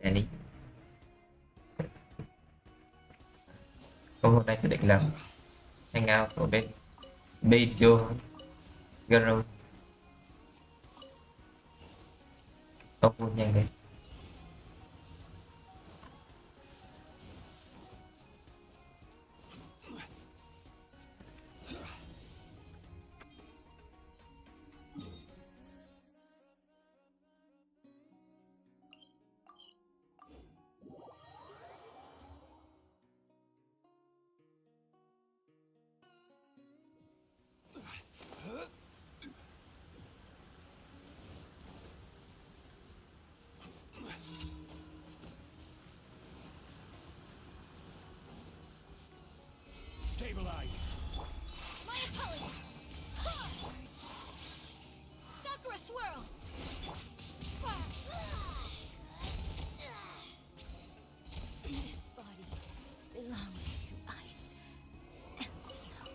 Annie. Cô hôm nay quyết định là hang out ở bên Bejo Garo. Tông luôn nhanh đấy. Stabilize. My opponent! Sakura swirl! This body belongs to ice and snow.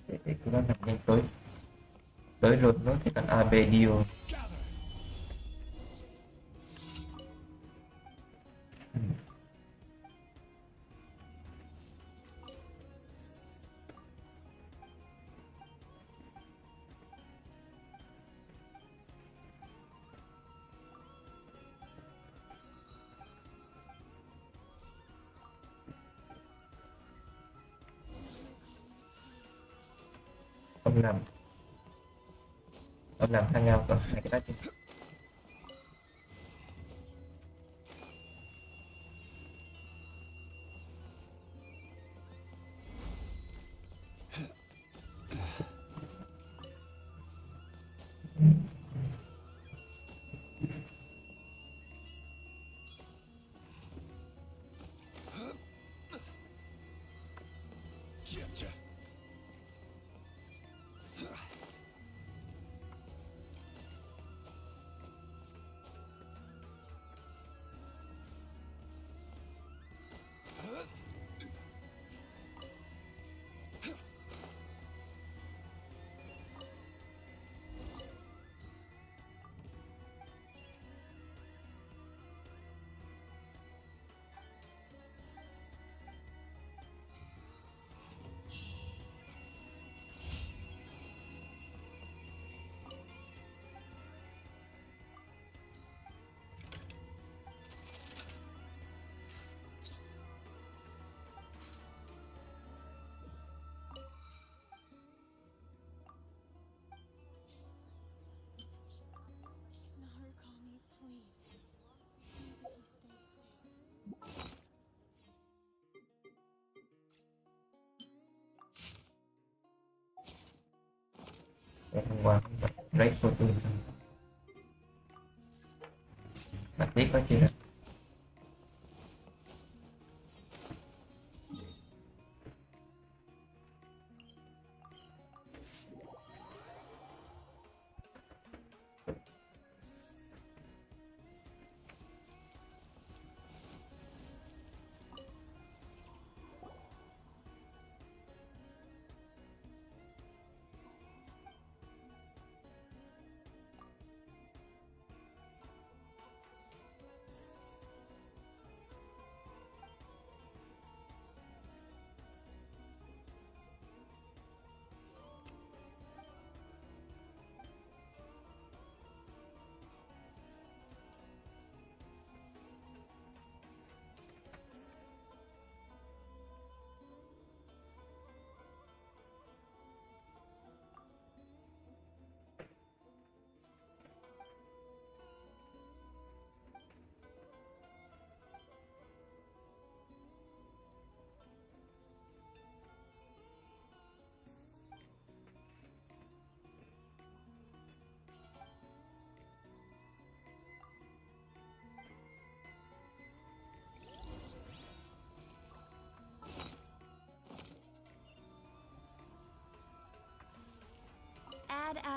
Để cứ làm nhanh tới rồi nó chỉ cần Abedio. Gather. ông làm ông làm hang out có hai cái đó chứ. Gotcha. Narukami, please. See that he stays safe. Để thông qua break protein bạn biết có chưa.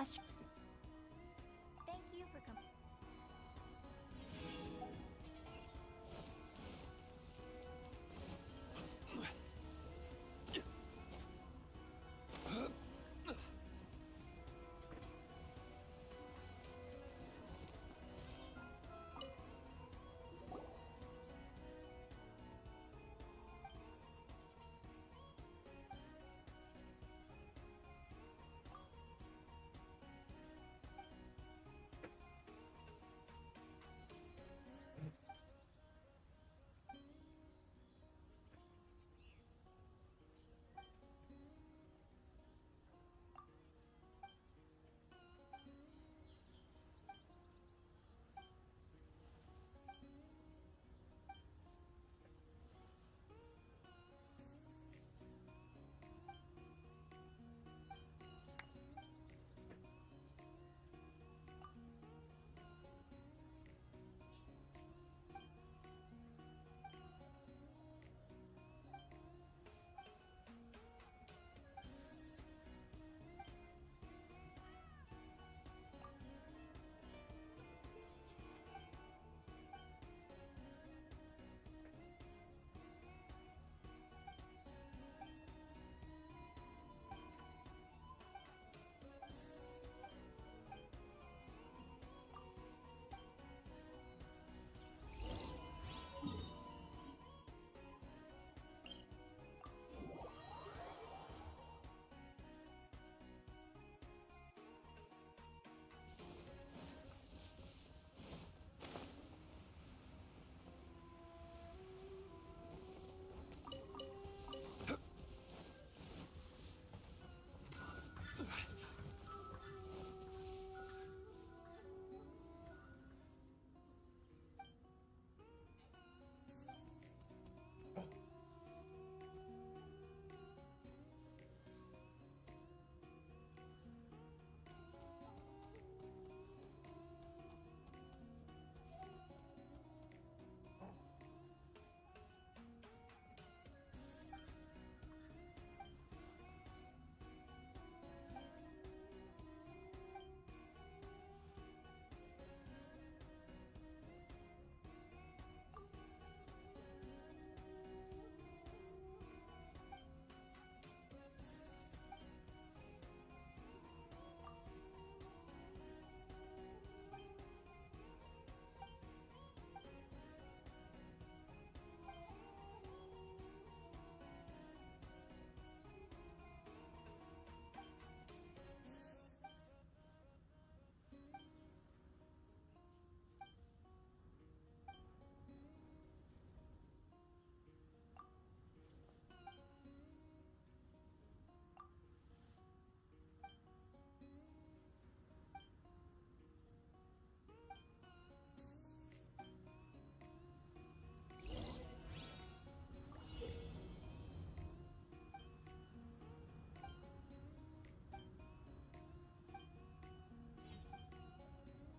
last. Thank you for coming.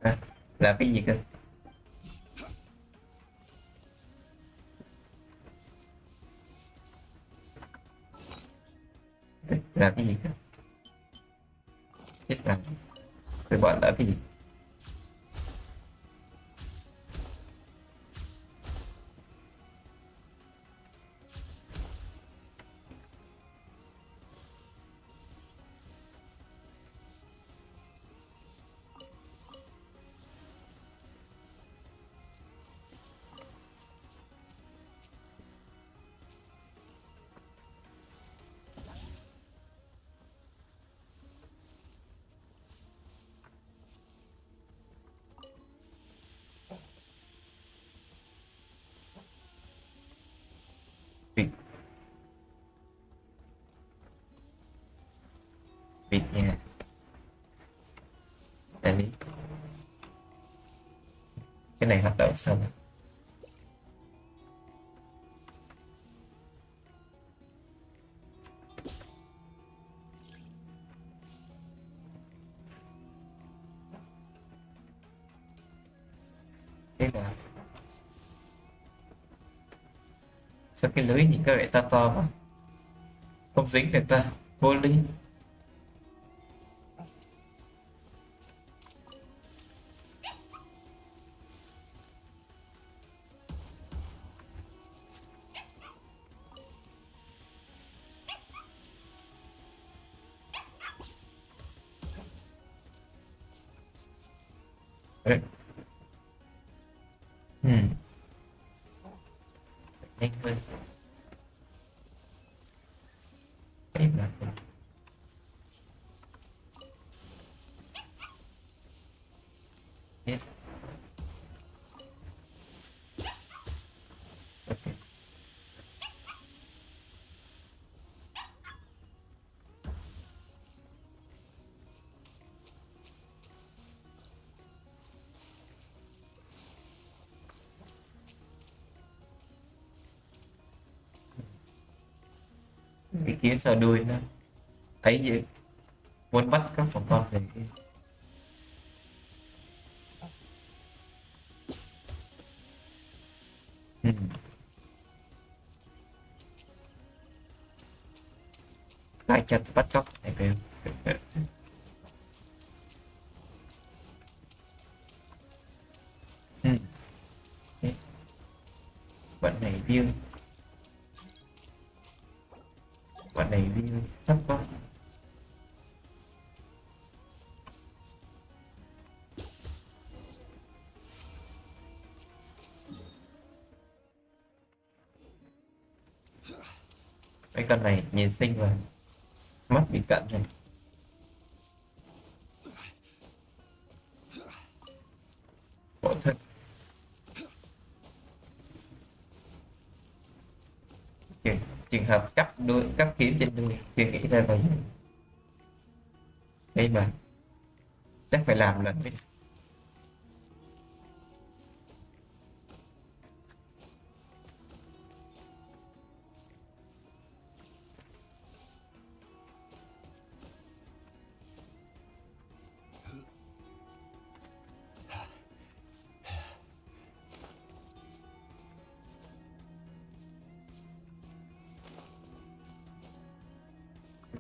À, làm cái gì cơ? Làm cái gì cơ? Chết làm rồi bọn lỡ cái gì? Vịt, vịt nha. Tại lý cái này hoạt động xong thế nào? Sao cái lưới nhìn có vẻ to to mà không dính được ta? Vô lý. Đấy. Nhanh hơn. Em là biết. Ok. Cái kiếm sờ đuôi nó thấy gì muốn bắt các phòng con này. Ừ. Lại chặt bắt cóc này về. Ừ. Đấy. Bạn này view, bạn này view thấp quá. Mấy con này nhìn xinh và mắt bị cận rồi. Khổ thật. Trường hợp cắt đuôi, cắt kiếm trên đuôi chưa nghĩ ra bao giờ. Đây mà chắc phải làm lần mới được.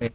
Đây.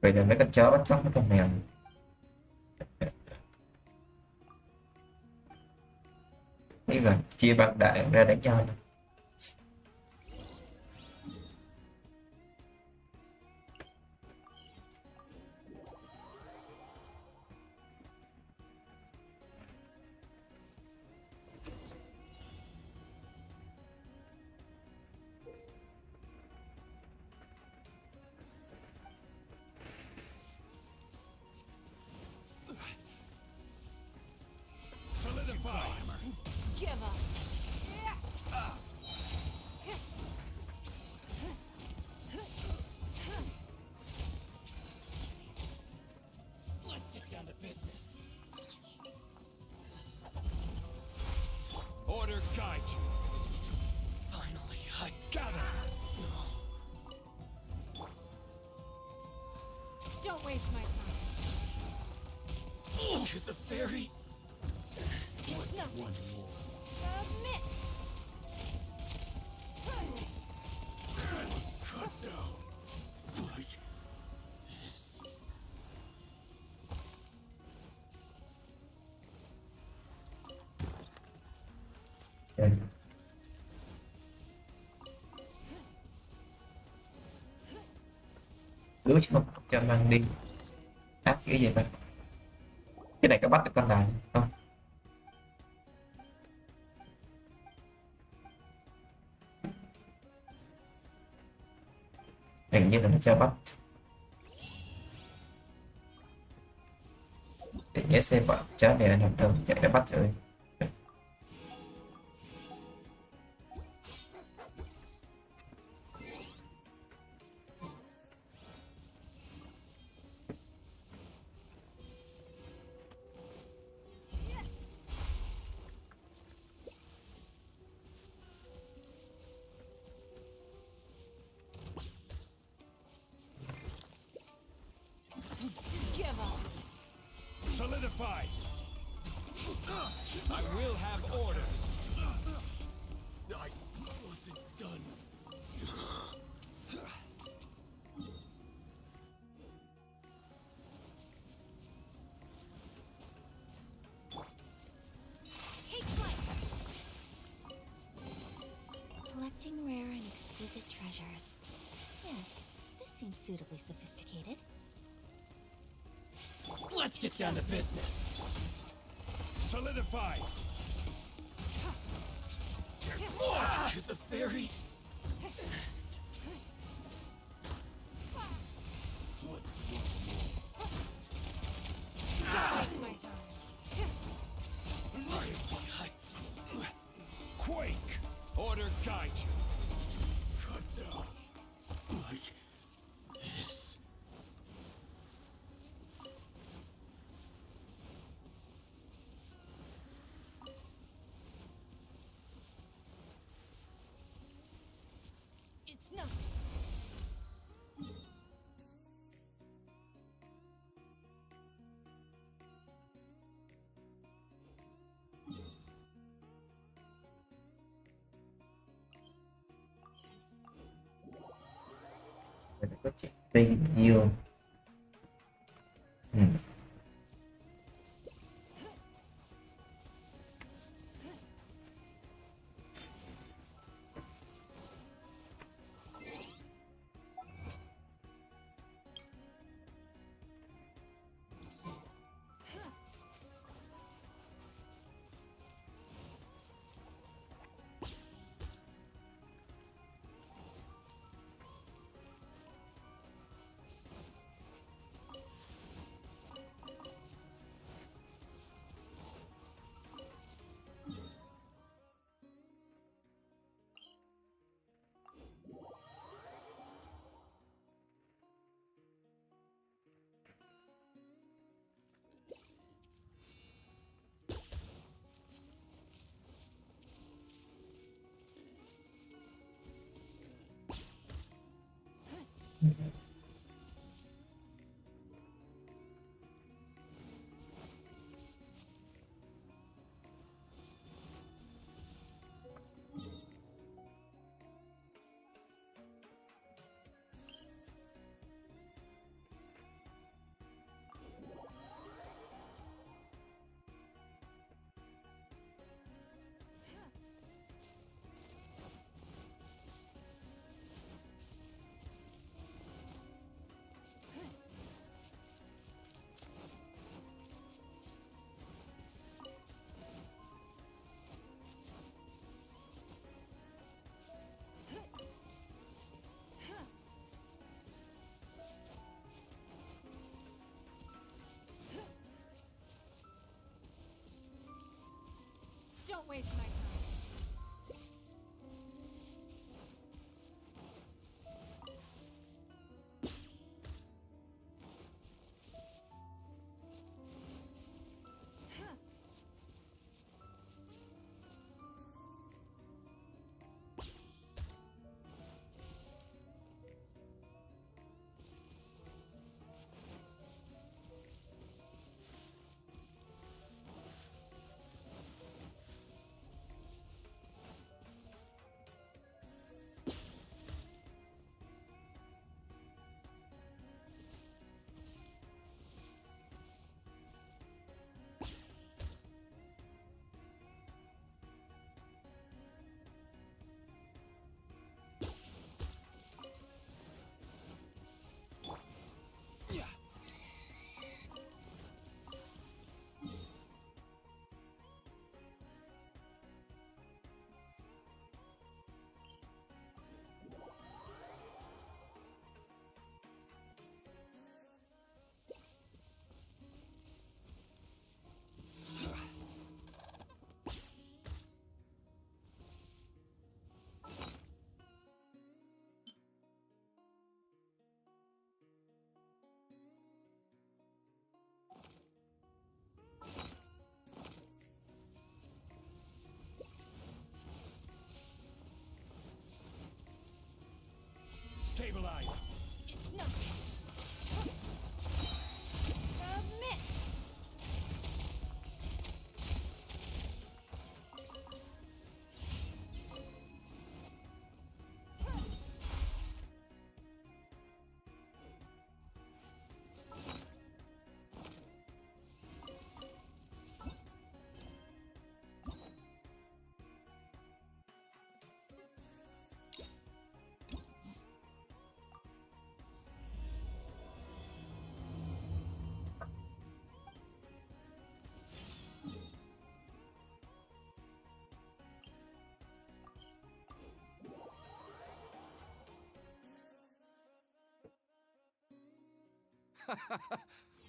Vậy là mấy con chó bắt chóc mấy con mèo. Thế là chia băng đại ra đánh nhau. Solidify. Give up. Let's get down to business. Order guide you. Finally, I gather. Don't waste my time. To the fairy. It's nothing. One more. Submit. Cut down. Like this. Đây. Cứ cho mang đi áp cái gì vậy? Cái này có bắt được con nào không? Hình như là nó cho bắt. Để nhớ xem bọn chó này nằm đâu chạy ra bắt rồi. Solidified! I will have order! I wasn't done. Take flight! Collecting rare and exquisite treasures. Yes, this seems suitably sophisticated. Let's get down to business. Solidify! There's more to the theory. What's Waste my time. Quake! Order guide you. Cut down. Like this. It's nothing. Mình có check radio. Don't waste my time. Stabilize. It's nothing. Submit.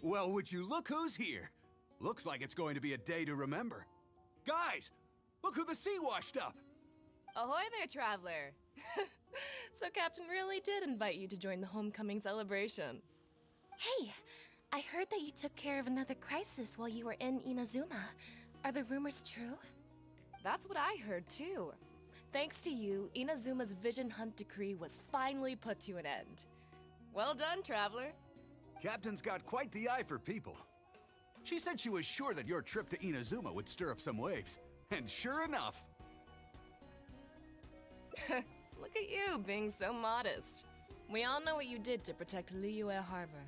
Well, would you look who's here? Looks like it's going to be a day to remember. Guys, look who the sea washed up! Ahoy there, traveler! So Captain really did invite you to join the homecoming celebration. Hey, I heard that you took care of another crisis while you were in Inazuma. Are the rumors true? That's what I heard too. Thanks to you, Inazuma's Vision Hunt decree was finally put to an end. Well done, traveler. Captain's got quite the eye for people. She said she was sure that your trip to Inazuma would stir up some waves. And sure enough... Look at you, being so modest. We all know what you did to protect Liyue Harbor.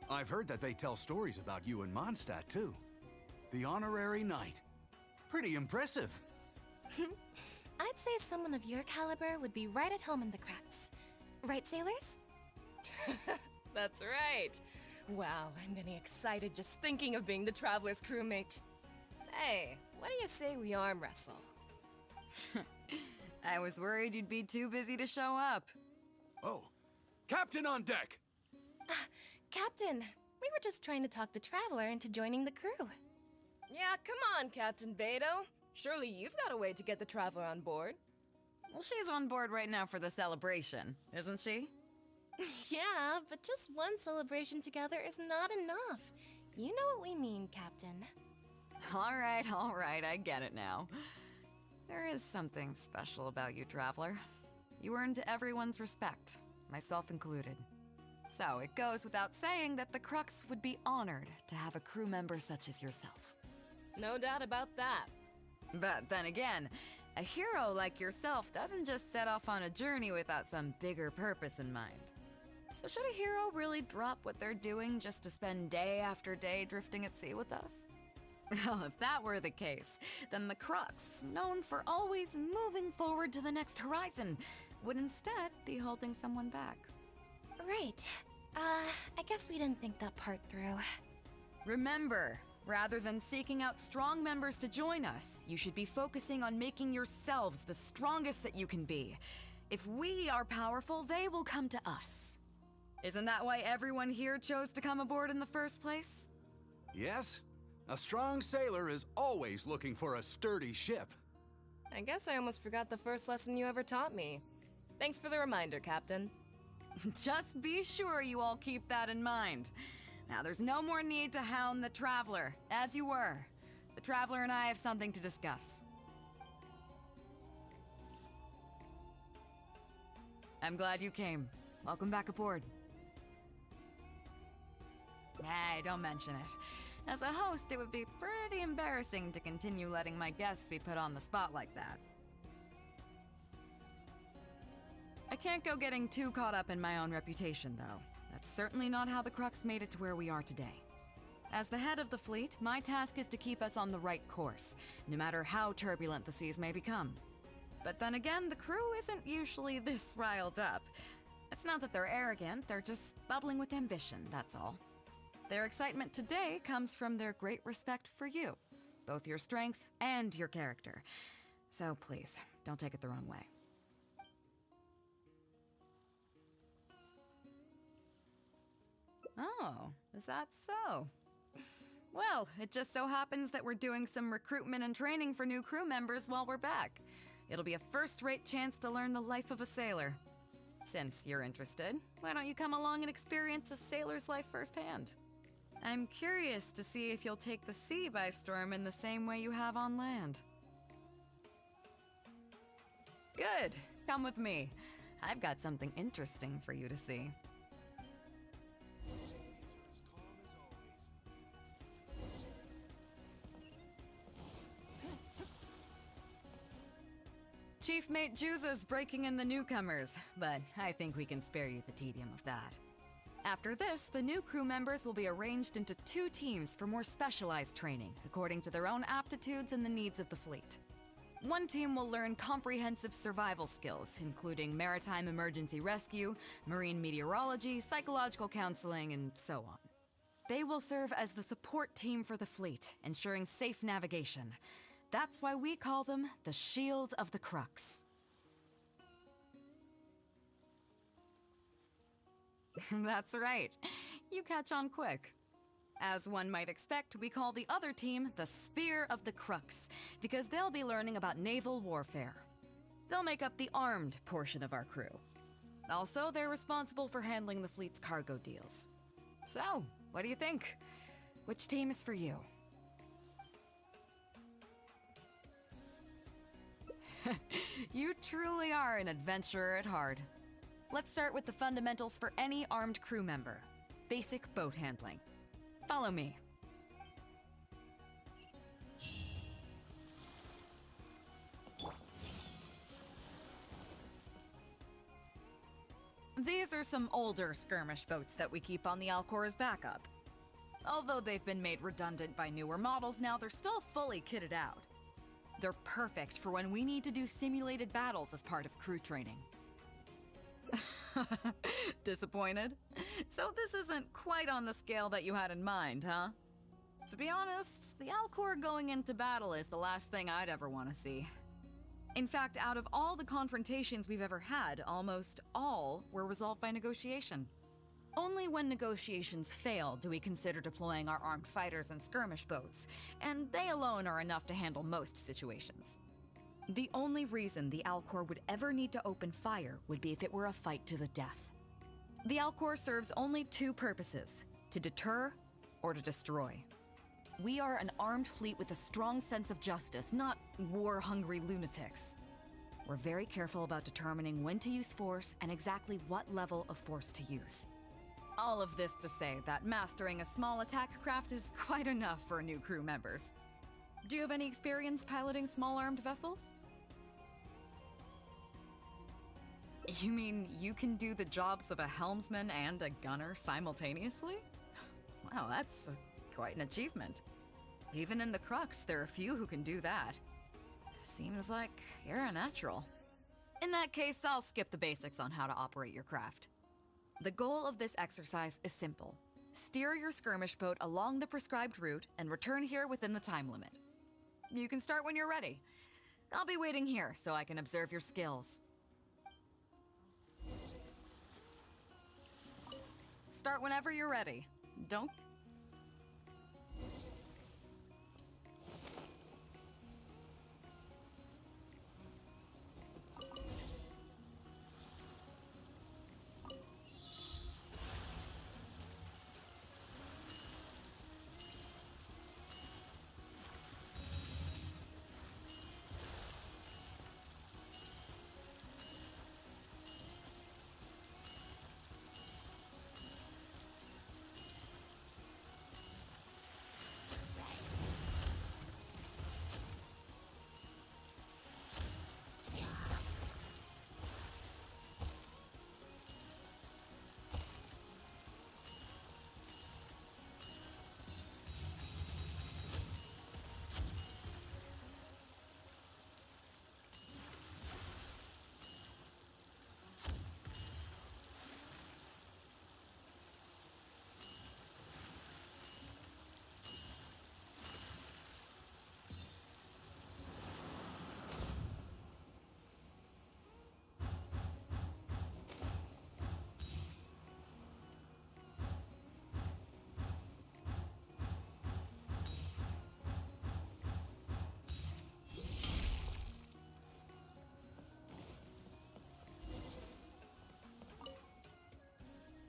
I've heard that they tell stories about you in Mondstadt, too. The honorary knight. Pretty impressive. I'd say someone of your caliber would be right at home in the cracks. Right, sailors? That's right. Wow, I'm getting excited just thinking of being the Traveler's crewmate. Hey, what do you say we arm wrestle? I was worried you'd be too busy to show up. Oh, Captain on deck! Captain, we were just trying to talk the Traveler into joining the crew. Yeah, come on, Captain Beto. Surely you've got a way to get the Traveler on board. Well, she's on board right now for the celebration, isn't she? Yeah, but just one celebration together is not enough. You know what we mean, Captain. All right, I get it now. There is something special about you, Traveler. You earned everyone's respect, myself included. So it goes without saying that the Crux would be honored to have a crew member such as yourself. No doubt about that. But then again, a hero like yourself doesn't just set off on a journey without some bigger purpose in mind. So should a hero really drop what they're doing just to spend day after day drifting at sea with us? Well, if that were the case, then the Crux, known for always moving forward to the next horizon, would instead be holding someone back. Right. I guess we didn't think that part through. Remember, rather than seeking out strong members to join us, you should be focusing on making yourselves the strongest that you can be. If we are powerful, they will come to us. Isn't that why everyone here chose to come aboard in the first place? Yes, a strong sailor is always looking for a sturdy ship. I guess I almost forgot the first lesson you ever taught me. Thanks for the reminder, Captain. Just be sure you all keep that in mind. Now, there's no more need to hound the Traveler, as you were. The Traveler and I have something to discuss. I'm glad you came. Welcome back aboard. Hey, don't mention it. As a host, it would be pretty embarrassing to continue letting my guests be put on the spot like that. I can't go getting too caught up in my own reputation, though. That's certainly not how the Crux made it to where we are today. As the head of the fleet, my task is to keep us on the right course, no matter how turbulent the seas may become. But then again, the crew isn't usually this riled up. It's not that they're arrogant, they're just bubbling with ambition, that's all. Their excitement today comes from their great respect for you, both your strength and your character. So please, don't take it the wrong way. Oh, is that so? Well, it just so happens that we're doing some recruitment and training for new crew members while we're back. It'll be a first-rate chance to learn the life of a sailor. Since you're interested, why don't you come along and experience a sailor's life firsthand? I'm curious to see if you'll take the sea by storm in the same way you have on land. Good, come with me. I've got something interesting for you to see. Chief Mate Juza's breaking in the newcomers, but I think we can spare you the tedium of that. After this, the new crew members will be arranged into 2 teams for more specialized training, according to their own aptitudes and the needs of the fleet. One team will learn comprehensive survival skills, including maritime emergency rescue, marine meteorology, psychological counseling, and so on. They will serve as the support team for the fleet, ensuring safe navigation. That's why we call them the Shield of the Crux. That's right. you catch on quick. As one might expect, we call the other team the Spear of the Crux, because they'll be learning about naval warfare. They'll make up the armed portion of our crew. Also, they're responsible for handling the fleet's cargo deals. So, what do you think? Which team is for you? You truly are an adventurer at heart. Let's start with the fundamentals for any armed crew member. Basic boat handling. Follow me. These are some older skirmish boats that we keep on the Alcor as backup. Although they've been made redundant by newer models now, they're still fully kitted out. They're perfect for when we need to do simulated battles as part of crew training. Disappointed? So this isn't quite on the scale that you had in mind, huh? To be honest, the Alcor going into battle is the last thing I'd ever want to see. In fact, out of all the confrontations we've ever had, almost all were resolved by negotiation. Only when negotiations fail do we consider deploying our armed fighters and skirmish boats, and they alone are enough to handle most situations. The only reason the Alcor would ever need to open fire would be if it were a fight to the death. The Alcor serves only two purposes: to deter or to destroy. We are an armed fleet with a strong sense of justice, not war-hungry lunatics. We're very careful about determining when to use force and exactly what level of force to use. All of this to say that mastering a small attack craft is quite enough for new crew members. Do you have any experience piloting small armed vessels? You mean you can do the jobs of a helmsman and a gunner simultaneously? Wow, that's quite an achievement. Even in the Crux, there are few who can do that. Seems like you're a natural. In that case, I'll skip the basics on how to operate your craft. The goal of this exercise is simple. Steer your skirmish boat along the prescribed route and return here within the time limit. You can start when you're ready. I'll be waiting here so I can observe your skills. Start whenever you're ready. Don't...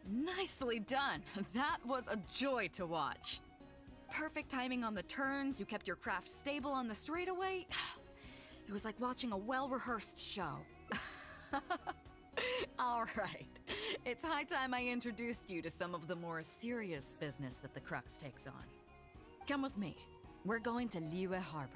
Nicely done! That was a joy to watch. Perfect timing on the turns, you kept your craft stable on the straightaway. It was like watching a well-rehearsed show. Alright, it's high time I introduced you to some of the more serious business that the Crux takes on. Come with me. We're going to Liyue Harbor.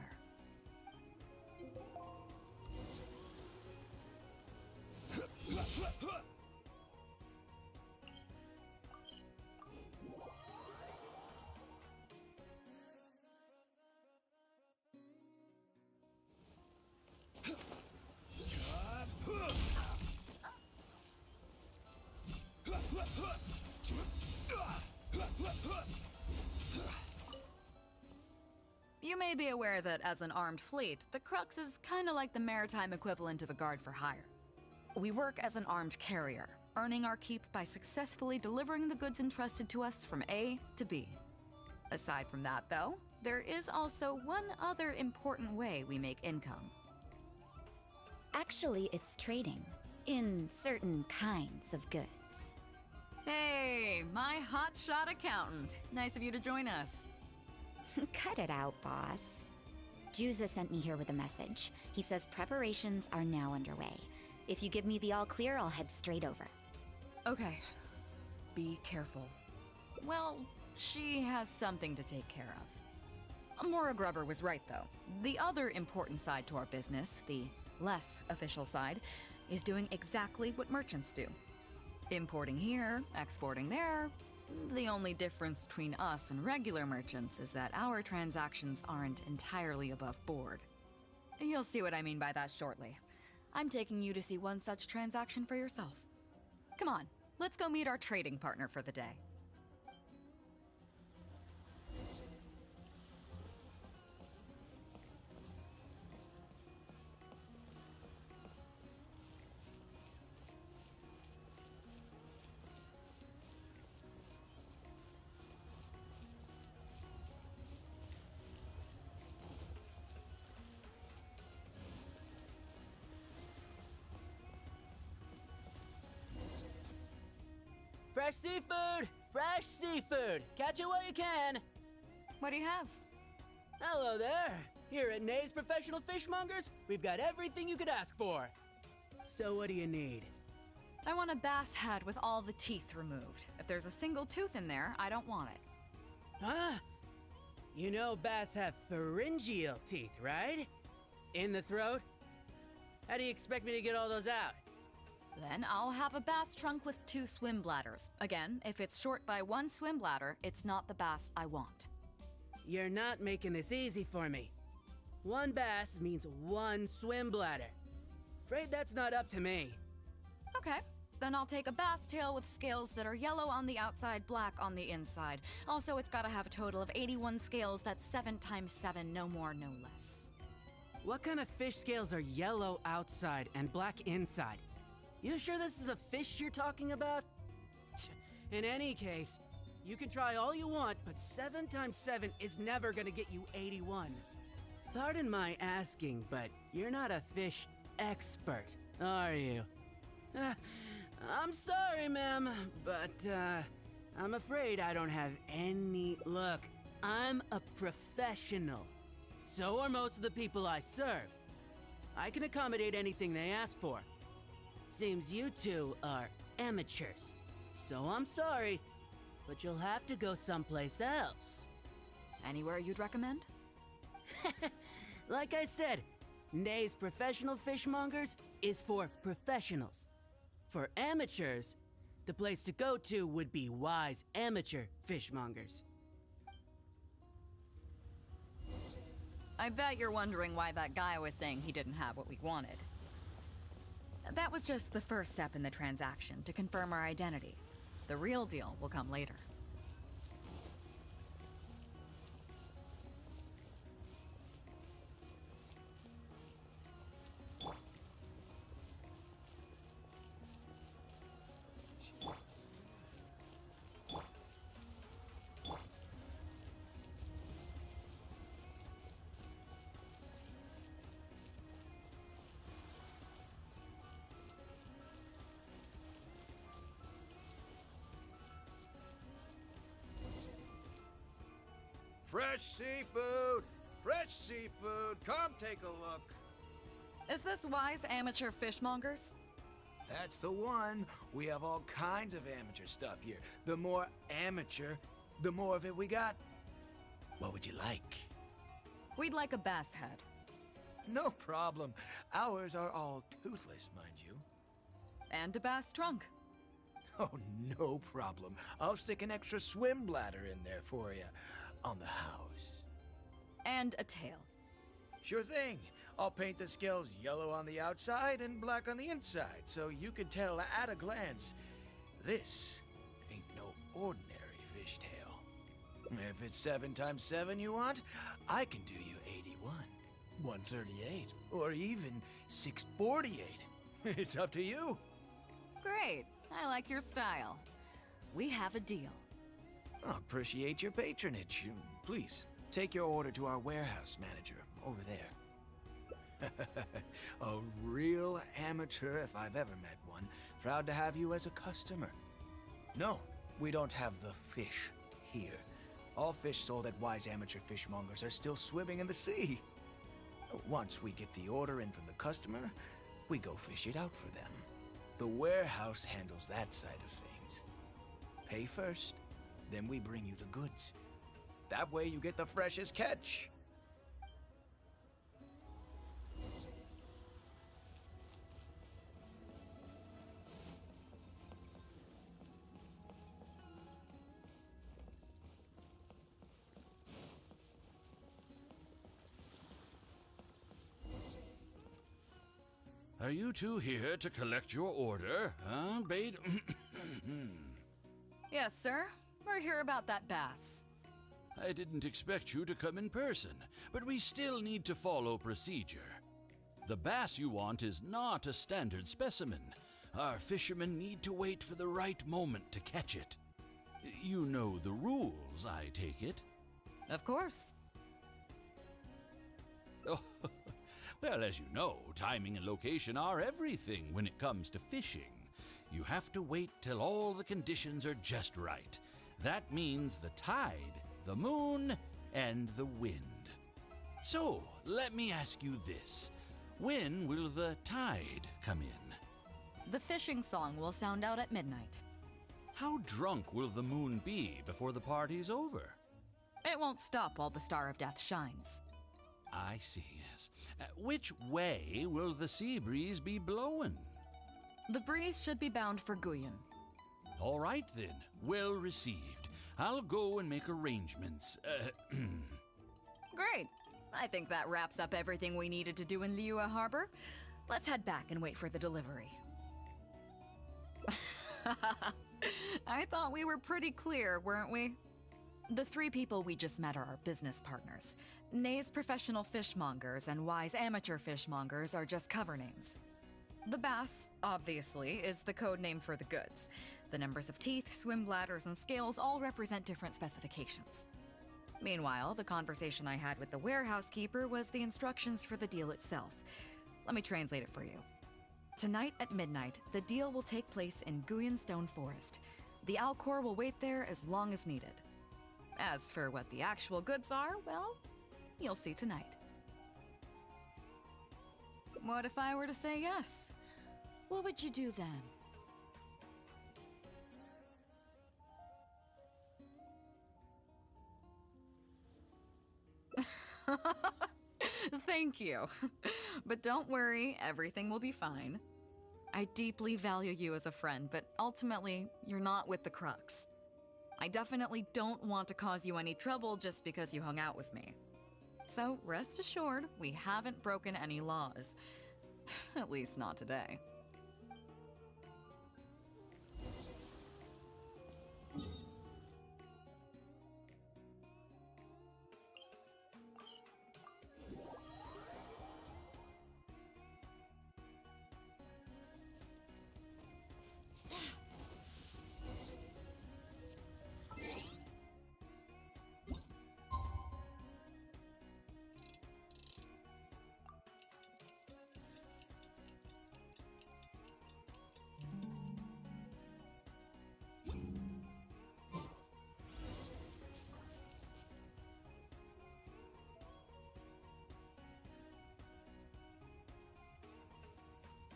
You may be aware that as an armed fleet, the Crux is kinda like the maritime equivalent of a guard for hire. We work as an armed carrier. earning our keep by successfully delivering the goods entrusted to us from A to B. Aside from that, though, there is also one other important way we make income. Actually, it's trading. In certain kinds of goods. Hey, my hotshot accountant. Nice of you to join us. Cut it out, boss. Juza sent me here with a message. He says preparations are now underway. If you give me the all clear, I'll head straight over. Okay. Be careful. Well, she has something to take care of. Mora Grubber was right, though. The other important side to our business, the less official side, is doing exactly what merchants do. Importing here, exporting there. The only difference between us and regular merchants is that our transactions aren't entirely above board. You'll see what I mean by that shortly. I'm taking you to see one such transaction for yourself. Come on, let's go meet our trading partner for the day. Fresh seafood! Fresh seafood! Catch it while you can! What do you have? Hello there! Here at Nay's Professional Fishmongers, we've got everything you could ask for. So what do you need? I want a bass head with all the teeth removed. If there's a single tooth in there, I don't want it. Huh? You know bass have pharyngeal teeth, right? In the throat? How do you expect me to get all those out? Then I'll have a bass trunk with 2 swim bladders. Again, if it's short by 1 swim bladder, it's not the bass I want. You're not making this easy for me. 1 bass means 1 swim bladder. Afraid that's not up to me. Okay, then I'll take a bass tail with scales that are yellow on the outside, black on the inside. Also, it's gotta have a total of 81 scales, that's 7 times 7, no more, no less. What kind of fish scales are yellow outside and black inside? You sure this is a fish you're talking about? In any case, you can try all you want, but 7 times 7 is never gonna get you 81. Pardon my asking, but you're not a fish expert, are you? I'm sorry, ma'am, but I'm afraid I don't have any luck. I'm a professional. So are most of the people I serve. I can accommodate anything they ask for. Seems you two are amateurs. So I'm sorry, but you'll have to go someplace else. Anywhere you'd recommend? Like I said, Nay's Professional Fishmongers is for professionals. For amateurs, the place to go to would be Wise Amateur Fishmongers. I bet you're wondering why that guy was saying he didn't have what we wanted. That was just the first step in the transaction, to confirm our identity. The real deal will come later. Fresh seafood! Fresh seafood! Come take a look! Is this Wise Amateur Fishmongers? That's the one. We have all kinds of amateur stuff here. The more amateur, the more of it we got. What would you like? We'd like a bass head. No problem. Ours are all toothless, mind you. And a bass trunk. Oh, no problem. I'll stick an extra swim bladder in there for you. On the house. And a tail. Sure thing. I'll paint the scales yellow on the outside and black on the inside, so you can tell at a glance, this ain't no ordinary fishtail. If it's 7 times 7 you want, I can do you 81, 138, or even 648. It's up to you. Great. I like your style. We have a deal. I appreciate your patronage. Please, take your order to our warehouse manager over there. A real amateur if I've ever met one. Proud to have you as a customer. No, we don't have the fish here. All fish sold at Wise Amateur Fishmongers are still swimming in the sea. Once we get the order in from the customer, we go fish it out for them. The warehouse handles that side of things. Pay first, then we bring you the goods. That way you get the freshest catch. Are you two here to collect your order, huh, Bade? Yes, sir. We're here about that bass. I didn't expect you to come in person, but we still need to follow procedure. The bass you want is not a standard specimen. Our fishermen need to wait for the right moment to catch it. You know the rules, I take it? Of course. Oh, well, as you know, timing and location are everything when it comes to fishing. You have to wait till all the conditions are just right. That means the tide, the moon, and the wind. So, let me ask you this. When will the tide come in? The fishing song will sound out at midnight. How drunk will the moon be before the party's over? It won't stop while the Star of Death shines. I see, yes. Which way will the sea breeze be blowing? The breeze should be bound for Guyan. All right then, well received. I'll go and make arrangements. Great. I think that wraps up everything we needed to do in Liyue Harbor. Let's head back and wait for the delivery. I thought we were pretty clear, weren't we? The three people we just met are our business partners. Nay's professional fishmongers and Wise amateur fishmongers are just cover names. The bass, obviously, is the code name for the goods. The numbers of teeth, swim bladders, and scales all represent different specifications. Meanwhile, the conversation I had with the warehouse keeper was the instructions for the deal itself. Let me translate it for you. Tonight at midnight, the deal will take place in Guyan Stone Forest. The Alcor will wait there as long as needed. As for what the actual goods are, well, you'll see tonight. What if I were to say yes? What would you do then? Thank you. But don't worry, everything will be fine. I deeply value you as a friend, but ultimately, you're not with the Crux. I definitely don't want to cause you any trouble just because you hung out with me. So rest assured, we haven't broken any laws. At least not today.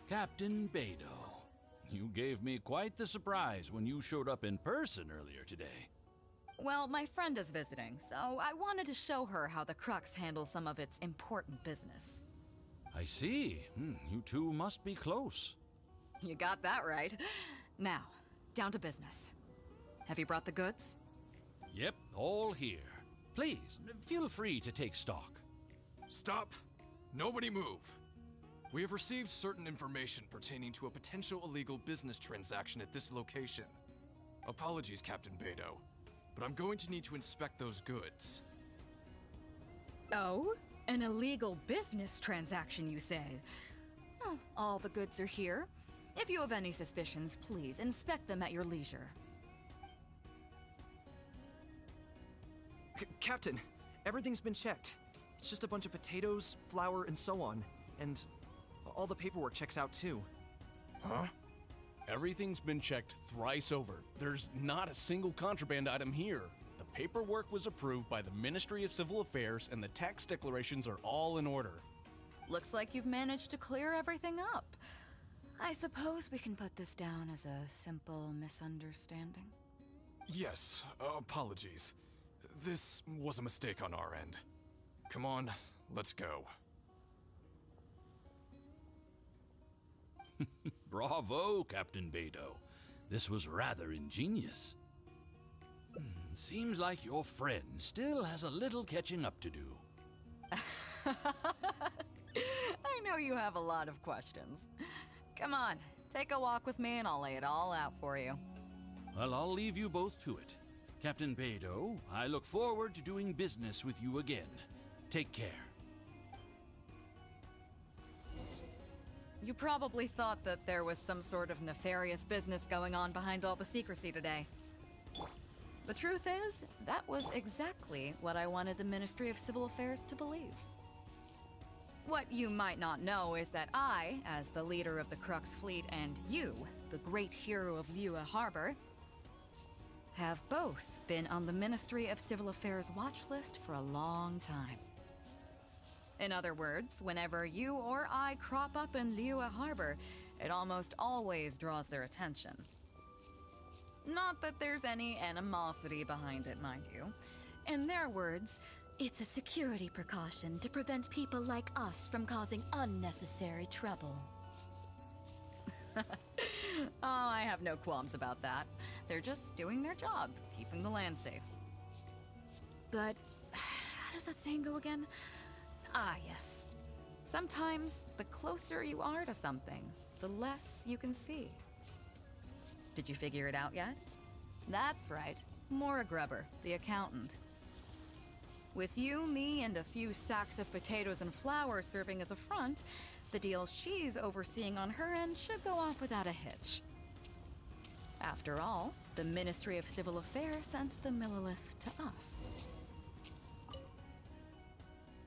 Captain Beidou, you gave me quite the surprise when you showed up in person earlier today. Well, my friend is visiting, so I wanted to show her how the Crux handles some of its important business. I see. You two must be close. You got that right. Now, down to business. Have you brought the goods? Yep, all here. Please, feel free to take stock. Stop! Nobody move! We have received certain information pertaining to a potential illegal business transaction at this location. Apologies, Captain Beidou, but I'm going to need to inspect those goods. Oh? An illegal business transaction, you say? Well, all the goods are here. If you have any suspicions, please inspect them at your leisure. Captain, everything's been checked. It's just a bunch of potatoes, flour, and so on. And all the paperwork checks out too. Huh? Everything's been checked thrice over. There's not a single contraband item here. The paperwork was approved by the Ministry of Civil Affairs and the tax declarations are all in order. Looks like you've managed to clear everything up. I suppose we can put this down as a simple misunderstanding. Yes, apologies. This was a mistake on our end. Come on, let's go. Bravo, Captain Beidou. This was rather ingenious. Seems like your friend still has a little catching up to do. I know you have a lot of questions. Come on, take a walk with me and I'll lay it all out for you. Well, I'll leave you both to it. Captain Beidou, I look forward to doing business with you again. Take care. You probably thought that there was some sort of nefarious business going on behind all the secrecy today. The truth is, that was exactly what I wanted the Ministry of Civil Affairs to believe. What you might not know is that I, as the leader of the Crux Fleet, and you, the great hero of Liyue Harbor, have both been on the Ministry of Civil Affairs watch list for a long time. In other words, whenever you or I crop up in Liyue Harbor, it almost always draws their attention. Not that there's any animosity behind it, mind you. In their words, it's a security precaution to prevent people like us from causing unnecessary trouble. Oh, I have no qualms about that. They're just doing their job, keeping the land safe. But how does that saying go again? Ah, yes. Sometimes the closer you are to something, the less you can see. Did you figure it out yet? That's right. Maura Grubber, the accountant. With you, me, and a few sacks of potatoes and flour serving as a front, the deal she's overseeing on her end should go off without a hitch. After all, the Ministry of Civil Affairs sent the Millilith to us.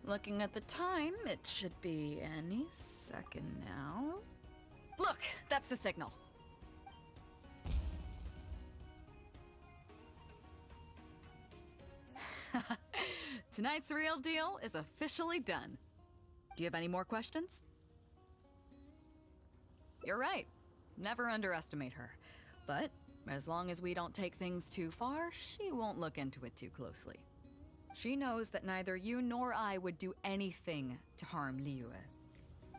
Looking at the time, it should be any second now. Look, that's the signal. Tonight's real deal is officially done. Do you have any more questions? You're right. Never underestimate her. But as long as we don't take things too far, she won't look into it too closely. She knows that neither you nor I would do anything to harm Liyue.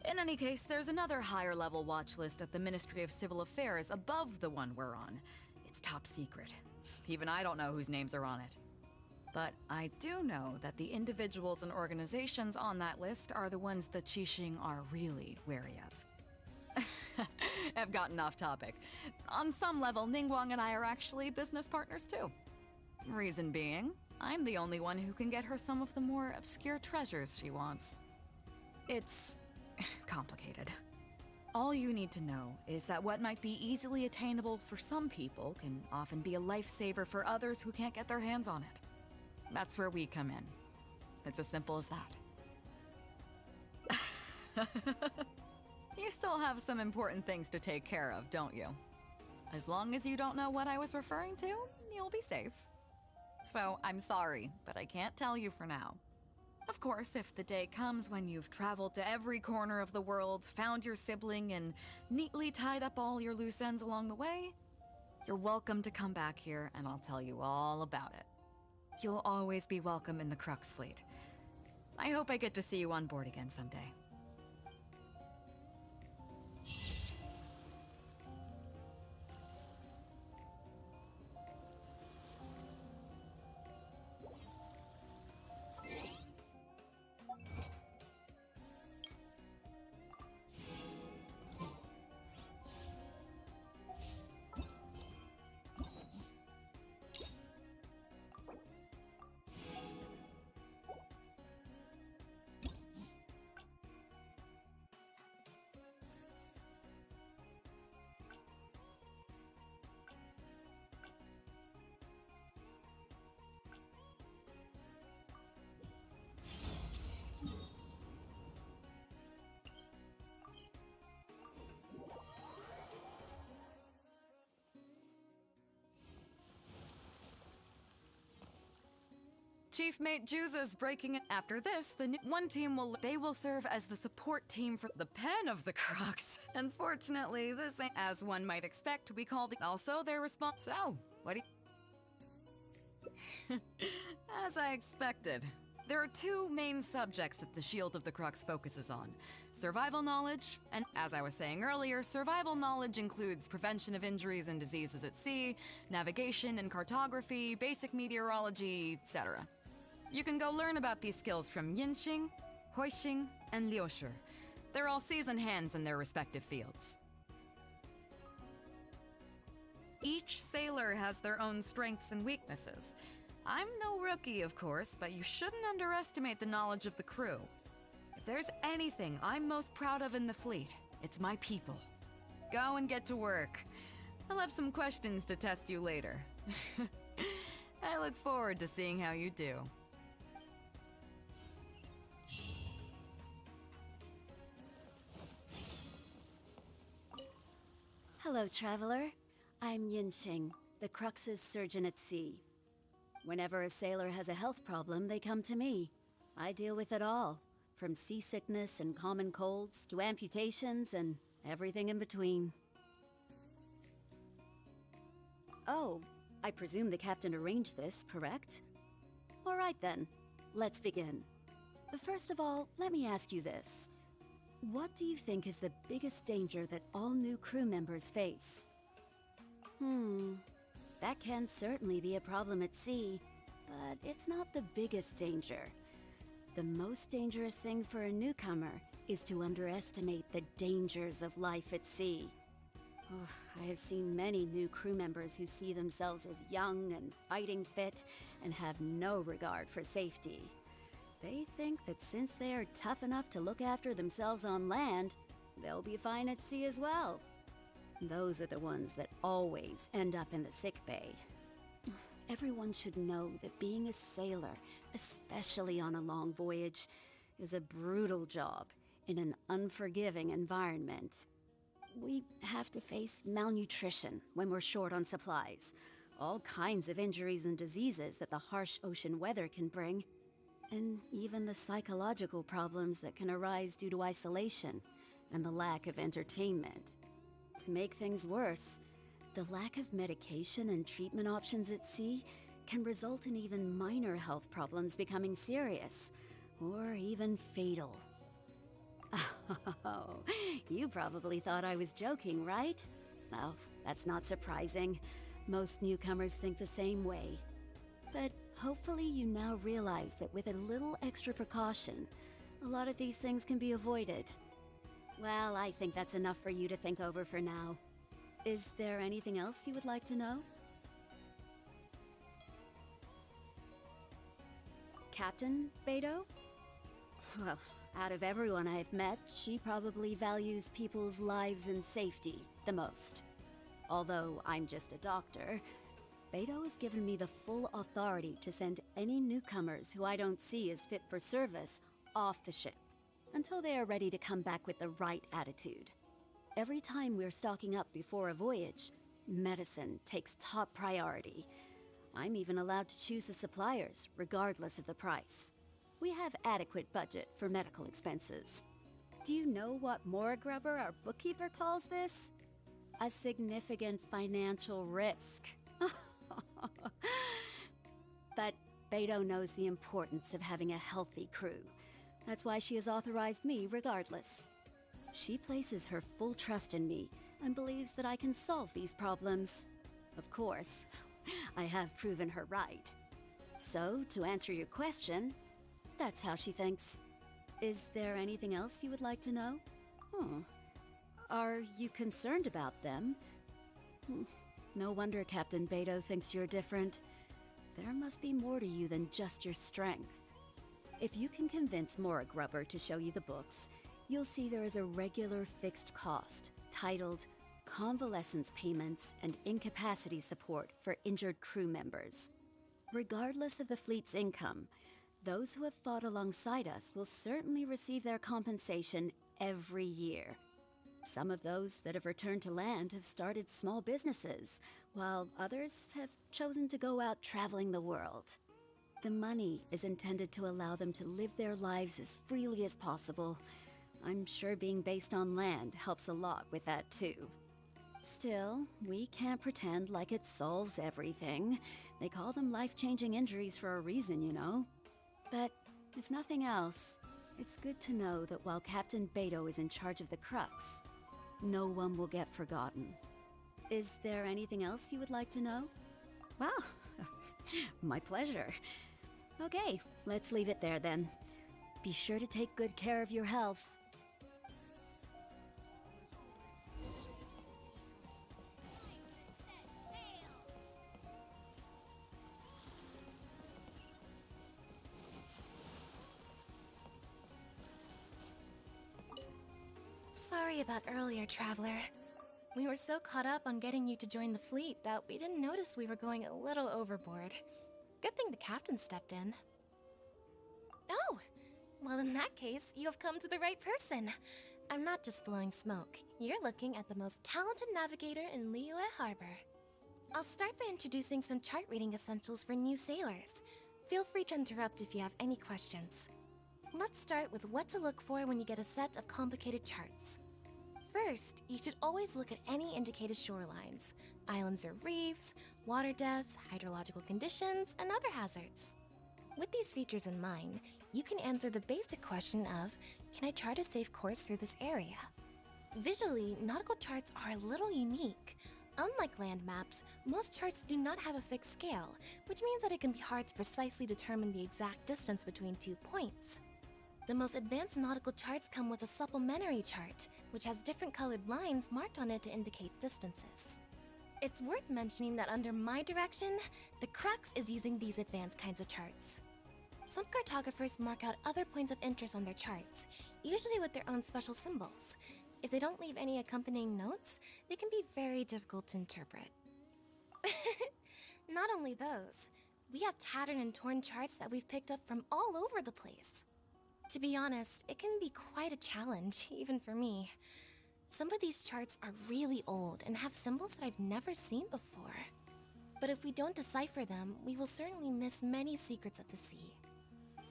In any case, there's another higher-level watch list at the Ministry of Civil Affairs above the one we're on. It's top secret. Even I don't know whose names are on it. But I do know that the individuals and organizations on that list are the ones the Qixing are really wary of. I've gotten off topic. On some level, Ningguang and I are actually business partners too. Reason being, I'm the only one who can get her some of the more obscure treasures she wants. It's complicated. All you need to know is that what might be easily attainable for some people can often be a lifesaver for others who can't get their hands on it. That's where we come in. It's as simple as that. You still have some important things to take care of, don't you? As long as you don't know what I was referring to, you'll be safe. So, I'm sorry, but I can't tell you for now. Of course, if the day comes when you've traveled to every corner of the world, found your sibling, and neatly tied up all your loose ends along the way, you're welcome to come back here and I'll tell you all about it. You'll always be welcome in the Crux Fleet. I hope I get to see you on board again someday. Chief Mate Juza's breaking it. After this, one team will serve as the support team for the pen of the Crux. Unfortunately, this ain't as one might expect. We call the also their response. So, what do you? As I expected. There are two main subjects that the Shield of the Crux focuses on. Survival knowledge, and as I was saying earlier, survival knowledge includes prevention of injuries and diseases at sea, navigation and cartography, basic meteorology, etc. You can go learn about these skills from Yinxing, Huixing, and Liushi. They're all seasoned hands in their respective fields. Each sailor has their own strengths and weaknesses. I'm no rookie, of course, but you shouldn't underestimate the knowledge of the crew. If there's anything I'm most proud of in the fleet, it's my people. Go and get to work. I'll have some questions to test you later. I look forward to seeing how you do. Hello, traveler. I'm Yinxing, the Crux's surgeon at sea. Whenever a sailor has a health problem, they come to me. I deal with it all, from seasickness and common colds to amputations and everything in between. Oh, I presume the captain arranged this, correct? All right then, let's begin. First of all, let me ask you this. What do you think is the biggest danger that all new crew members face? That can certainly be a problem at sea, but it's not the biggest danger. The most dangerous thing for a newcomer is to underestimate the dangers of life at sea. I have seen many new crew members who see themselves as young and fighting fit and have no regard for safety. They think that since they are tough enough to look after themselves on land, they'll be fine at sea as well. Those are the ones that always end up in the sick bay. Everyone should know that being a sailor, especially on a long voyage, is a brutal job in an unforgiving environment. We have to face malnutrition when we're short on supplies, all kinds of injuries and diseases that the harsh ocean weather can bring, and even the psychological problems that can arise due to isolation and the lack of entertainment. To make things worse, the lack of medication and treatment options at sea can result in even minor health problems becoming serious, or even fatal. Oh, you probably thought I was joking, right? Oh, that's not surprising. Most newcomers think the same way. But hopefully you now realize that with a little extra precaution, a lot of these things can be avoided. Well, I think that's enough for you to think over for now. Is there anything else you would like to know? Captain Beidou? Well, out of everyone I've met, she probably values people's lives and safety the most. Although I'm just a doctor, Beidou has given me the full authority to send any newcomers who I don't see as fit for service off the ship, until they are ready to come back with the right attitude. Every time we're stocking up before a voyage, medicine takes top priority. I'm even allowed to choose the suppliers, regardless of the price. We have adequate budget for medical expenses. Do you know what Morgrubber, our bookkeeper, calls this? A significant financial risk. But Beidou knows the importance of having a healthy crew. That's why she has authorized me regardless. She places her full trust in me and believes that I can solve these problems. Of course, I have proven her right. So, to answer your question, that's how she thinks. Is there anything else you would like to know? Are you concerned about them? No wonder Captain Beidou thinks you're different. There must be more to you than just your strength. If you can convince Morgrubber to show you the books, you'll see there is a regular fixed cost titled Convalescence Payments and Incapacity Support for Injured Crew Members. Regardless of the fleet's income, those who have fought alongside us will certainly receive their compensation every year. Some of those that have returned to land have started small businesses, while others have chosen to go out traveling the world. the money is intended to allow them to live their lives as freely as possible. I'm sure being based on land helps a lot with that too. Still, we can't pretend like it solves everything. They call them life-changing injuries for a reason, you know? But if nothing else, it's good to know that while Captain Beto is in charge of the Crux, no one will get forgotten. Is there anything else you would like to know? Well, my pleasure. Okay, let's leave it there then. Be sure to take good care of your health. Sorry about earlier, Traveler. We were so caught up on getting you to join the fleet that we didn't notice we were going a little overboard. Good thing the captain stepped in. Oh! Well, in that case, you have come to the right person. I'm not just blowing smoke. You're looking at the most talented navigator in Liyue Harbor. I'll start by introducing some chart reading essentials for new sailors. Feel free to interrupt if you have any questions. Let's start with what to look for when you get a set of complicated charts. First, you should always look at any indicated shorelines, islands or reefs, water depths, hydrological conditions, and other hazards. With these features in mind, you can answer the basic question of, can I chart a safe course through this area? Visually, nautical charts are a little unique. Unlike land maps, most charts do not have a fixed scale, which means that it can be hard to precisely determine the exact distance between 2 points. The most advanced nautical charts come with a supplementary chart, which has different colored lines marked on it to indicate distances. It's worth mentioning that under my direction, the Crux is using these advanced kinds of charts. Some cartographers mark out other points of interest on their charts, usually with their own special symbols. If they don't leave any accompanying notes, they can be very difficult to interpret. Not only those, we have tattered and torn charts that we've picked up from all over the place. To be honest, it can be quite a challenge, even for me. Some of these charts are really old and have symbols that I've never seen before. But if we don't decipher them, we will certainly miss many secrets of the sea.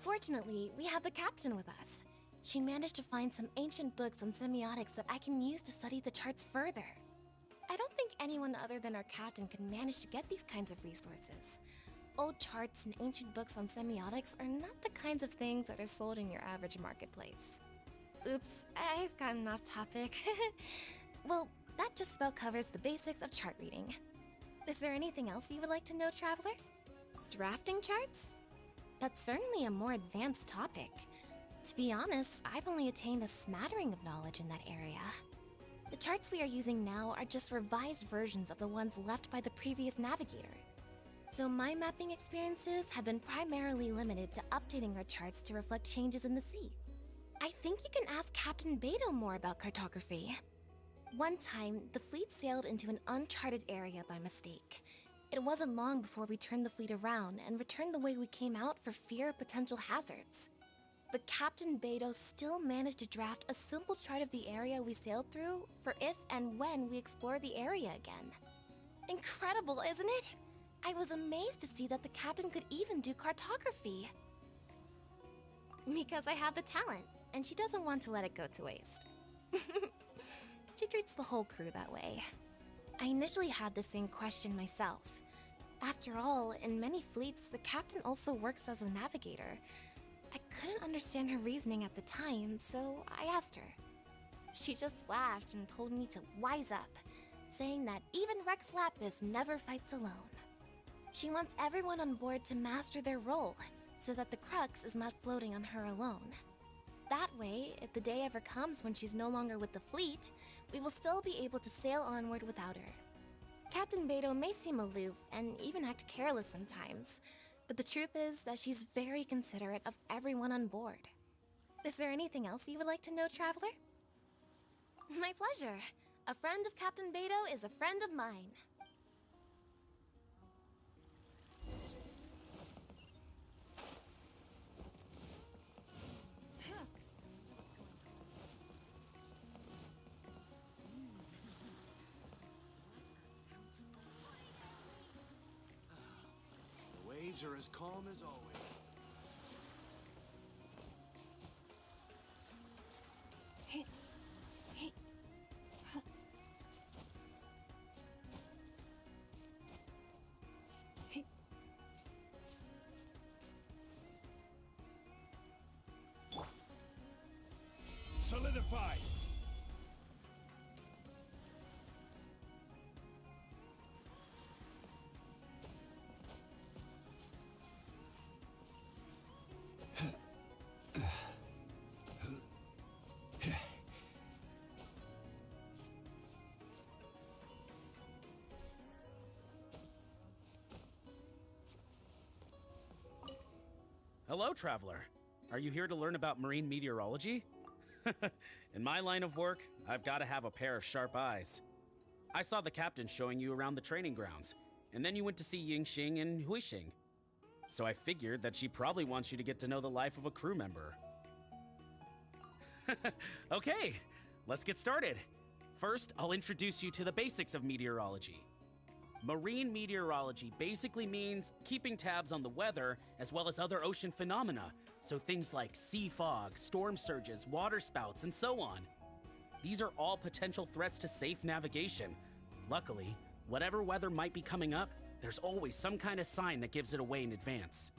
Fortunately, we have the captain with us. She managed to find some ancient books on semiotics that I can use to study the charts further. I don't think anyone other than our captain could manage to get these kinds of resources. Old charts and ancient books on semiotics are not the kinds of things that are sold in your average marketplace. Oops, I've gotten off topic. Well, that just about covers the basics of chart reading. Is there anything else you would like to know, Traveler? Drafting charts? That's certainly a more advanced topic. To be honest, I've only attained a smattering of knowledge in that area. The charts we are using now are just revised versions of the ones left by the previous navigator. So my mapping experiences have been primarily limited to updating our charts to reflect changes in the sea. I think you can ask Captain Beto more about cartography. One time, the fleet sailed into an uncharted area by mistake. It wasn't long before we turned the fleet around and returned the way we came out for fear of potential hazards. But Captain Beto still managed to draft a simple chart of the area we sailed through for if and when we explore the area again. Incredible, isn't it? I was amazed to see that the captain could even do cartography. Because I have the talent, and she doesn't want to let it go to waste. She treats the whole crew that way. I initially had the same question myself. After all, in many fleets, the captain also works as a navigator. I couldn't understand her reasoning at the time, so I asked her. She just laughed and told me to wise up, saying that even Rex Lapis never fights alone. She wants everyone on board to master their role, so that the Crux is not floating on her alone. That way, if the day ever comes when she's no longer with the fleet, we will still be able to sail onward without her. Captain Beto may seem aloof and even act careless sometimes, but the truth is that she's very considerate of everyone on board. Is there anything else you would like to know, Traveler? My pleasure. A friend of Captain Beto is a friend of mine. waves are as calm as always. Solidify! Hello, traveler. Are you here to learn about marine meteorology? In my line of work, I've got to have a pair of sharp eyes. I saw the captain showing you around the training grounds, and then you went to see Yingxing and Huixing. So I figured that she probably wants you to get to know the life of a crew member. Okay, let's get started. First, I'll introduce you to the basics of meteorology. Marine meteorology basically means keeping tabs on the weather as well as other ocean phenomena, so things like sea fog, storm surges, water spouts, and so on. These are all potential threats to safe navigation. Luckily, whatever weather might be coming up, there's always some kind of sign that gives it away in advance.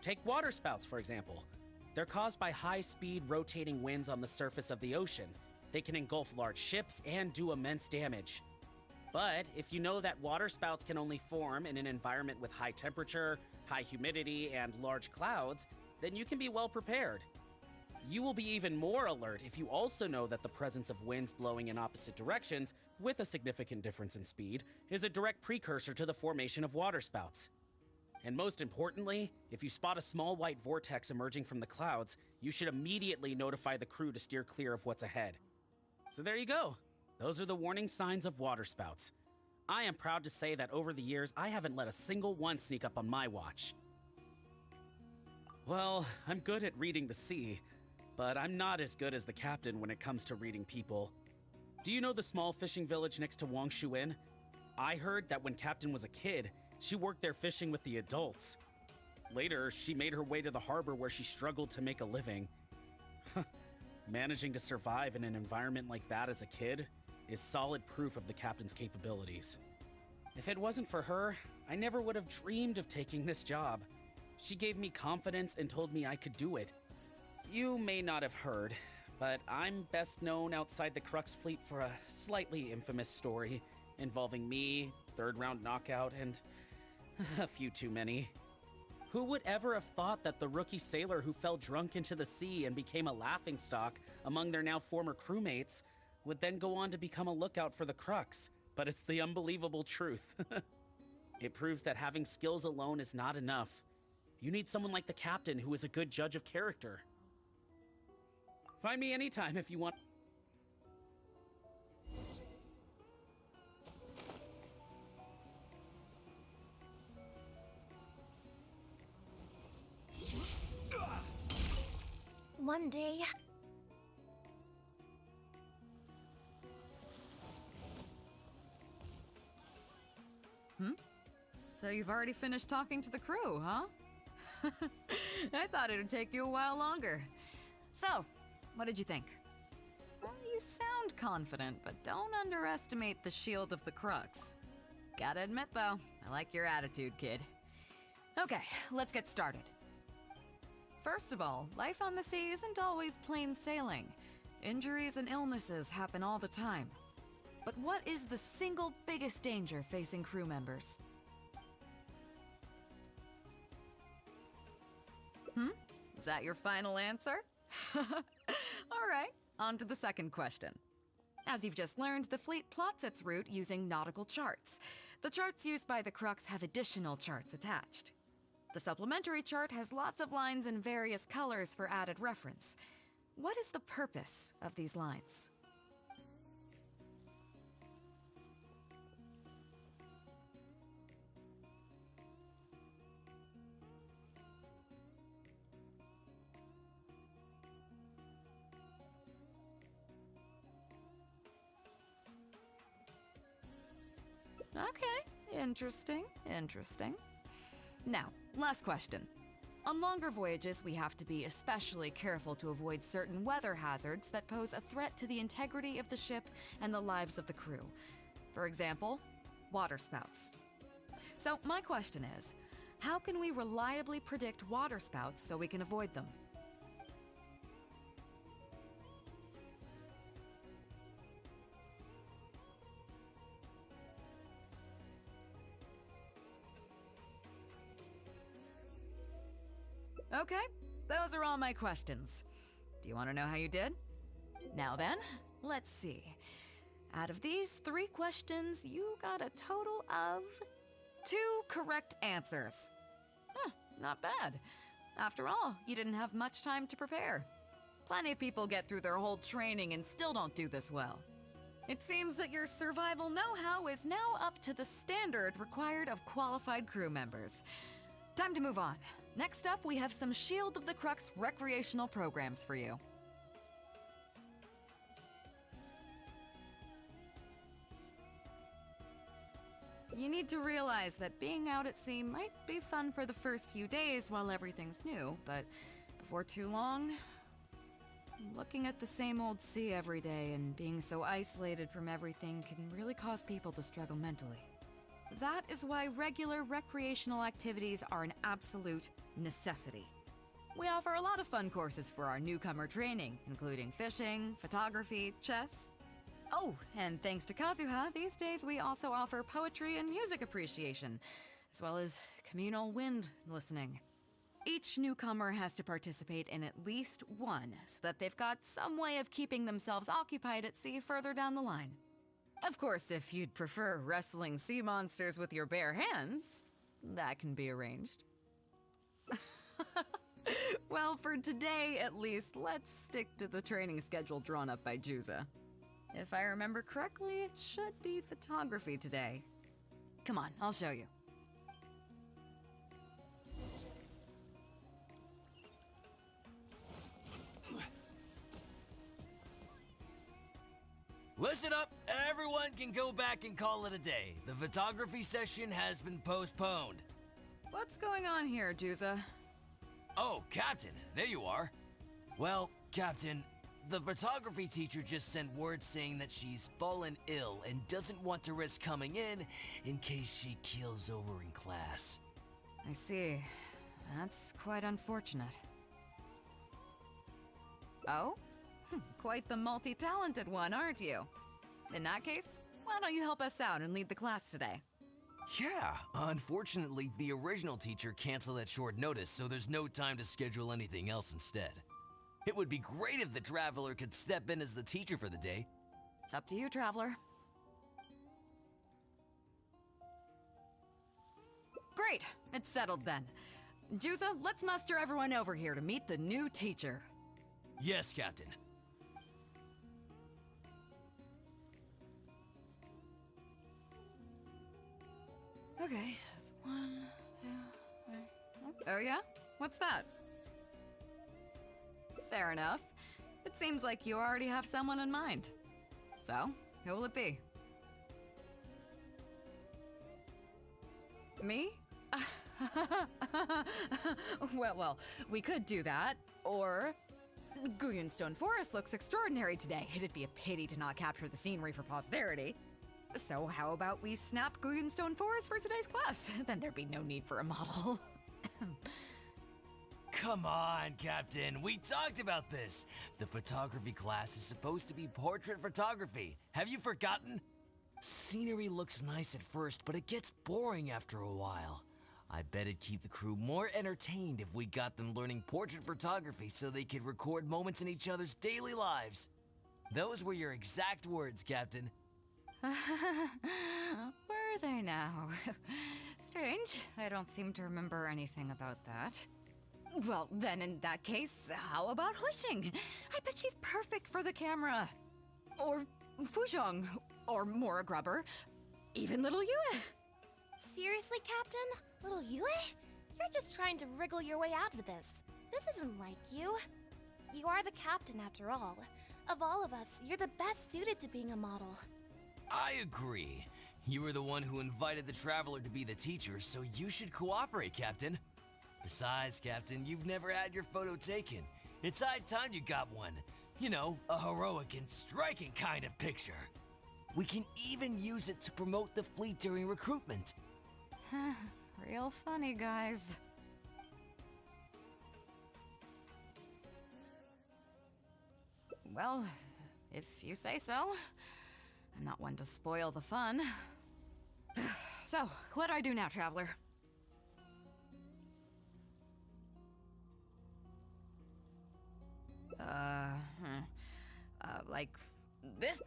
Take water spouts, for example. They're caused by high-speed rotating winds on the surface of the ocean. They can engulf large ships and do immense damage. But if you know that water spouts can only form in an environment with high temperature, high humidity, and large clouds, then you can be well prepared. You will be even more alert if you also know that the presence of winds blowing in opposite directions, with a significant difference in speed, is a direct precursor to the formation of water spouts. And most importantly, if you spot a small white vortex emerging from the clouds, you should immediately notify the crew to steer clear of what's ahead. So there you go. Those are the warning signs of water spouts. I am proud to say that over the years, I haven't let a single one sneak up on my watch. Well, I'm good at reading the sea, but I'm not as good as the captain when it comes to reading people. Do you know the small fishing village next to Wangshuin? I heard that when Captain was a kid, she worked there fishing with the adults. Later, she made her way to the harbor where she struggled to make a living. Managing to survive in an environment like that as a kid is solid proof of the captain's capabilities. If it wasn't for her, I never would have dreamed of taking this job. She gave me confidence and told me I could do it. You may not have heard, but I'm best known outside the Crux fleet for a slightly infamous story involving me, third-round knockout, and a few too many. Who would ever have thought that the rookie sailor who fell drunk into the sea and became a laughingstock among their now former crewmates would then go on to become a lookout for the Crux? But it's the unbelievable truth. It proves that having skills alone is not enough. You need someone like the captain who is a good judge of character. Find me anytime if you want. One day... So you've already finished talking to the crew, huh? I thought it would take you a while longer. So, what did you think? Well, you sound confident, but don't underestimate the shield of the Crux. Gotta admit, though, I like your attitude, kid. Okay, let's get started. First of all, life on the sea isn't always plain sailing. Injuries and illnesses happen all the time. But what is the single biggest danger facing crew members? Is that your final answer? All right, on to the second question. As you've just learned, the fleet plots its route using nautical charts. The charts used by the Crux have additional charts attached. The supplementary chart has lots of lines in various colors for added reference. What is the purpose of these lines? Okay, interesting. Now, last question. On longer voyages, we have to be especially careful to avoid certain weather hazards that pose a threat to the integrity of the ship and the lives of the crew. For example, water spouts. So my question is, how can we reliably predict water spouts so we can avoid them? Okay, those are all my questions. Do you want to know how you did? Now then, let's see. Out of these 3 questions, you got a total of 2 correct answers. Huh, not bad. After all, you didn't have much time to prepare. Plenty of people get through their whole training and still don't do this well. It seems that your survival know-how is now up to the standard required of qualified crew members. Time to move on. Next up, we have some Shield of the Crux recreational programs for you. You need to realize that being out at sea might be fun for the first few days while everything's new, but before too long, looking at the same old sea every day and being so isolated from everything can really cause people to struggle mentally. That is why regular recreational activities are an absolute necessity. We offer a lot of fun courses for our newcomer training, including fishing, photography, chess. Oh, and thanks to Kazuha, these days we also offer poetry and music appreciation, as well as communal wind listening. Each newcomer has to participate in at least one, so that they've got some way of keeping themselves occupied at sea further down the line. Of course, if you'd prefer wrestling sea monsters with your bare hands, that can be arranged. Well, for today at least, let's stick to the training schedule drawn up by Juza. If I remember correctly, it should be photography today. Come on, I'll show you. Listen up, everyone can go back and call it a day. The photography session has been postponed. What's going on here, Juza? Oh, Captain, there you are. Well, Captain, the photography teacher just sent word saying that she's fallen ill and doesn't want to risk coming in case she keels over in class. I see. That's quite unfortunate. Oh? Quite the multi-talented one, aren't you? In that case, why don't you help us out and lead the class today? Yeah, unfortunately, the original teacher canceled at short notice, so there's no time to schedule anything else instead. It would be great if the Traveler could step in as the teacher for the day. It's up to you, Traveler. Great, it's settled then. Juza, let's muster everyone over here to meet the new teacher. Yes, Captain. Okay, that's 1, 2, 3. Oh yeah? What's that? Fair enough. It seems like you already have someone in mind. So, who will it be? Me? Well, we could do that, or... Guyunstone Forest looks extraordinary today. It'd be a pity to not capture the scenery for posterity. So how about we snap Guyunstone Forest for today's class? Then there'd be no need for a model. Come on, Captain. We talked about this. The photography class is supposed to be portrait photography. Have you forgotten? Scenery looks nice at first, but it gets boring after a while. I bet it'd keep the crew more entertained if we got them learning portrait photography so they could record moments in each other's daily lives. Those were your exact words, Captain. Were they now? Strange. I don't seem to remember anything about that. Well, then in that case, how about Huixing? I bet she's perfect for the camera. Or Fuzhong. Or Mora Grubber. Even little Yue. Seriously, Captain? Little Yue? You're just trying to wriggle your way out of this. This isn't like you. You are the captain, after all. Of all of us, you're the best suited to being a model. I agree. You were the one who invited the Traveler to be the teacher, so you should cooperate, Captain. Besides, Captain, you've never had your photo taken. It's high time you got one. You know, a heroic and striking kind of picture. We can even use it to promote the fleet during recruitment. Real funny, guys. Well, if you say so. I'm not one to spoil the fun. So, what do I do now, Traveler? Like this?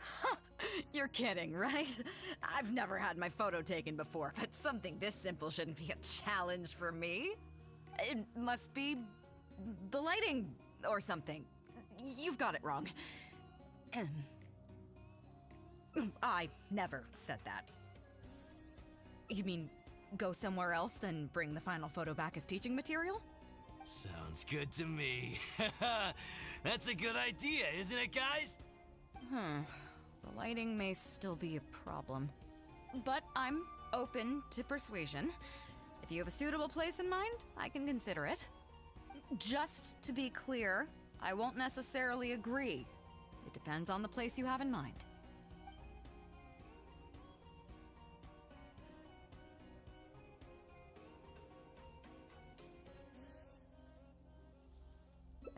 You're kidding, right? I've never had my photo taken before, but something this simple shouldn't be a challenge for me. It must be the lighting or something. You've got it wrong. I never said that. You mean go somewhere else, then bring the final photo back as teaching material? Sounds good to me. That's a good idea, isn't it, guys? The lighting may still be a problem. But I'm open to persuasion. If you have a suitable place in mind, I can consider it. Just to be clear, I won't necessarily agree. It depends on the place you have in mind.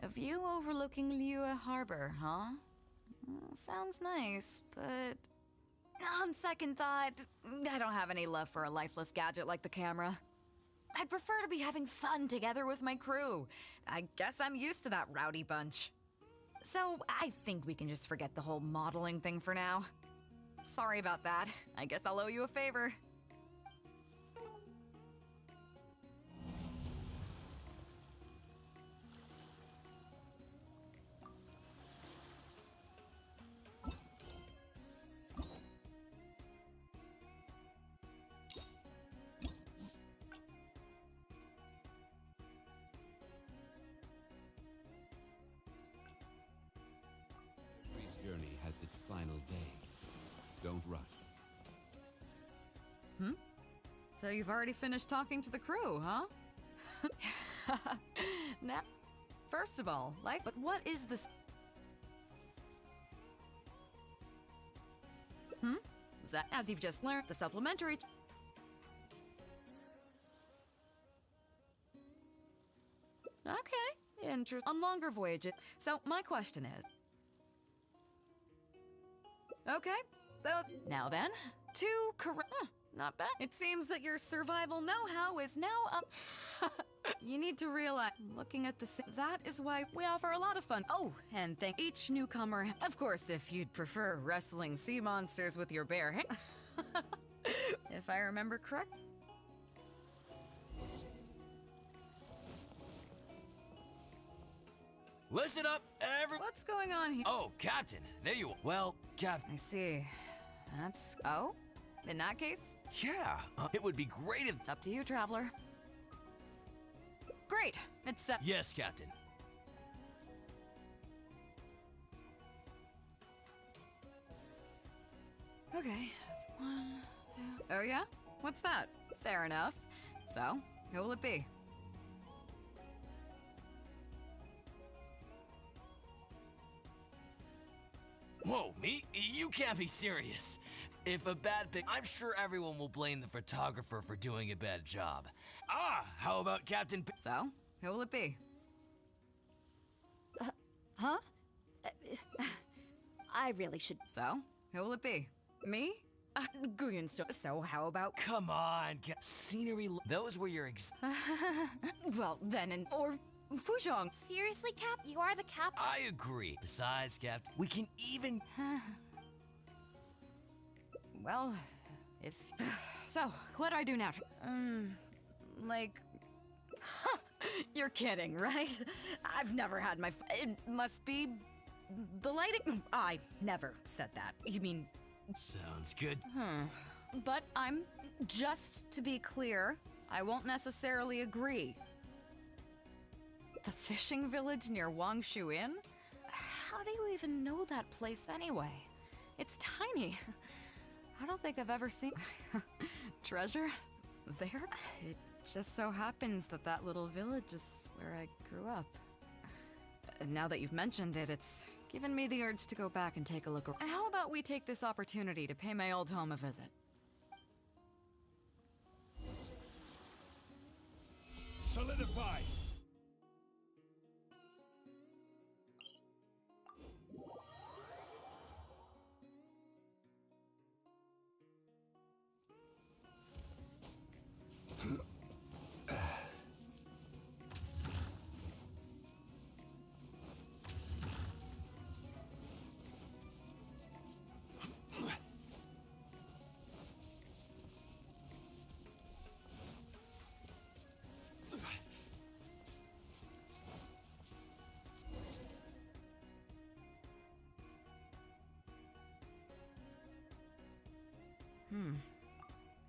A view overlooking Liyue Harbor, huh? Sounds nice, but on second thought, I don't have any love for a lifeless gadget like the camera. I'd prefer to be having fun together with my crew. I guess I'm used to that rowdy bunch. So I think we can just forget the whole modeling thing for now. Sorry about that. I guess I'll owe you a favor. Journey has its final day. Don't rush. So you've already finished talking to the crew, huh? Now, first of all, but what is this? Is that, as you've just learned, the supplementary... Okay, on longer voyages. So my question is... Okay, now then, not bad. It seems that your survival know-how is now up. You need to realize, looking at that is why we offer a lot of fun. Oh, and thank each newcomer. Of course, if you'd prefer wrestling sea monsters with your bare hands. If I remember correct. Listen up, everyone. What's going on here? Oh, Captain, there you are. Well, Captain. I see. That's... Oh? In that case? Yeah, it would be great if... It's up to you, Traveler. Great! It's set. Yes, Captain. Okay, that's 1, 2... Oh yeah? What's that? Fair enough. So, who will it be? Whoa, me? You can't be serious. If a bad pic, I'm sure everyone will blame the photographer for doing a bad job. How about Captain So, who will it be? Huh? I really should... So, who will it be? Me? So how about... Come on, scenery... Those were your well, then, or... Fuzhong. Seriously, Cap? You are the cap? I agree. Besides, Captain, we can even... Well, if... So, what do I do now? You're kidding, right? I've never had my... It must be... the lighting... I never said that. You mean... Sounds good. But I'm... Just to be clear, I won't necessarily agree. The fishing village near Wangshu Inn? How do you even know that place anyway? It's tiny. I don't think I've ever seen... Treasure? There? just so happens that that little village is where I grew up. Now that you've mentioned it, it's given me the urge to go back and take a look. How about we take this opportunity to pay my old home a visit? Solidify!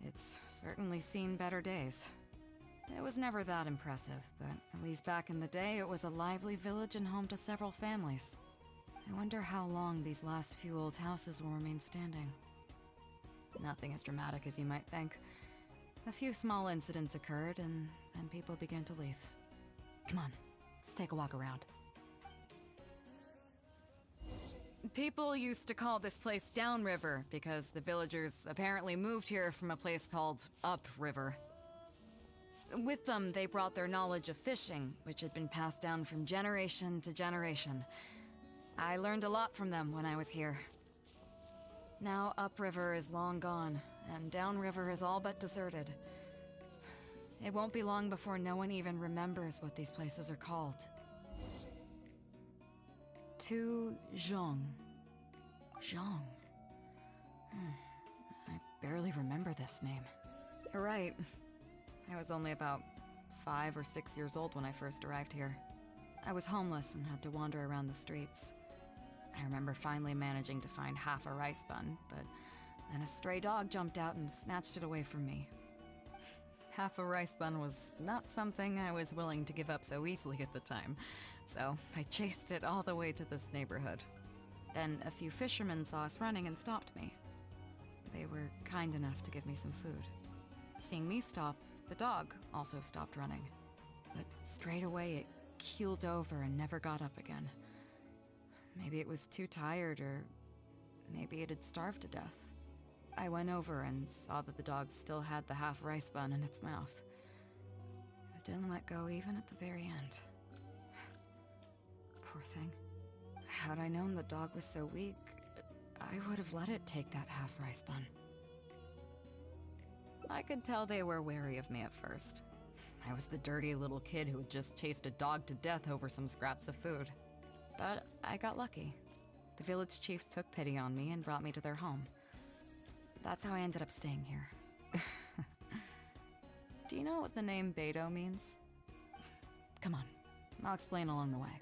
It's certainly seen better days. It was never that impressive, but at least back in the day, it was a lively village and home to several families. I wonder how long these last few old houses will remain standing. Nothing as dramatic as you might think. A few small incidents occurred, and then people began to leave. Come on, let's take a walk around. People used to call this place Downriver because the villagers apparently moved here from a place called Upriver. With them, they brought their knowledge of fishing, which had been passed down from generation to generation. I learned a lot from them when I was here. Now Upriver is long gone, and Downriver is all but deserted. It won't be long before no one even remembers what these places are called. To Zhong. Zhong. I barely remember this name. You're right. I was only about 5 or 6 years old when I first arrived here. I was homeless and had to wander around the streets. I remember finally managing to find half a rice bun, but then a stray dog jumped out and snatched it away from me. Half a rice bun was not something I was willing to give up so easily at the time, so I chased it all the way to this neighborhood. Then a few fishermen saw us running and stopped me. They were kind enough to give me some food. Seeing me stop, the dog also stopped running. But straight away it keeled over and never got up again. Maybe it was too tired, or maybe it had starved to death. I went over and saw that the dog still had the half rice bun in its mouth. It didn't let go even at the very end. Poor thing. Had I known the dog was so weak, I would have let it take that half rice bun. I could tell they were wary of me at first. I was the dirty little kid who had just chased a dog to death over some scraps of food. But I got lucky. The village chief took pity on me and brought me to their home. That's how I ended up staying here. Do you know what the name Beidou means? Come on, I'll explain along the way.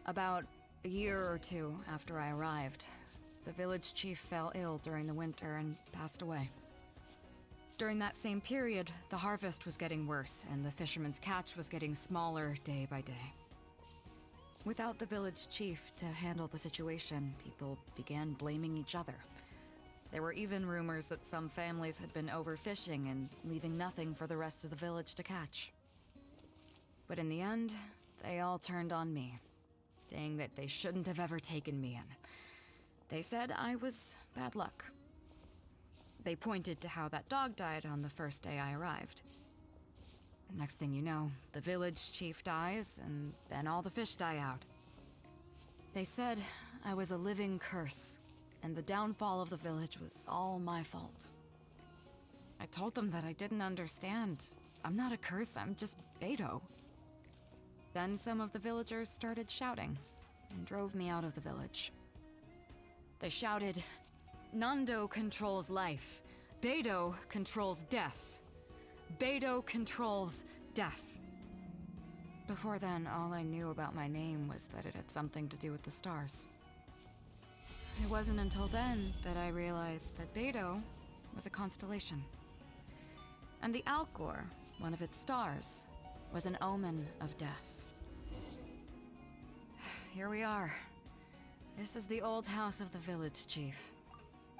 About a year or two after I arrived, the village chief fell ill during the winter and passed away. During that same period, the harvest was getting worse and the fishermen's catch was getting smaller day by day. Without the village chief to handle the situation, people began blaming each other. There were even rumors that some families had been overfishing and leaving nothing for the rest of the village to catch. But in the end, they all turned on me, saying that they shouldn't have ever taken me in. They said I was bad luck. They pointed to how that dog died on the first day I arrived. Next thing you know, the village chief dies, and then all the fish die out. They said I was a living curse, and the downfall of the village was all my fault. I told them that I didn't understand. I'm not a curse, I'm just Beidou. Then some of the villagers started shouting, and drove me out of the village. They shouted, "Nando controls life. Beidou controls death. Beidou controls death." Before then, all I knew about my name was that it had something to do with the stars. It wasn't until then that I realized that Beidou was a constellation. And the Alcor, one of its stars, was an omen of death. Here we are. This is the old house of the village chief.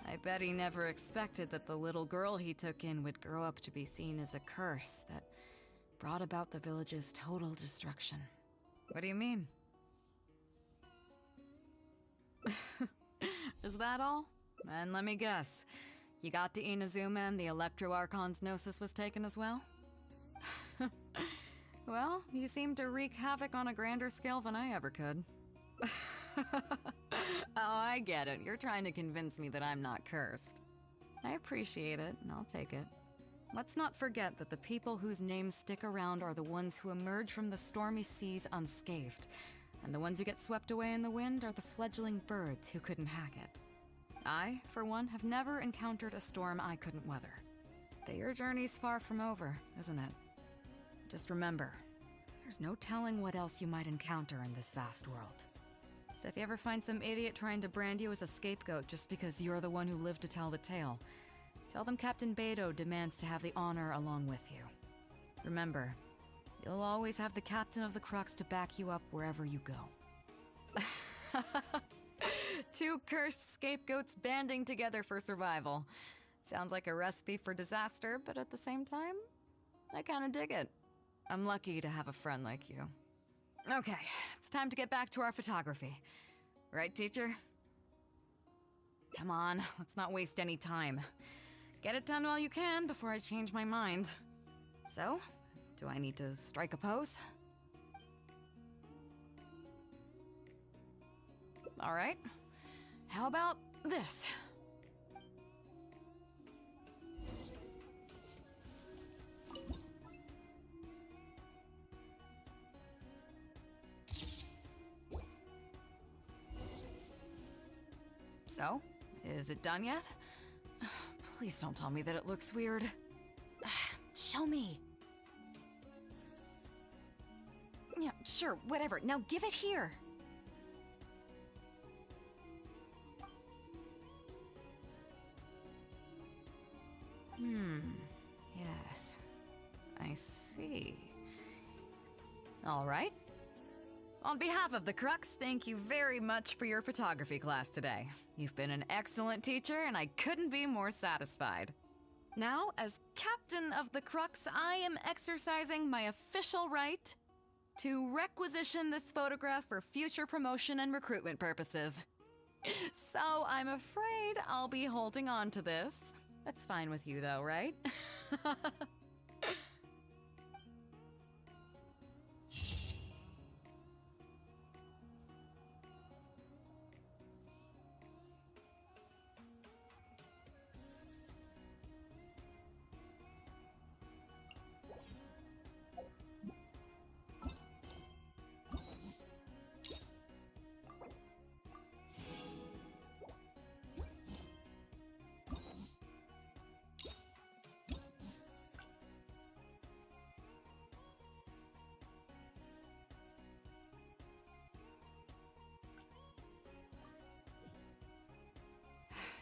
I bet he never expected that the little girl he took in would grow up to be seen as a curse that brought about the village's total destruction. What do you mean? Is that all? And let me guess, you got to Inazuma and the Electro Archon's Gnosis was taken as well? Well, you seem to wreak havoc on a grander scale than I ever could. Oh, I get it. You're trying to convince me that I'm not cursed. I appreciate it, and I'll take it. Let's not forget that the people whose names stick around are the ones who emerge from the stormy seas unscathed, and the ones who get swept away in the wind are the fledgling birds who couldn't hack it. I, for one, have never encountered a storm I couldn't weather. But your journey's far from over, isn't it? Just remember, there's no telling what else you might encounter in this vast world. So if you ever find some idiot trying to brand you as a scapegoat just because you're the one who lived to tell the tale, tell them Captain Beidou demands to have the honor along with you. Remember, you'll always have the Captain of the Crux to back you up wherever you go. Two cursed scapegoats banding together for survival. Sounds like a recipe for disaster, but at the same time, I kinda dig it. I'm lucky to have a friend like you. Okay, it's time to get back to our photography. Right, teacher? Come on, let's not waste any time. Get it done while you can before I change my mind. So, do I need to strike a pose? All right. How about this? So, is it done yet? Please don't tell me that it looks weird. Show me. Yeah, sure, whatever. Now give it here. Yes. I see. All right. On behalf of the Crux, thank you very much for your photography class today. You've been an excellent teacher, and I couldn't be more satisfied. Now, as Captain of the Crux, I am exercising my official right to requisition this photograph for future promotion and recruitment purposes. So I'm afraid I'll be holding on to this. That's fine with you though, right?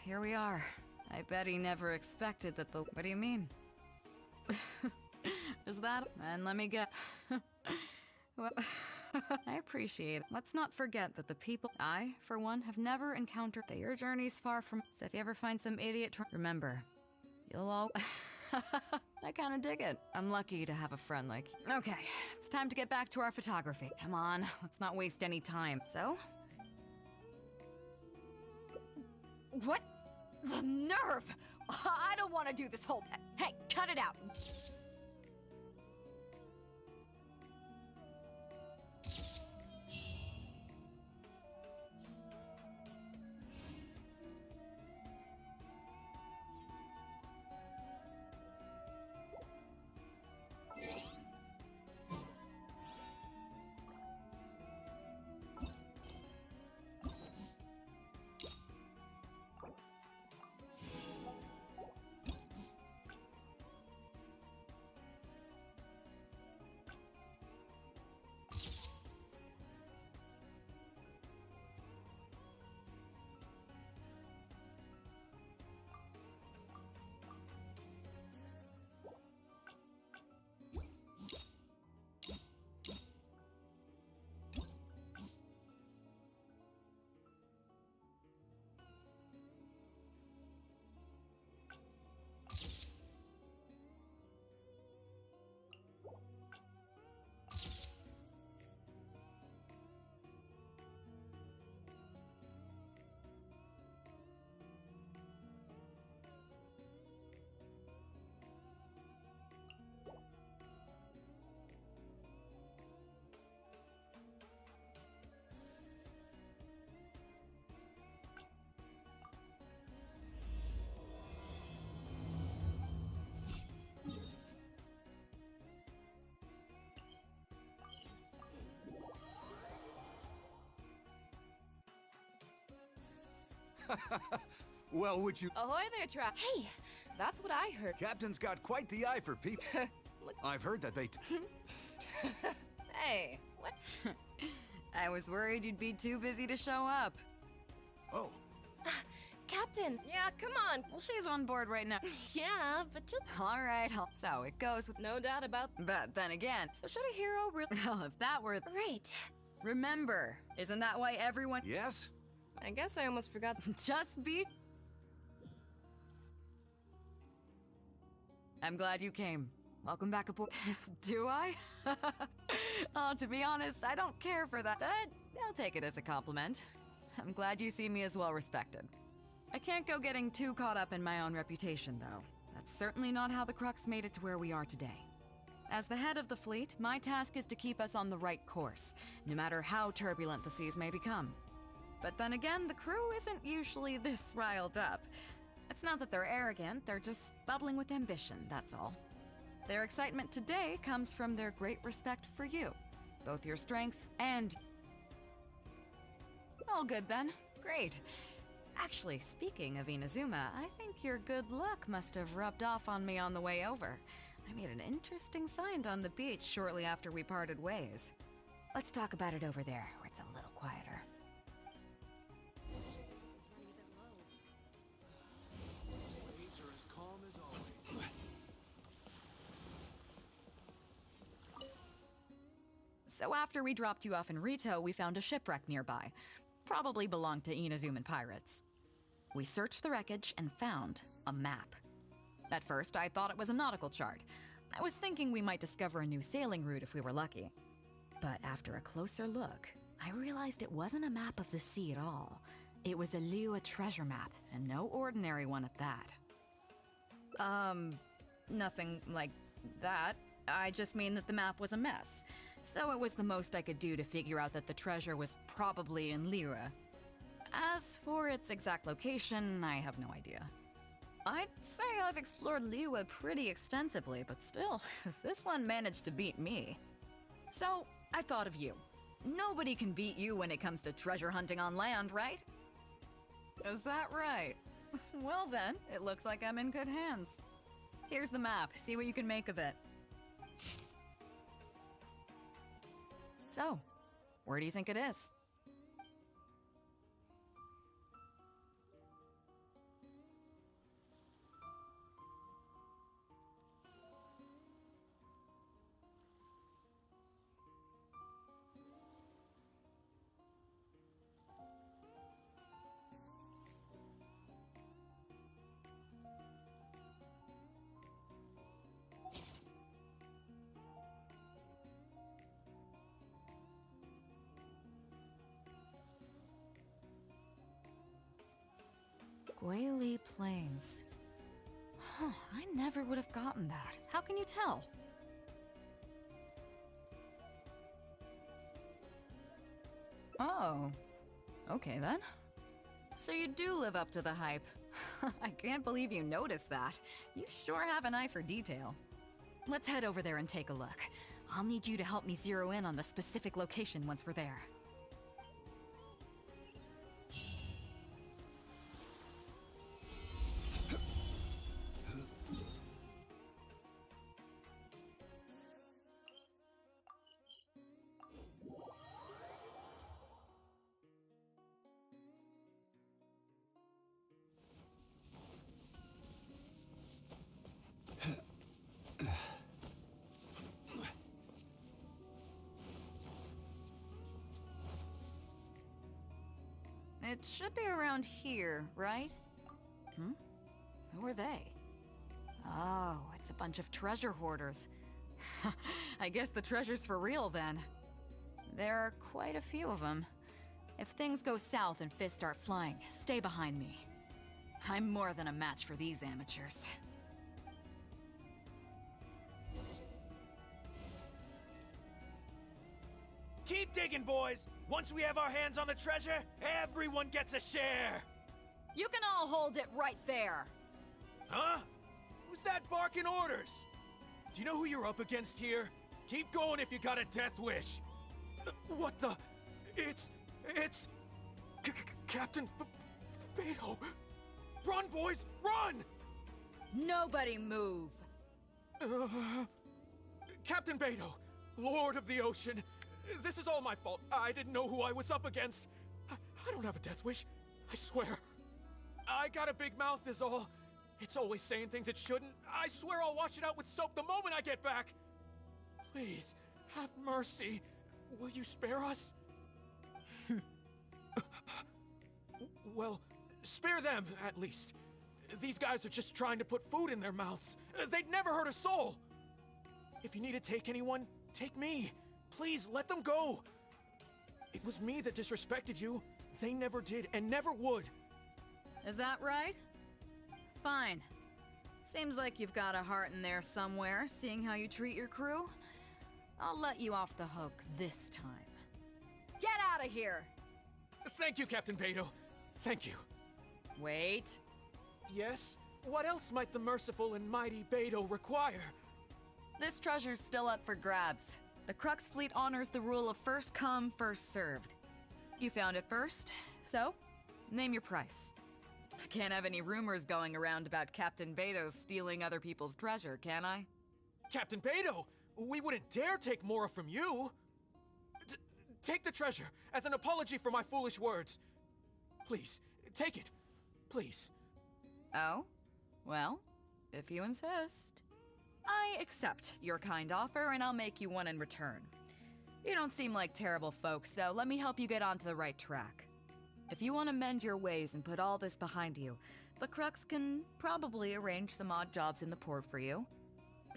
Here we are. I bet he never expected that the— What do you mean? Is that— And let me get— Well, I appreciate it. Let's not forget that the people— I, for one, have never encountered— That your journey's far from— So if you ever find some idiot remember, you'll all— I kinda dig it. I'm lucky to have a friend like you. Okay, it's time to get back to our photography. Come on, let's not waste any time. So? What? The nerve! I don't want to do this whole— Hey, cut it out! Well, would you... Ahoy there, Trap. Hey, that's what I heard. Captain's got quite the eye for people. I've heard that they... Hey, what? I was worried you'd be too busy to show up. Oh. Captain! Yeah, come on. Well, she's on board right now. Yeah, but just... All right, so it goes with... No doubt about... But then again, so should a hero really... Well, if that were... Right. Remember, isn't that why everyone... Yes? I guess I almost forgot... Just be... I'm glad you came. Welcome back aboard. Do I? Oh, to be honest, I don't care for that, but I'll take it as a compliment. I'm glad you see me as well respected. I can't go getting too caught up in my own reputation, though. That's certainly not how the Crux made it to where we are today. As the head of the fleet, my task is to keep us on the right course, no matter how turbulent the seas may become. But then again, the crew isn't usually this riled up. It's not that they're arrogant, they're just bubbling with ambition, that's all. Their excitement today comes from their great respect for you, both your strength and... All good then. Great. Actually, speaking of Inazuma, I think your good luck must have rubbed off on me on the way over. I made an interesting find on the beach shortly after we parted ways. Let's talk about it over there, where it's a little quieter. Waves are as calm as always. So after we dropped you off in Rito, we found a shipwreck nearby. Probably belonged to Inazuman pirates. We searched the wreckage and found a map. At first, I thought it was a nautical chart. I was thinking we might discover a new sailing route if we were lucky. But after a closer look, I realized it wasn't a map of the sea at all. It was a Liyue treasure map, and no ordinary one at that. Nothing like that. I just mean that the map was a mess. So it was the most I could do to figure out that the treasure was probably in Liyue. As for its exact location, I have no idea. I'd say I've explored Liyue pretty extensively, but still, this one managed to beat me. So, I thought of you. Nobody can beat you when it comes to treasure hunting on land, right? Is that right? Well then, it looks like I'm in good hands. Here's the map, see what you can make of it. So, where do you think it is? Guili Plains. Huh, I never would have gotten that. How can you tell? Oh, okay then. So you do live up to the hype. I can't believe you noticed that. You sure have an eye for detail. Let's head over there and take a look. I'll need you to help me zero in on the specific location once we're there. It should be around here, right? Who are they? Oh, it's a bunch of treasure hoarders. I guess the treasure's for real then. There are quite a few of them. If things go south and fists start flying, stay behind me. I'm more than a match for these amateurs. Keep digging, boys! Once we have our hands on the treasure, everyone gets a share! You can all hold it right there! Huh? Who's that barking orders? Do you know who you're up against here? Keep going if you got a death wish! What the... It's... Captain Beto! Run, boys! Run! Nobody move! Captain Beto, Lord of the Ocean, this is all my fault. I didn't know who I was up against. I don't have a death wish, I swear. I got a big mouth is all. It's always saying things it shouldn't. I swear I'll wash it out with soap the moment I get back. Please, have mercy. Will you spare us? Well, spare them, at least. These guys are just trying to put food in their mouths. They'd never hurt a soul. If you need to take anyone, take me. Please, let them go. It was me that disrespected you. They never did and never would. Is that right? Fine. Seems like you've got a heart in there somewhere, seeing how you treat your crew. I'll let you off the hook this time. Get out of here! Thank you, Captain Beto. Thank you. Wait. Yes? What else might the merciful and mighty Beto require? This treasure's still up for grabs. The Crux fleet honors the rule of first come, first served. You found it first, so name your price. I can't have any rumors going around about Captain Beto stealing other people's treasure, can I? Captain Beto, we wouldn't dare take more from you. Take the treasure as an apology for my foolish words. Please, take it. Please. Oh? Well, if you insist. I accept your kind offer, and I'll make you one in return. You don't seem like terrible folks, so let me help you get onto the right track. If you want to mend your ways and put all this behind you, the Crux can probably arrange some odd jobs in the port for you.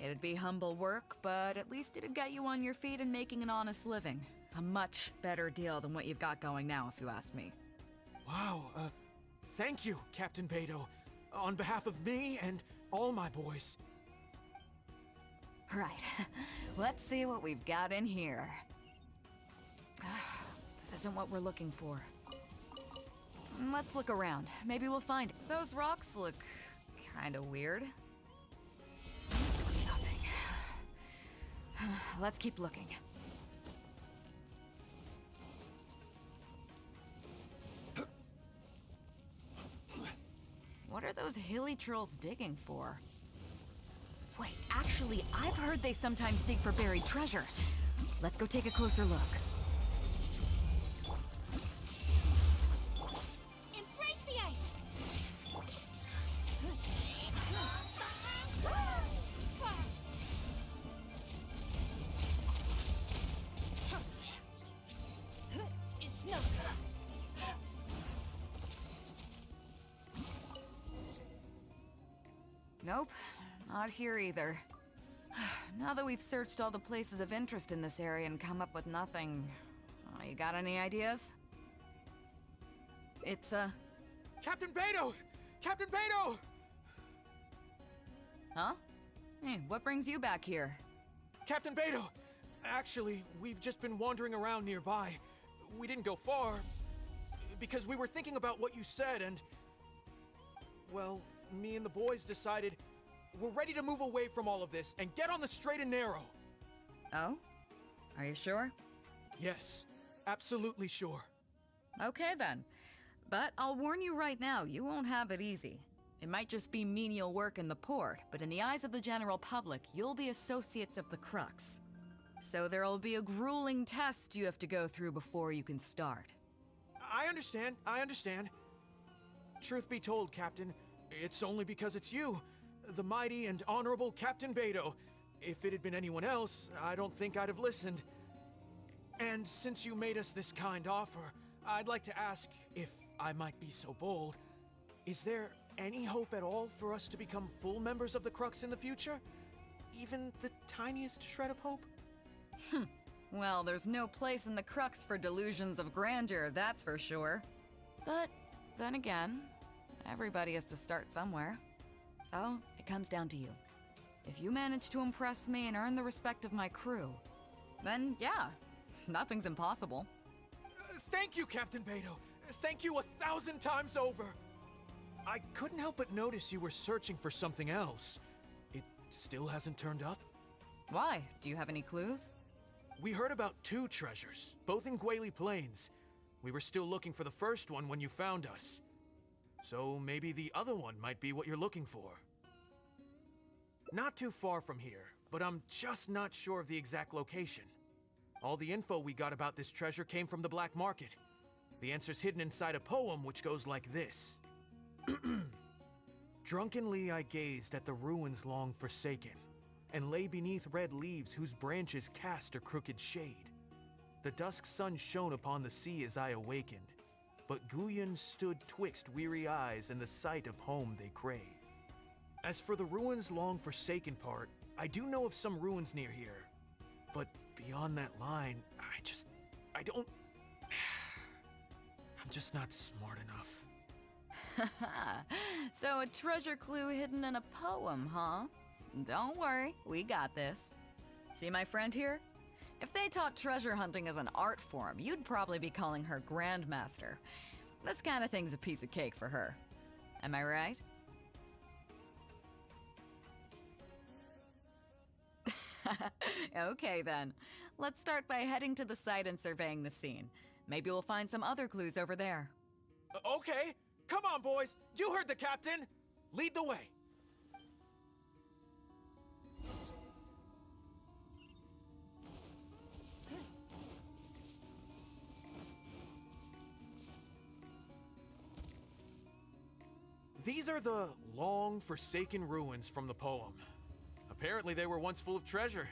It'd be humble work, but at least it'd get you on your feet and making an honest living. A much better deal than what you've got going now, if you ask me. Wow, thank you, Captain Beto. On behalf of me and all my boys. Right. Let's see what we've got in here. This isn't what we're looking for. Let's look around. Maybe we'll find it. Those rocks look kind of weird. Nothing. Let's keep looking. What are those hilly trolls digging for? Wait, actually, I've heard they sometimes dig for buried treasure. Let's go take a closer look. Embrace the ice! It's no good. Nope, not here either. Now that we've searched all the places of interest in this area and come up with nothing, you got any ideas? It's, Captain Beto! Captain Beto! Huh? Hey, what brings you back here? Captain Beto! Actually, we've just been wandering around nearby. We didn't go far, because we were thinking about what you said and... Well, me and the boys decided we're ready to move away from all of this and get on the straight and narrow. Oh? Are you sure? Yes, absolutely sure. Okay then. But I'll warn you right now, you won't have it easy. It might just be menial work in the port, but in the eyes of the general public, you'll be associates of the Crux. So there'll be a grueling test you have to go through before you can start. I understand. Truth be told, Captain, it's only because it's you, the mighty and honorable Captain Beto. If it had been anyone else, I don't think I'd have listened. And since you made us this kind offer, I'd like to ask, if I might be so bold, is there any hope at all for us to become full members of the Crux in the future? Even the tiniest shred of hope? Well, there's no place in the Crux for delusions of grandeur, that's for sure. But then again, everybody has to start somewhere. So, it comes down to you. If you manage to impress me and earn the respect of my crew, then yeah, nothing's impossible. Thank you, Captain Beto. Thank you 1,000 times over. I couldn't help but notice you were searching for something else. It still hasn't turned up? Why? Do you have any clues? We heard about 2 treasures, both in Gwaley Plains. We were still looking for the first one when you found us. So maybe the other one might be what you're looking for. Not too far from here, but I'm just not sure of the exact location. All the info we got about this treasure came from the black market. The answer's hidden inside a poem which goes like this. Drunkenly I gazed at the ruins long forsaken, and lay beneath red leaves whose branches cast a crooked shade. The dusk sun shone upon the sea as I awakened, but Guyon stood twixt weary eyes and the sight of home they crave. As for the ruins long forsaken part, I do know of some ruins near here, but beyond that line, I don't... I'm just not smart enough. So a treasure clue hidden in a poem, huh? Don't worry, we got this. See my friend here? If they taught treasure hunting as an art form, you'd probably be calling her Grandmaster. This kind of thing's a piece of cake for her. Am I right? Okay then. Let's start by heading to the site and surveying the scene. Maybe we'll find some other clues over there. Okay, come on boys, you heard the captain! Lead the way! These are the long forsaken ruins from the poem. Apparently they were once full of treasure.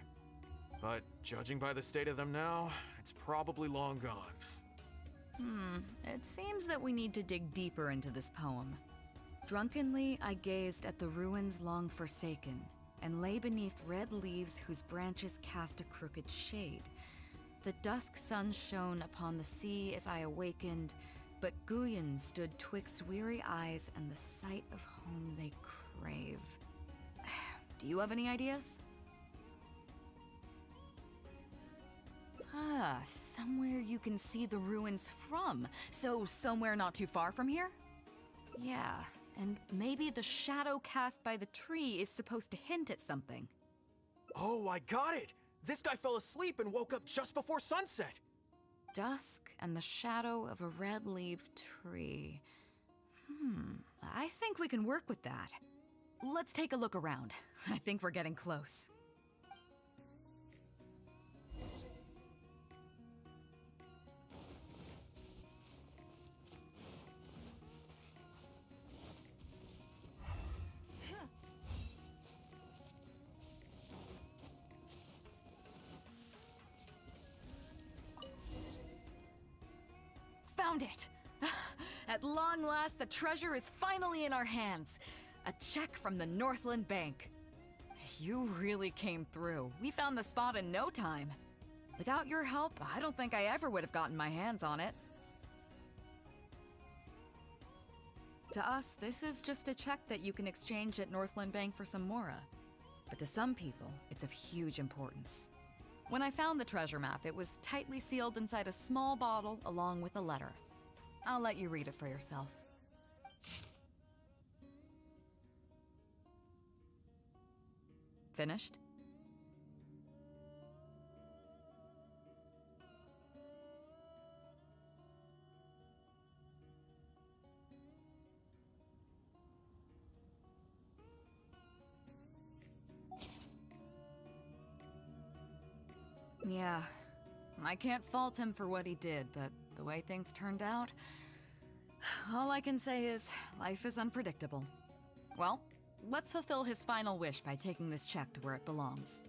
But judging by the state of them now, it's probably long gone. It seems that we need to dig deeper into this poem. Drunkenly I gazed at the ruins long forsaken, and lay beneath red leaves whose branches cast a crooked shade. The dusk sun shone upon the sea as I awakened, but Guyon stood twixt weary eyes and the sight of home they crave. Do you have any ideas? Somewhere you can see the ruins from. So somewhere not too far from here? Yeah, and maybe the shadow cast by the tree is supposed to hint at something. Oh, I got it! This guy fell asleep and woke up just before sunset! Dusk and the shadow of a red-leaved tree. I think we can work with that. Let's take a look around. I think we're getting close. Found it! At long last, the treasure is finally in our hands. A check from the Northland Bank. You really came through. We found the spot in no time. Without your help, I don't think I ever would have gotten my hands on it. To us, this is just a check that you can exchange at Northland Bank for some Mora. But to some people, it's of huge importance. When I found the treasure map, it was tightly sealed inside a small bottle along with a letter. I'll let you read it for yourself. Finished? Yeah, I can't fault him for what he did, but the way things turned out, all I can say is life is unpredictable. Well, let's fulfill his final wish by taking this check to where it belongs.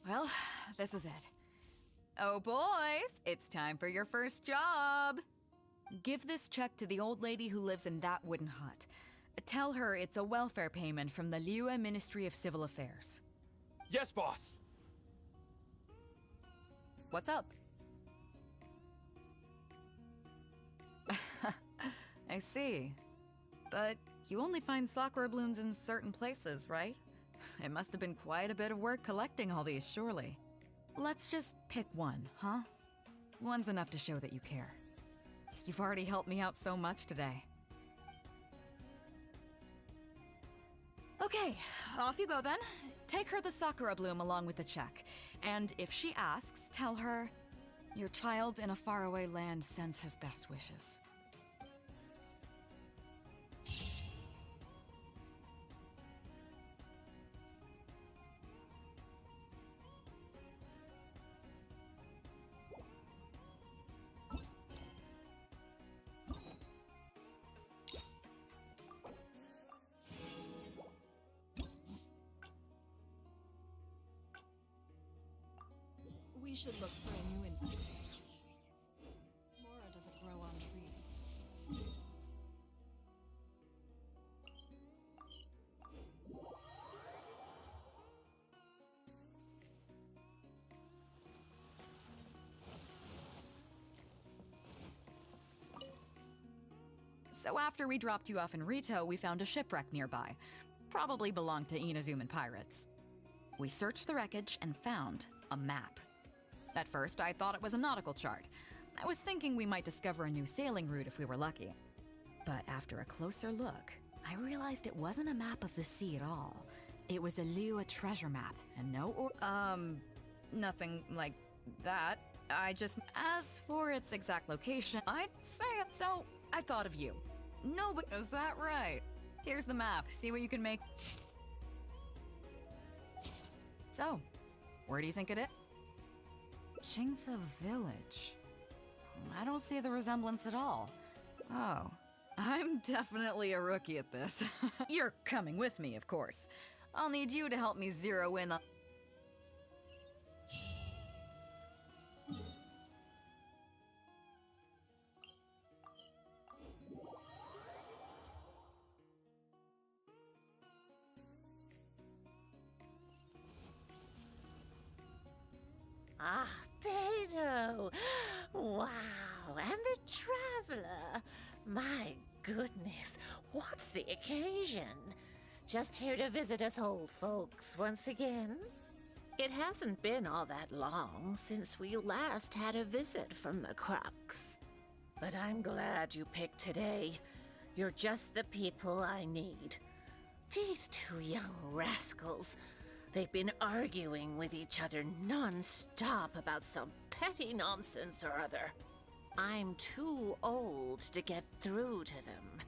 Well, this is it. Oh boys, it's time for your first job. Give this check to the old lady who lives in that wooden hut. Tell her it's a welfare payment from the Liyue Ministry of Civil Affairs. Yes, boss! What's up? I see. But you only find sakura blooms in certain places, right? It must have been quite a bit of work collecting all these, surely. Let's just pick one, huh? One's enough to show that you care. You've already helped me out so much today. Okay, off you go then. Take her the sakura bloom along with the check. And if she asks, tell her, your child in a faraway land sends his best wishes. We should look for a new investor. Mora doesn't grow on trees. So after we dropped you off in Rito, we found a shipwreck nearby. Probably belonged to Inazuman pirates. We searched the wreckage and found a map. At first, I thought it was a nautical chart. I was thinking we might discover a new sailing route if we were lucky. But after a closer look, I realized it wasn't a map of the sea at all. It was a Liyue treasure map, and nothing like that. As for its exact location, I'd say it, so I thought of you. No, but is that right? Here's the map, see what you can make. So, where do you think it is? Chingsa Village. I don't see the resemblance at all. Oh, I'm definitely a rookie at this. You're coming with me, of course. I'll need you to help me zero in on... Ah, Beidou! Wow, and the Traveler! My goodness, what's the occasion? Just here to visit us old folks once again? It hasn't been all that long since we last had a visit from the Crux. But I'm glad you picked today. You're just the people I need. These two young rascals, they've been arguing with each other non-stop about some petty nonsense or other. I'm too old to get through to them.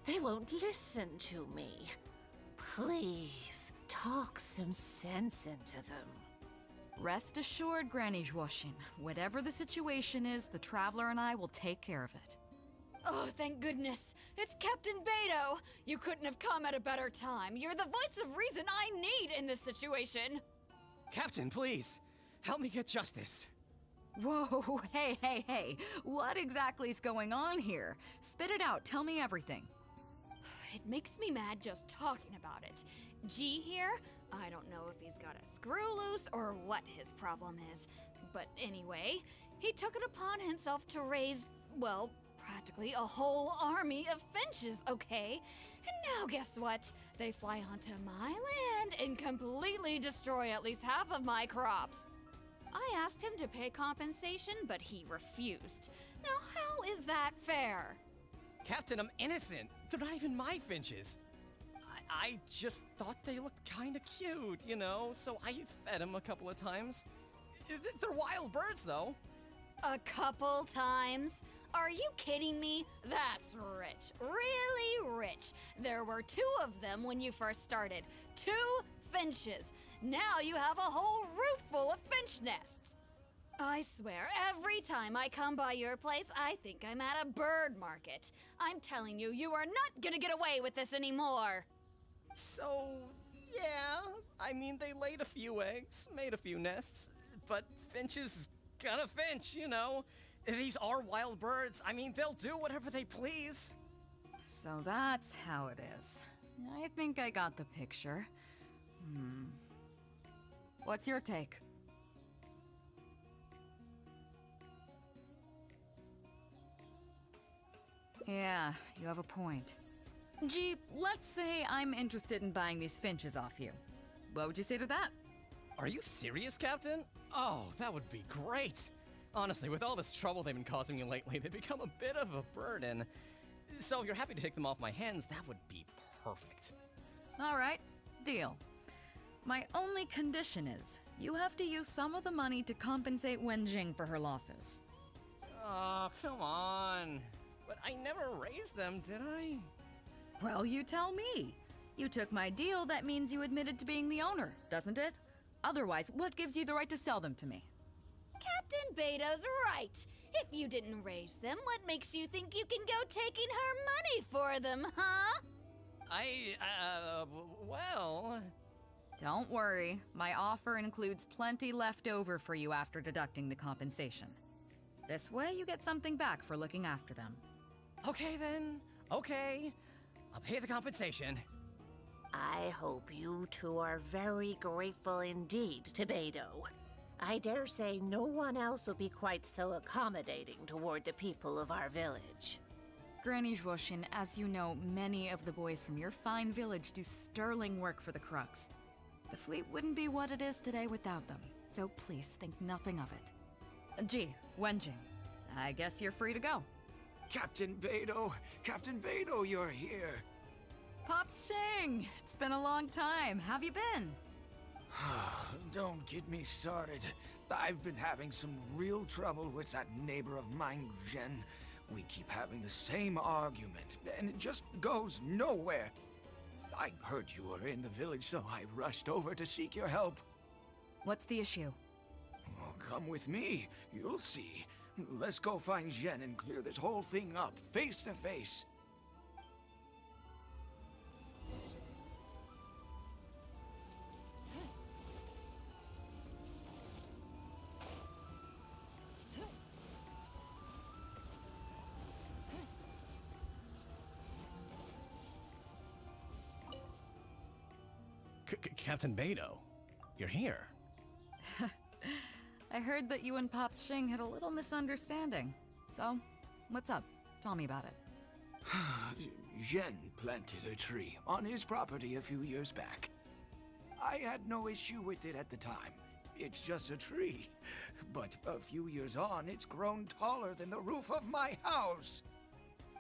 They won't listen to me. Please, talk some sense into them. Rest assured, Granny Zhuoshin. Whatever the situation is, the Traveler and I will take care of it. Oh, thank goodness. It's Captain Beidou. You couldn't have come at a better time. You're the voice of reason I need in this situation. Captain, please, help me get justice. Whoa, hey. What exactly is going on here? Spit it out, tell me everything. It makes me mad just talking about it. G here, I don't know if he's got a screw loose or what his problem is. But anyway, he took it upon himself to raise, well, practically a whole army of finches, okay? And now guess what? They fly onto my land and completely destroy at least half of my crops. I asked him to pay compensation, but he refused. Now how is that fair? Captain, I'm innocent. They're not even my finches. I just thought they looked kinda cute, you know, so I fed them a couple of times. They're wild birds, though. A couple times? Are you kidding me? That's rich. Really rich. There were 2 of them when you first started. 2 finches. Now you have a whole roof full of finch nests. I swear, every time I come by your place, I think I'm at a bird market. I'm telling you, you are not gonna get away with this anymore. So, yeah, I mean, they laid a few eggs, made a few nests, but finches gotta finch, you know? These are wild birds. I mean, they'll do whatever they please. So that's how it is. I think I got the picture. What's your take? Yeah, you have a point. Gee, let's say I'm interested in buying these finches off you. What would you say to that? Are you serious, Captain? Oh, that would be great. Honestly, with all this trouble they've been causing me lately, they've become a bit of a burden. So if you're happy to take them off my hands, that would be perfect. All right, deal. My only condition is you have to use some of the money to compensate Wenjing for her losses. Oh, come on. But I never raised them, did I? Well, you tell me. You took my deal, that means you admitted to being the owner, doesn't it? Otherwise, what gives you the right to sell them to me? Captain Beto's right. If you didn't raise them, what makes you think you can go taking her money for them, huh? Well... Don't worry. My offer includes plenty left over for you after deducting the compensation. This way, you get something back for looking after them. Okay then. Okay. I'll pay the compensation. I hope you two are very grateful indeed to Beto. I dare say no one else will be quite so accommodating toward the people of our village. Granny Zhuoshin, as you know, many of the boys from your fine village do sterling work for the Crux. The fleet wouldn't be what it is today without them, so please think nothing of it. Gee, Wenjing, I guess you're free to go. Captain Beto, you're here. Pops Shing, it's been a long time. How've you been? Don't get me started. I've been having some real trouble with that neighbor of mine, Jen. We keep having the same argument, and it just goes nowhere. I heard you were in the village, so I rushed over to seek your help. What's the issue? Oh, come with me. You'll see. Let's go find Jen and clear this whole thing up, face to face. Captain Beto, you're here. I heard that you and Pops Shing had a little misunderstanding. So, what's up? Tell me about it. Jen planted a tree on his property a few years back. I had no issue with it at the time. It's just a tree. But a few years on, it's grown taller than the roof of my house.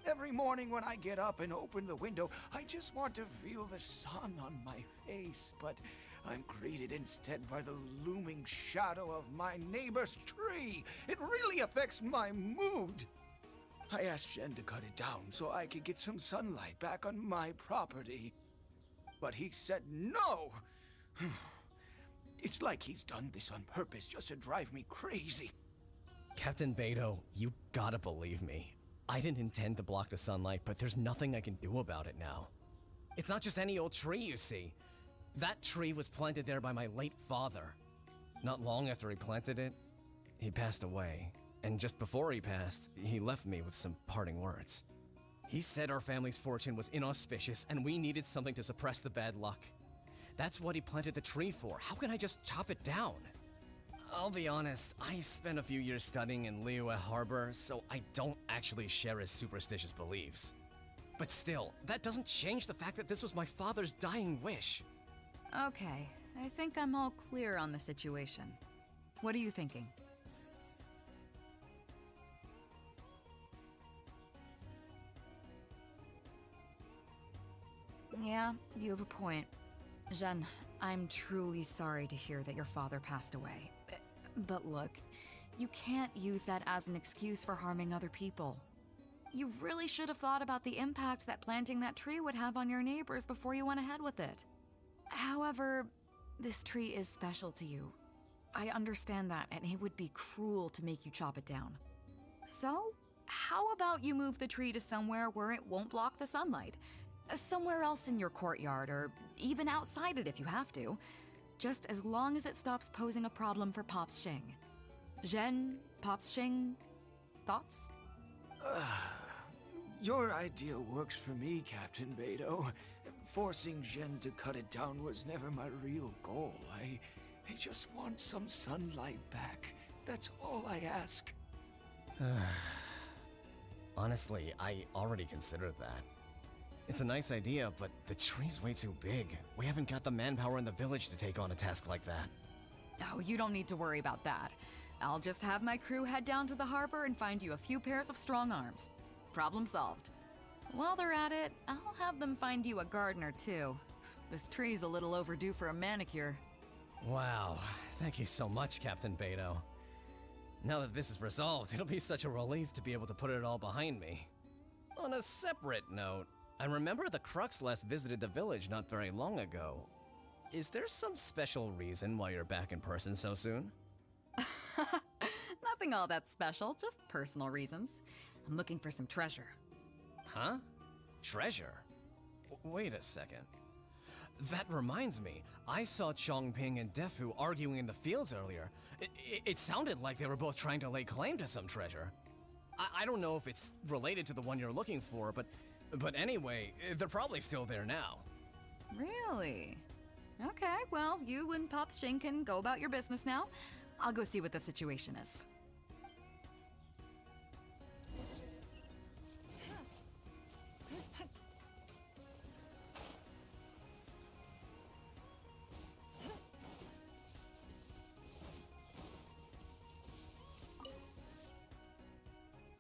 Every morning when I get up and open the window, I just want to feel the sun on my face, but I'm greeted instead by the looming shadow of my neighbor's tree. It really affects my mood. I asked Jen to cut it down so I could get some sunlight back on my property. But he said no. It's like he's done this on purpose just to drive me crazy. Captain Beto, you gotta believe me. I didn't intend to block the sunlight, but there's nothing I can do about it now. It's not just any old tree, you see. That tree was planted there by my late father. Not long after he planted it, he passed away. And just before he passed, he left me with some parting words. He said our family's fortune was inauspicious and we needed something to suppress the bad luck. That's what he planted the tree for. How can I just chop it down? I'll be honest, I spent a few years studying in Liyue Harbor, so I don't actually share his superstitious beliefs. But still, that doesn't change the fact that this was my father's dying wish. Okay, I think I'm all clear on the situation. What are you thinking? Yeah, you have a point. Zhen, I'm truly sorry to hear that your father passed away. But look, you can't use that as an excuse for harming other people. You really should have thought about the impact that planting that tree would have on your neighbors before you went ahead with it. However, this tree is special to you. I understand that, and it would be cruel to make you chop it down. So, how about you move the tree to somewhere where it won't block the sunlight? Somewhere else in your courtyard, or even outside it if you have to. Just as long as it stops posing a problem for Pops Shing. Zhen, Pops Shing, thoughts? Your idea works for me, Captain Beto. Forcing Jen to cut it down was never my real goal. I just want some sunlight back. That's all I ask. Honestly, I already considered that. It's a nice idea, but the tree's way too big. We haven't got the manpower in the village to take on a task like that. Oh, you don't need to worry about that. I'll just have my crew head down to the harbor and find you a few pairs of strong arms. Problem solved. While they're at it, I'll have them find you a gardener too. This tree's a little overdue for a manicure. Wow, thank you so much, Captain Beto. Now that this is resolved, it'll be such a relief to be able to put it all behind me. On a separate note, I remember the Crux last visited the village not very long ago. Is there some special reason why you're back in person so soon? Nothing all that special, just personal reasons. I'm looking for some treasure. Huh? Treasure? Wait a second. That reminds me, I saw Chongping and Defu arguing in the fields earlier. It sounded like they were both trying to lay claim to some treasure. I don't know if it's related to the one you're looking for, but anyway, they're probably still there now. Really? Okay, well, you and Pops Shing can go about your business now. I'll go see what the situation is.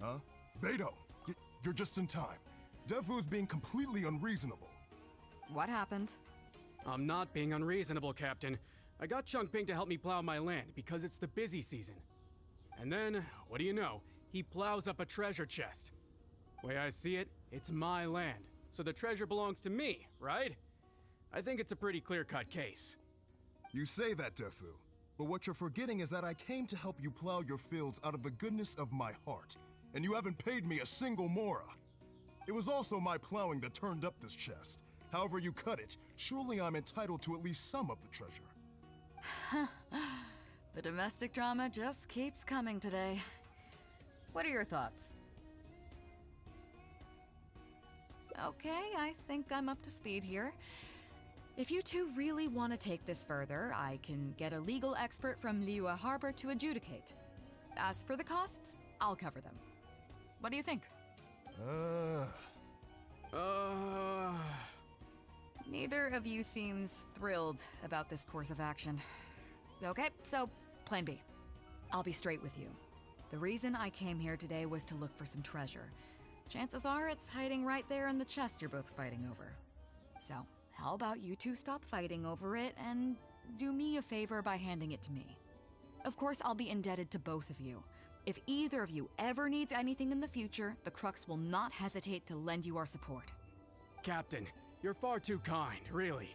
Huh? Beto, you're just in time. Defu's being completely unreasonable. What happened? I'm not being unreasonable, Captain. I got Chongping to help me plow my land because it's the busy season. And then, what do you know? He plows up a treasure chest. Way I see it, it's my land, so the treasure belongs to me, right? I think it's a pretty clear-cut case. You say that, Defu, but what you're forgetting is that I came to help you plow your fields out of the goodness of my heart, and you haven't paid me a single mora. It was also my plowing that turned up this chest. However you cut it, surely I'm entitled to at least some of the treasure. The domestic drama just keeps coming today. What are your thoughts? Okay, I think I'm up to speed here. If you two really want to take this further, I can get a legal expert from Liyue Harbor to adjudicate. As for the costs, I'll cover them. What do you think? Neither of you seems thrilled about this course of action. Okay, so plan B. I'll be straight with you. The reason I came here today was to look for some treasure. Chances are it's hiding right there in the chest you're both fighting over. So, how about you two stop fighting over it and do me a favor by handing it to me? Of course, I'll be indebted to both of you. If either of you ever needs anything in the future, the Crux will not hesitate to lend you our support. Captain, you're far too kind, really.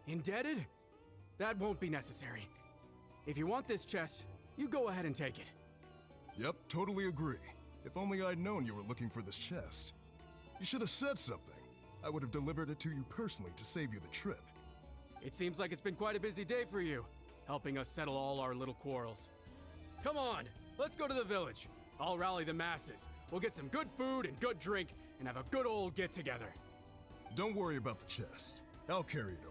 Indebted? That won't be necessary. If you want this chest, you go ahead and take it. Yep, totally agree. If only I'd known you were looking for this chest. You should have said something. I would have delivered it to you personally to save you the trip. It seems like it's been quite a busy day for you, helping us settle all our little quarrels. Come on, let's go to the village. I'll rally the masses. We'll get some good food and good drink and have a good old get-together. Don't worry about the chest. I'll carry it over.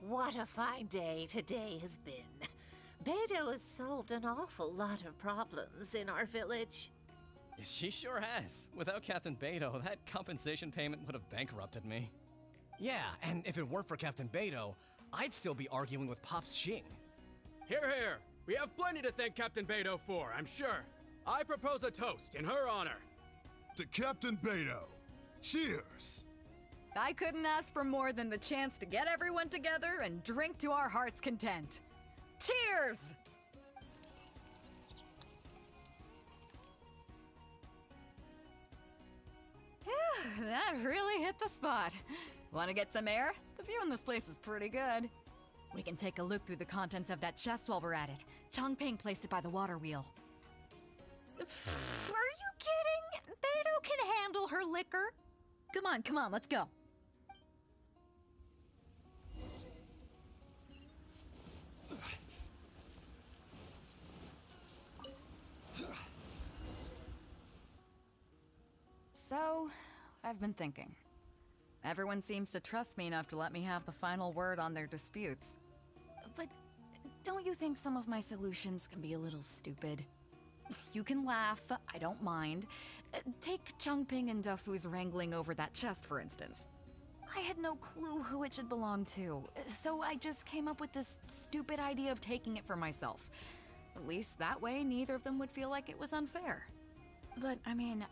What a fine day today has been. Beto has solved an awful lot of problems in our village. She sure has. Without Captain Beto, that compensation payment would have bankrupted me. Yeah, and if it weren't for Captain Beto, I'd still be arguing with Pops Shing. Here, here! We have plenty to thank Captain Beto for, I'm sure. I propose a toast in her honor. To Captain Beto. Cheers! I couldn't ask for more than the chance to get everyone together and drink to our heart's content. Cheers! That really hit the spot. Want to get some air? The view in this place is pretty good. We can take a look through the contents of that chest while we're at it. Chongping placed it by the water wheel. Are you kidding? Beidou can handle her liquor. Come on, let's go. So, I've been thinking. Everyone seems to trust me enough to let me have the final word on their disputes. But don't you think some of my solutions can be a little stupid? You can laugh, I don't mind. Take Chongping and Dufu's wrangling over that chest, for instance. I had no clue who it should belong to, so I just came up with this stupid idea of taking it for myself. At least that way, neither of them would feel like it was unfair. But, I mean,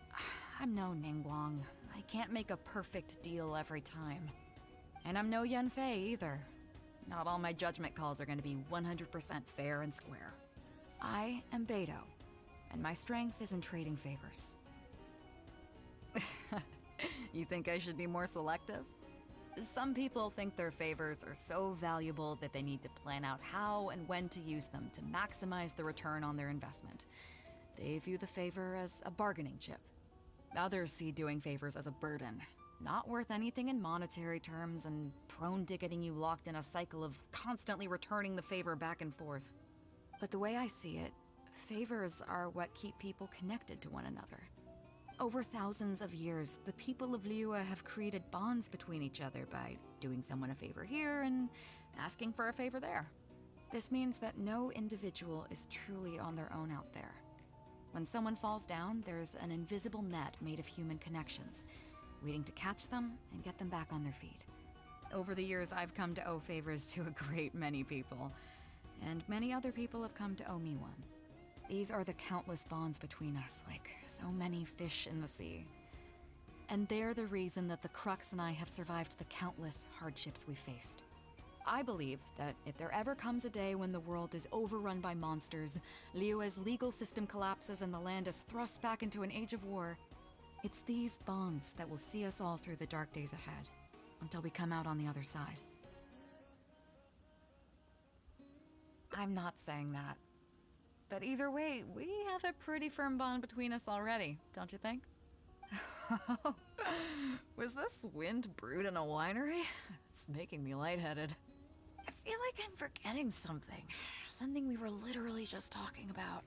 I'm no Ningguang. I can't make a perfect deal every time. And I'm no Yanfei either. Not all my judgment calls are going to be 100% fair and square. I am Beidou, and my strength is in trading favors. You think I should be more selective? Some people think their favors are so valuable that they need to plan out how and when to use them to maximize the return on their investment. They view the favor as a bargaining chip. Others see doing favors as a burden, not worth anything in monetary terms and prone to getting you locked in a cycle of constantly returning the favor back and forth. But the way I see it, favors are what keep people connected to one another. Over thousands of years, the people of Liyue have created bonds between each other by doing someone a favor here and asking for a favor there. This means that no individual is truly on their own out there. When someone falls down, there's an invisible net made of human connections, waiting to catch them and get them back on their feet. Over the years, I've come to owe favors to a great many people, and many other people have come to owe me one. These are the countless bonds between us, like so many fish in the sea. And they're the reason that the Crux and I have survived the countless hardships we faced. I believe that if there ever comes a day when the world is overrun by monsters, Liyue's legal system collapses and the land is thrust back into an age of war, it's these bonds that will see us all through the dark days ahead, until we come out on the other side. I'm not saying that. But either way, we have a pretty firm bond between us already, don't you think? Was this wind brewed in a winery? It's making me lightheaded. I feel like I'm forgetting something. Something we were literally just talking about.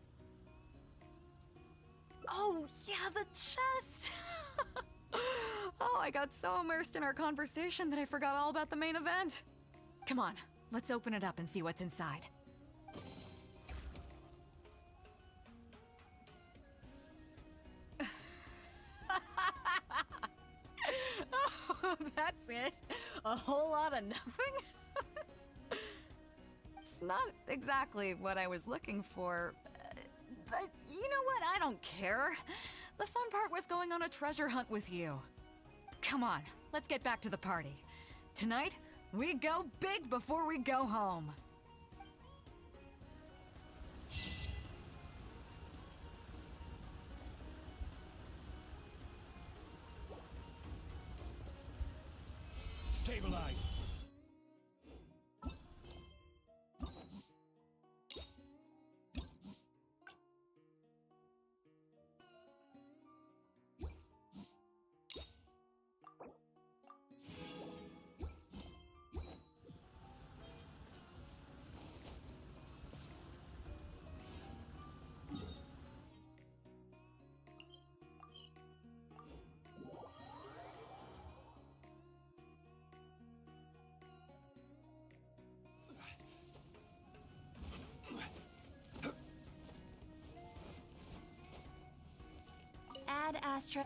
Oh, yeah, the chest! Oh, I got so immersed in our conversation that I forgot all about the main event. Come on, let's open it up and see what's inside. Oh, that's it? A whole lot of nothing? It's not exactly what I was looking for, but you know what? I don't care. The fun part was going on a treasure hunt with you. Come on, let's get back to the party. Tonight, we go big before we go home. Stabilize. Add Astra.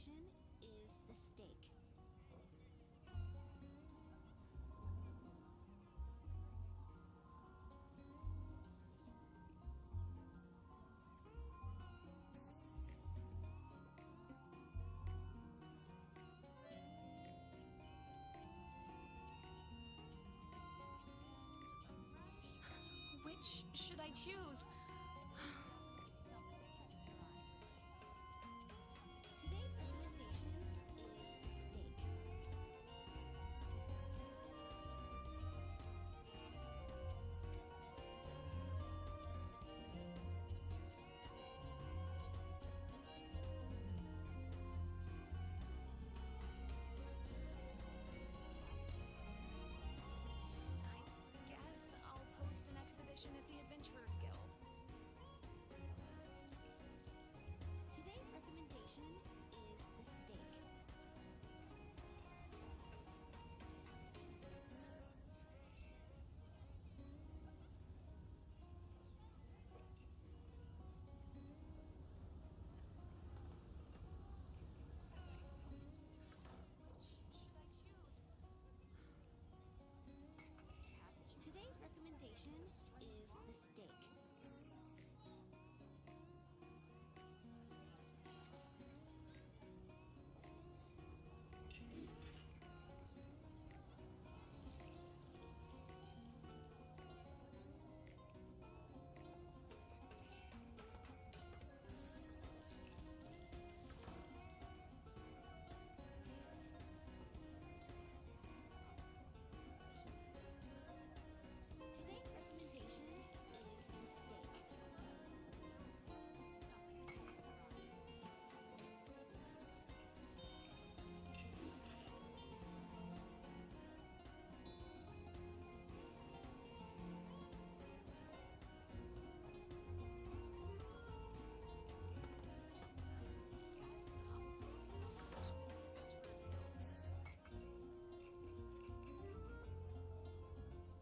recommendation is the steak. Which should I choose? Today's recommendation is the steak. I guess I'll post an expedition at the Adventurers Guild. Today's recommendation is the steak. Today's recommendation is the steak. Today's recommendation is the steak.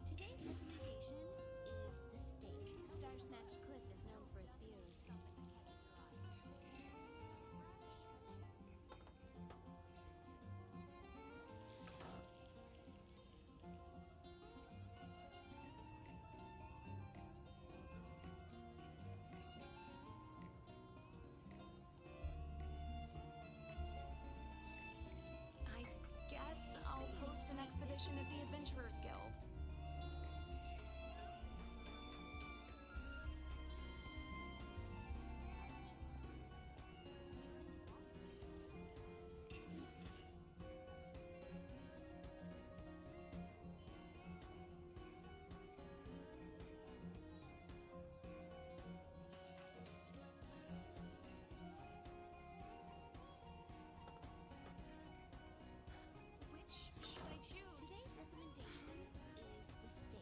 Today's recommendation is the steak. Star Snatch Cliff is known for its views. I guess I'll post an expedition at the Adventurers Guild. Which should I choose? Today's recommendation is the steak.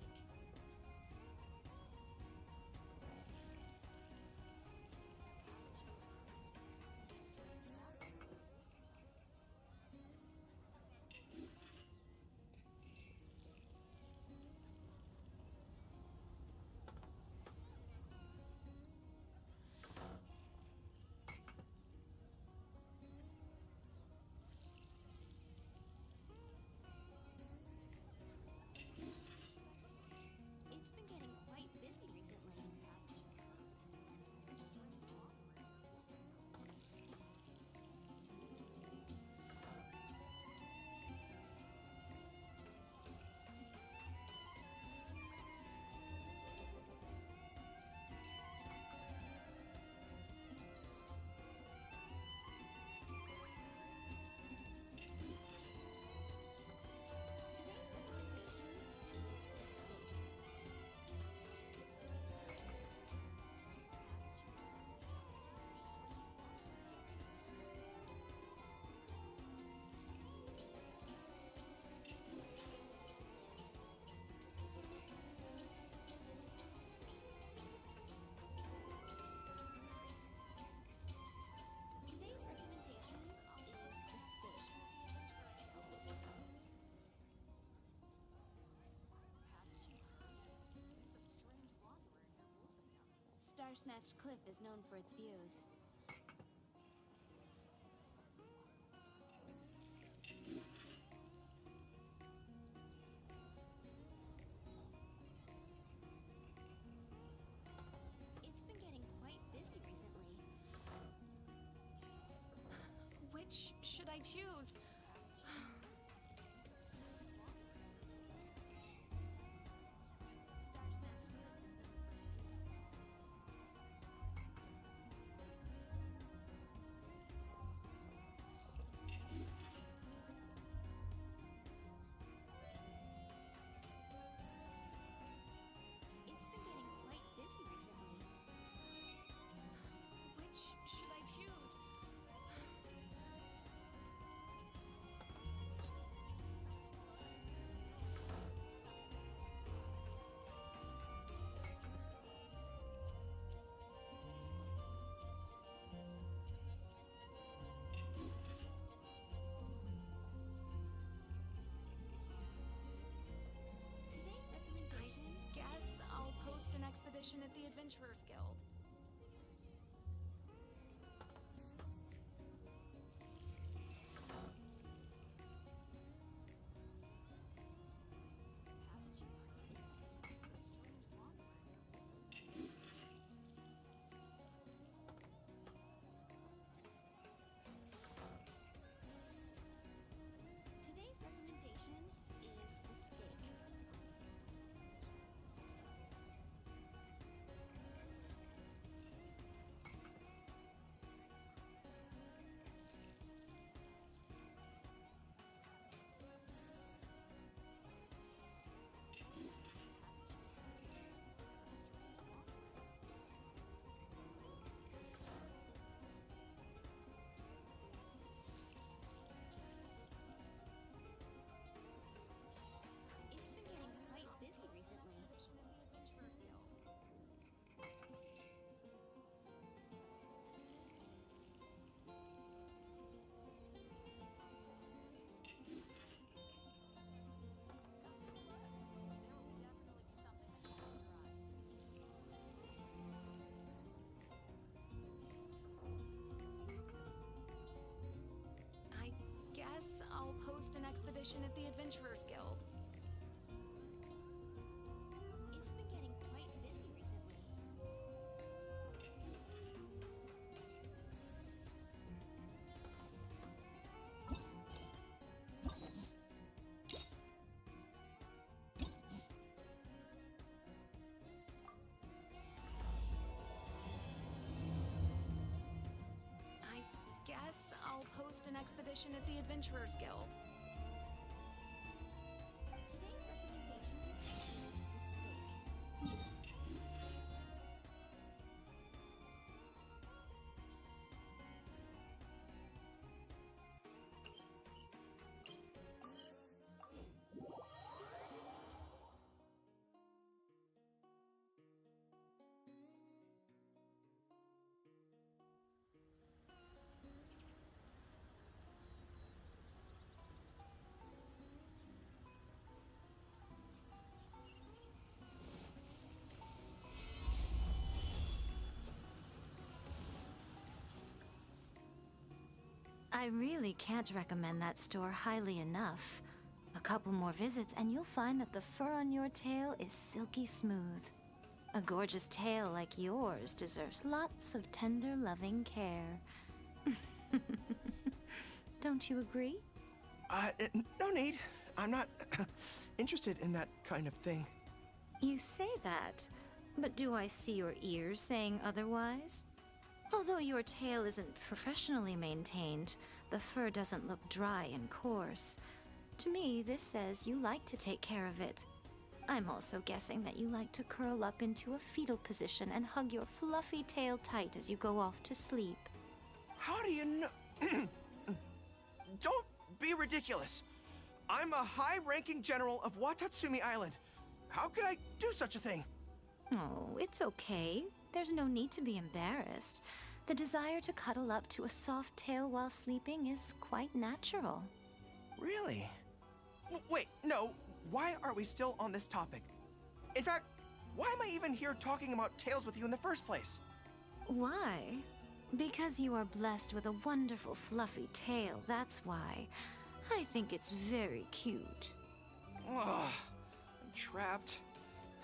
It's been getting quite busy recently. Today's recommendation is the steak. Today's recommendation is the steak. Star Snatch Cliff is known for its views. Adventurers Guild. Today's recommendation is the steak. It's been getting quite busy recently. I guess I'll post an expedition at the Adventurers Guild. It's been getting quite busy recently. I guess I'll post an expedition at the Adventurers Guild. Today's recommendation is the steak. I really can't recommend that store highly enough. A couple more visits and you'll find that the fur on your tail is silky smooth. A gorgeous tail like yours deserves lots of tender, loving care. Don't you agree? No need. I'm not interested in that kind of thing. You say that, but do I see your ears saying otherwise? Although your tail isn't professionally maintained, the fur doesn't look dry and coarse. To me, this says you like to take care of it. I'm also guessing that you like to curl up into a fetal position and hug your fluffy tail tight as you go off to sleep. How do you know? Don't be ridiculous. I'm a high-ranking general of Watatsumi Island. How could I do such a thing? Oh, it's okay. There's no need to be embarrassed. The desire to cuddle up to a soft tail while sleeping is quite natural. Really? Wait, no. Why are we still on this topic? In fact, why am I even here talking about tails with you in the first place? Why? Because you are blessed with a wonderful fluffy tail, that's why. I think it's very cute. Ugh, I'm trapped.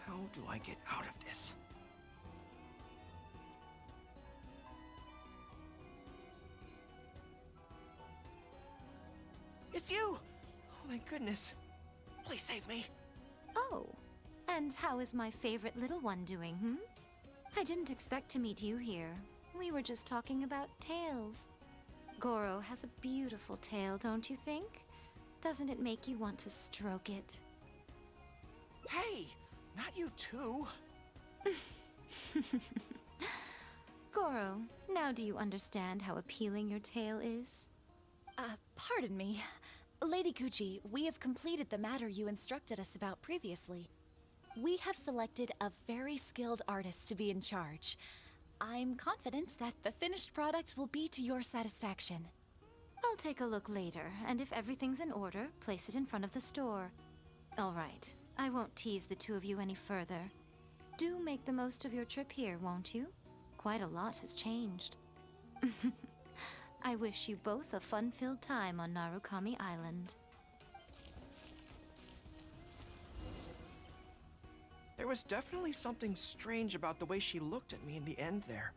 How do I get out of this? It's you! Oh, thank goodness. Please save me. Oh, and how is my favorite little one doing, I didn't expect to meet you here. We were just talking about tails. Goro has a beautiful tail, don't you think? Doesn't it make you want to stroke it? Hey, not you too. Goro, now do you understand how appealing your tail is? Pardon me. Lady Gucci, we have completed the matter you instructed us about previously. We have selected a very skilled artist to be in charge. I'm confident that the finished product will be to your satisfaction. I'll take a look later, and if everything's in order, place it in front of the store. All right, I won't tease the two of you any further. Do make the most of your trip here, won't you? Quite a lot has changed. I wish you both a fun-filled time on Narukami Island. There was definitely something strange about the way she looked at me in the end there.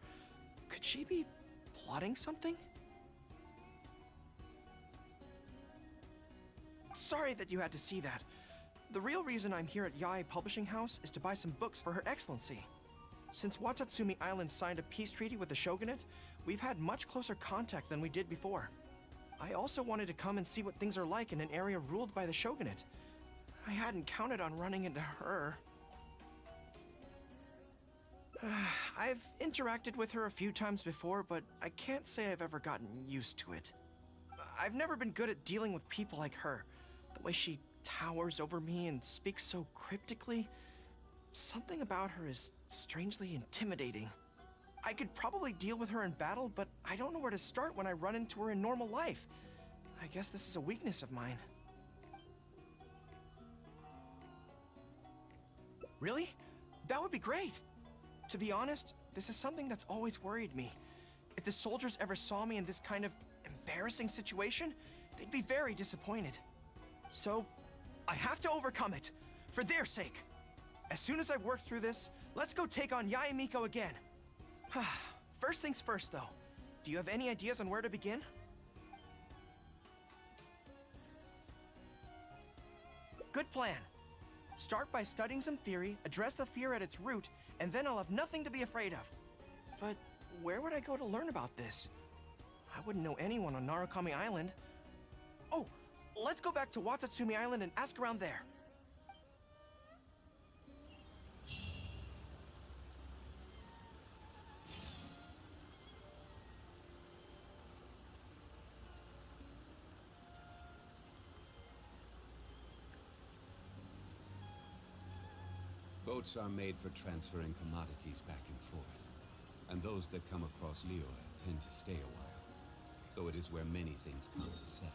Could she be plotting something? Sorry that you had to see that. The real reason I'm here at Yae Publishing House is to buy some books for Her Excellency. Since Watatsumi Island signed a peace treaty with the shogunate, we've had much closer contact than we did before. I also wanted to come and see what things are like in an area ruled by the shogunate. I hadn't counted on running into her. I've interacted with her a few times before, but I can't say I've ever gotten used to it. I've never been good at dealing with people like her. The way she towers over me and speaks so cryptically. Something about her is strangely intimidating. I could probably deal with her in battle, but I don't know where to start when I run into her in normal life. I guess this is a weakness of mine. Really? That would be great. To be honest, this is something that's always worried me. If the soldiers ever saw me in this kind of embarrassing situation, they'd be very disappointed. So, I have to overcome it, for their sake. As soon as I've worked through this, let's go take on Yae Miko again. First things first, though. Do you have any ideas on where to begin? Good plan. Start by studying some theory, address the fear at its root, and then I'll have nothing to be afraid of. But where would I go to learn about this? I wouldn't know anyone on Narukami Island. Oh, let's go back to Watatsumi Island and ask around there. Boats are made for transferring commodities back and forth, and those that come across Liyue tend to stay a while, so it is where many things come to settle.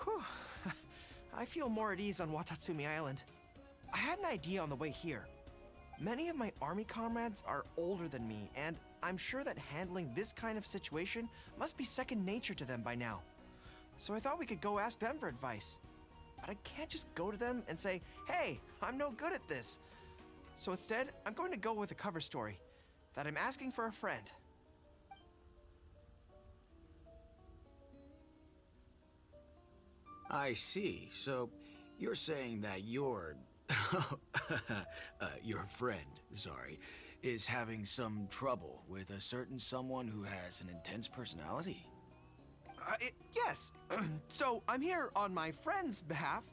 Whew. I feel more at ease on Watatsumi Island. I had an idea on the way here. Many of my army comrades are older than me, and I'm sure that handling this kind of situation must be second nature to them by now. So I thought we could go ask them for advice. But I can't just go to them and say, hey, I'm no good at this. So instead, I'm going to go with a cover story, that I'm asking for a friend. I see. So, you're saying that your friend, sorry, is having some trouble with a certain someone who has an intense personality? Yes. So, I'm here on my friend's behalf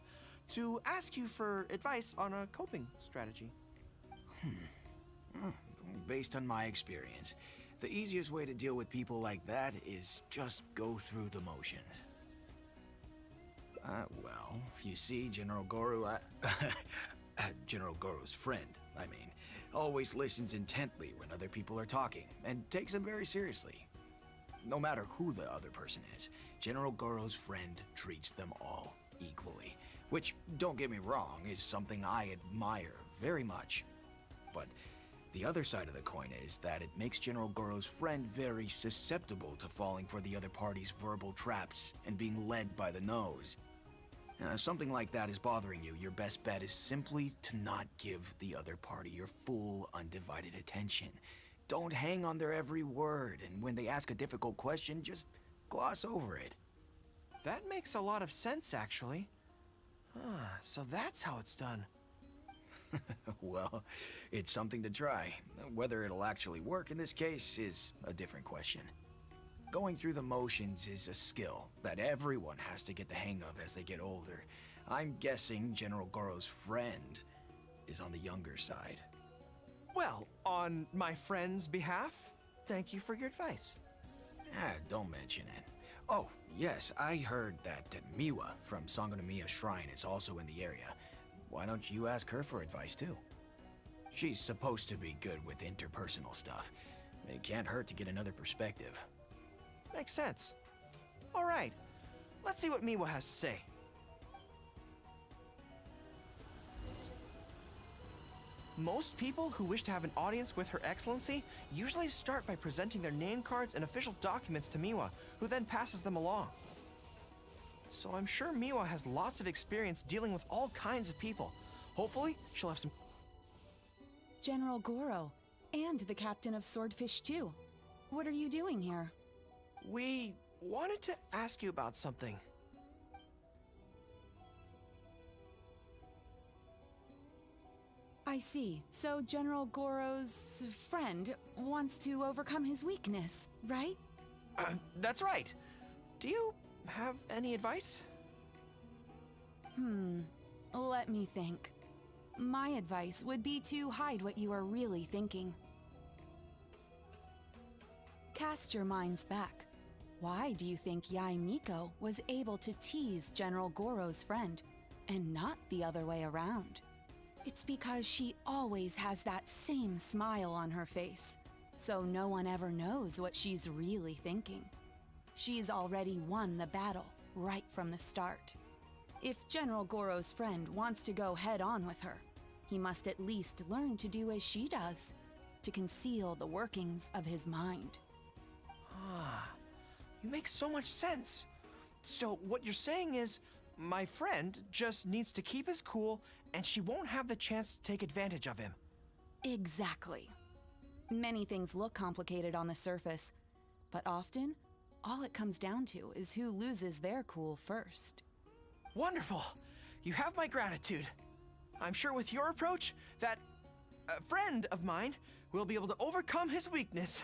to ask you for advice on a coping strategy. Based on my experience, the easiest way to deal with people like that is just go through the motions. Well, you see, General Goro, General Goro's friend, I mean, always listens intently when other people are talking, and takes them very seriously. No matter who the other person is, General Goro's friend treats them all equally, which, don't get me wrong, is something I admire very much. But the other side of the coin is that it makes General Goro's friend very susceptible to falling for the other party's verbal traps and being led by the nose. Now, if something like that is bothering you, your best bet is simply to not give the other party your full, undivided attention. Don't hang on their every word, and when they ask a difficult question, just gloss over it. That makes a lot of sense, actually. So that's how it's done. Well, it's something to try. Whether it'll actually work in this case is a different question. Going through the motions is a skill that everyone has to get the hang of as they get older. I'm guessing General Goro's friend is on the younger side. Well, on my friend's behalf, thank you for your advice. Don't mention it. Oh, yes, I heard that Miwa from Sangonomiya Shrine is also in the area. Why don't you ask her for advice, too? She's supposed to be good with interpersonal stuff. It can't hurt to get another perspective. Makes sense. All right, let's see what Miwa has to say. Most people who wish to have an audience with Her Excellency usually start by presenting their name cards and official documents to Miwa, who then passes them along. So I'm sure Miwa has lots of experience dealing with all kinds of people. Hopefully, she'll have some... General Goro, and the captain of Swordfish too. What are you doing here? We wanted to ask you about something. I see. So General Goro's friend wants to overcome his weakness, right? That's right. Do you have any advice? Let me think. My advice would be to hide what you are really thinking. Cast your minds back. Why do you think Yae Miko was able to tease General Goro's friend, and not the other way around? It's because she always has that same smile on her face, so no one ever knows what she's really thinking. She's already won the battle right from the start. If General Goro's friend wants to go head-on with her, he must at least learn to do as she does, to conceal the workings of his mind. You make so much sense. So what you're saying is, my friend just needs to keep his cool, and she won't have the chance to take advantage of him. Exactly. Many things look complicated on the surface, but often, all it comes down to is who loses their cool first. Wonderful! You have my gratitude. I'm sure with your approach, that friend of mine will be able to overcome his weakness.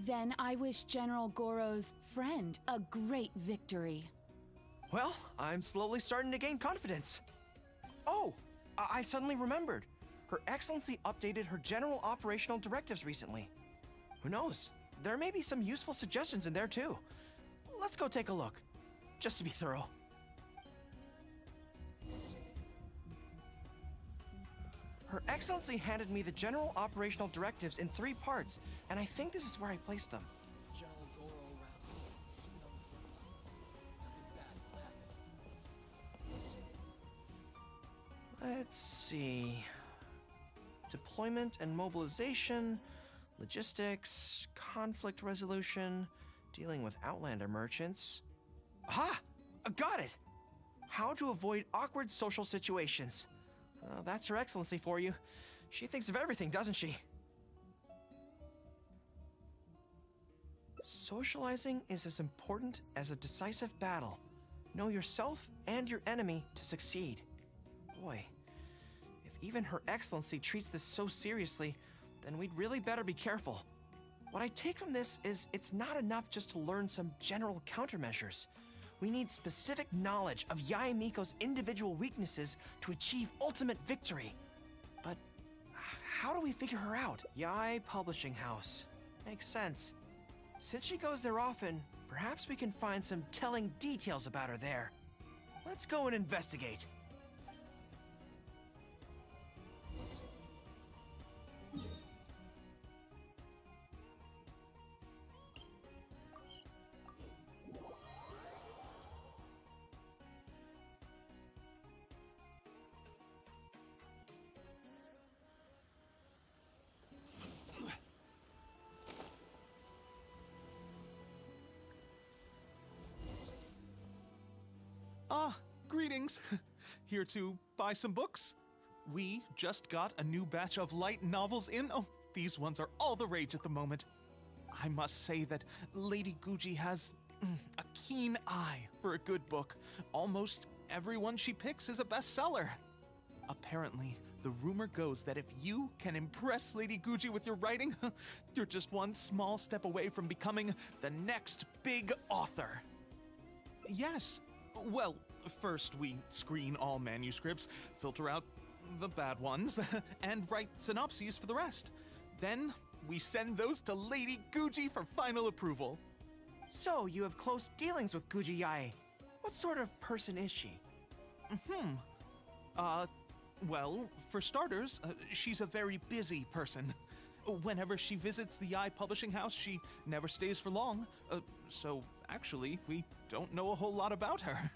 Then I wish General Goro's friend a great victory. Well, I'm slowly starting to gain confidence. Oh, I suddenly remembered. Her Excellency updated her general operational directives recently. Who knows? There may be some useful suggestions in there too. Let's go take a look, just to be thorough. Her Excellency handed me the general operational directives in 3 parts, and I think this is where I placed them. Let's see. Deployment and mobilization, logistics, conflict resolution, dealing with Outlander merchants. Aha! Got it! How to avoid awkward social situations. That's Her Excellency for you. She thinks of everything, doesn't she? Socializing is as important as a decisive battle. Know yourself and your enemy to succeed. Boy, if even Her Excellency treats this so seriously, then we'd really better be careful. What I take from this is it's not enough just to learn some general countermeasures. We need specific knowledge of Yae Miko's individual weaknesses to achieve ultimate victory. But how do we figure her out? Yae Publishing House. Makes sense. Since she goes there often, perhaps we can find some telling details about her there. Let's go and investigate. Greetings. Here to buy some books? We just got a new batch of light novels in. Oh, these ones are all the rage at the moment. I must say that Lady Guji has a keen eye for a good book. Almost everyone she picks is a bestseller. Apparently, the rumor goes that if you can impress Lady Guji with your writing, you're just one small step away from becoming the next big author. Yes. Well, first we screen all manuscripts, filter out the bad ones, and write synopses for the rest. Then we send those to Lady Guji for final approval. So, you have close dealings with Guji Yae. What sort of person is she? Well, for starters, she's a very busy person. Whenever she visits the Yae publishing house, she never stays for long. So, actually, we don't know a whole lot about her.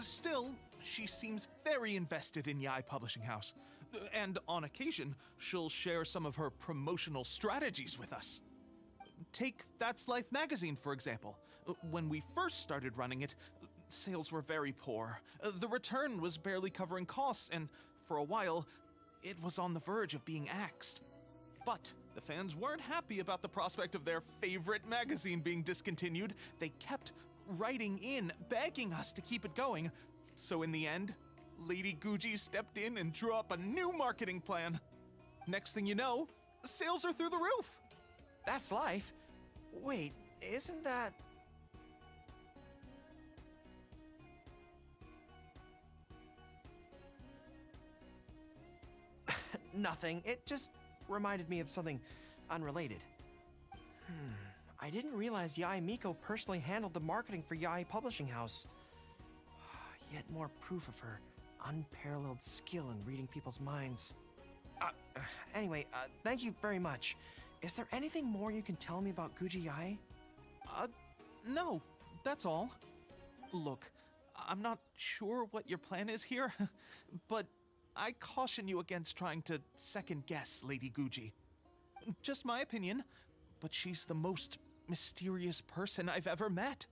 Still, she seems very invested in Yae publishing house. And on occasion, she'll share some of her promotional strategies with us. Take That's Life magazine, for example. When we first started running it, sales were very poor. The return was barely covering costs, and for a while, it was on the verge of being axed. But the fans weren't happy about the prospect of their favorite magazine being discontinued. They kept writing in, begging us to keep it going. So in the end, Lady Guji stepped in and drew up a new marketing plan. Next thing you know, sales are through the roof. That's Life? Wait, isn't that... Nothing. It just reminded me of something unrelated. I didn't realize Yae Miko personally handled the marketing for Yae Publishing House. Yet more proof of her unparalleled skill in reading people's minds. Anyway, thank you very much. Is there anything more you can tell me about Guji Yae? No, that's all. Look, I'm not sure what your plan is here, but I caution you against trying to second-guess Lady Guji. Just my opinion, but she's the most mysterious person I've ever met.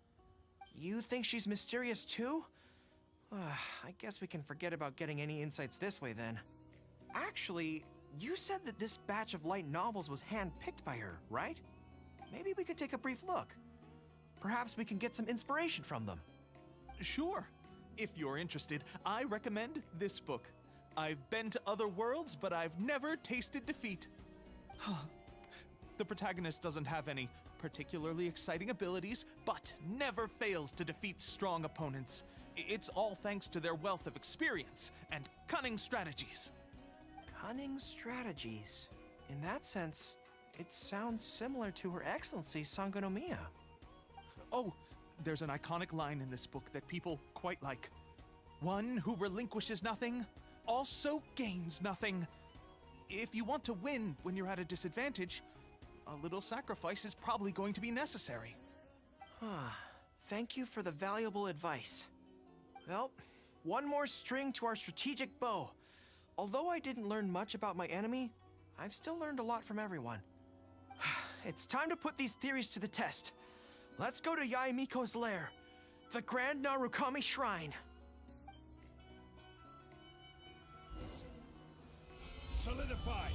You think she's mysterious too? I guess we can forget about getting any insights this way then. Actually, you said that this batch of light novels was hand-picked by her, right? Maybe we could take a brief look. Perhaps we can get some inspiration from them. Sure. If you're interested, I recommend this book. I've been to other worlds, but I've never tasted defeat. The protagonist doesn't have any particularly exciting abilities, but never fails to defeat strong opponents. It's all thanks to their wealth of experience and cunning strategies. Cunning strategies? In that sense, it sounds similar to Her Excellency Sangonomiya. Oh, there's an iconic line in this book that people quite like. One who relinquishes nothing also gains nothing. If you want to win when you're at a disadvantage, a little sacrifice is probably going to be necessary. Thank you for the valuable advice. Well, one more string to our strategic bow. Although I didn't learn much about my enemy, I've still learned a lot from everyone. It's time to put these theories to the test. Let's go to Yae Miko's lair, the Grand Narukami Shrine. Solidify!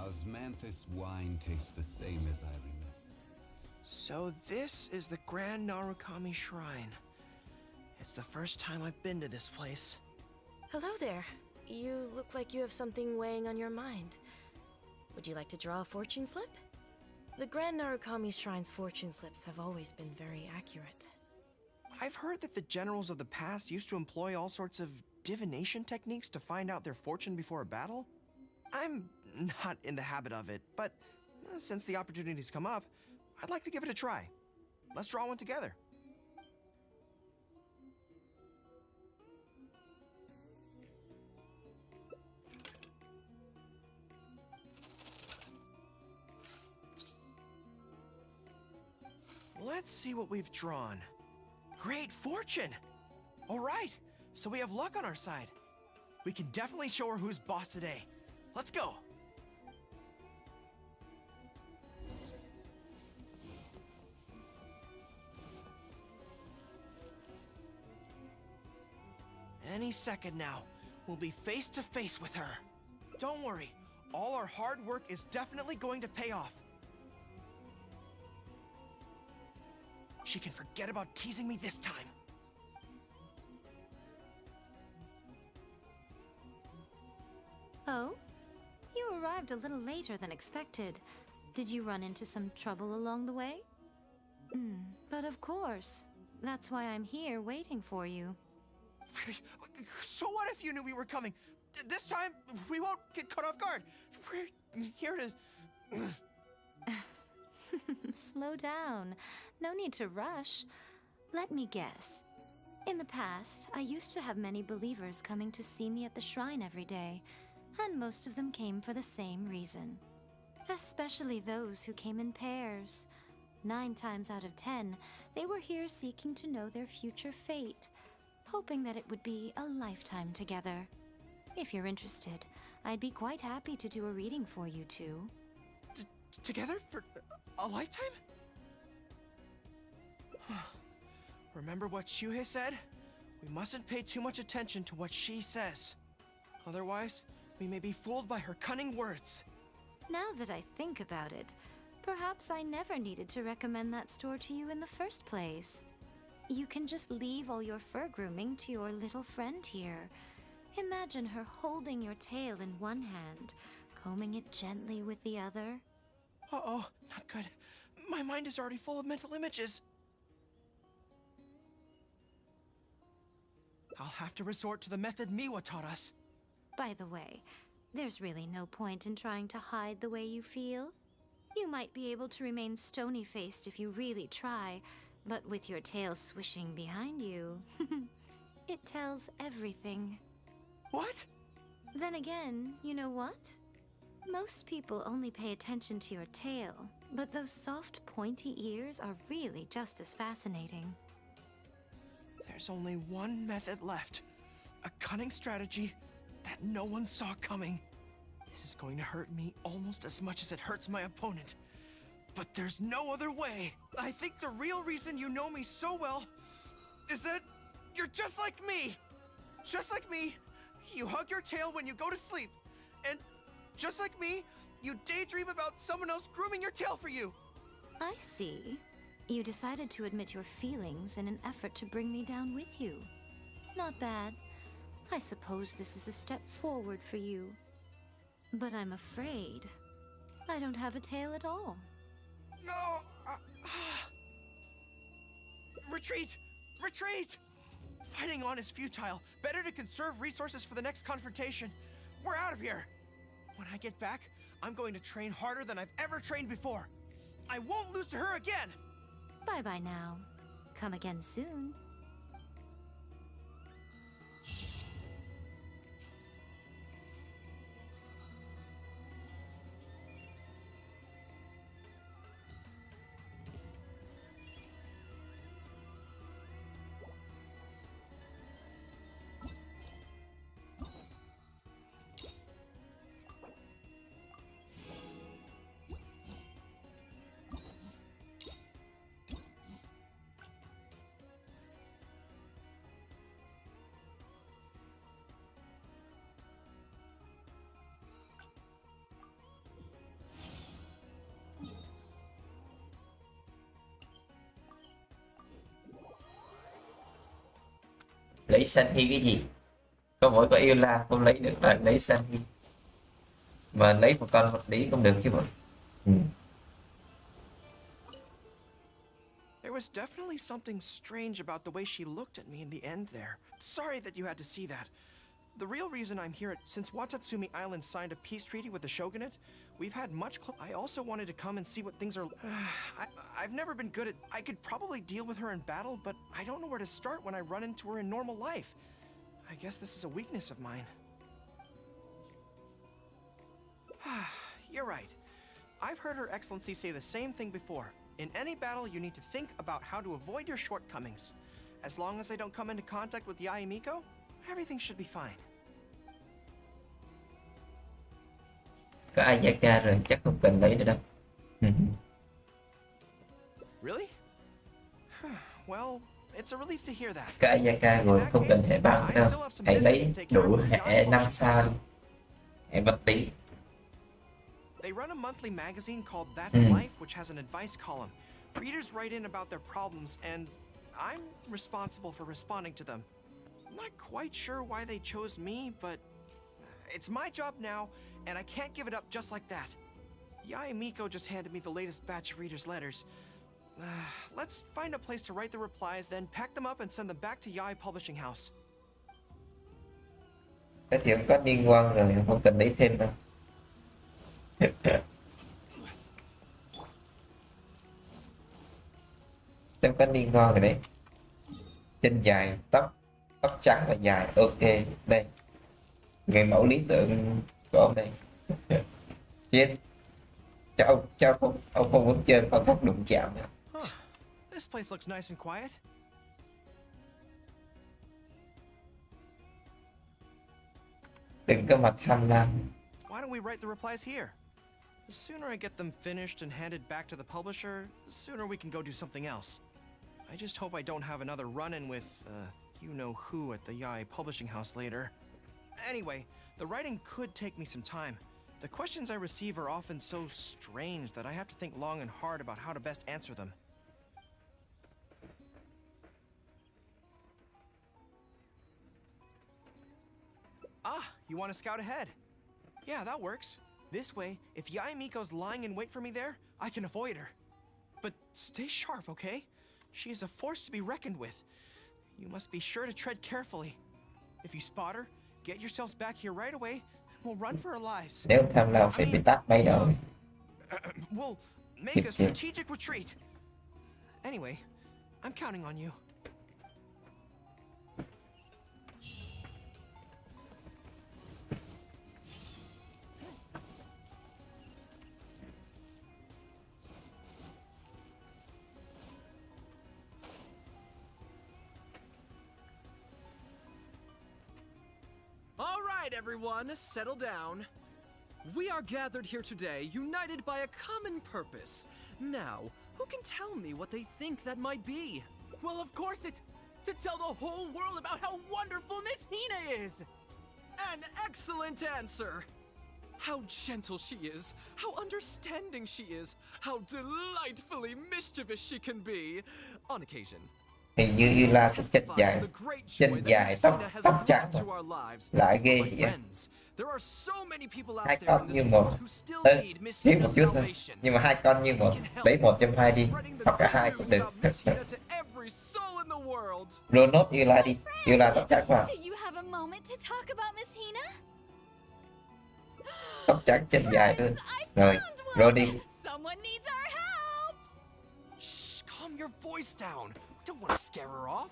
Osmanthus wine tastes the same as I remember. So this is the Grand Narukami Shrine. It's the first time I've been to this place. Hello there. You look like you have something weighing on your mind. Would you like to draw a fortune slip? The Grand Narukami Shrine's fortune slips have always been very accurate. I've heard that the generals of the past used to employ all sorts of divination techniques to find out their fortune before a battle. I'm not in the habit of it, but since the opportunity's come up, I'd like to give it a try. Let's draw one together. Let's see what we've drawn. Great fortune! All right, so we have luck on our side. We can definitely show her who's boss today. Let's go! Any second now, we'll be face to face with her. Don't worry, all our hard work is definitely going to pay off. She can forget about teasing me this time. Oh? You arrived a little later than expected. Did you run into some trouble along the way? But of course. That's why I'm here waiting for you. So what if you knew we were coming? This time, we won't get caught off guard. We're here to... Slow down. No need to rush. Let me guess. In the past, I used to have many believers coming to see me at the shrine every day, and most of them came for the same reason. Especially those who came in pairs. 9 times out of 10, they were here seeking to know their future fate, hoping that it would be a lifetime together. If you're interested, I'd be quite happy to do a reading for you two. Together for a lifetime? Remember what Shuhei said? We mustn't pay too much attention to what she says. Otherwise, we may be fooled by her cunning words. Now that I think about it, perhaps I never needed to recommend that store to you in the first place. You can just leave all your fur grooming to your little friend here. Imagine her holding your tail in one hand, combing it gently with the other. Uh-oh, not good. My mind is already full of mental images. I'll have to resort to the method Miwa taught us. By the way, there's really no point in trying to hide the way you feel. You might be able to remain stony-faced if you really try, but with your tail swishing behind you, it tells everything. What? Then again, you know what? Most people only pay attention to your tail, but those soft, pointy ears are really just as fascinating. There's only one method left. A cunning strategy that no one saw coming. This is going to hurt me almost as much as it hurts my opponent. But there's no other way. I think the real reason you know me so well is that you're just like me. Just like me, you hug your tail when you go to sleep. And just like me, you daydream about someone else grooming your tail for you. I see. You decided to admit your feelings in an effort to bring me down with you. Not bad. I suppose this is a step forward for you. But I'm afraid I don't have a tail at all. No! Retreat! Retreat! Fighting on is futile. Better to conserve resources for the next confrontation. We're out of here! When I get back, I'm going to train harder than I've ever trained before. I won't lose to her again! Bye-bye now. Come again soon. Lấy Sunny cái gì? Có mỗi có yêu la không lấy được là lấy Sunny. Mà lấy một con vật lý không được chứ bộ. There was definitely something strange about the way she looked at me in the end there. Sorry that you had to see that. The real reason I'm here, since Watatsumi Island signed a peace treaty with the shogunate, we've had much I also wanted to come and see what things are... I've never been good at... I could probably deal with her in battle, but I don't know where to start when I run into her in normal life. I guess this is a weakness of mine. You're right. I've heard Her Excellency say the same thing before. In any battle, you need to think about how to avoid your shortcomings. As long as I don't come into contact with Yae Miko, everything should be fine. Có Ayaka rồi, chắc không cần lấy nữa đâu. Really? Well, it's a relief to hear that. Có Ayaka rồi, không cần hệ băng đâu. Hãy lấy đủ hệ 5 sao đi. Hệ vật lý. They run a monthly magazine called That's Life, which has an advice column. Readers write in about their problems, and I'm responsible for responding to them. I'm not quite sure why they chose me, but It's my job now, and I can't give it up just like that. Yae Miko just handed me the latest batch of readers' letters. Let's find a place to write the replies, then pack them up and send them back to Yae Publishing House. Cái thì không có liên quan rồi, không cần lấy thêm đâu. Không có liên quan rồi đấy. Chân dài, tóc trắng và dài. Ok, đây. Người mẫu lý tưởng của ông đây. Chết. Ông không muốn chơi con thóc đụng chạm nữa. This place looks nice and quiet. Đừng có mà tham lam. Why don't we write the replies here? The sooner I get them finished and handed back to the publisher, the sooner we can go do something else. I just hope I don't have another run-in with, you-know-who at the Yae Publishing House later. Anyway, the writing could take me some time. The questions I receive are often so strange that I have to think long and hard about how to best answer them. Ah, you want to scout ahead? Yeah, that works. This way, if Yae Miko's lying in wait for me there, I can avoid her. But stay sharp, okay? She is a force to be reckoned with. You must be sure to tread carefully. If you spot her, get yourselves back here right away, and we'll run for our lives. Nếu tham lam sẽ bị tát bay đầu. We'll make a strategic retreat. Anyway, I'm counting on you. All right, everyone, settle down. We are gathered here today, united by a common purpose. Now, who can tell me what they think that might be? Well, of course it's to tell the whole world about how wonderful Miss Hina is! An excellent answer! How gentle she is, how understanding she is, how delightfully mischievous she can be, on occasion. Hình như là cái chân dài, tóc trắng lại ghê vậy. Hai con như một, thiếu một chút thôi, nhưng mà hai con như một, lấy một trong hai đi, hoặc cả hai cũng được. Rồi nốt như là đi, như là tóc trắng vào. Tóc trắng chân dài hơn. Rồi đi. Calm your voice down. Don't want to scare her off.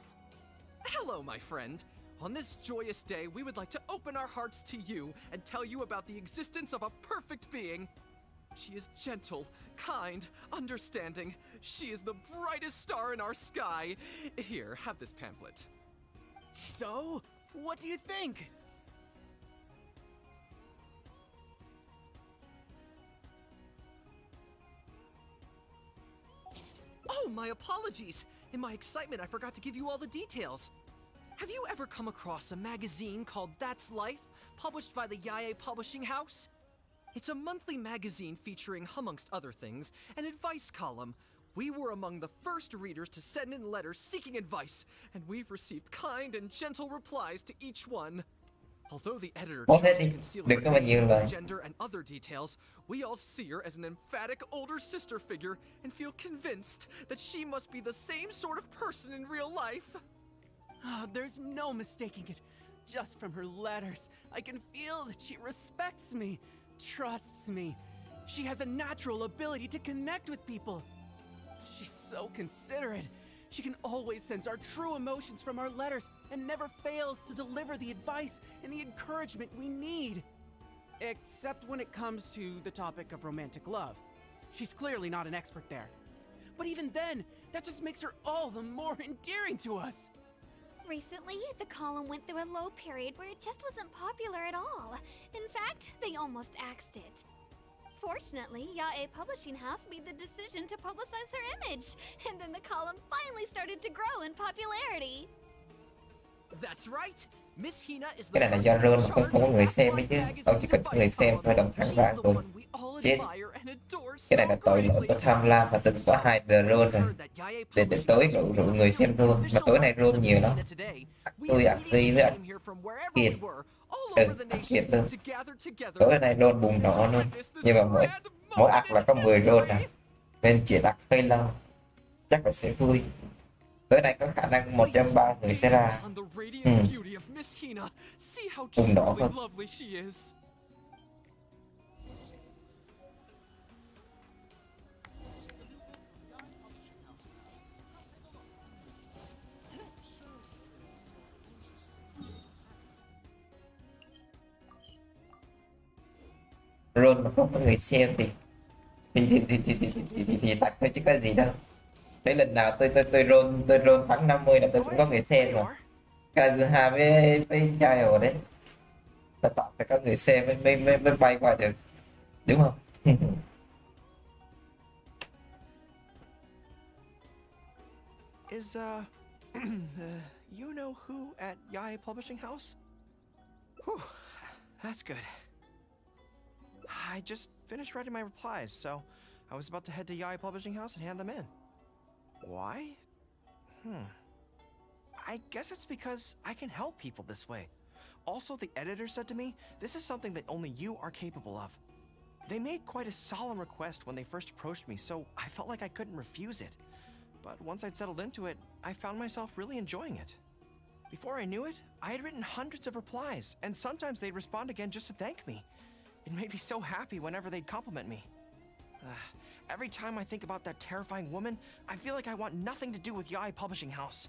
Hello, my friend. On this joyous day, we would like to open our hearts to you and tell you about the existence of a perfect being. She is gentle, kind, understanding. She is the brightest star in our sky. Here, have this pamphlet. So, what do you think? Oh, my apologies. In my excitement, I forgot to give you all the details. Have you ever come across a magazine called That's Life, published by the Yae Publishing House? It's a monthly magazine featuring, amongst other things, an advice column. We were among the first readers to send in letters seeking advice, and we've received kind and gentle replies to each one. Although the editor chose to conceal her gender and other details, we all see her as an emphatic older sister figure and feel convinced that she must be the same sort of person in real life. Oh, there's no mistaking it. Just from her letters, I can feel that she respects me, trusts me. She has a natural ability to connect with people. She's so considerate. She can always sense our true emotions from our letters and never fails to deliver the advice and the encouragement we need. Except when it comes to the topic of romantic love. She's clearly not an expert there. But even then, that just makes her all the more endearing to us. Recently, the column went through a low period where it just wasn't popular at all. In fact, they almost axed it. Fortunately, Yae Publishing House made the decision to publicize her image, and then the column finally started to grow in popularity. That's right. Miss Hina is Cái này là do role không có người xem đấy chứ. Ông chỉ cần có người xem thôi, đồng thắng vàng thôi. Chết. Cái này là tội lỗi có tham lam và từng có 2 the role rồi. Để tối rủ người xem role. Mà tối nay role nhiều lắm. Tôi Duy với Kiệt đặc biệt luôn. Tối nay roll bùng nổ luôn, nhưng mà mỗi ạc là có 10 roll à, nên chỉ đặt hơi lâu, chắc là sẽ vui. Tối nay có khả năng 1 trong 3 người sẽ ra. Bùng nổ thôi. Roll mà không có người xem thì tặng thôi chứ có gì đâu. Đấy, lần nào tôi roll thắng 50 là tôi cũng có người xem mà. Kazuha với trai ở đấy, là tặng phải có người xem mới bay qua được, đúng không? Is, you know who at Yae Publishing House? Whew, that's good. I just finished writing my replies, so I was about to head to Yae Publishing House and hand them in. Why? I guess it's because I can help people this way. Also, the editor said to me, this is something that only you are capable of. They made quite a solemn request when they first approached me, so I felt like I couldn't refuse it. But once I'd settled into it, I found myself really enjoying it. Before I knew it, I had written hundreds of replies, and sometimes they'd respond again just to thank me. It made me so happy whenever they'd compliment me. Every time I think about that terrifying woman, I feel like I want nothing to do with Yae Publishing House.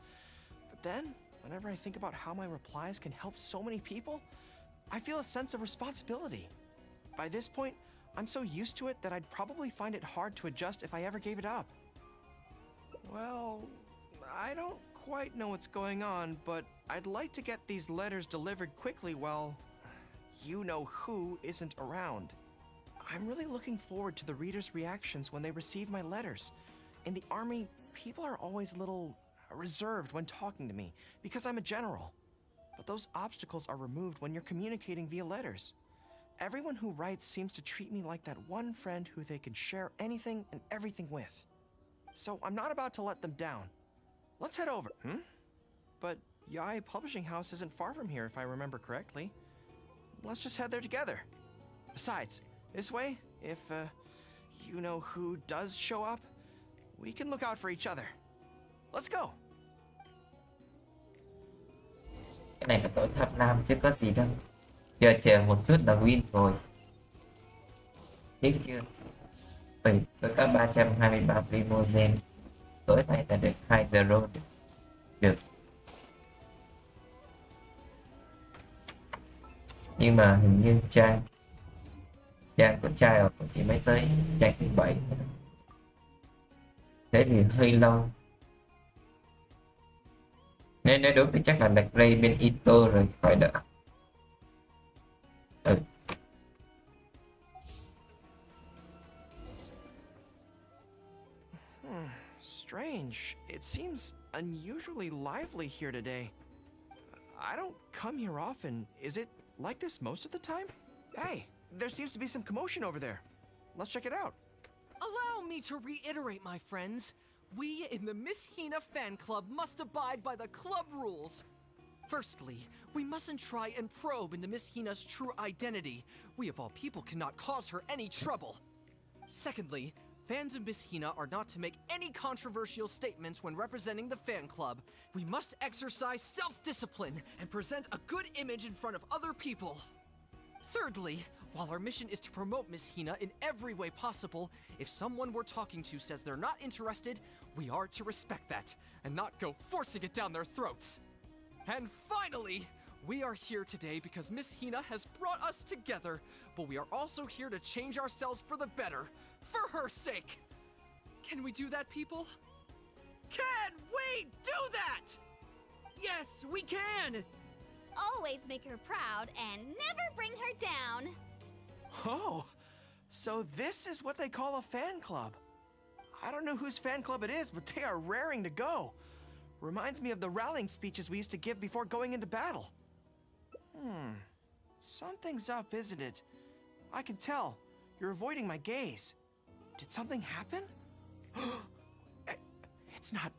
But then, whenever I think about how my replies can help so many people, I feel a sense of responsibility. By this point, I'm so used to it that I'd probably find it hard to adjust if I ever gave it up. Well, I don't quite know what's going on, but I'd like to get these letters delivered quickly while you-know-who isn't around. I'm really looking forward to the readers' reactions when they receive my letters. In the army, people are always a little reserved when talking to me because I'm a general. But those obstacles are removed when you're communicating via letters. Everyone who writes seems to treat me like that one friend who they can share anything and everything with. So I'm not about to let them down. Let's head over. But Yae Publishing House isn't far from here if I remember correctly. Let's just head there together. Besides, this way, if you-know-who does show up, we can look out for each other. Let's go! Cái này là tôi tham lam chứ có gì đâu. Giờ chờ một chút là win rồi. Biết chưa? Tôi có 323 Primogen. Tối nay là được 2 Zero. Được. Nhưng mà hình như trang của trai cũng chỉ mới tới trang thứ 7. Thế thì hơi lâu. Nếu đúng thì chắc là đặt ray bên Ito rồi khỏi đỡ. Strange. It seems unusually lively here today. I don't come here often. Is it like this most of the time? Hey, there seems to be some commotion over there. Let's check it out. Allow me to reiterate, my friends. We in the Miss Hina fan club must abide by the club rules. Firstly, we mustn't try and probe into Miss Hina's true identity. We of all people cannot cause her any trouble. Secondly, fans of Miss Hina are not to make any controversial statements when representing the fan club. We must exercise self-discipline and present a good image in front of other people. Thirdly, while our mission is to promote Miss Hina in every way possible, if someone we're talking to says they're not interested, we are to respect that and not go forcing it down their throats. And finally, we are here today because Miss Hina has brought us together, but we are also here to change ourselves for the better, for her sake. Can we do that, people? Can we do that? Yes, we can! Always make her proud and never bring her down. Oh, so this is what they call a fan club. I don't know whose fan club it is, but they are raring to go. Reminds me of the rallying speeches we used to give before going into battle. Something's up, isn't it? I can tell. You're avoiding my gaze. Did something happen? It's not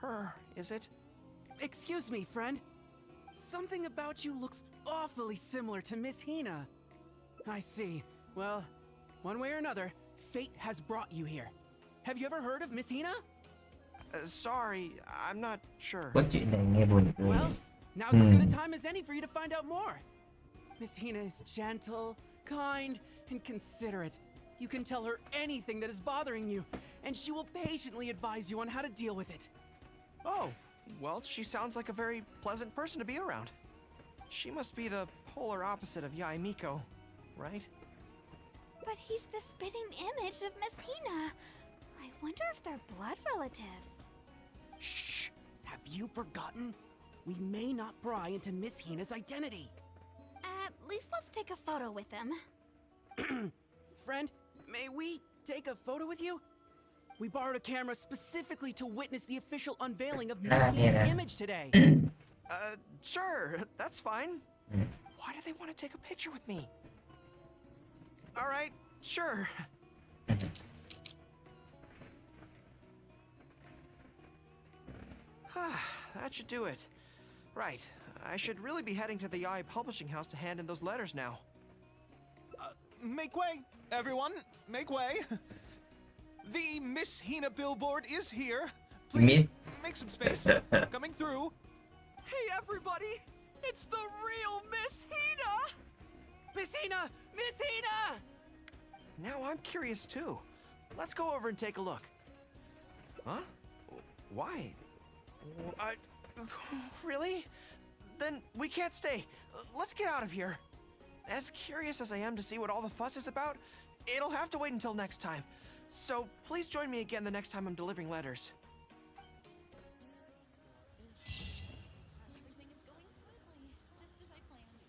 her, is it? Excuse me, friend. Something about you looks awfully similar to Miss Hina. I see. Well, one way or another, fate has brought you here. Have you ever heard of Miss Hina? Sorry, I'm not sure. Có chuyện này nghe buồn cười. Well, now's as good a time as any for you to find out more. Miss Hina is gentle, kind, and considerate. You can tell her anything that is bothering you, and she will patiently advise you on how to deal with it. Oh, well, she sounds like a very pleasant person to be around. She must be the polar opposite of Yae Miko, right? But he's the spitting image of Miss Hina. I wonder if they're blood relatives. Shh! Have you forgotten? We may not pry into Miss Hina's identity. At least let's take a photo with them. Friend, may we take a photo with you? We borrowed a camera specifically to witness the official unveiling of Miss Hina's image today. Sure, that's fine. Why do they want to take a picture with me? All right, sure. That should do it. Right, I should really be heading to the Yae publishing house to hand in those letters now. Make way, everyone. Make way. The Miss Hina billboard is here. Please make some space. Coming through. Hey, everybody! It's the real Miss Hina! Miss Hina! Miss Hina! Now I'm curious too. Let's go over and take a look. Huh? Why? Really? Then we can't stay. Let's get out of here. As curious as I am to see what all the fuss is about, it'll have to wait until next time. So please join me again the next time I'm delivering letters. Everything is going smoothly, just as I planned.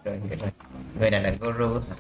Rồi hiểu rồi. Người này là guru hả?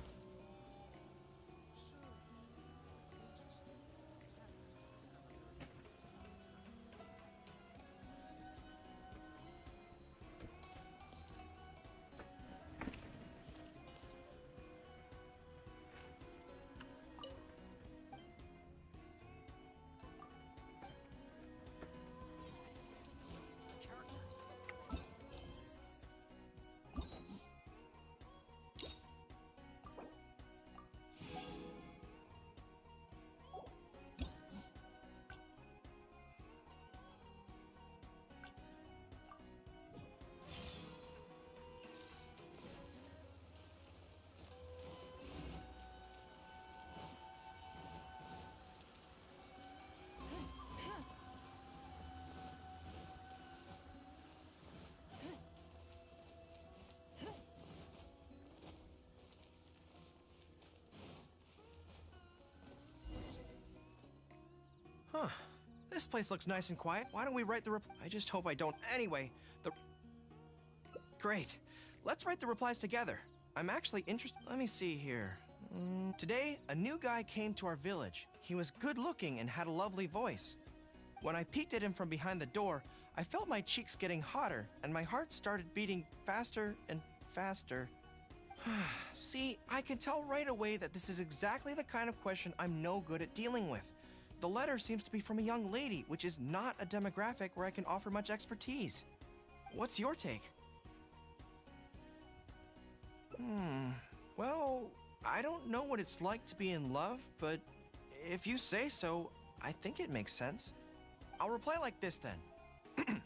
Huh. This place looks nice and quiet. Why don't we write the I just hope I don't. Anyway, Great. Let's write the replies together. I'm actually interested. Let me see here. Today, a new guy came to our village. He was good looking and had a lovely voice. When I peeked at him from behind the door, I felt my cheeks getting hotter and my heart started beating faster and faster. See, I can tell right away that this is exactly the kind of question I'm no good at dealing with. The letter seems to be from a young lady, which is not a demographic where I can offer much expertise. What's your take? Well, I don't know what it's like to be in love, but if you say so, I think it makes sense. I'll reply like this then.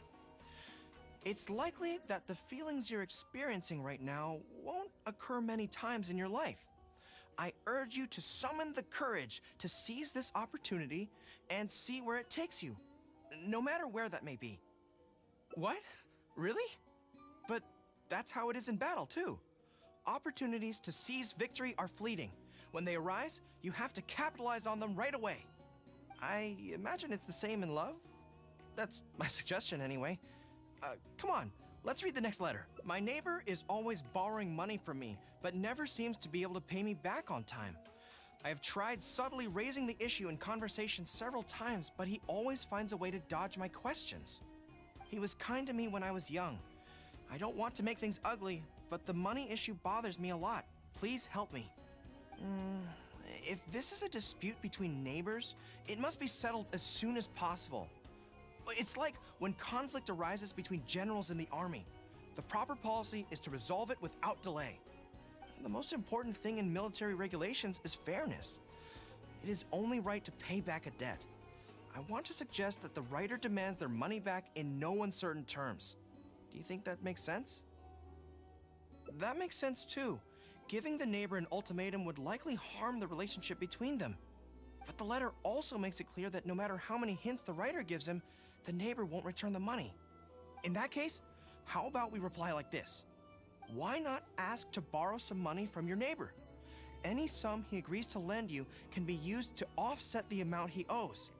It's likely that the feelings you're experiencing right now won't occur many times in your life. I urge you to summon the courage to seize this opportunity and see where it takes you, no matter where that may be. What? Really? But that's how it is in battle, too. Opportunities to seize victory are fleeting. When they arise, you have to capitalize on them right away. I imagine it's the same in love. That's my suggestion anyway. Come on, let's read the next letter. My neighbor is always borrowing money from me, but never seems to be able to pay me back on time. I have tried subtly raising the issue in conversation several times, but he always finds a way to dodge my questions. He was kind to me when I was young. I don't want to make things ugly, but the money issue bothers me a lot. Please help me. If this is a dispute between neighbors, it must be settled as soon as possible. It's like when conflict arises between generals in the army. The proper policy is to resolve it without delay. The most important thing in military regulations is fairness. It is only right to pay back a debt. I want to suggest that the writer demands their money back in no uncertain terms. Do you think that makes sense? That makes sense too. Giving the neighbor an ultimatum would likely harm the relationship between them. But the letter also makes it clear that no matter how many hints the writer gives him, the neighbor won't return the money. In that case, how about we reply like this? Why not ask to borrow some money from your neighbor? Any sum he agrees to lend you can be used to offset the amount he owes.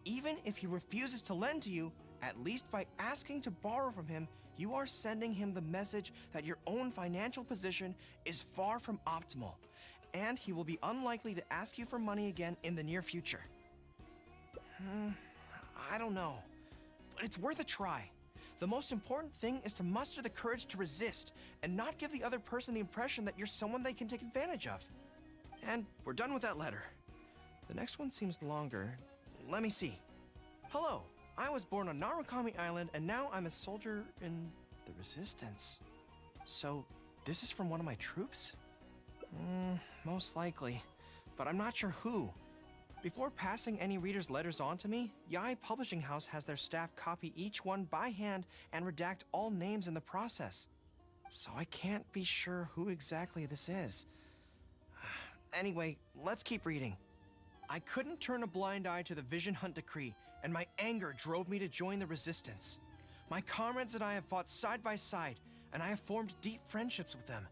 Even if he refuses to lend to you, at least by asking to borrow from him, you are sending him the message that your own financial position is far from optimal, and he will be unlikely to ask you for money again in the near future. I don't know, but it's worth a try. The most important thing is to muster the courage to resist and not give the other person the impression that you're someone they can take advantage of. And we're done with that letter. The next one seems longer. Let me see. Hello, I was born on Narukami Island and now I'm a soldier in the Resistance. So, this is from one of my troops? Most likely, but I'm not sure who. Before passing any reader's letters on to me, Yae Publishing House has their staff copy each one by hand and redact all names in the process. So I can't be sure who exactly this is. Anyway, let's keep reading. I couldn't turn a blind eye to the Vision Hunt decree, and my anger drove me to join the Resistance. My comrades and I have fought side by side, and I have formed deep friendships with them.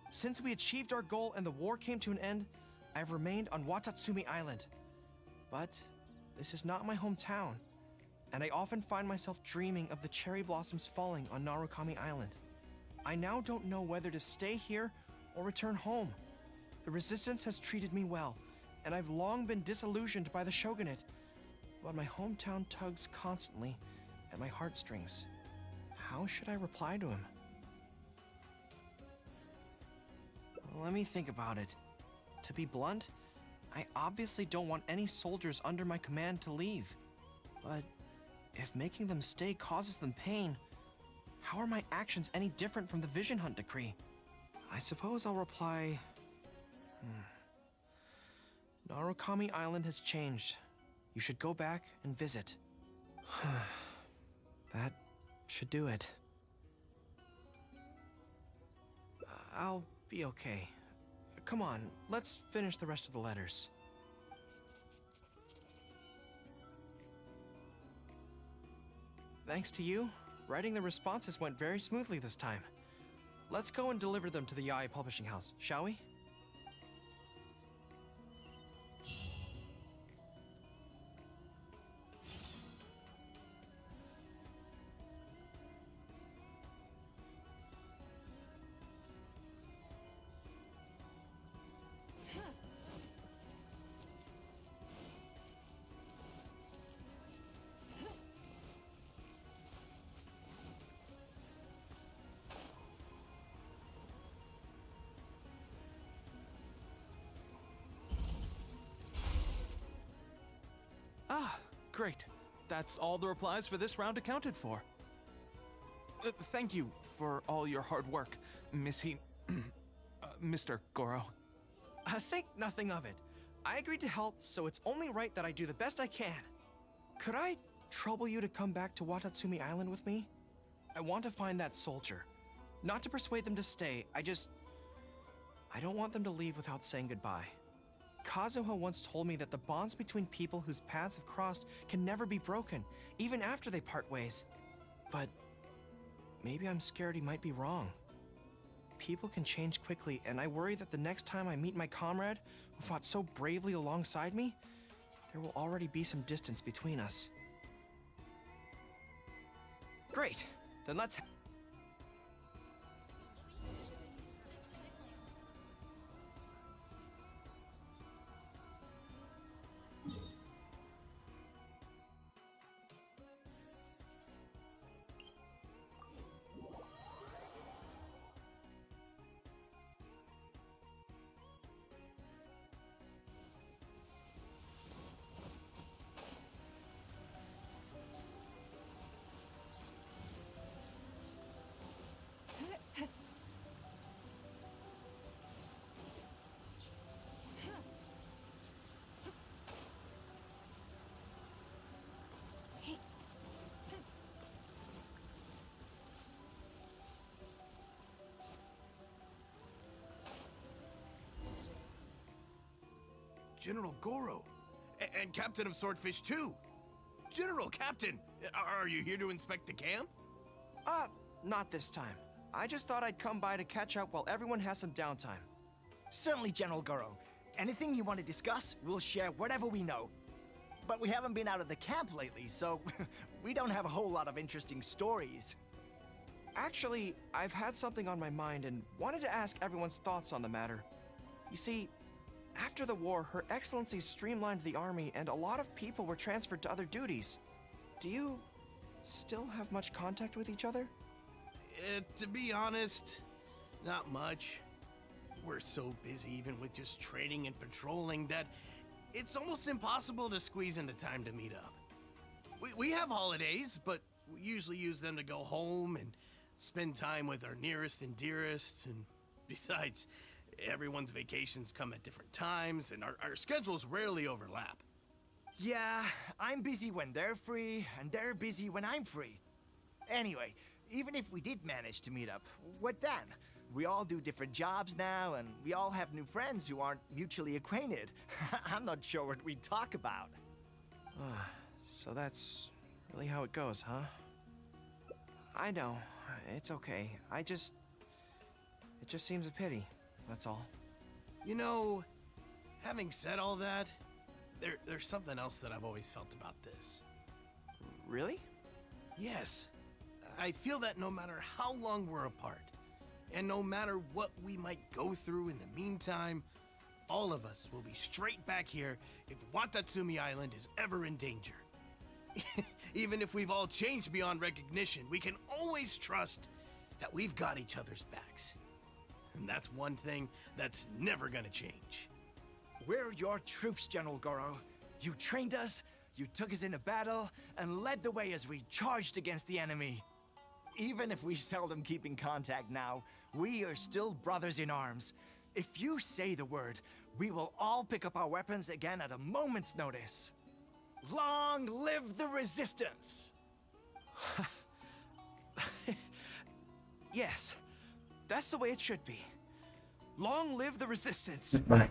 Since we achieved our goal and the war came to an end, I have remained on Watatsumi Island. But this is not my hometown, and I often find myself dreaming of the cherry blossoms falling on Narukami Island. I now don't know whether to stay here or return home. The Resistance has treated me well, and I've long been disillusioned by the shogunate, but my hometown tugs constantly at my heartstrings. How should I reply to him? Let me think about it. To be blunt, I obviously don't want any soldiers under my command to leave. But if making them stay causes them pain, how are my actions any different from the Vision Hunt decree? I suppose I'll reply... Narukami Island has changed. You should go back and visit. That should do it. I'll be okay. Come on, let's finish the rest of the letters. Thanks to you, writing the responses went very smoothly this time. Let's go and deliver them to the Yae Publishing House, shall we? Ah, great. That's all the replies for this round accounted for. Thank you for all your hard work, Mr. Goro. Think nothing of it. I agreed to help, so it's only right that I do the best I can. Could I trouble you to come back to Watatsumi Island with me? I want to find that soldier. Not to persuade them to stay, I don't want them to leave without saying goodbye. Kazuha once told me that the bonds between people whose paths have crossed can never be broken, even after they part ways. But maybe I'm scared he might be wrong. People can change quickly, and I worry that the next time I meet my comrade, who fought so bravely alongside me, there will already be some distance between us. Great, then let's... General Goro. And Captain of Swordfish too. General Captain, are you here to inspect the camp? Not this time. I just thought I'd come by to catch up while everyone has some downtime. Certainly, General Goro. Anything you want to discuss, we'll share whatever we know. But we haven't been out of the camp lately, so we don't have a whole lot of interesting stories. Actually, I've had something on my mind and wanted to ask everyone's thoughts on the matter. You see, after the war, Her Excellency streamlined the army and a lot of people were transferred to other duties. Do you still have much contact with each other? To be honest, not much. We're so busy even with just training and patrolling that it's almost impossible to squeeze in the time to meet up. We have holidays, but we usually use them to go home and spend time with our nearest and dearest, and besides, everyone's vacations come at different times, and our schedules rarely overlap. Yeah, I'm busy when they're free, and they're busy when I'm free. Anyway, even if we did manage to meet up, what then? We all do different jobs now, and we all have new friends who aren't mutually acquainted. I'm not sure what we'd talk about. So that's really how it goes, huh? I know. It's okay. It just seems a pity, that's all. You know, having said all that, there's something else that I've always felt about this. Really? Yes. I feel that no matter how long we're apart, and no matter what we might go through in the meantime, all of us will be straight back here if Watatsumi Island is ever in danger. Even if we've all changed beyond recognition, we can always trust that we've got each other's backs. And that's one thing that's never gonna change. We're your troops, General Goro. You trained us, you took us into battle, and led the way as we charged against the enemy. Even if we seldom keep in contact now, we are still brothers in arms. If you say the word, we will all pick up our weapons again at a moment's notice. Long live the resistance! Yes, that's the way it should be. Long live the resistance! Goodbye.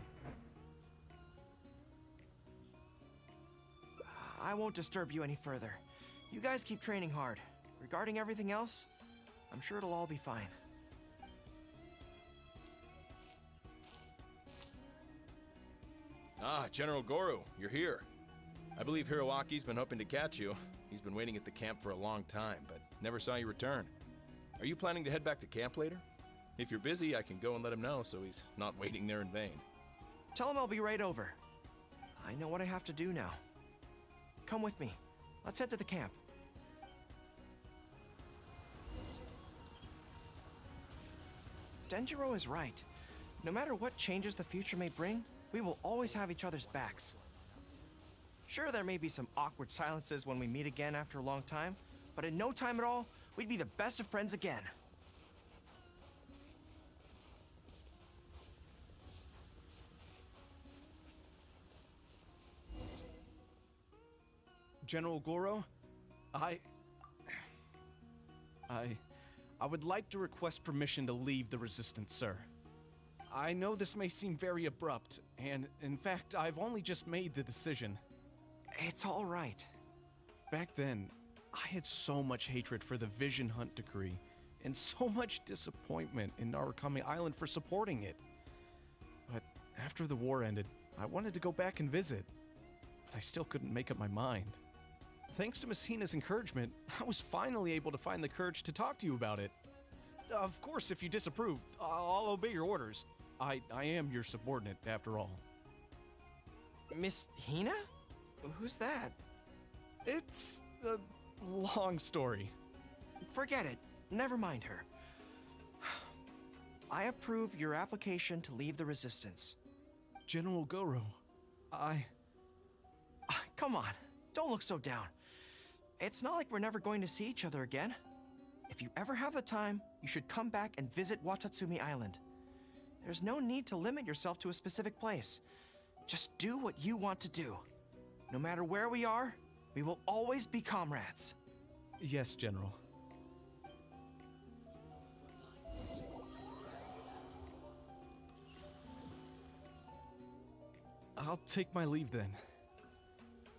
I won't disturb you any further. You guys keep training hard. Regarding everything else, I'm sure it'll all be fine. Ah, General Goro, you're here. I believe Hiroaki's been hoping to catch you. He's been waiting at the camp for a long time, but never saw you return. Are you planning to head back to camp later? If you're busy, I can go and let him know so he's not waiting there in vain. Tell him I'll be right over. I know what I have to do now. Come with me. Let's head to the camp. Denjiro is right. No matter what changes the future may bring, we will always have each other's backs. Sure, there may be some awkward silences when we meet again after a long time, but in no time at all, we'd be the best of friends again. General Goro, I would like to request permission to leave the Resistance, sir. I know this may seem very abrupt, and in fact, I've only just made the decision. It's all right. Back then, I had so much hatred for the Vision Hunt decree, and so much disappointment in Narukami Island for supporting it. But after the war ended, I wanted to go back and visit, but I still couldn't make up my mind. Thanks to Miss Hina's encouragement, I was finally able to find the courage to talk to you about it. Of course, if you disapprove, I'll obey your orders. I am your subordinate, after all. Miss Hina? Who's that? It's a long story. Forget it. Never mind her. I approve your application to leave the Resistance. General Goro, Come on, don't look so down. It's not like we're never going to see each other again. If you ever have the time, you should come back and visit Watatsumi Island. There's no need to limit yourself to a specific place. Just do what you want to do. No matter where we are, we will always be comrades. Yes, General. I'll take my leave then.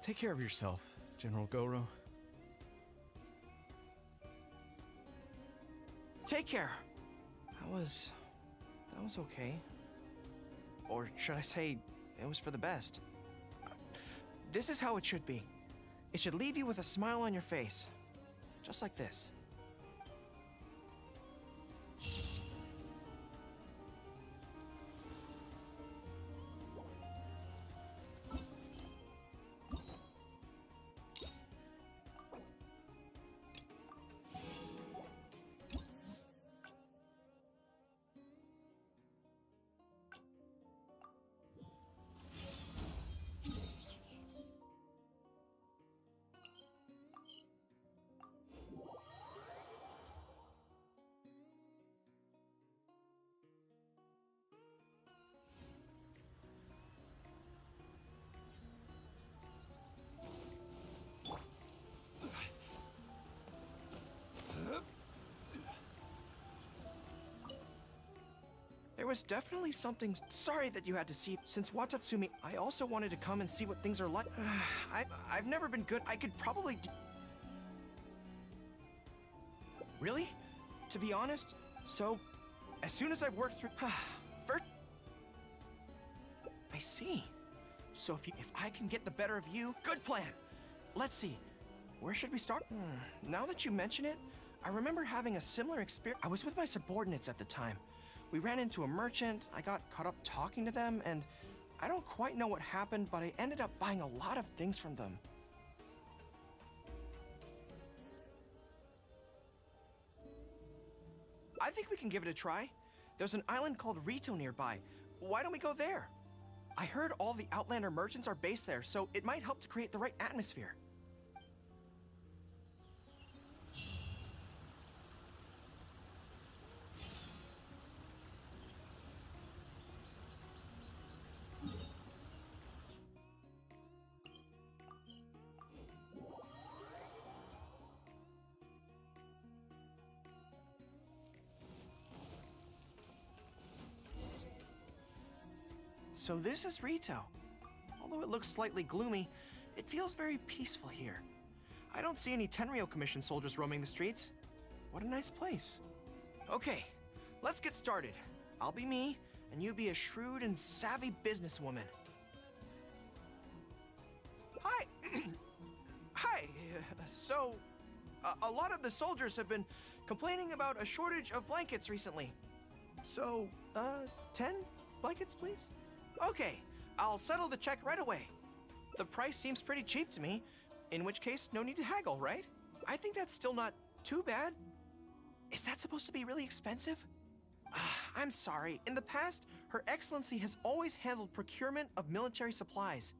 Take care of yourself, General Goro. Take care. That was okay. Or should I say, it was for the best. This is how it should be. It should leave you with a smile on your face. Just like this. There was definitely something. Sorry that you had to see. Since Watatsumi, I also wanted to come and see what things are like. I've never been good. I could probably. Really? To be honest, so as soon as I've worked through. First. I see. So if I can get the better of you, good plan. Let's see. Where should we start? Now that you mention it, I remember having a similar experience. I was with my subordinates at the time. We ran into a merchant, I got caught up talking to them, and I don't quite know what happened, but I ended up buying a lot of things from them. I think we can give it a try. There's an island called Rito nearby. Why don't we go there? I heard all the Outlander merchants are based there, so it might help to create the right atmosphere. So this is Rito. Although it looks slightly gloomy, it feels very peaceful here. I don't see any Tenryou Commission soldiers roaming the streets. What a nice place. Okay, let's get started. I'll be me, and you be a shrewd and savvy businesswoman. Hi! Hi! So, a lot of the soldiers have been complaining about a shortage of blankets recently. So, 10 blankets, please? Okay, I'll settle the check right away. The price seems pretty cheap to me, in which case no need to haggle, right? I think that's still not too bad. Is that supposed to be really expensive? I'm sorry. In the past, Her Excellency has always handled procurement of military supplies.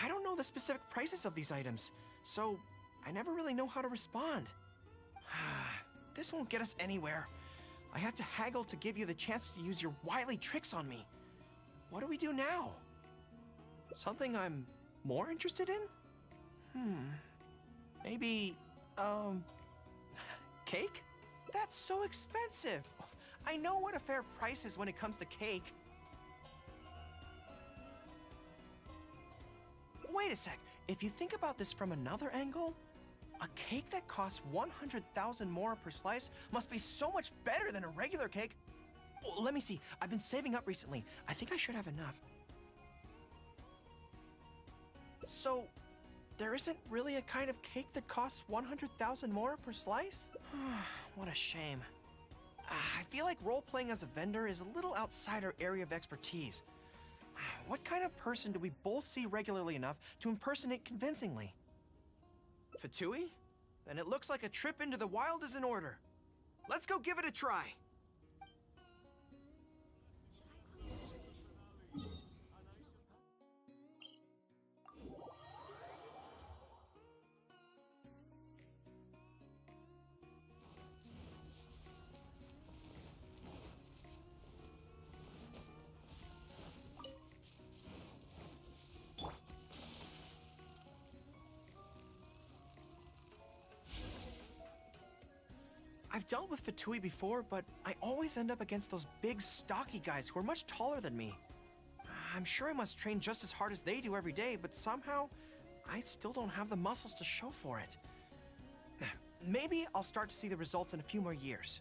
I don't know the specific prices of these items, so I never really know how to respond. This won't get us anywhere. I have to haggle to give you the chance to use your wily tricks on me. What do we do now? Something I'm more interested in? Maybe, cake? That's so expensive. I know what a fair price is when it comes to cake. Wait a sec. If you think about this from another angle, a cake that costs 100,000 more per slice must be so much better than a regular cake. Well, let me see. I've been saving up recently. I think I should have enough. So, there isn't really a kind of cake that costs 100,000 more per slice? What a shame. I feel like role-playing as a vendor is a little outside our area of expertise. What kind of person do we both see regularly enough to impersonate convincingly? Fatui? Then it looks like a trip into the wild is in order. Let's go give it a try. I've dealt with Fatui before, but I always end up against those big, stocky guys who are much taller than me. I'm sure I must train just as hard as they do every day, but somehow I still don't have the muscles to show for it. Maybe I'll start to see the results in a few more years.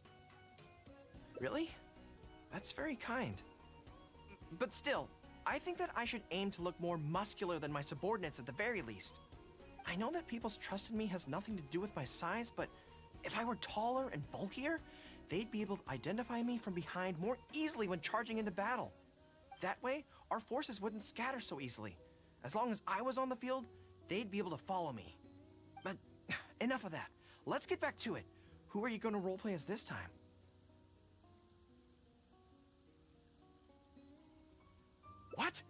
Really? That's very kind. But still, I think that I should aim to look more muscular than my subordinates at the very least. I know that people's trust in me has nothing to do with my size, but if I were taller and bulkier, they'd be able to identify me from behind more easily when charging into battle. That way, our forces wouldn't scatter so easily. As long as I was on the field, they'd be able to follow me. But enough of that. Let's get back to it. Who are you going to roleplay as this time? What?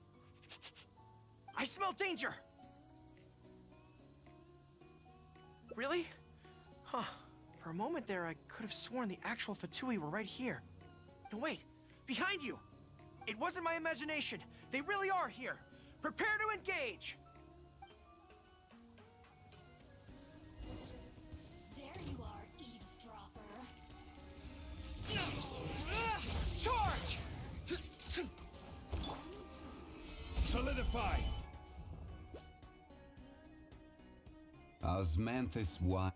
I smell danger! Really? Huh. For a moment there, I could have sworn the actual Fatui were right here. No, wait. Behind you! It wasn't my imagination. They really are here. Prepare to engage! There you are, eavesdropper. Charge! Solidify! Osmanthus one.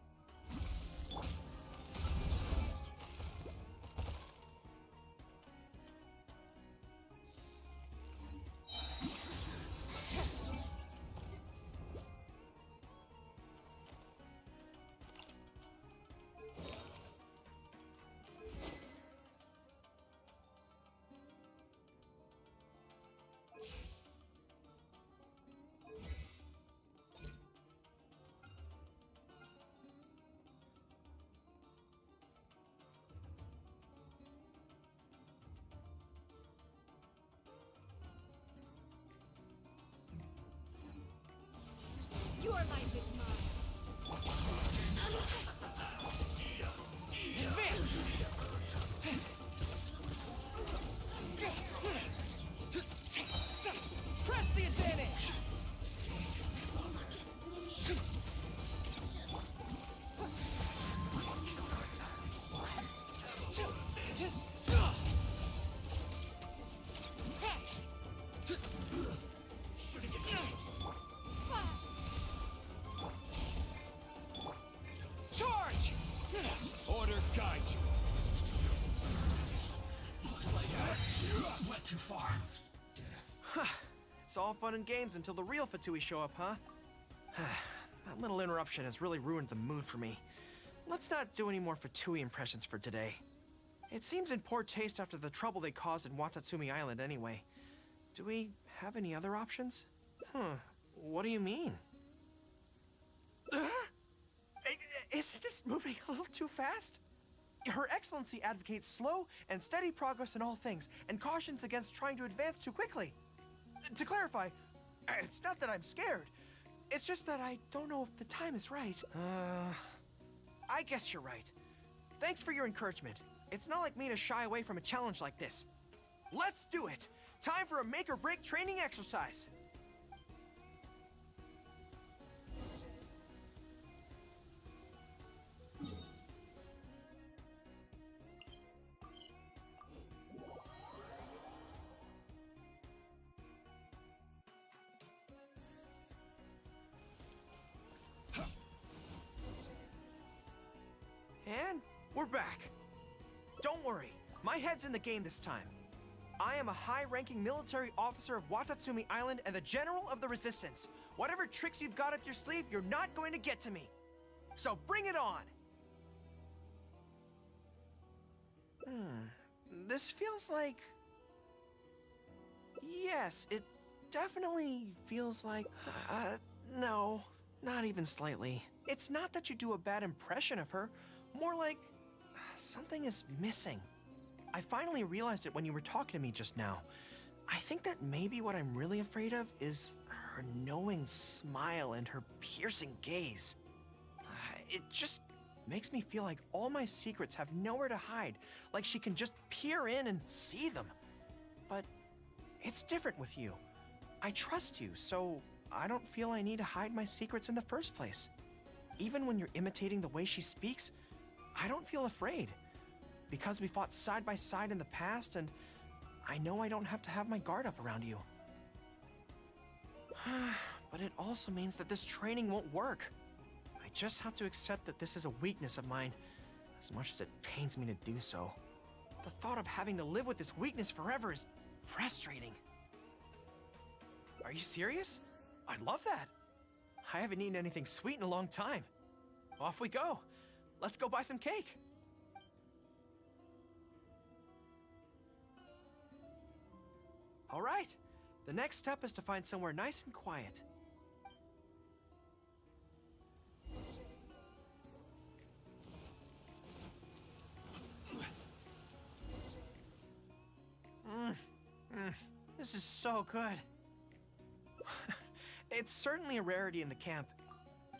Your life is mine. Advance! Press the advantage! Charge! Order guide you. Went too far. It's all fun and games until the real Fatui show up, huh? That little interruption has really ruined the mood for me. Let's not do any more Fatui impressions for today. It seems in poor taste after the trouble they caused in Watatsumi Island anyway. Do we have any other options? What do you mean? Isn't this moving a little too fast? Her Excellency advocates slow and steady progress in all things, and cautions against trying to advance too quickly. To clarify, it's not that I'm scared. It's just that I don't know if the time is right. I guess you're right. Thanks for your encouragement. It's not like me to shy away from a challenge like this. Let's do it! Time for a make-or-break training exercise! And we're back. Don't worry, my head's in the game this time. I am a high-ranking military officer of Watatsumi Island and the General of the Resistance. Whatever tricks you've got up your sleeve, you're not going to get to me. So bring it on! This feels like... Yes, it definitely feels like... no, not even slightly. It's not that you do a bad impression of her, more like something is missing. I finally realized it when you were talking to me just now. I think that maybe what I'm really afraid of is her knowing smile and her piercing gaze. It just makes me feel like all my secrets have nowhere to hide, like she can just peer in and see them. But it's different with you. I trust you, so I don't feel I need to hide my secrets in the first place. Even when you're imitating the way she speaks, I don't feel afraid. Because we fought side by side in the past, and I know I don't have to have my guard up around you. But it also means that this training won't work. I just have to accept that this is a weakness of mine, as much as it pains me to do so. The thought of having to live with this weakness forever is frustrating. Are you serious? I'd love that. I haven't eaten anything sweet in a long time. Off we go. Let's go buy some cake. All right. The next step is to find somewhere nice and quiet. This is so good. It's certainly a rarity in the camp.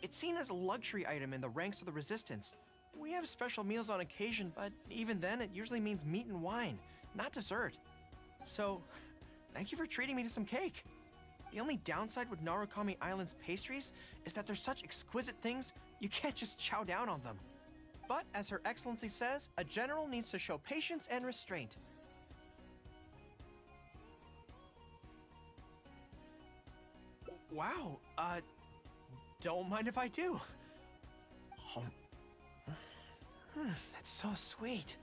It's seen as a luxury item in the ranks of the Resistance. We have special meals on occasion, but even then it usually means meat and wine, not dessert. So, thank you for treating me to some cake. The only downside with Narukami Island's pastries is that they're such exquisite things, you can't just chow down on them. But as Her Excellency says, a general needs to show patience and restraint. Wow, don't mind if I do. That's so sweet.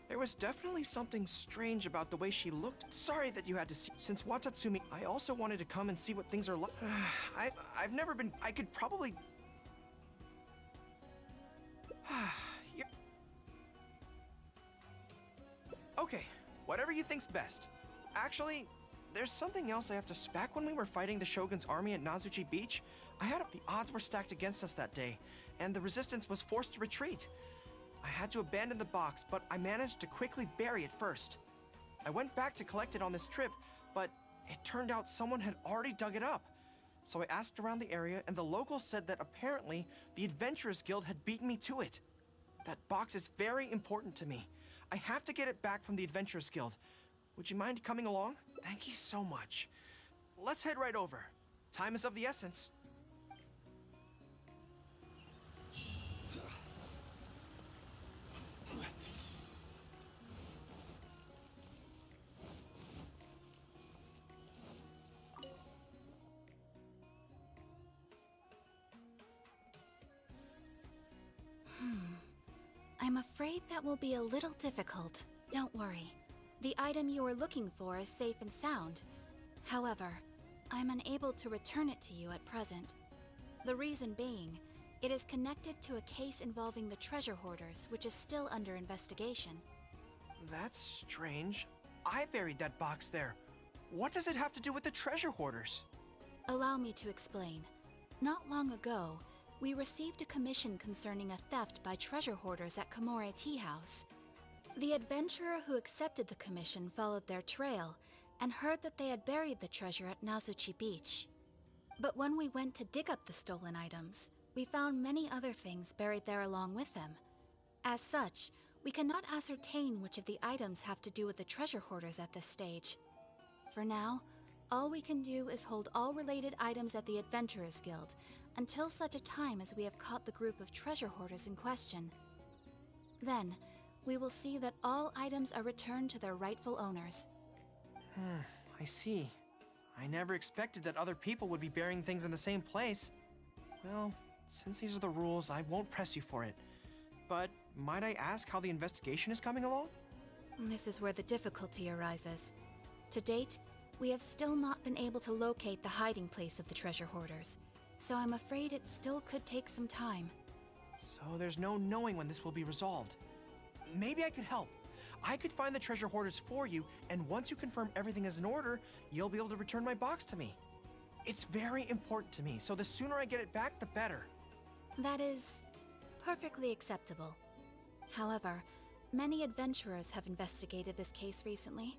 There was definitely something strange about the way she looked. Sorry that you had to see. Since Watatsumi, I also wanted to come and see what things are like. I've never been. I could probably. Okay, whatever you think's best. Actually, there's something else I have to. Back when we were fighting the Shogun's army at Nazuchi Beach, the odds were stacked against us that day, and the resistance was forced to retreat. I had to abandon the box, but I managed to quickly bury it first. I went back to collect it on this trip, but it turned out someone had already dug it up. So I asked around the area, and the locals said that apparently the Adventurers Guild had beaten me to it. That box is very important to me. I have to get it back from the Adventurers Guild. Would you mind coming along? Thank you so much. Let's head right over. Time is of the essence. I'm afraid that will be a little difficult. Don't worry. The item you are looking for is safe and sound. However, I'm unable to return it to you at present. The reason being, it is connected to a case involving the treasure hoarders, which is still under investigation. That's strange. I buried that box there. What does it have to do with the treasure hoarders? Allow me to explain. Not long ago, we received a commission concerning a theft by treasure hoarders at Komore Tea House. The adventurer who accepted the commission followed their trail and heard that they had buried the treasure at Nazuchi Beach. But when we went to dig up the stolen items, we found many other things buried there along with them. As such, we cannot ascertain which of the items have to do with the treasure hoarders at this stage. For now, all we can do is hold all related items at the Adventurers Guild until such a time as we have caught the group of treasure hoarders in question. Then, we will see that all items are returned to their rightful owners. I see. I never expected that other people would be burying things in the same place. Well, since these are the rules, I won't press you for it. But might I ask how the investigation is coming along? This is where the difficulty arises. To date, we have still not been able to locate the hiding place of the treasure hoarders, so I'm afraid it still could take some time. So there's no knowing when this will be resolved. Maybe I could help. I could find the treasure hoarders for you, and once you confirm everything is in order, you'll be able to return my box to me. It's very important to me, so the sooner I get it back, the better. That is perfectly acceptable. However, many adventurers have investigated this case recently.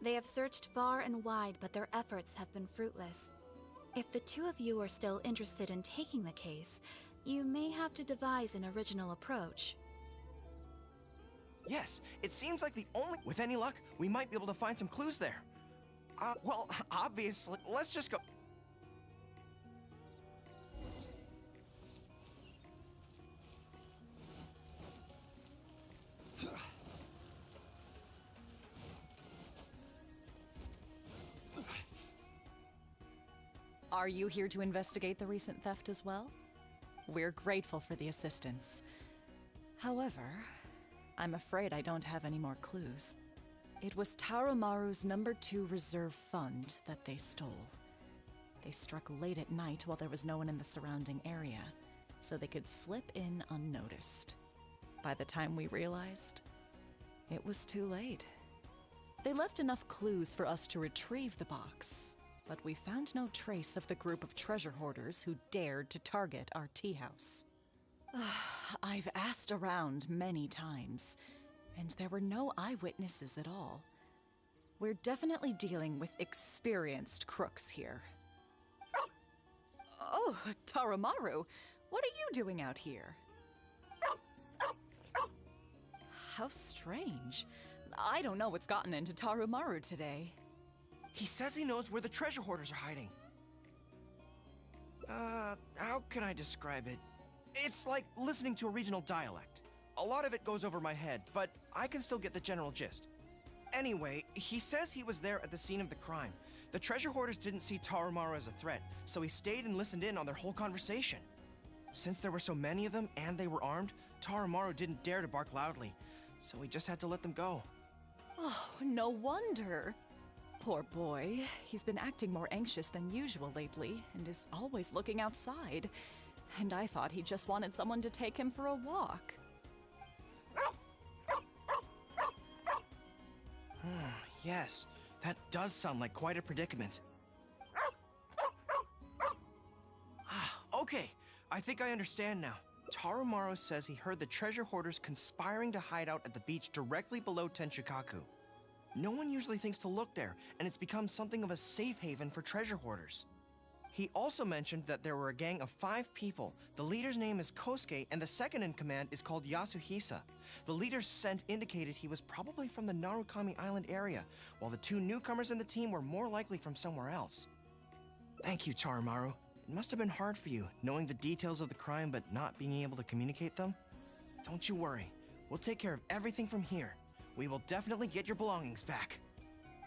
They have searched far and wide, but their efforts have been fruitless. If the two of you are still interested in taking the case, you may have to devise an original approach. Yes, it seems like the only... With any luck, we might be able to find some clues there. Well, obviously, let's just go... Are you here to investigate the recent theft as well? We're grateful for the assistance. However, I'm afraid I don't have any more clues. It was Tarumaru's #2 reserve fund that they stole. They struck late at night while there was no one in the surrounding area, so they could slip in unnoticed. By the time we realized, it was too late. They left enough clues for us to retrieve the box, but we found no trace of the group of treasure hoarders who dared to target our tea house. I've asked around many times, and there were no eyewitnesses at all. We're definitely dealing with experienced crooks here. Oh, Tarumaru, what are you doing out here? How strange. I don't know what's gotten into Tarumaru today. He says he knows where the treasure hoarders are hiding. How can I describe it? It's like listening to a regional dialect. A lot of it goes over my head, but I can still get the general gist. Anyway, he says he was there at the scene of the crime. The treasure hoarders didn't see Tarumaru as a threat, so he stayed and listened in on their whole conversation. Since there were so many of them and they were armed, Tarumaru didn't dare to bark loudly, so we just had to let them go. Oh, no wonder. Poor boy. He's been acting more anxious than usual lately and is always looking outside. And I thought he just wanted someone to take him for a walk. Yes, that does sound like quite a predicament. Okay, I think I understand now. Tarumaru says he heard the treasure hoarders conspiring to hide out at the beach directly below Tenshukaku. No one usually thinks to look there, and it's become something of a safe haven for treasure hoarders. He also mentioned that there were a gang of 5 people. The leader's name is Kosuke, and the second in command is called Yasuhisa. The leader's scent indicated he was probably from the Narukami Island area, while the 2 newcomers in the team were more likely from somewhere else. Thank you, Tarumaru. It must have been hard for you, knowing the details of the crime but not being able to communicate them. Don't you worry. We'll take care of everything from here. We will definitely get your belongings back.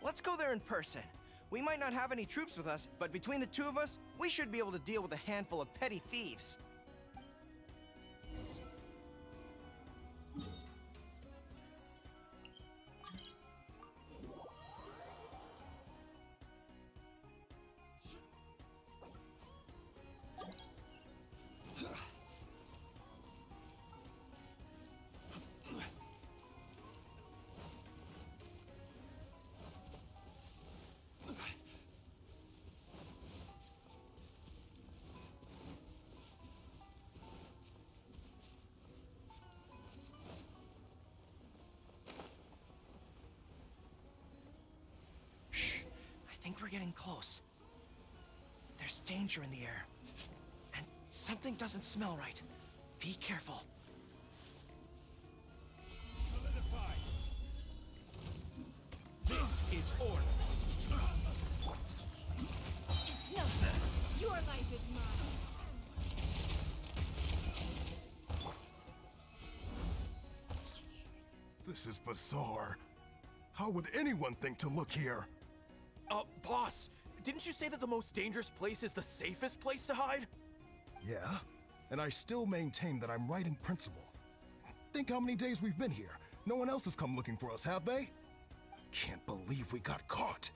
Let's go there in person. We might not have any troops with us, but between the 2 of us, we should be able to deal with a handful of petty thieves. I think we're getting close. There's danger in the air. And something doesn't smell right. Be careful. Solidify. This is order. It's nothing. Your life is mine. This is bizarre. How would anyone think to look here? Boss, didn't you say that the most dangerous place is the safest place to hide? Yeah, and I still maintain that I'm right in principle. Think how many days we've been here. No one else has come looking for us, have they? Can't believe we got caught.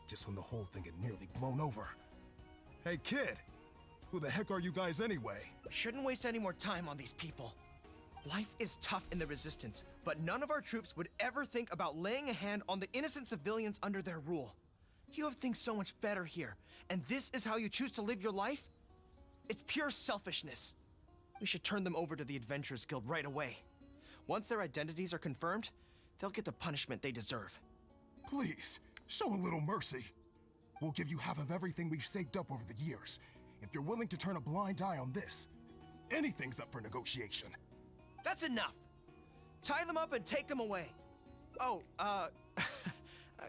Just when the whole thing had nearly blown over. Hey kid, who the heck are you guys anyway? We shouldn't waste any more time on these people. Life is tough in the Resistance, but none of our troops would ever think about laying a hand on the innocent civilians under their rule. You have things so much better here, and this is how you choose to live your life? It's pure selfishness. We should turn them over to the Adventurers Guild right away. Once their identities are confirmed, they'll get the punishment they deserve. Please, show a little mercy. We'll give you half of everything we've saved up over the years. If you're willing to turn a blind eye on this, anything's up for negotiation. That's enough! Tie them up and take them away. Oh,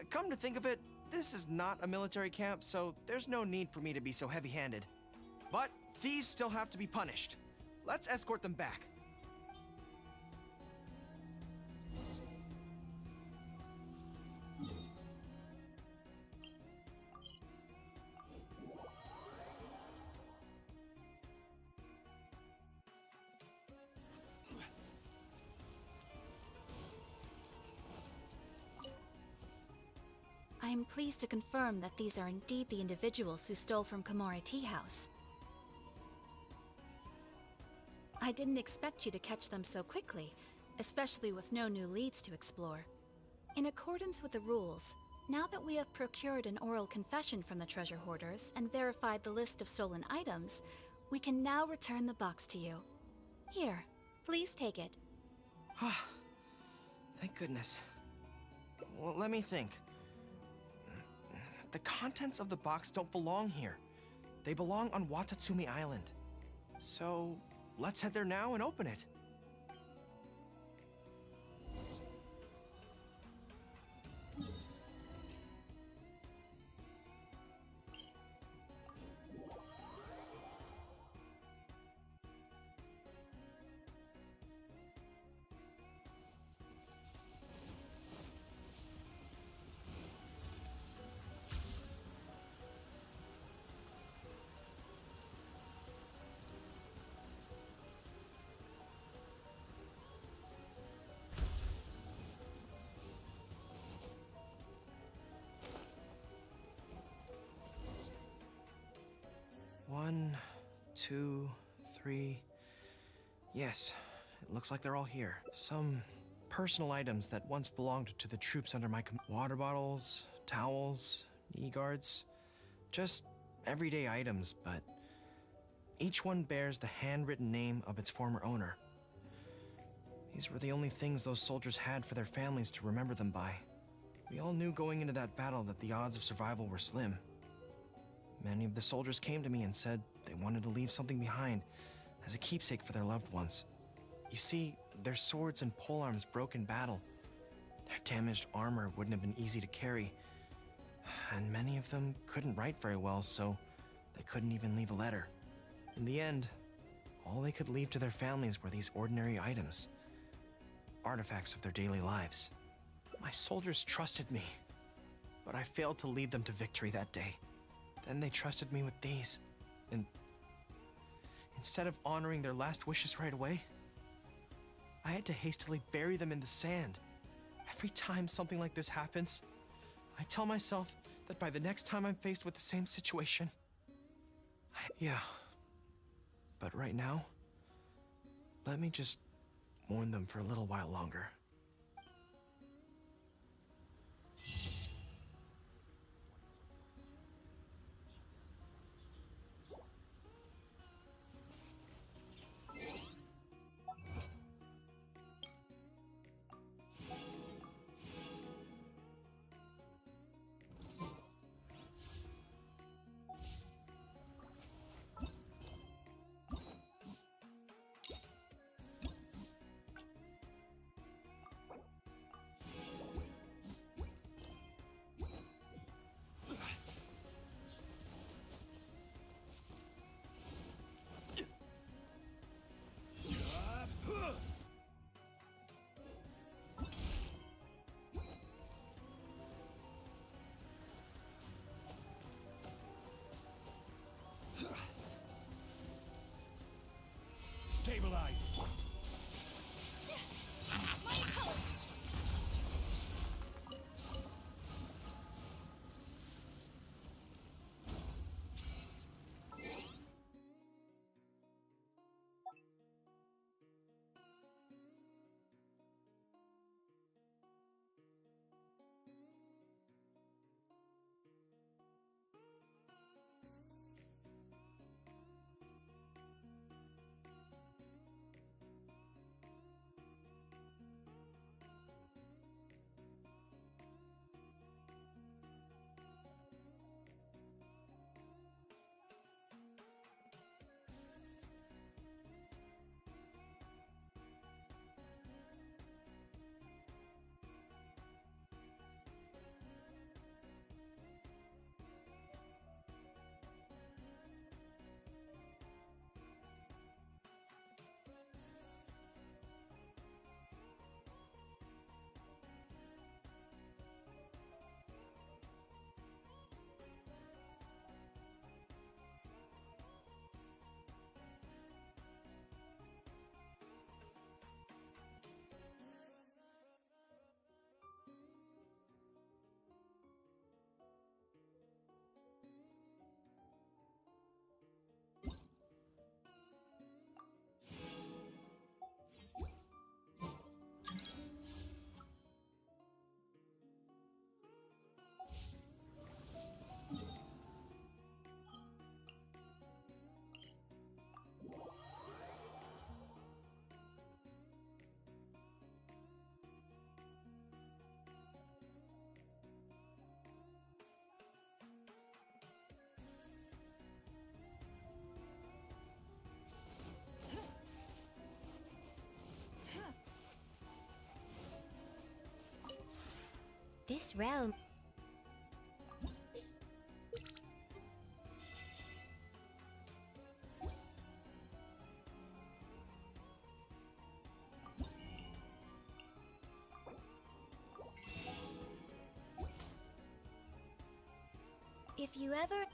come to think of it, this is not a military camp, so there's no need for me to be so heavy-handed. But thieves still have to be punished. Let's escort them back. I am pleased to confirm that these are indeed the individuals who stole from Komori Tea House. I didn't expect you to catch them so quickly, especially with no new leads to explore. In accordance with the rules, now that we have procured an oral confession from the treasure hoarders and verified the list of stolen items, we can now return the box to you. Here, please take it. Thank goodness. Well, let me think. The contents of the box don't belong here. They belong on Watatsumi Island. So, let's head there now and open it. One, two, three. Yes, it looks like they're all here. Some personal items that once belonged to the troops under my water bottles, towels, knee guards. Just everyday items, but each one bears the handwritten name of its former owner. These were the only things those soldiers had for their families to remember them by. We all knew going into that battle that the odds of survival were slim. Many of the soldiers came to me and said they wanted to leave something behind as a keepsake for their loved ones. You see, their swords and polearms broke in battle. Their damaged armor wouldn't have been easy to carry, and many of them couldn't write very well, so they couldn't even leave a letter. In the end, all they could leave to their families were these ordinary items, artifacts of their daily lives. My soldiers trusted me, but I failed to lead them to victory that day. Then they trusted me with these, and instead of honoring their last wishes right away, I had to hastily bury them in the sand. Every time something like this happens, I tell myself that by the next time I'm faced with the same situation, yeah. But right now, let me just mourn them for a little while longer. This realm... If you ever...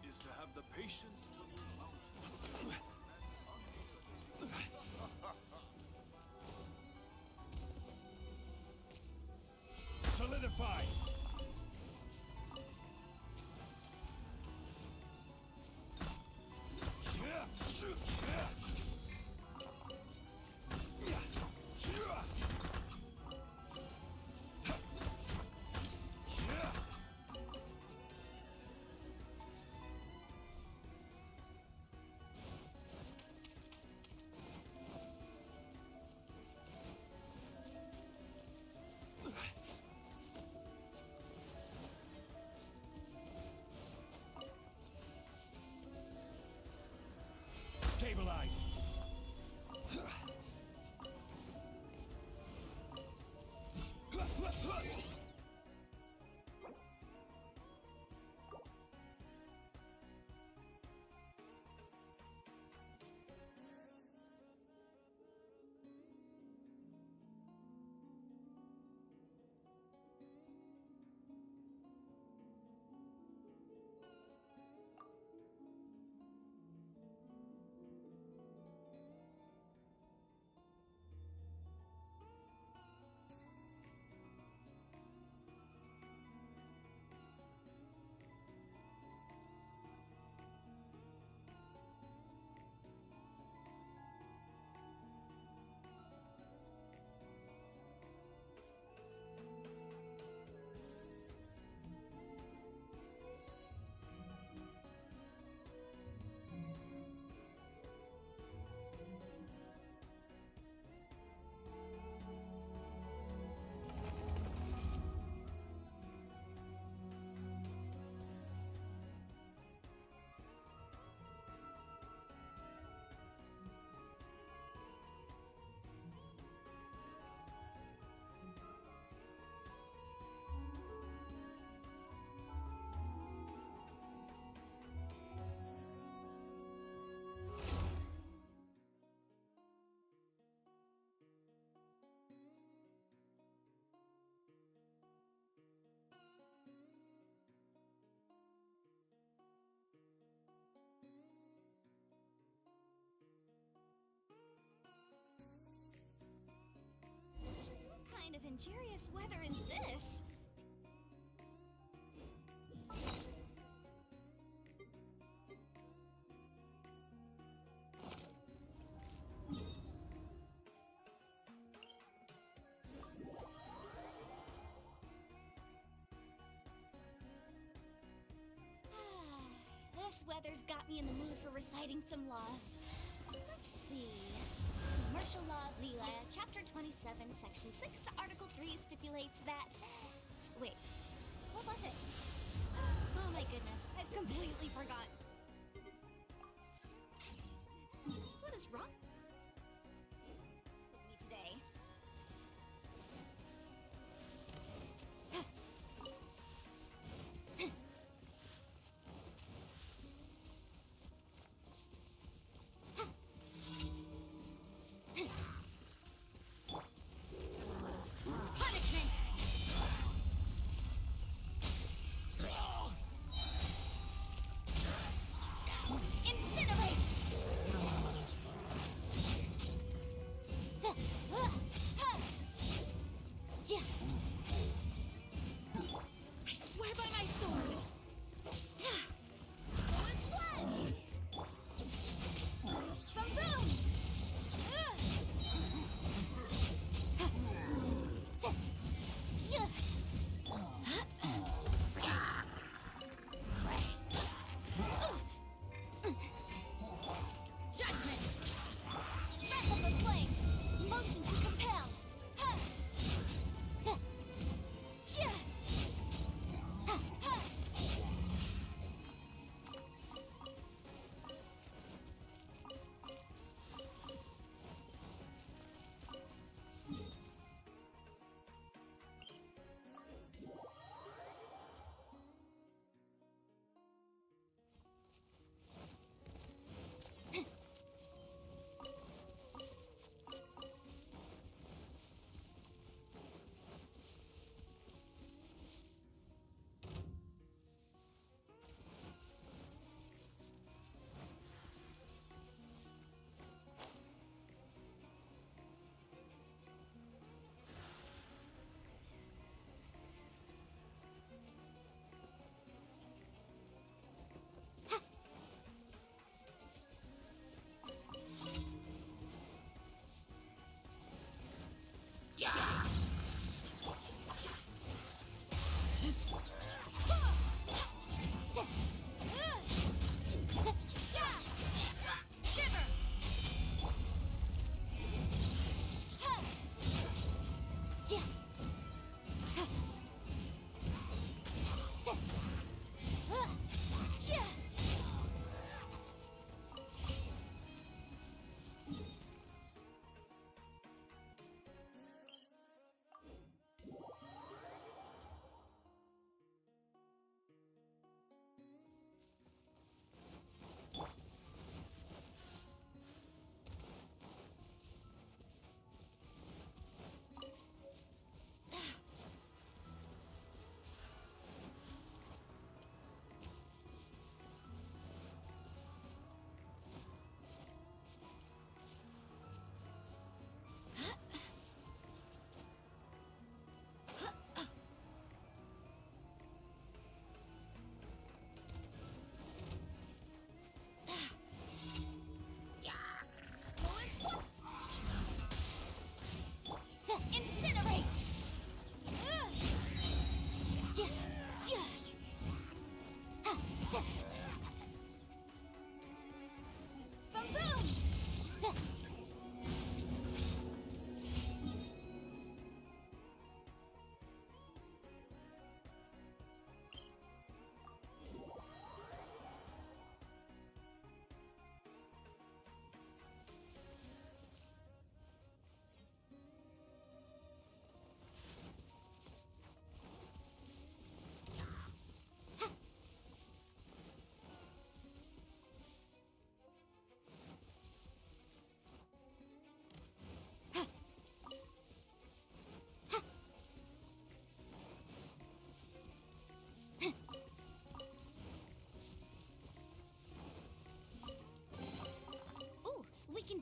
Is to have the patience to move mountains. Solidify! Stabilize! What kind of injurious weather is this? This weather's got me in the mood for reciting some laws. Let's see. Commercial Law of Leela, Chapter 27, Section 6, Article 3 stipulates that... Wait, what was it? Oh my goodness, I've completely forgotten.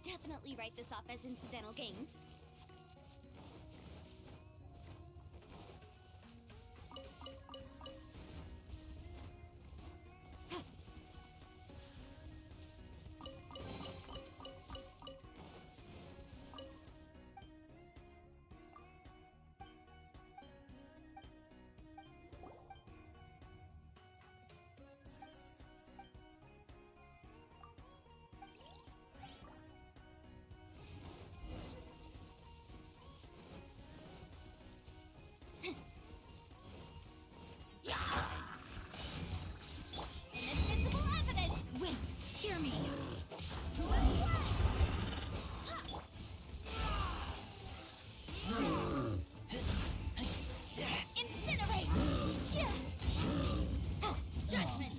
definitely write this off as incidental gains. Inadmissible evidence! Wait, hear me. Incinerate! Judgment!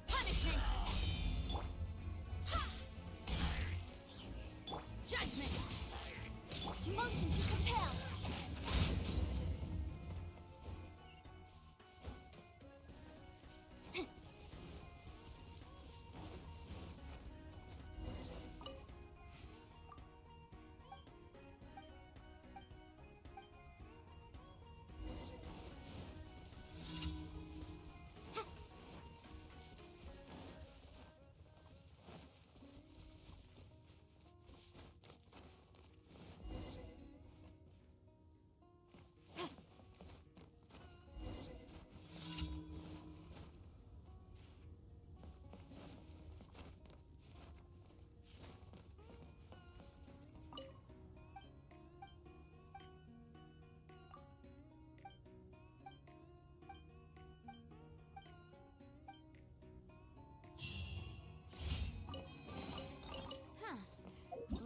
Punishment! Judgment! Motion to compel!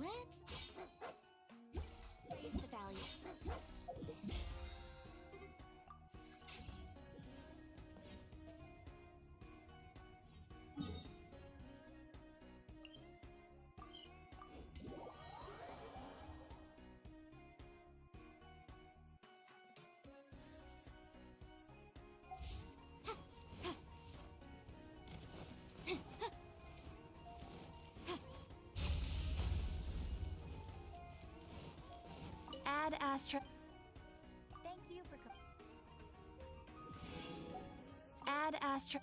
Let's raise the value of this. Add Astra. Thank you for Add Astra.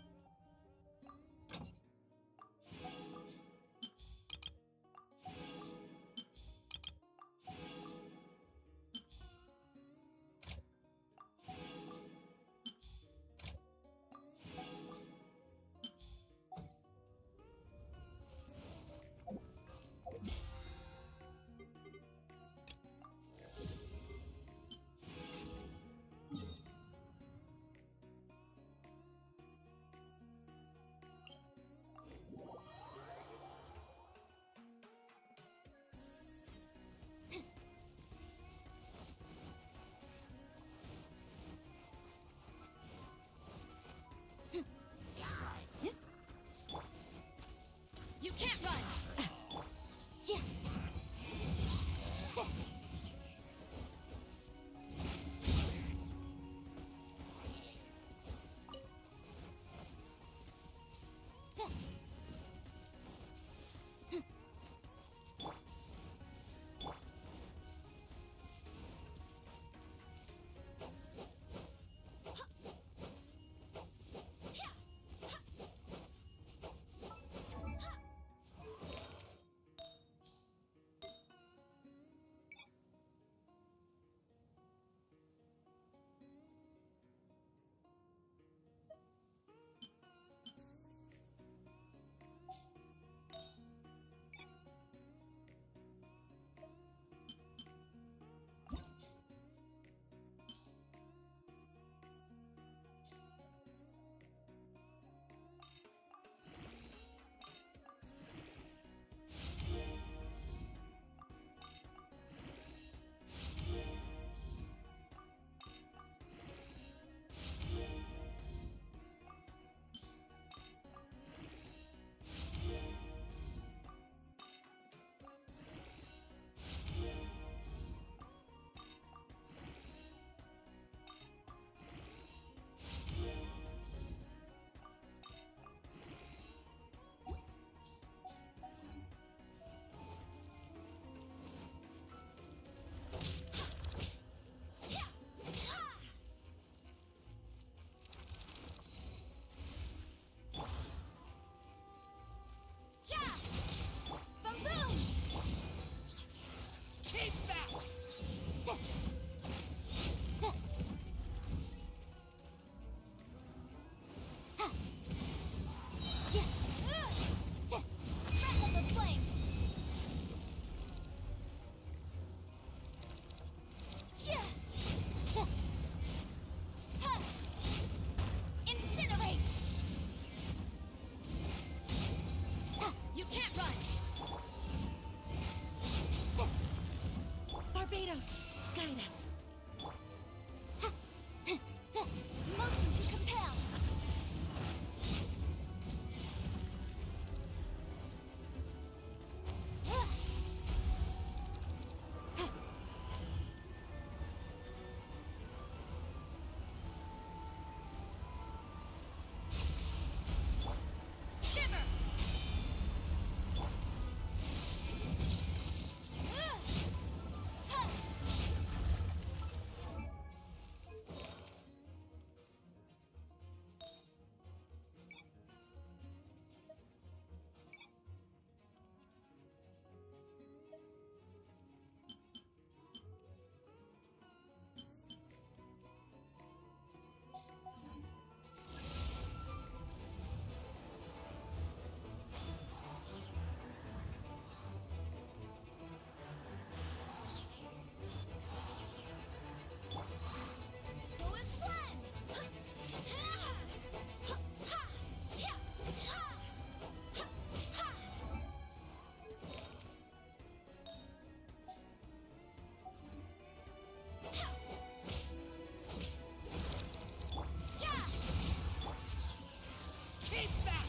guide us. Motion to compel. Shiver. Go as planned. Keep back.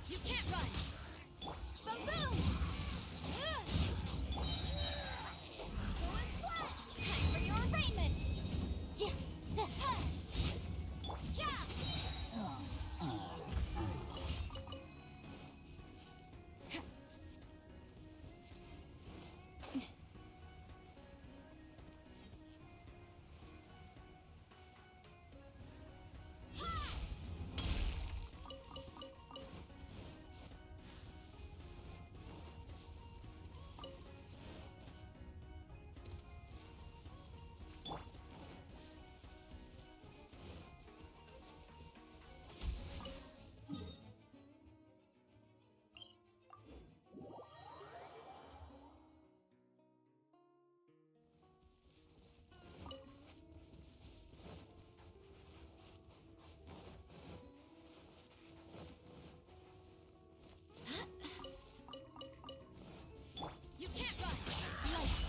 You can't run! Boom boom! Go as planned! Time for your arraignment! You can't run! Lights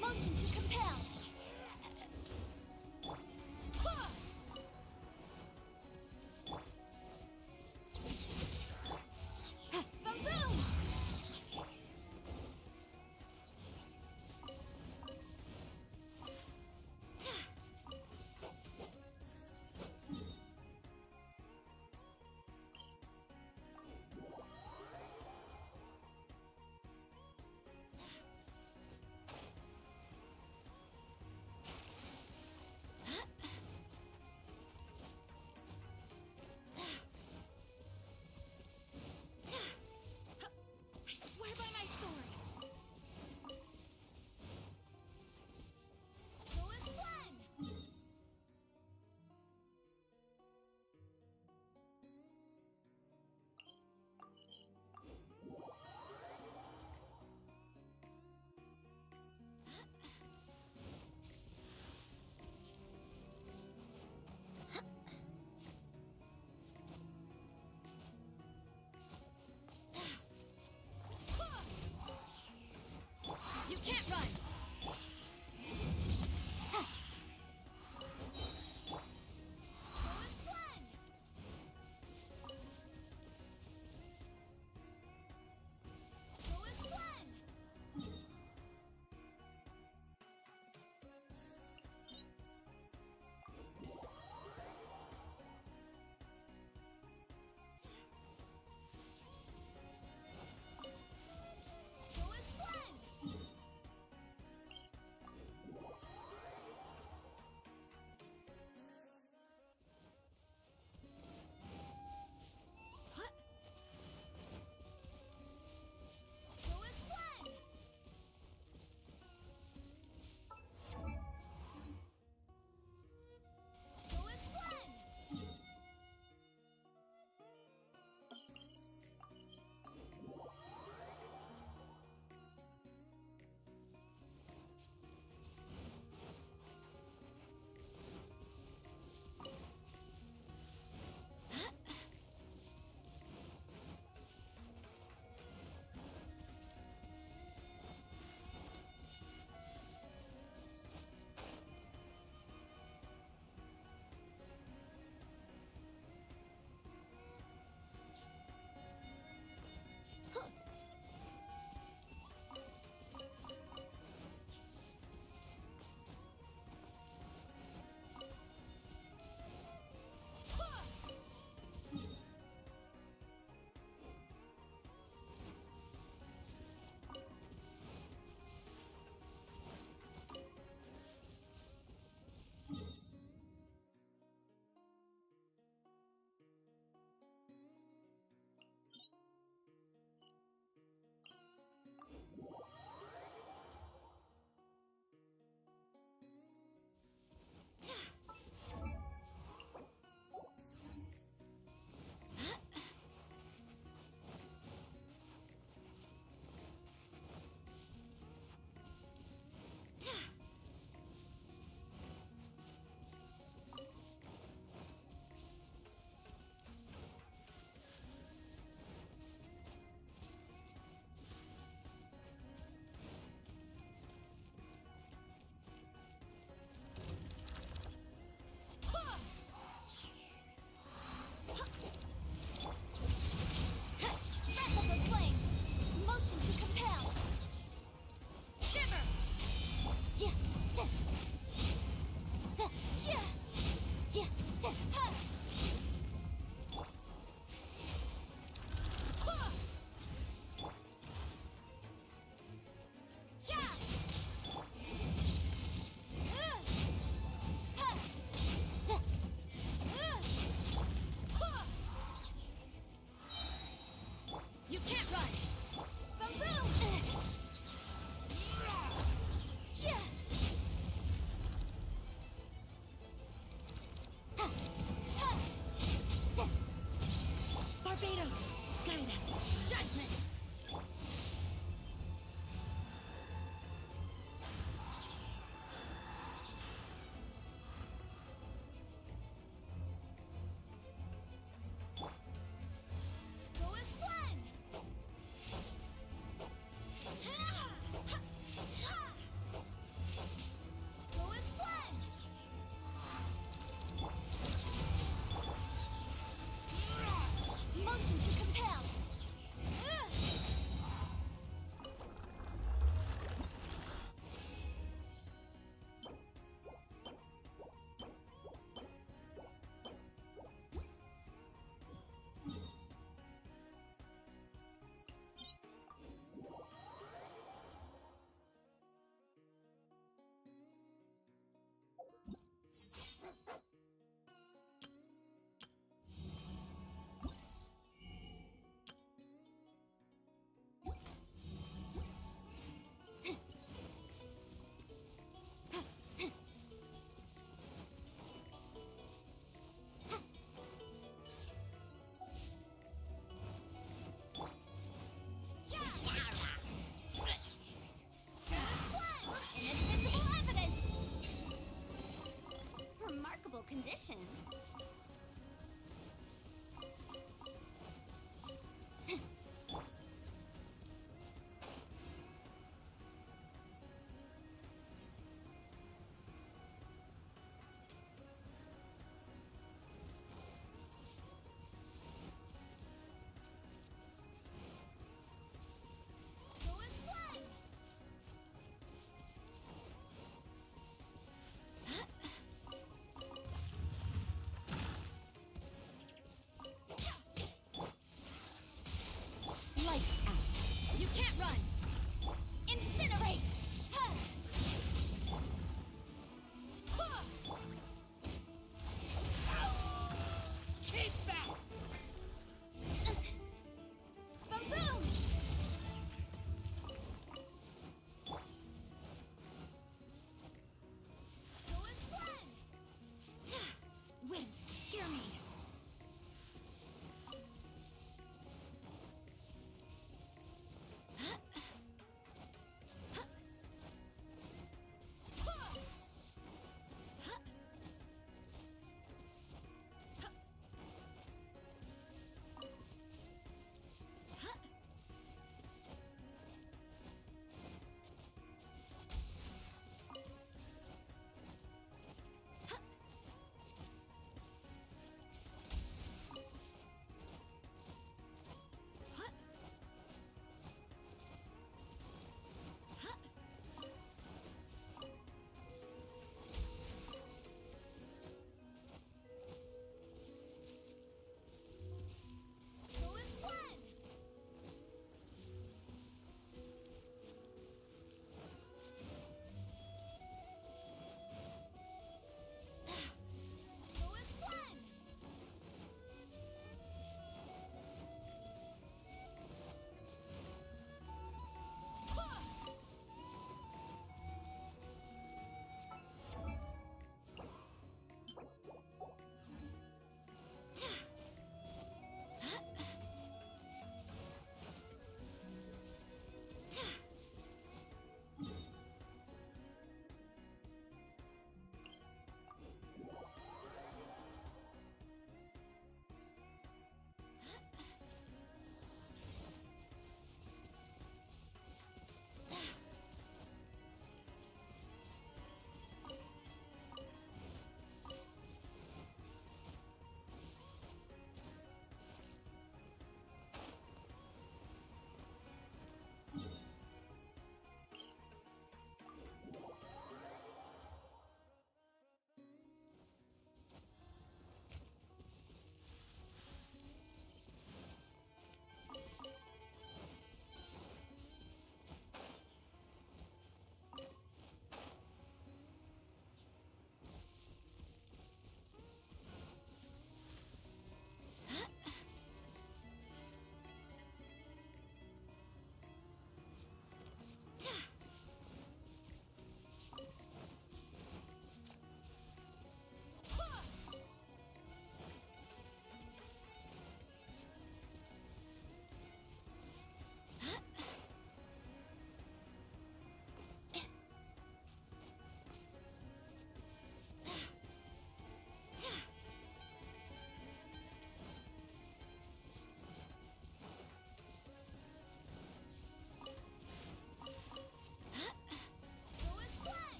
Motion to compel! Boom boom!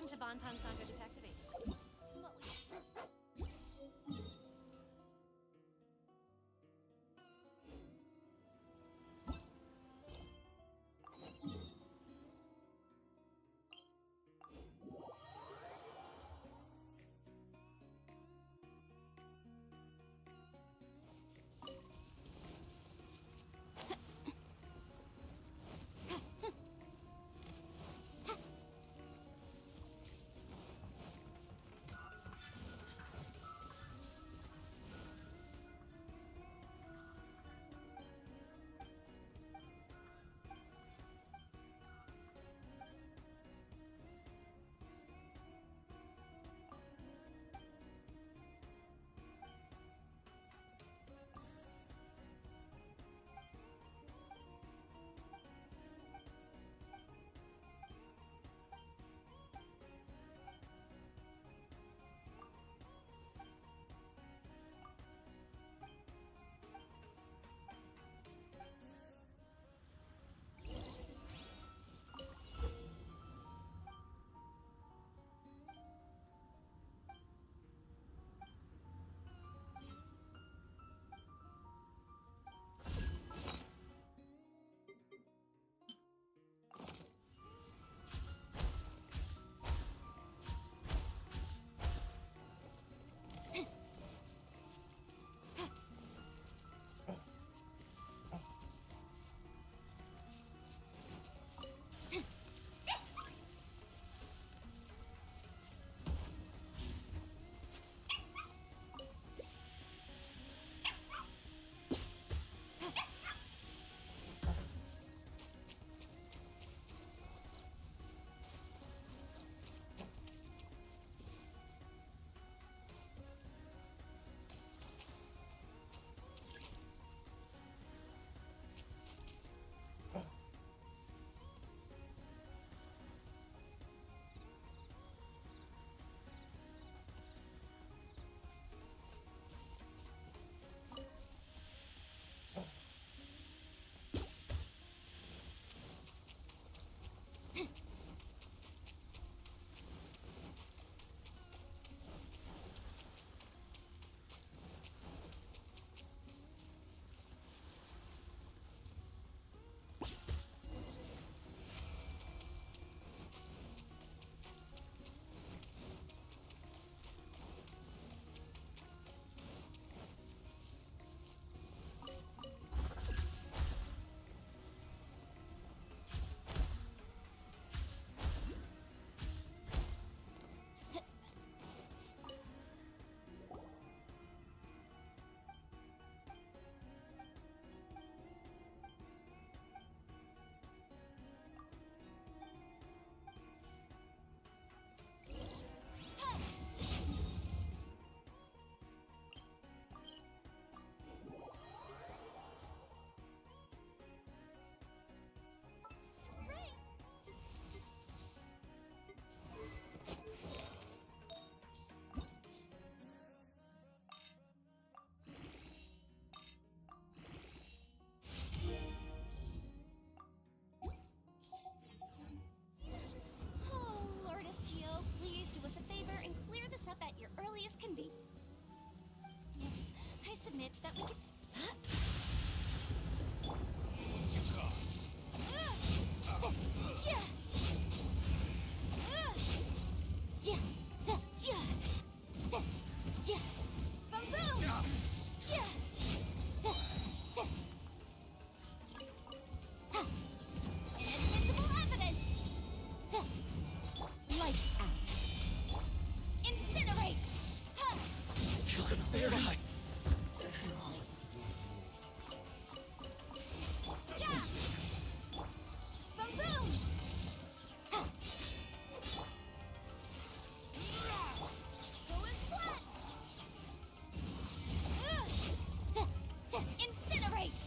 Welcome to Bonton Saga Detective Agency. that we can... Inadmissible evidence! Lights out. Incinerate! Yeah! Boom boom! Go and splat! Incinerate!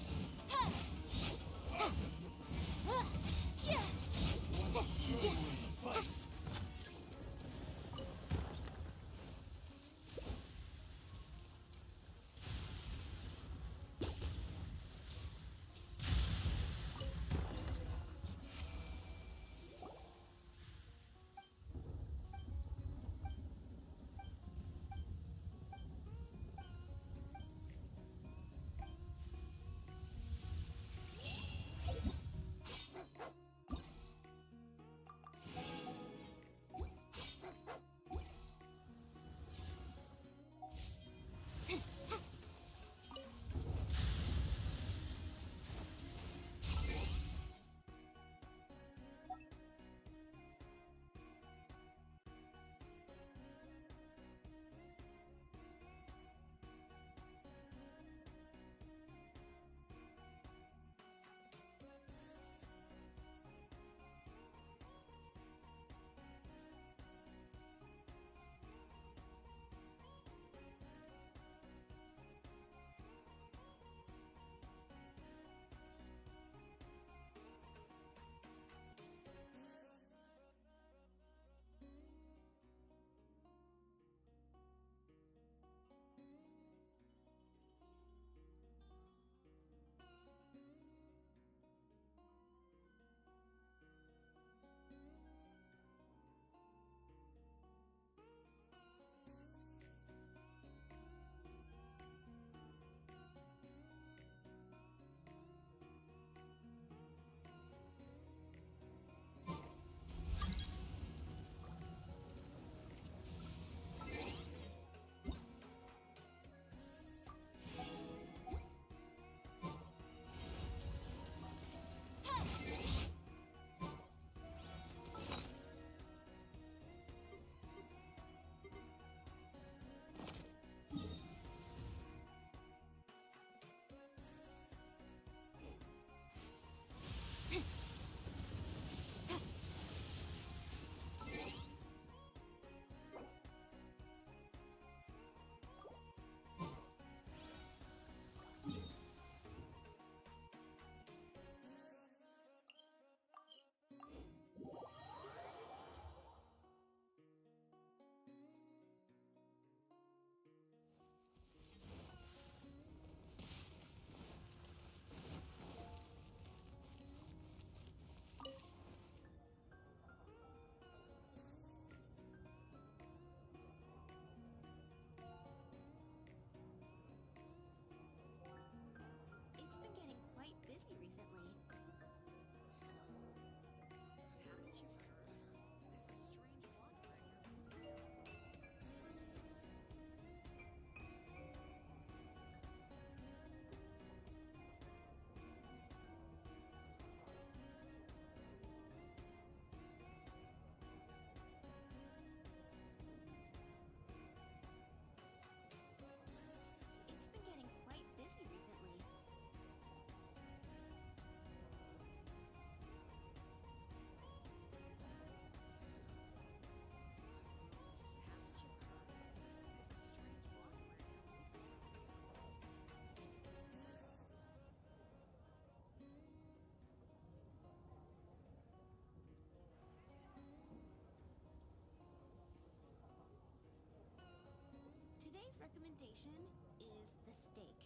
recommendation is the steak.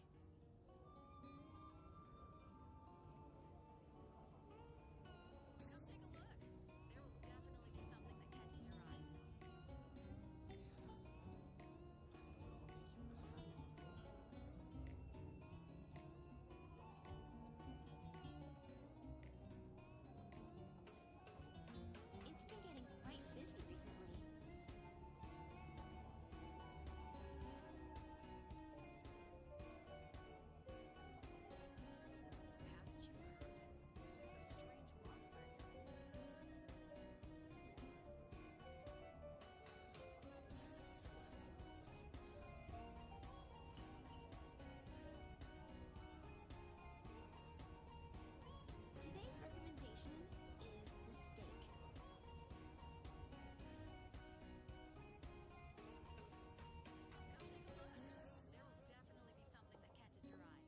Come take a look. There will definitely be something that catches your eye. It's been getting quite busy recently. Haven't you heard? There's a strange wanderer. Today's recommendation is the steak. Come take a look. There will definitely be something that catches your eye.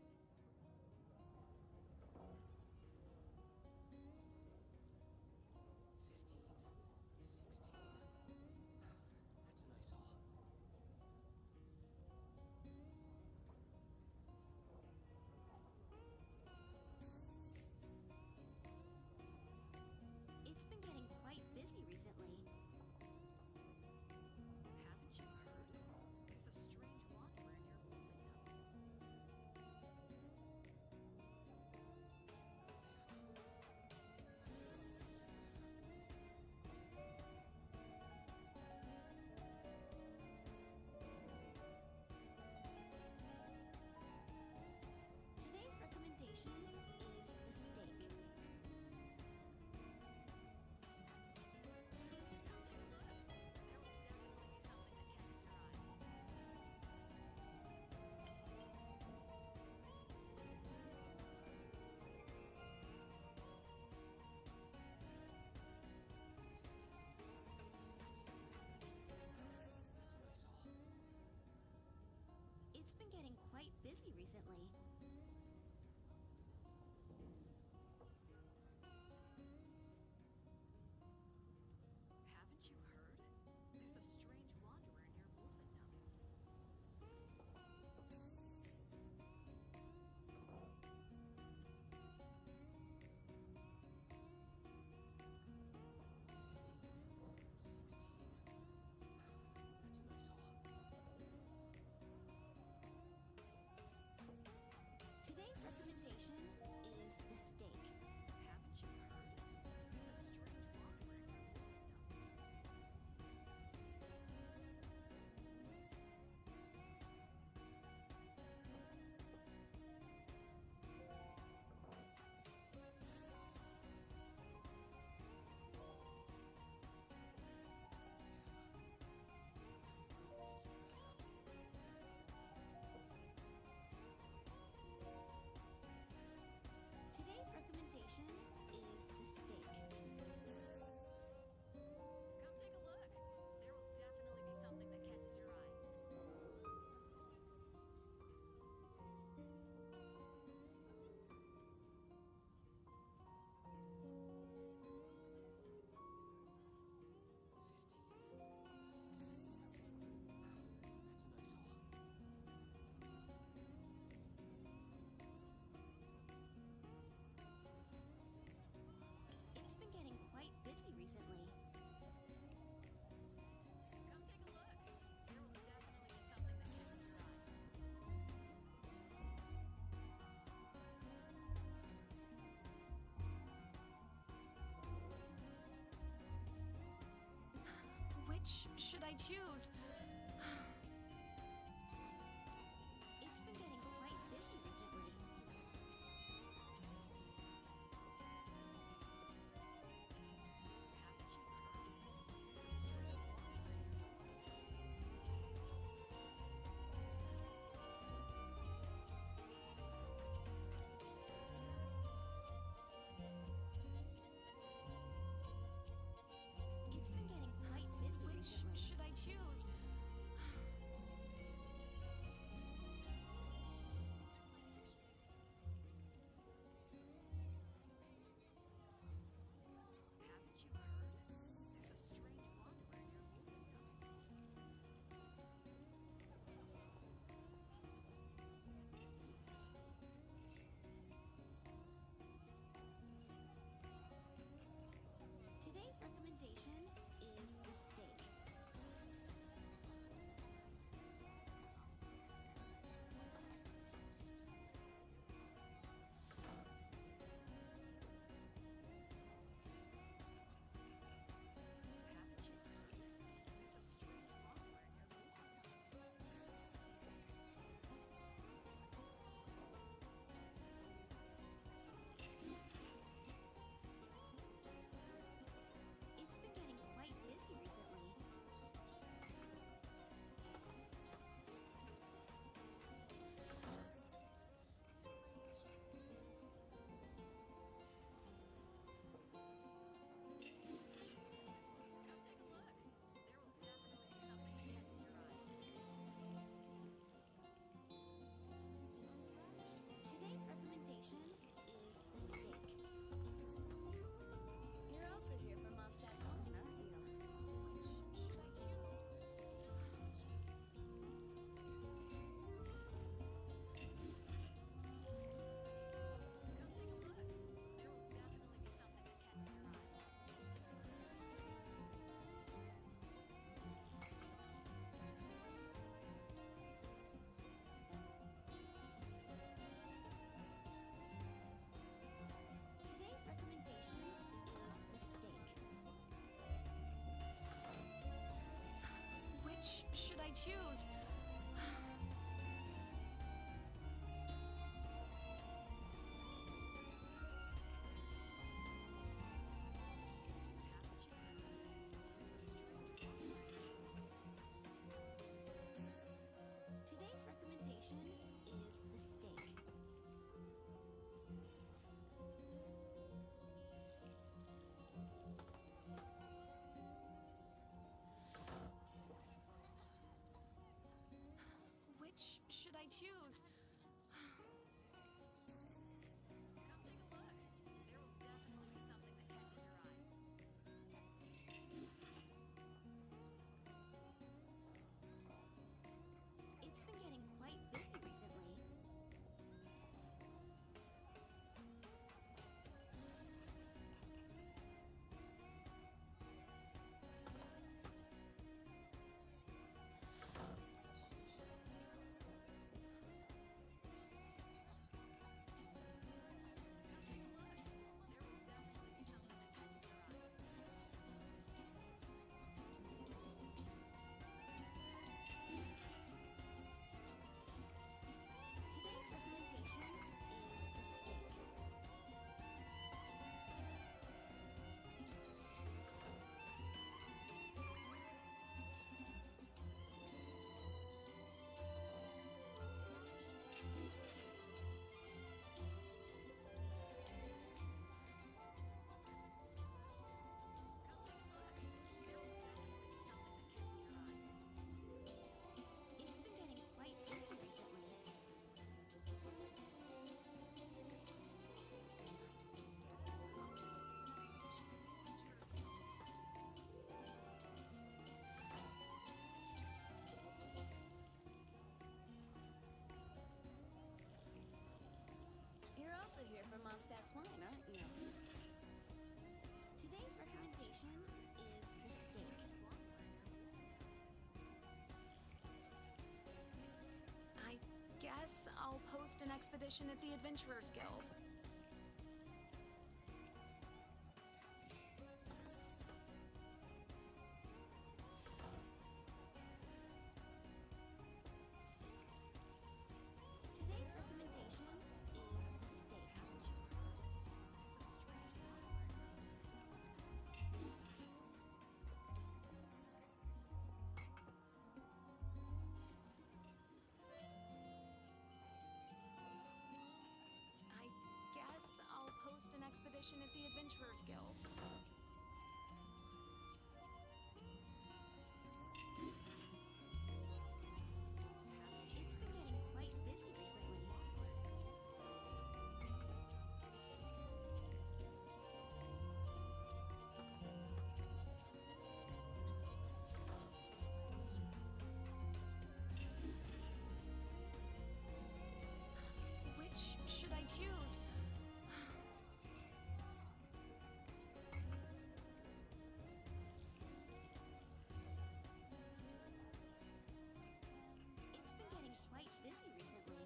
15, 16. It's been getting quite busy recently. Haven't you heard? There's a strange wanderer near Wolfenham. Today's recommendation is the steak. Come take a look. There will definitely be something that catches your eye. It's been getting quite busy recently. Haven't you heard? There's a strange wanderer near Wolfenham. Today's recommendation is the steak. Haven't you heard? There's a strange wanderer near Wolfenham. Today's recommendation is the steak. Come take a look. There will definitely be something that catches your eye. It's been getting quite busy recently. Come take a look. There will definitely be something that catches your eye. Which should I choose? It's been getting quite busy recently. Haven't you heard? There's a strange It's been getting quite busy Which recently. should I choose? I choose? Come take a look. There will definitely be something that catches your eye. It's been getting quite busy recently. Today's recommendation is the steak. It's been getting quite busy recently. You're also here for Mondstadt's wine, aren't you? Today's recommendation is the steak. I guess I'll post an expedition at the Adventurers Guild. Today's recommendation is the steak. I guess I'll post an expedition at the Adventurers Guild. It's been getting quite busy recently. Which should I choose? It's been getting quite busy recently.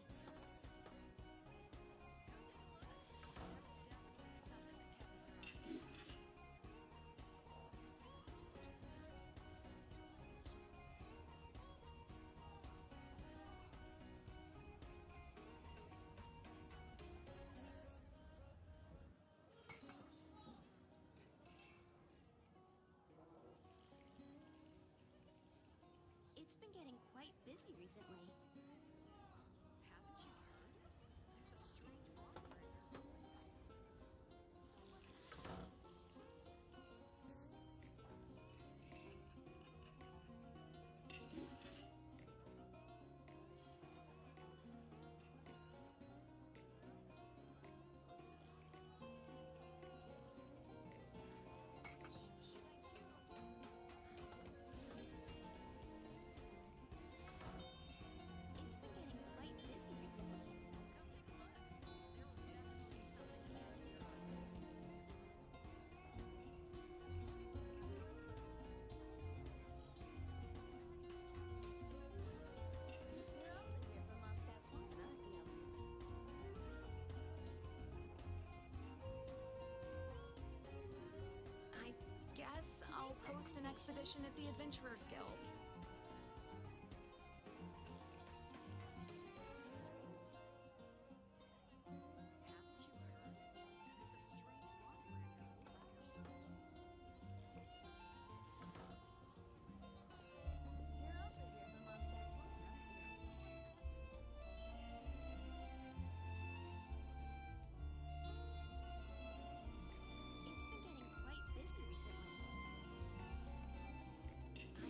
It's been getting quite busy recently. Haven't you heard? There's a strange wanderer. It's been getting quite busy recently. Come take a look. There will definitely be something that catches your eye. You're also here for Mondstadt's wine, aren't you? I guess I'll post an expedition at the Adventurers Guild. Haven't you heard? There's a strange wanderer. You're also here for Mondstadt's wine, aren't you? It's been getting quite busy recently. I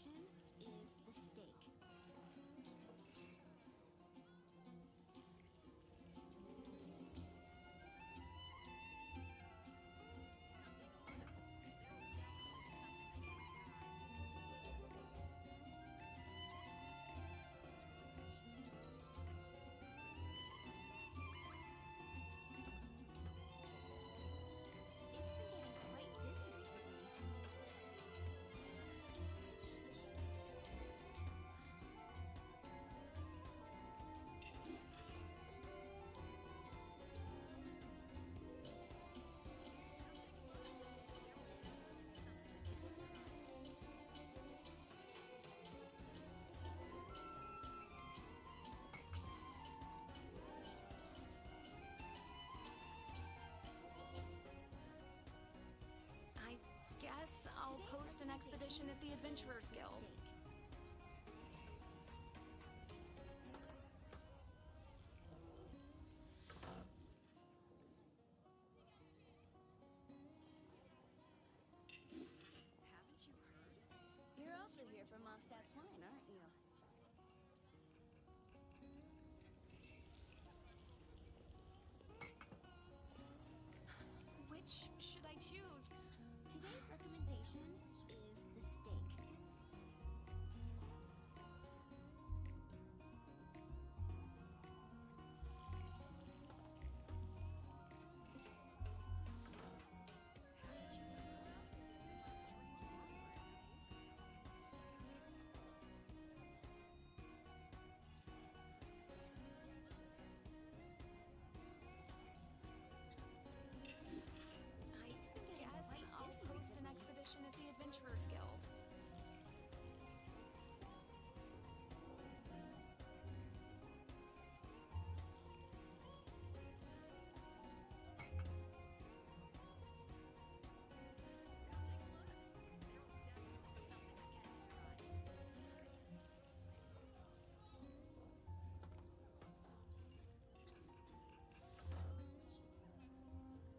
recommendation is the steak. It's been getting quite busy recently. I guess I'll post an expedition at the Adventurers Guild. Haven't you heard? You're also here for Mondstadt's wine, aren't you? Which should I choose? Today's recommendation is the steak. I guess I'll post an expedition at the Adventurers Guild.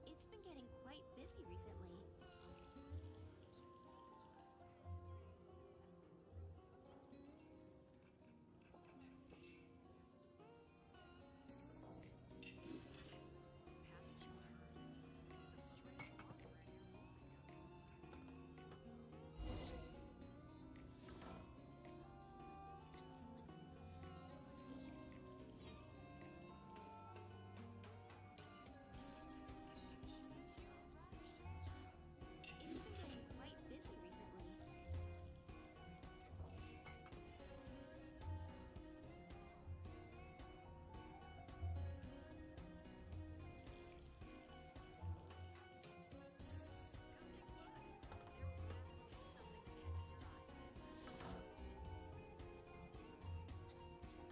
It's been getting quite busy recently. Haven't you heard? There's a strange operator moving It's been getting quite busy recently.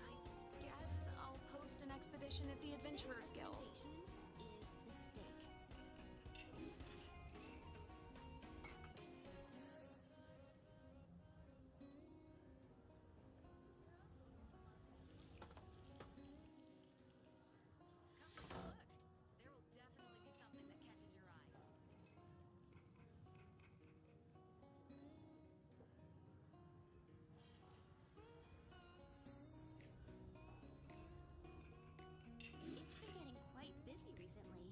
I guess I'll post an expedition at the Adventurers Guild. Recommendation is the steak. There will definitely be something that catches your eye. It's been getting quite busy recently.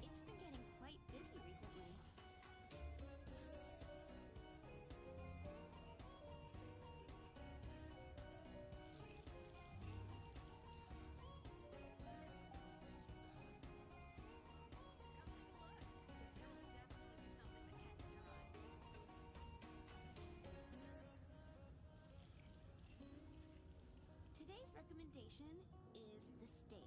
It's been getting quite busy recently. Today's recommendation is the steak.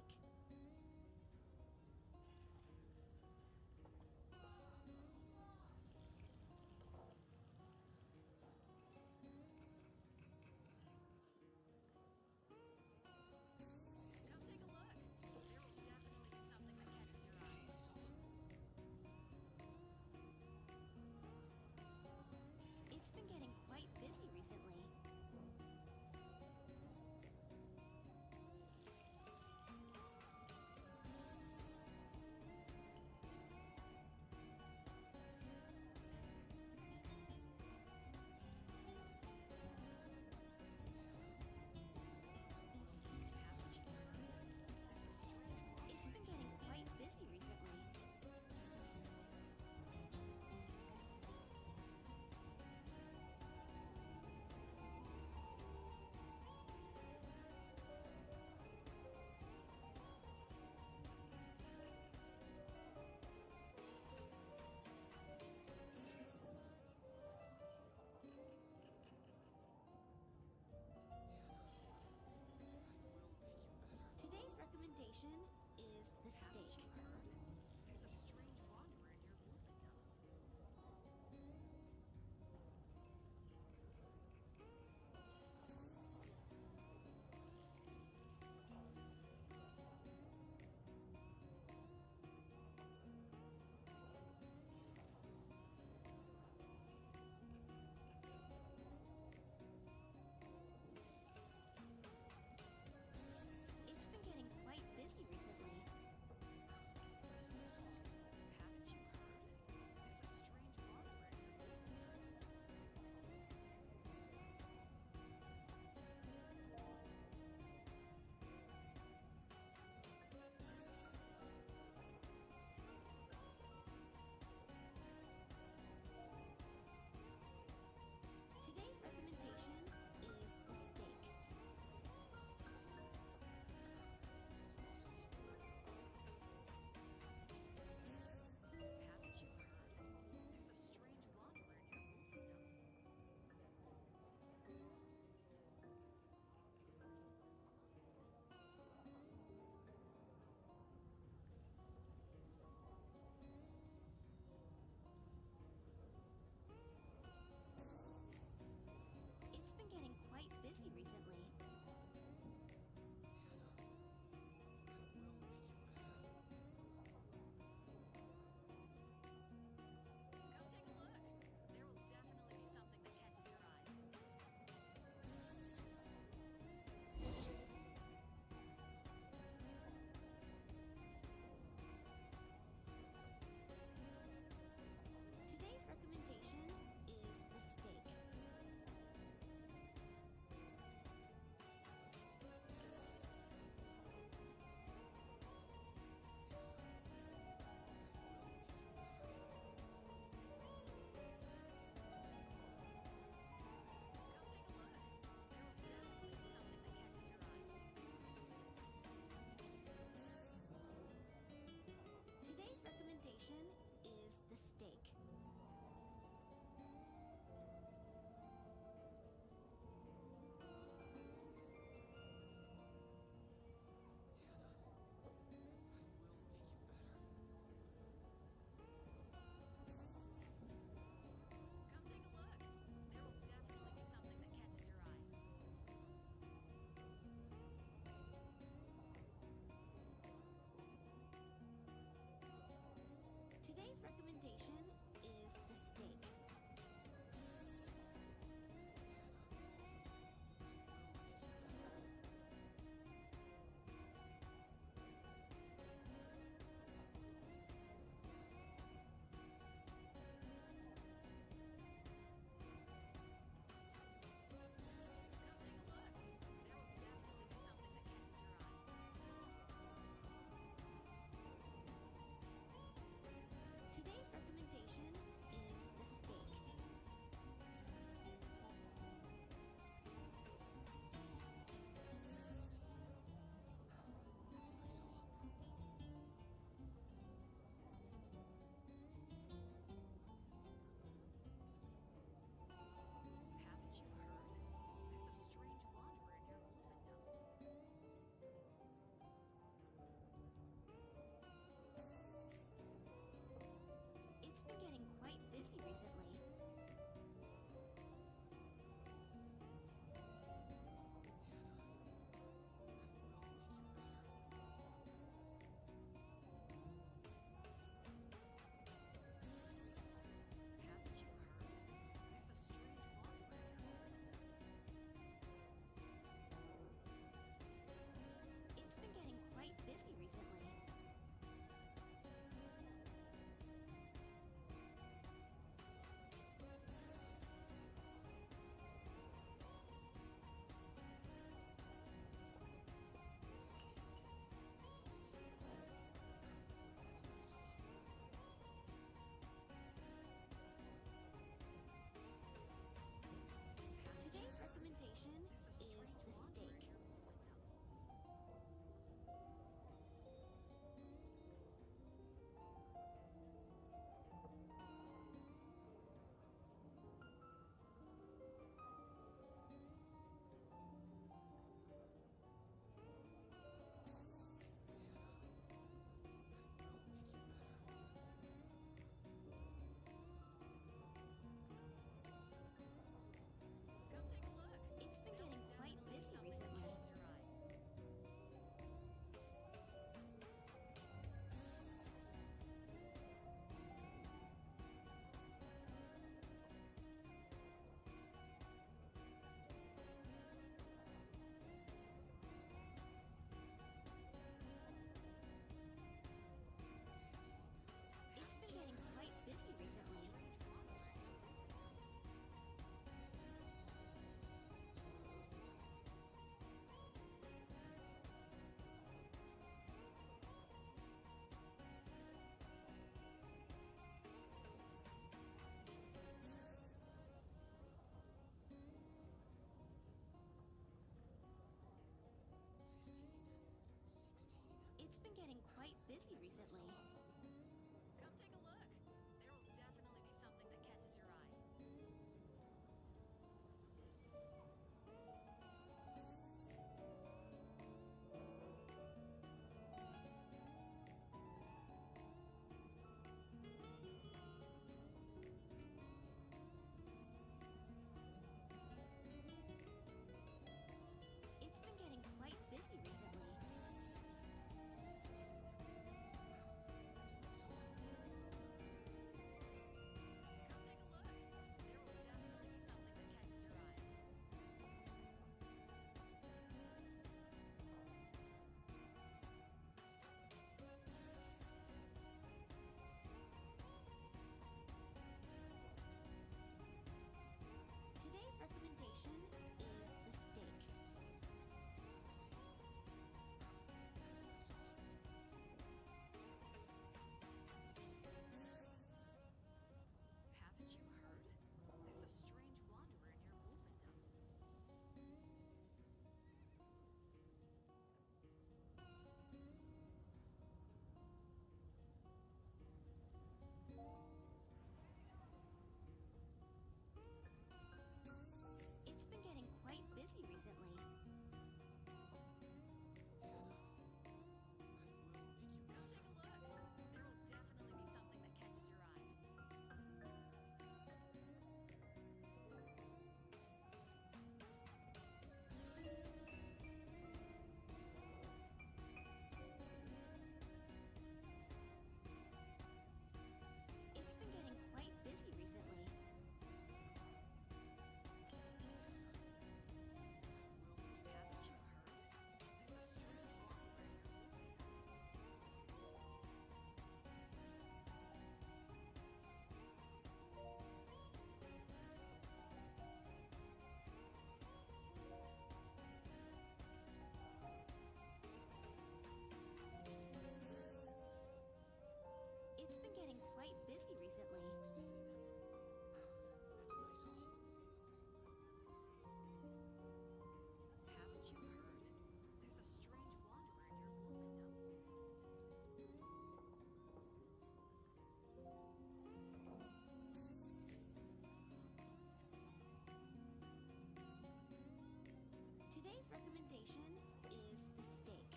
recommendation is the steak.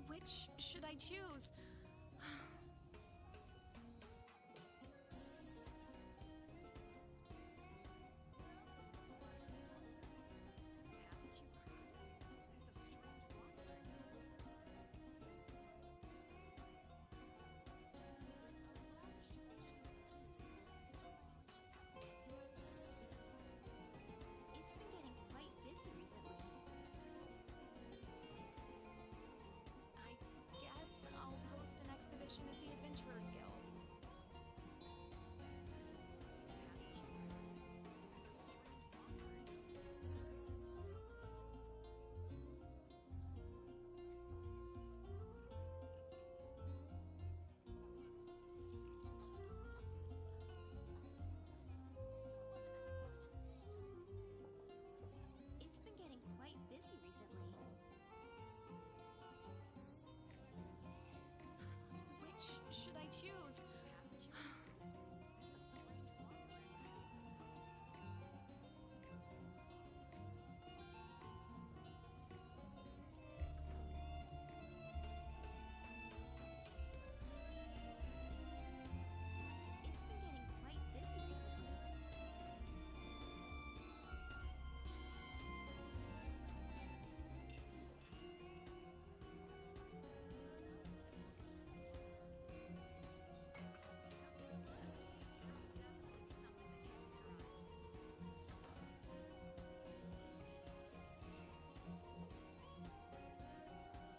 Which should I choose? It's been getting quite busy recently. I guess I'll post an expedition at the Adventurers Guild. It's been getting quite busy recently. Which should I choose? It's been getting quite busy recently.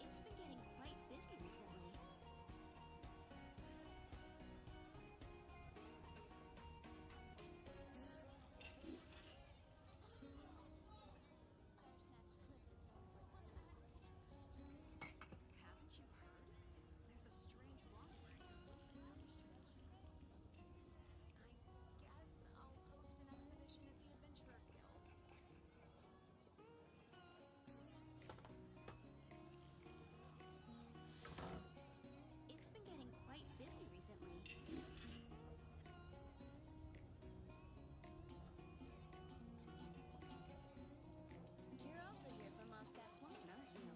It's been getting quite busy recently. Haven't you heard? There's a strange wanderer. I guess I'll post an expedition at the Adventurers Guild. It's been getting quite busy recently. You're also here for Mostat's wine, aren't you?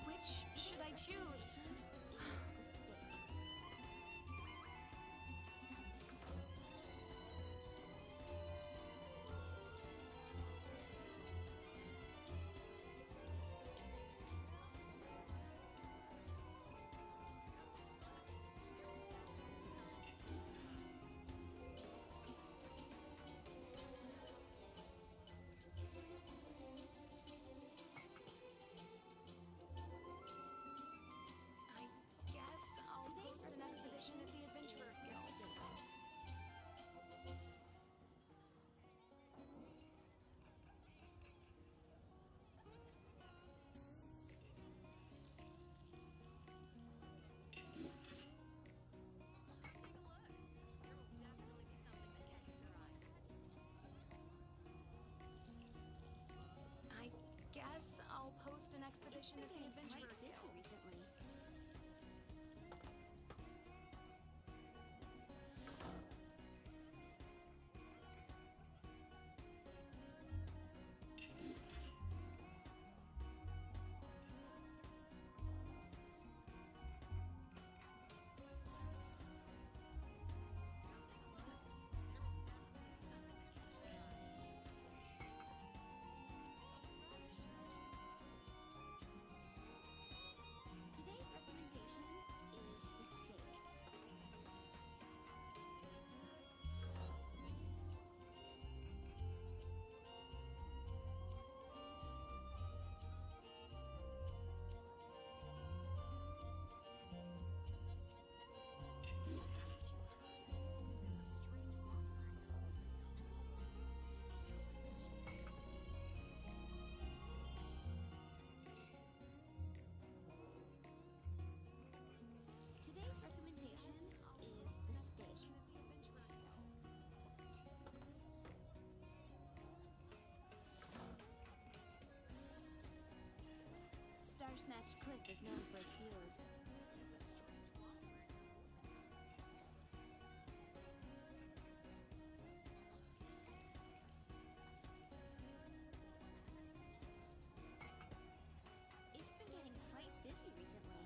Which should I choose? I guess I'll post an expedition at the Adventurers Guild. I guess I'll post an expedition at the Adventurers Busy Guild. recently. Snatch Cliff is known for its views. It's been getting quite busy recently.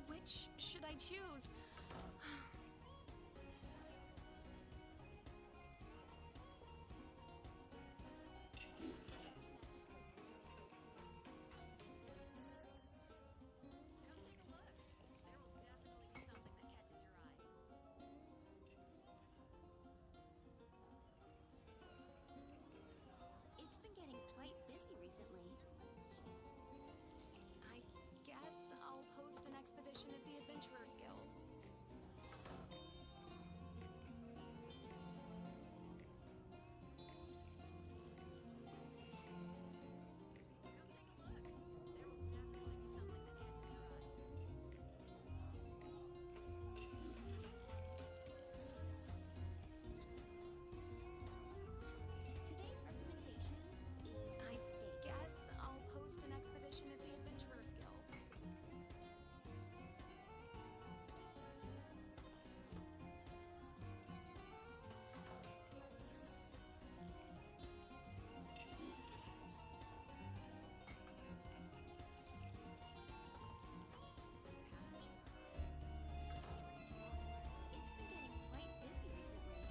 Which should I choose? It's been getting quite busy recently. I guess I'll post an expedition at the Adventurers Guild. Today's recommendation is I guess I'll post an expedition at the Adventurers Guild. It's been getting quite busy recently.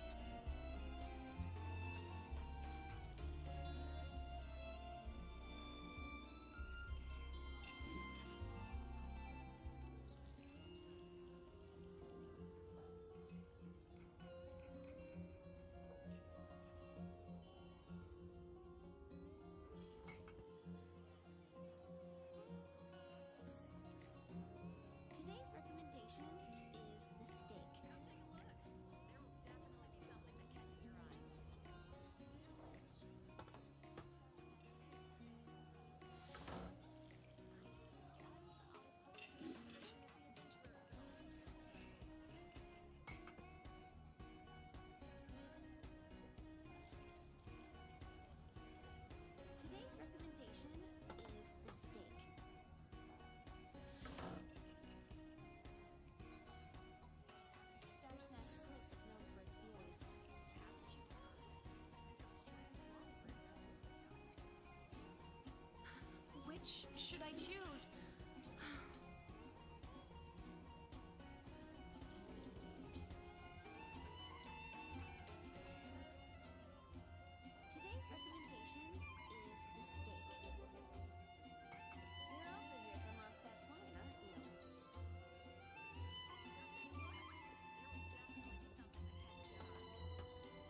Today's recommendation is the steak. Come take a look. There will definitely be something that catches your eye. Today's recommendation is the steak. Star Snatch Cliff is known for its views. Haven't you heard? There's a strange wildlife. Which should I choose? Today's recommendation is the steak. You're also here from Mondstadt's wine, aren't you?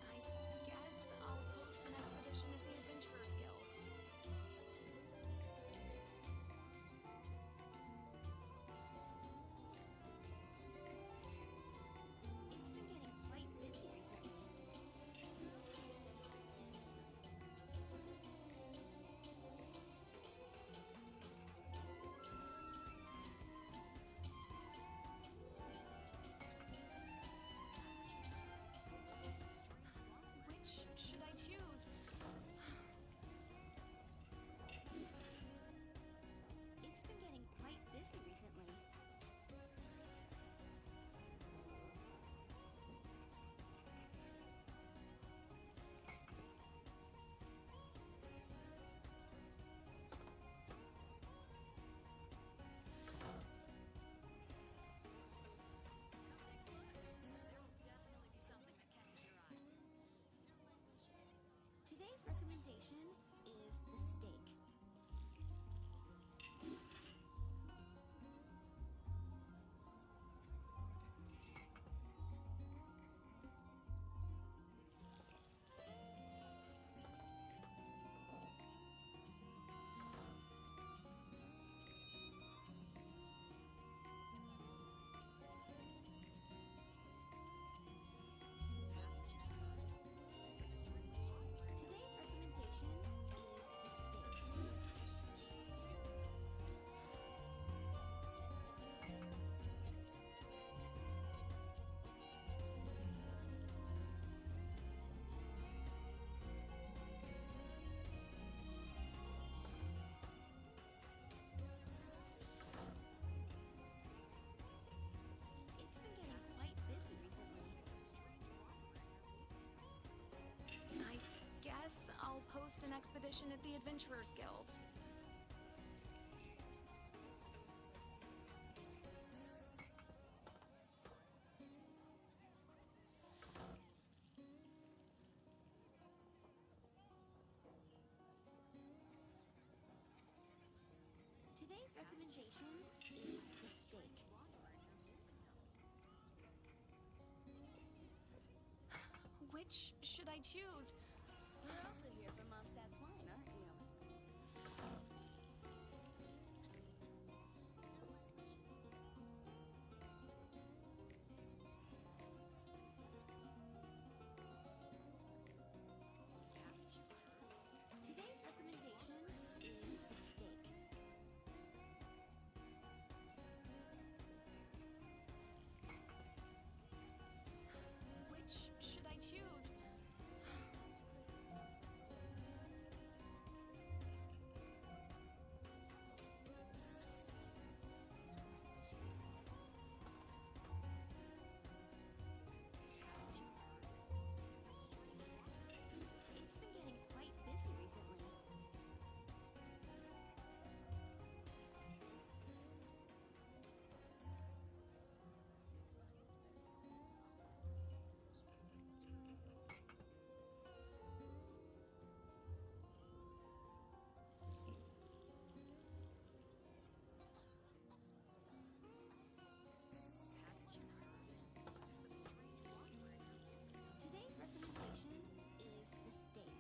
I guess I'll post an expedition at the Adventurers Guild. It's been getting quite busy recently. Which should I choose? It's been getting quite busy recently. Today's recommendation is the steak. Today's recommendation position at the Adventurers Guild. Today's recommendation is the steak. Which should I choose? You're also here for Mondstadt's wine, aren't you? Today's recommendation is the steak. Which should I choose? It's been getting quite busy recently. Today's recommendation is the steak.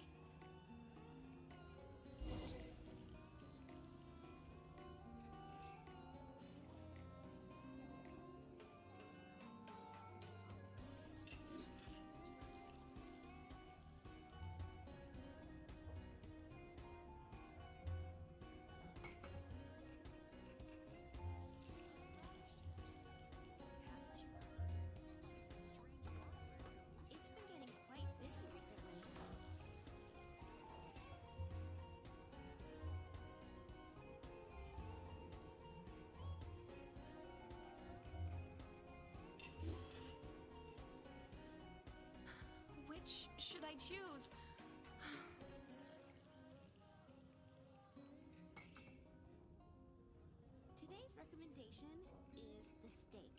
It's been getting quite busy recently. Which should I choose? Today's recommendation is the steak.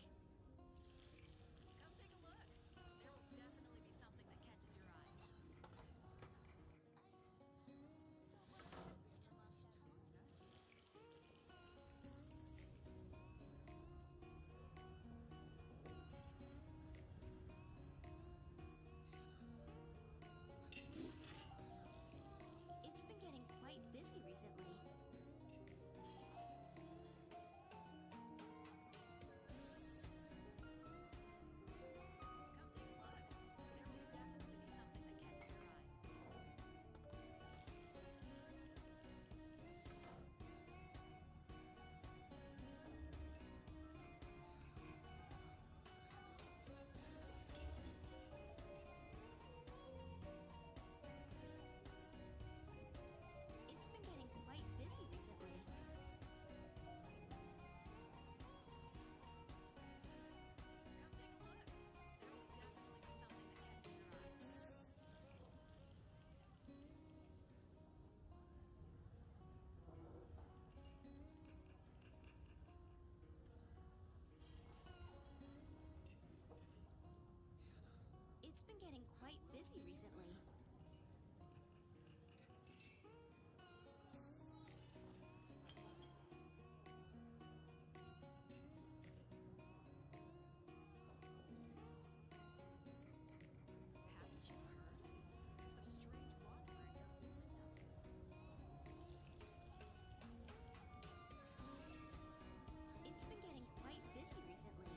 Come take a look. There will definitely be something that catches your eye. It's been getting quite busy recently. Come take a look. There will definitely be something that catches your eye. It's been getting quite busy recently. Come take a look. There will definitely be something that catches your eye. It's been getting quite busy recently. Haven't you heard? There's a strange wanderer near Luthendam. It's been getting quite busy recently.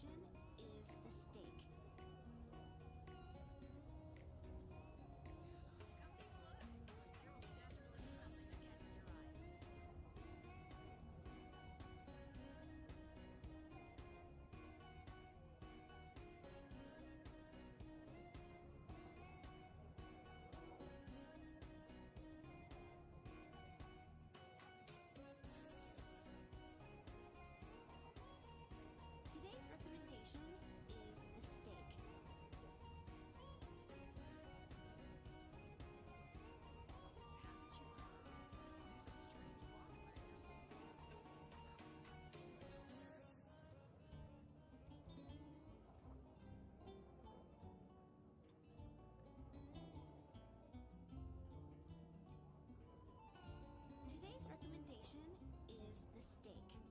recommendation is the steak. Today's recommendation is the steak. Today's recommendation is the steak.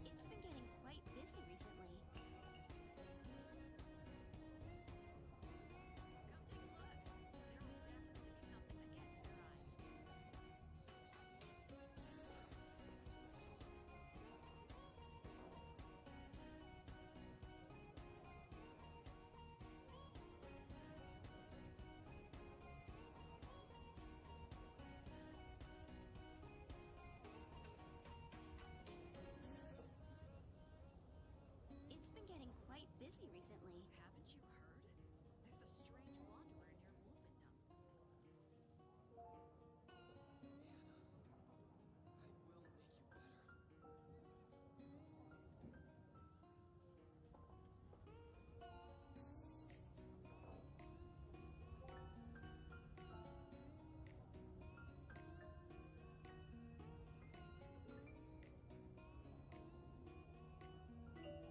It's been getting quite busy recently. It's been getting quite busy recently. Haven't you heard? There's a strange wanderer near Wolfendom.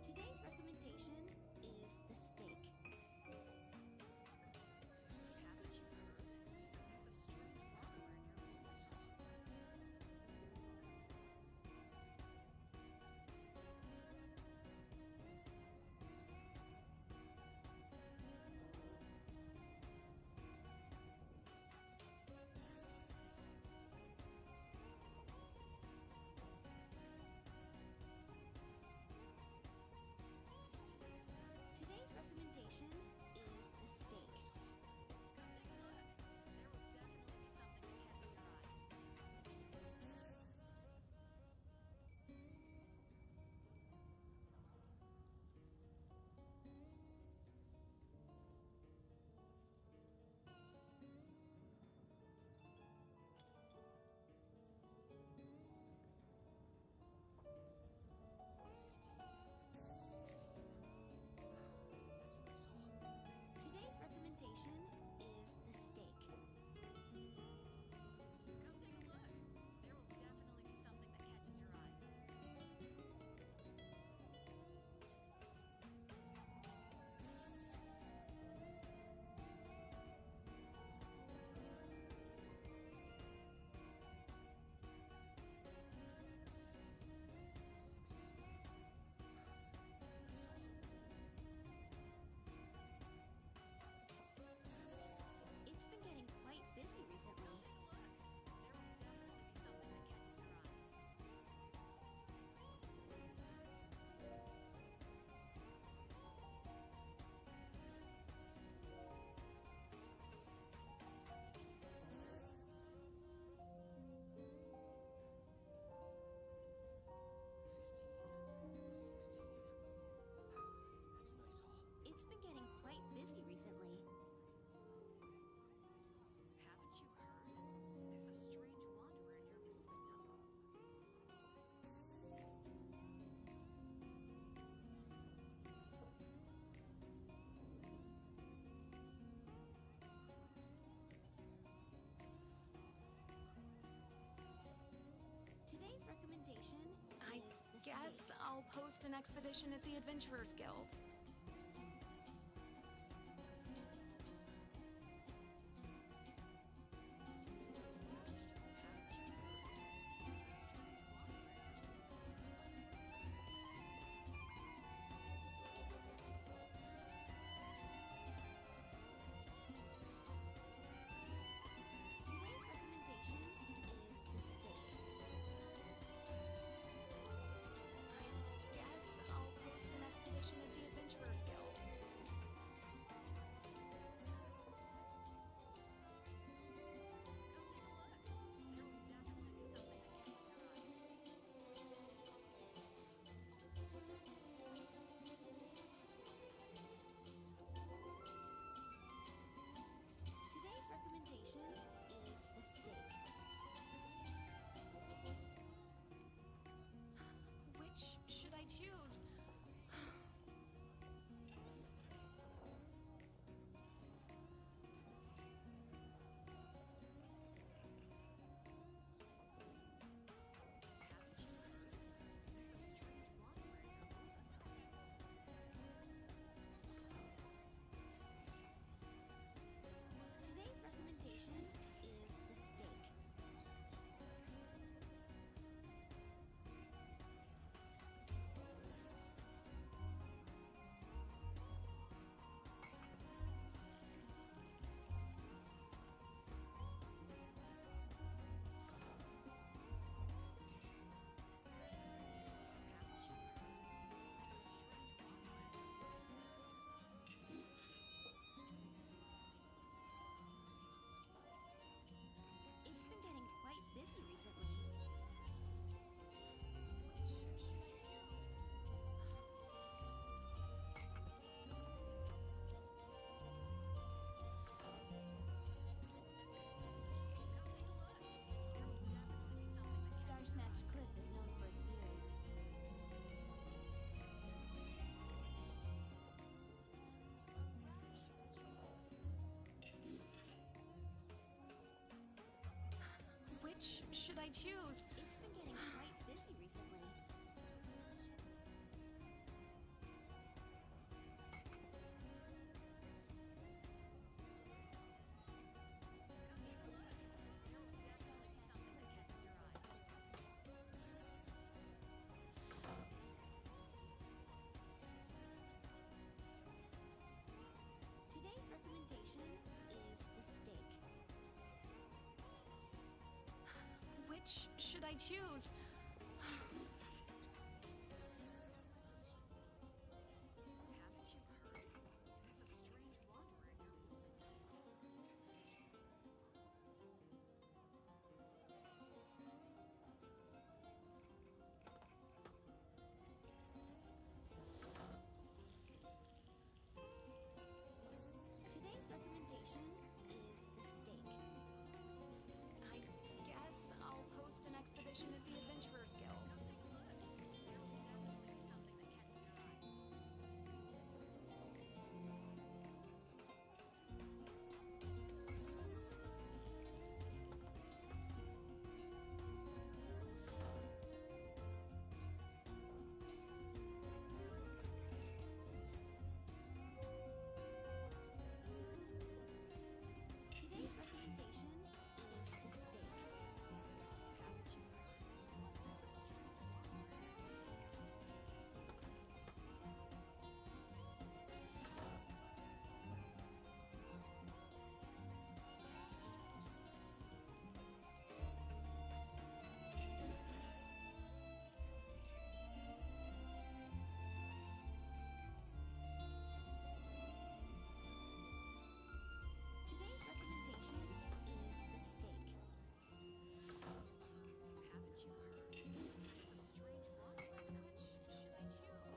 Today's recommendation is the steak. Haven't you heard? There's a strange wanderer near Today's recommendation is the steak. Today's recommendation is the steak. Come take a look. There will definitely be something that catches your eye. It's been getting quite busy recently. It's been getting quite busy recently. Haven't you heard? There's a strange wanderer near Wolfendom. Today's recommendation I is the guess steak. I'll post an expedition at the Adventurers Guild. should I choose? It's been getting quite busy recently. Today's recommendation is the steak. Which should I choose? Haven't you heard? There's a strange wanderer near the Today's recommendation is the steak. I guess I'll post an expedition at the Adventurers Guild. Today's recommendation is the steak. Haven't you heard? Today's recommendation is the steak. Haven't you heard? There's a strange wanderer near the Should I choose?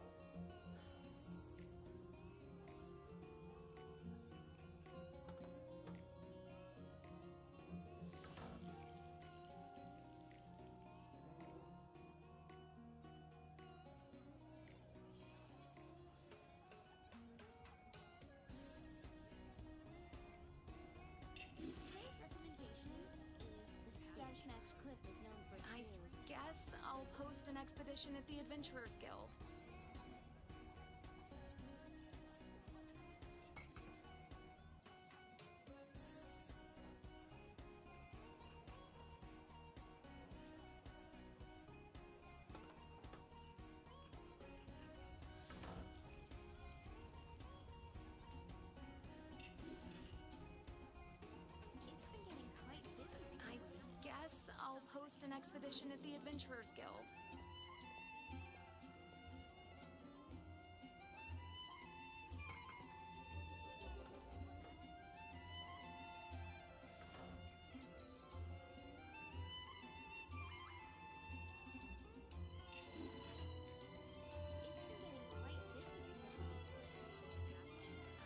Today's recommendation is the Star Snatch Cliff is known for its I views. guess I'll post an expedition at the Adventurers Guild. It's been getting quite busy I recently. guess I'll post an expedition at the Adventurers Guild. It's been getting quite busy recently.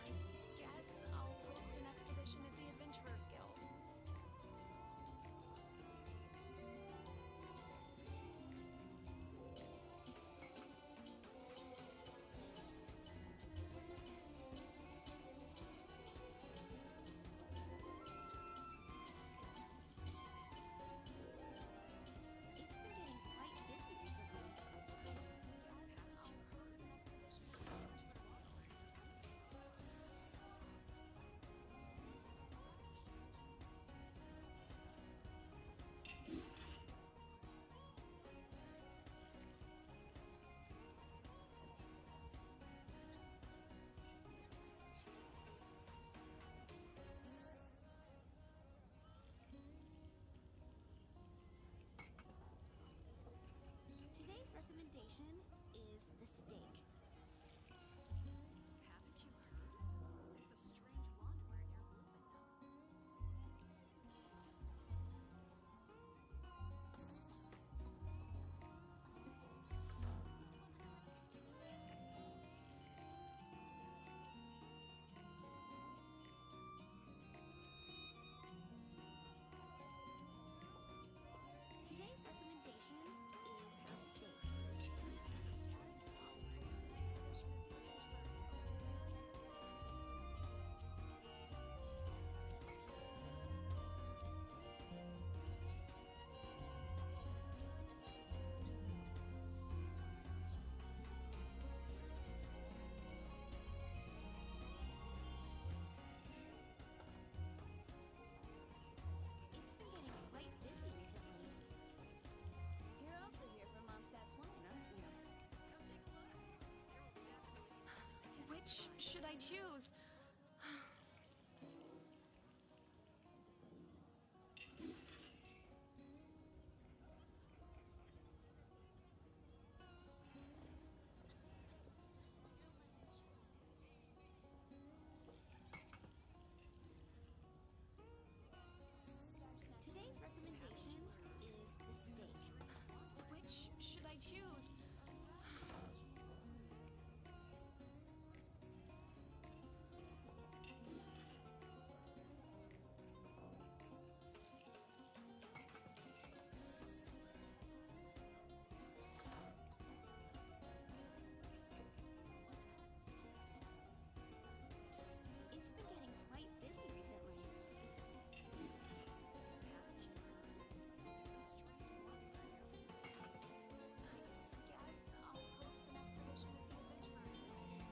I guess I'll post an expedition at the Adventurers Guild. choose? Today's recommendation is the steak. Which should I choose? It's been getting quite busy recently. Today's recommendation is the steak. Haven't you heard? There's a strange wanderer near Wolfenham.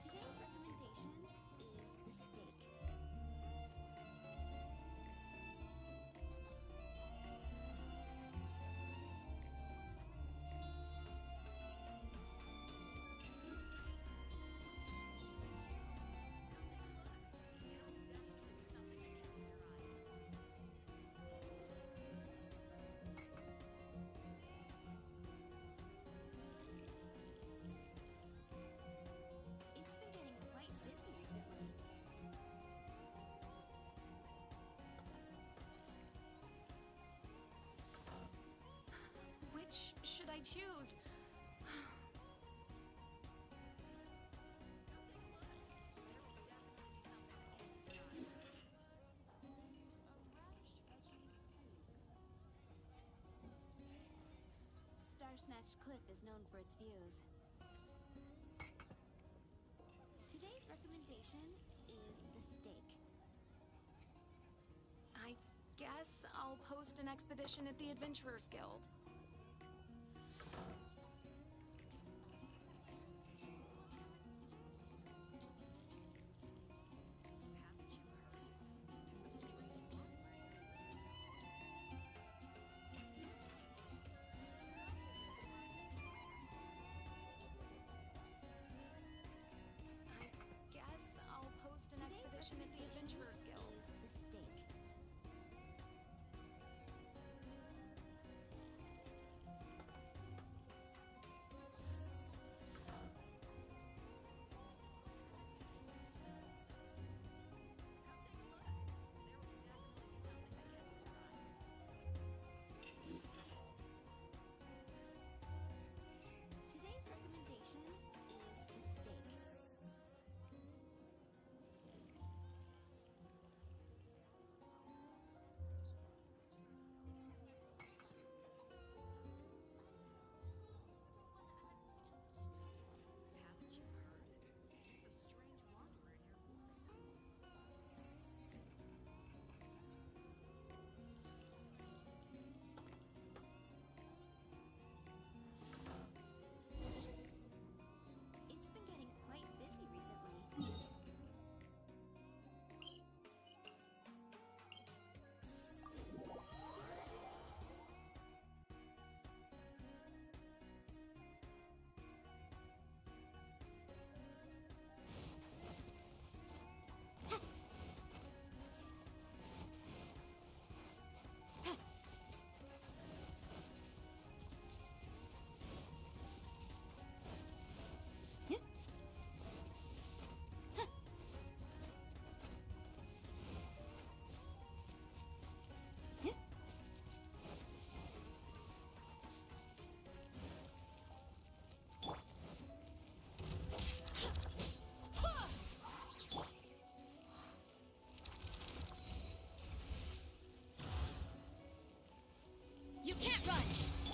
Today's recommendation is the steak. It's been getting quite busy recently. Which should I choose? Star Snatch Cliff is known for its views. Today's recommendation is the steak. I guess I'll post an expedition at the Adventurers Guild. Haven't you heard? There's a strange wanderer near I guess I'll post an Today's expedition at the recommendation Adventurers Guild. is the steak. Today's recommendation is the steak. Haven't you heard? There's a strange wanderer near Wolfenham. It's been getting quite busy recently. You can't run!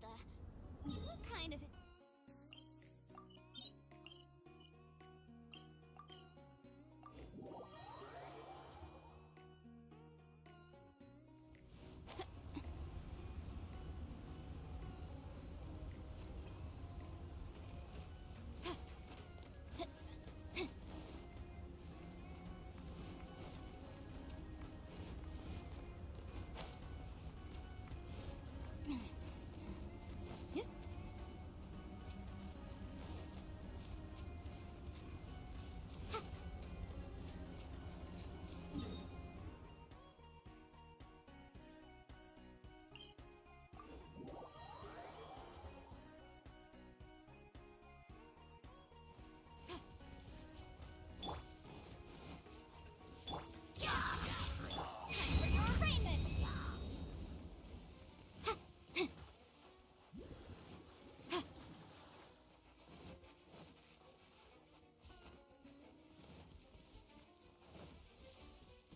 What kind of...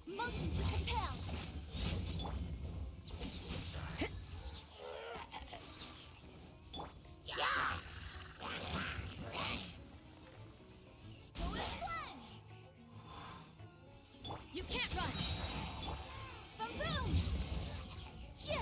Motion to compel! Go as one! You can't run! Boom! Yeah!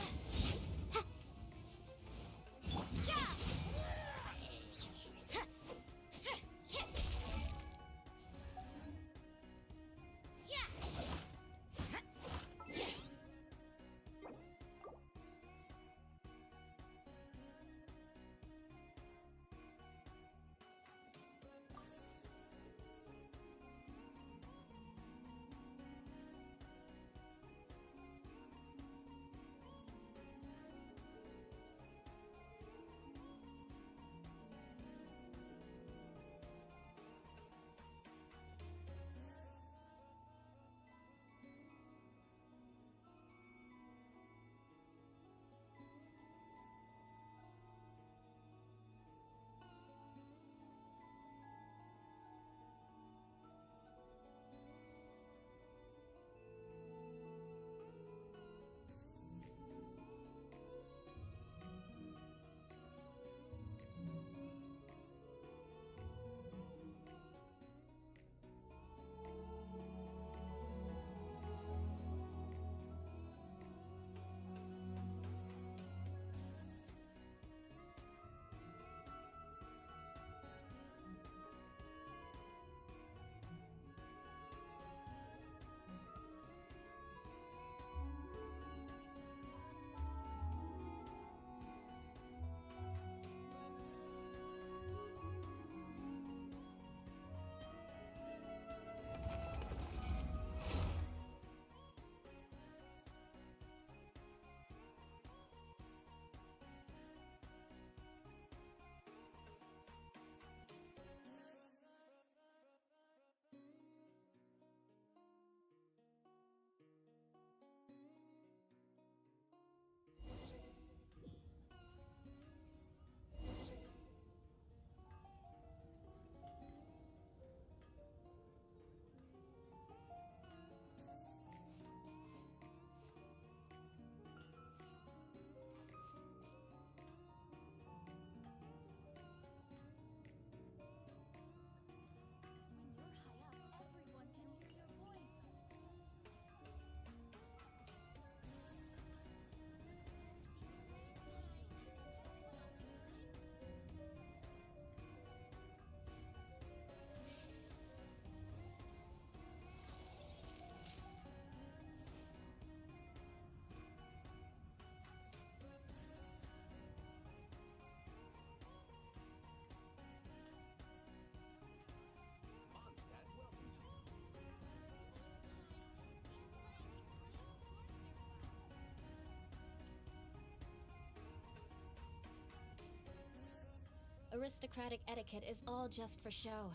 Aristocratic etiquette is all just for show.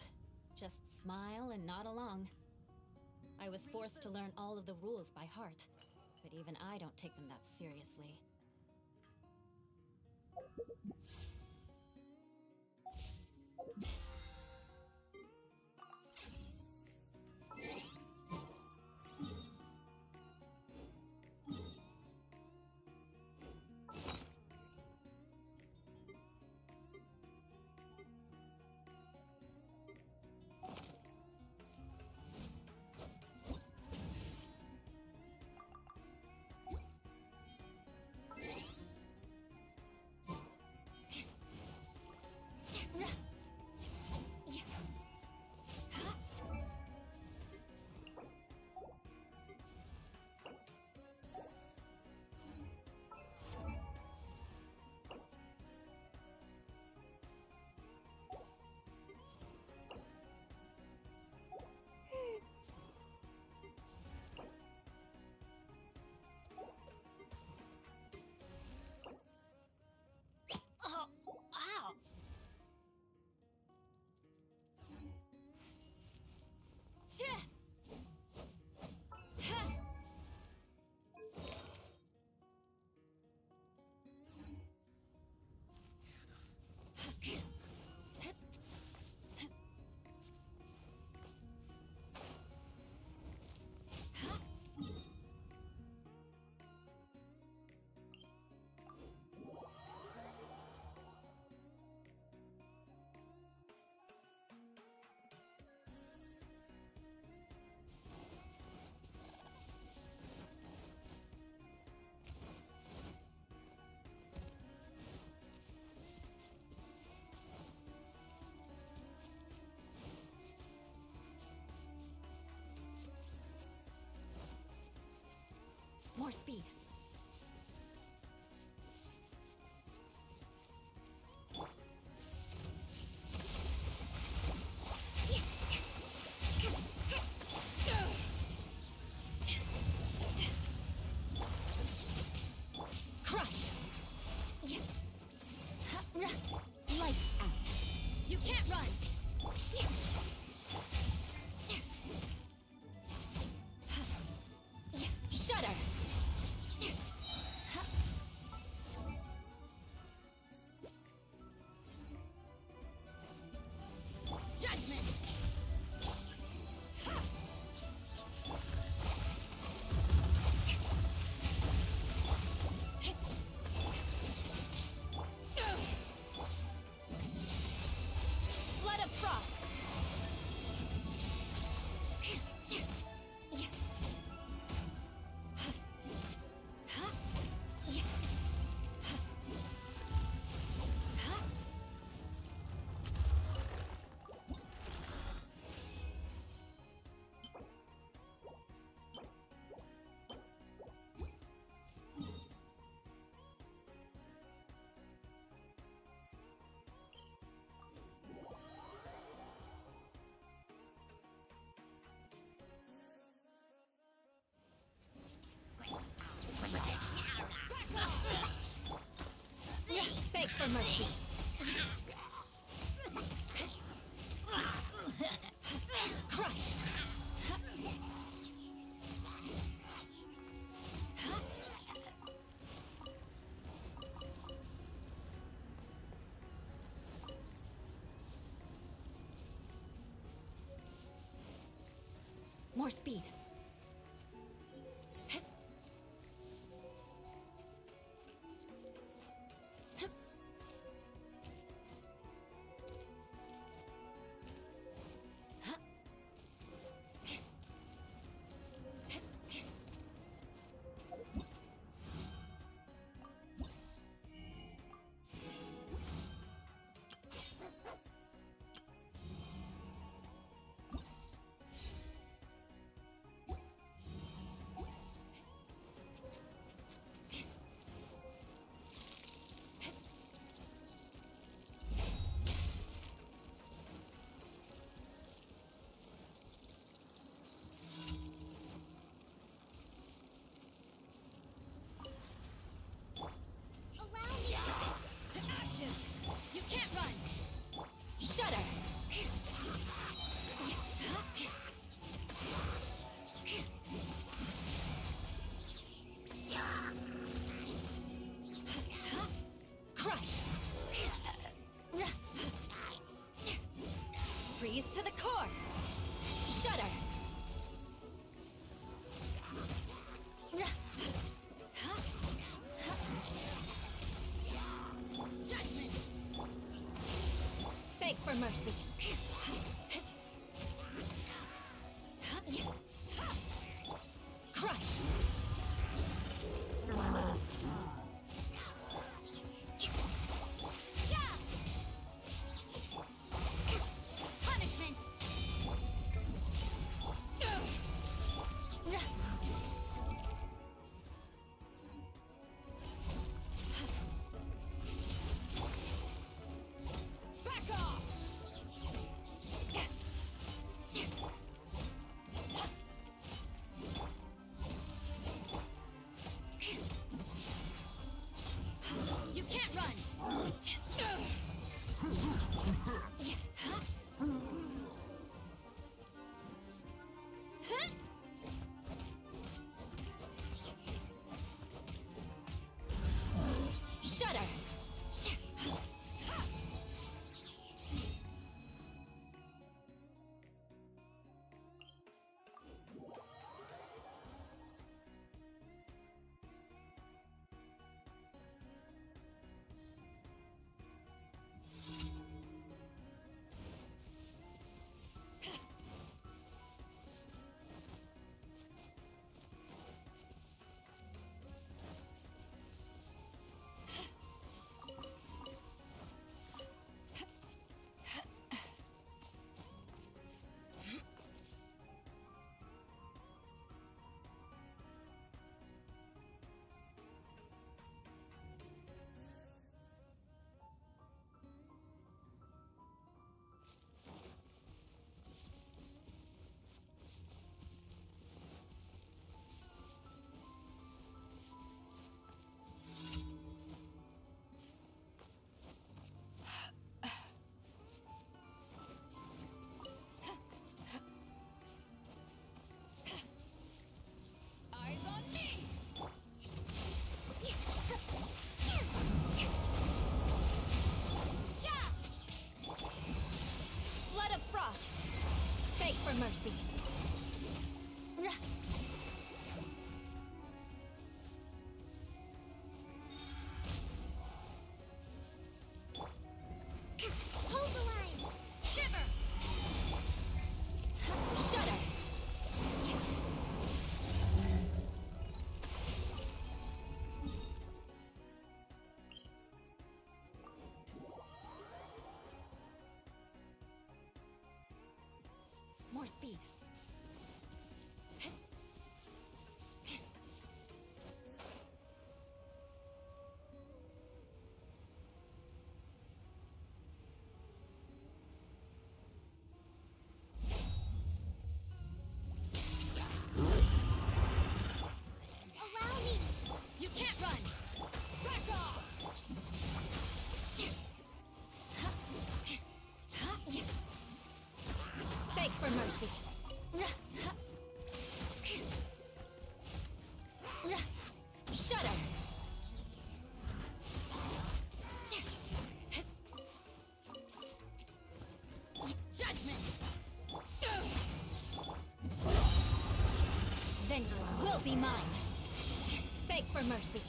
Just smile and nod along. I was forced to learn all of the rules by heart, but even I don't take them that seriously. More speed. Crush! Lights out. You can't run! Shudder! Judgment! Blood of frost! Beg for mercy. Crush. More speed. To ashes! You can't run! Shudder! Crush! Freeze to the core! Shudder! Judgment! Beg for mercy. Crush! Punishment! Back off! More speed. Allow me! You can't run! Back off! Beg for mercy. Shudder. Judgment! Vengeance will be mine. Beg for mercy.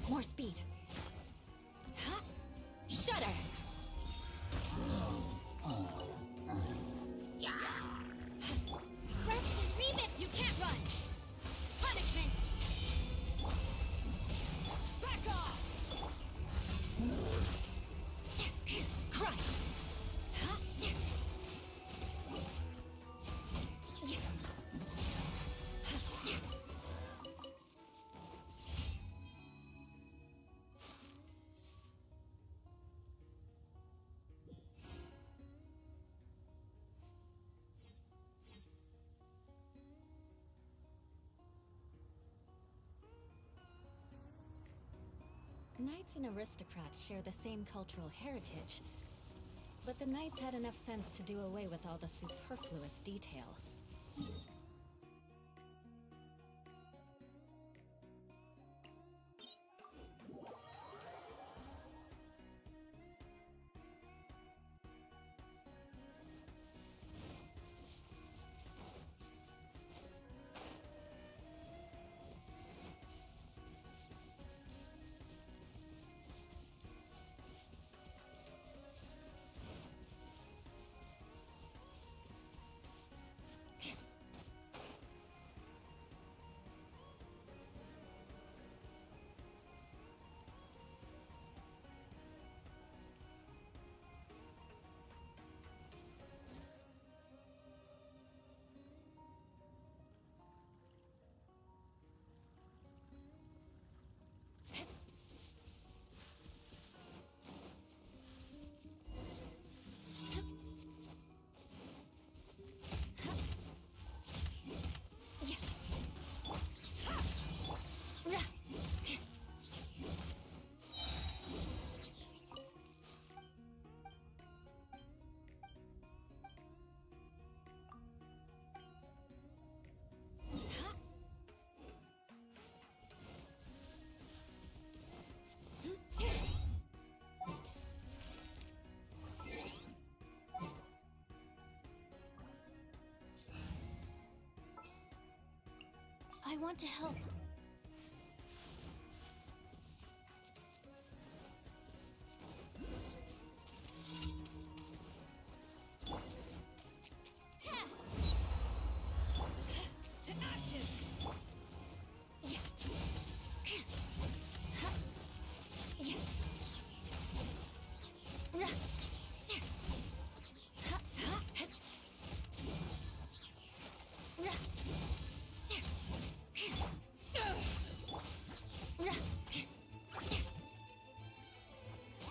More speed. Shudder. Rest and remit! You can't run! Punishment! Back off! Crush. Knights and aristocrats share the same cultural heritage, but the knights had enough sense to do away with all the superfluous detail. I want to help. To ashes!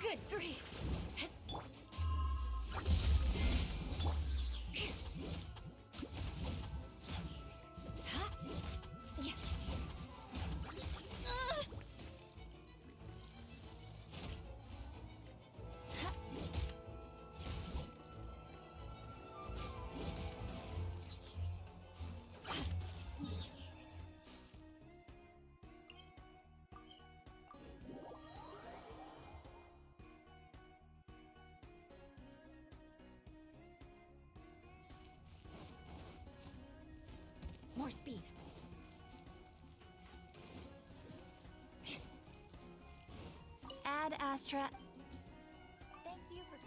Good grief. More speed. Ad Astra. Thank you for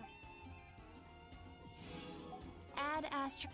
Ad Astra.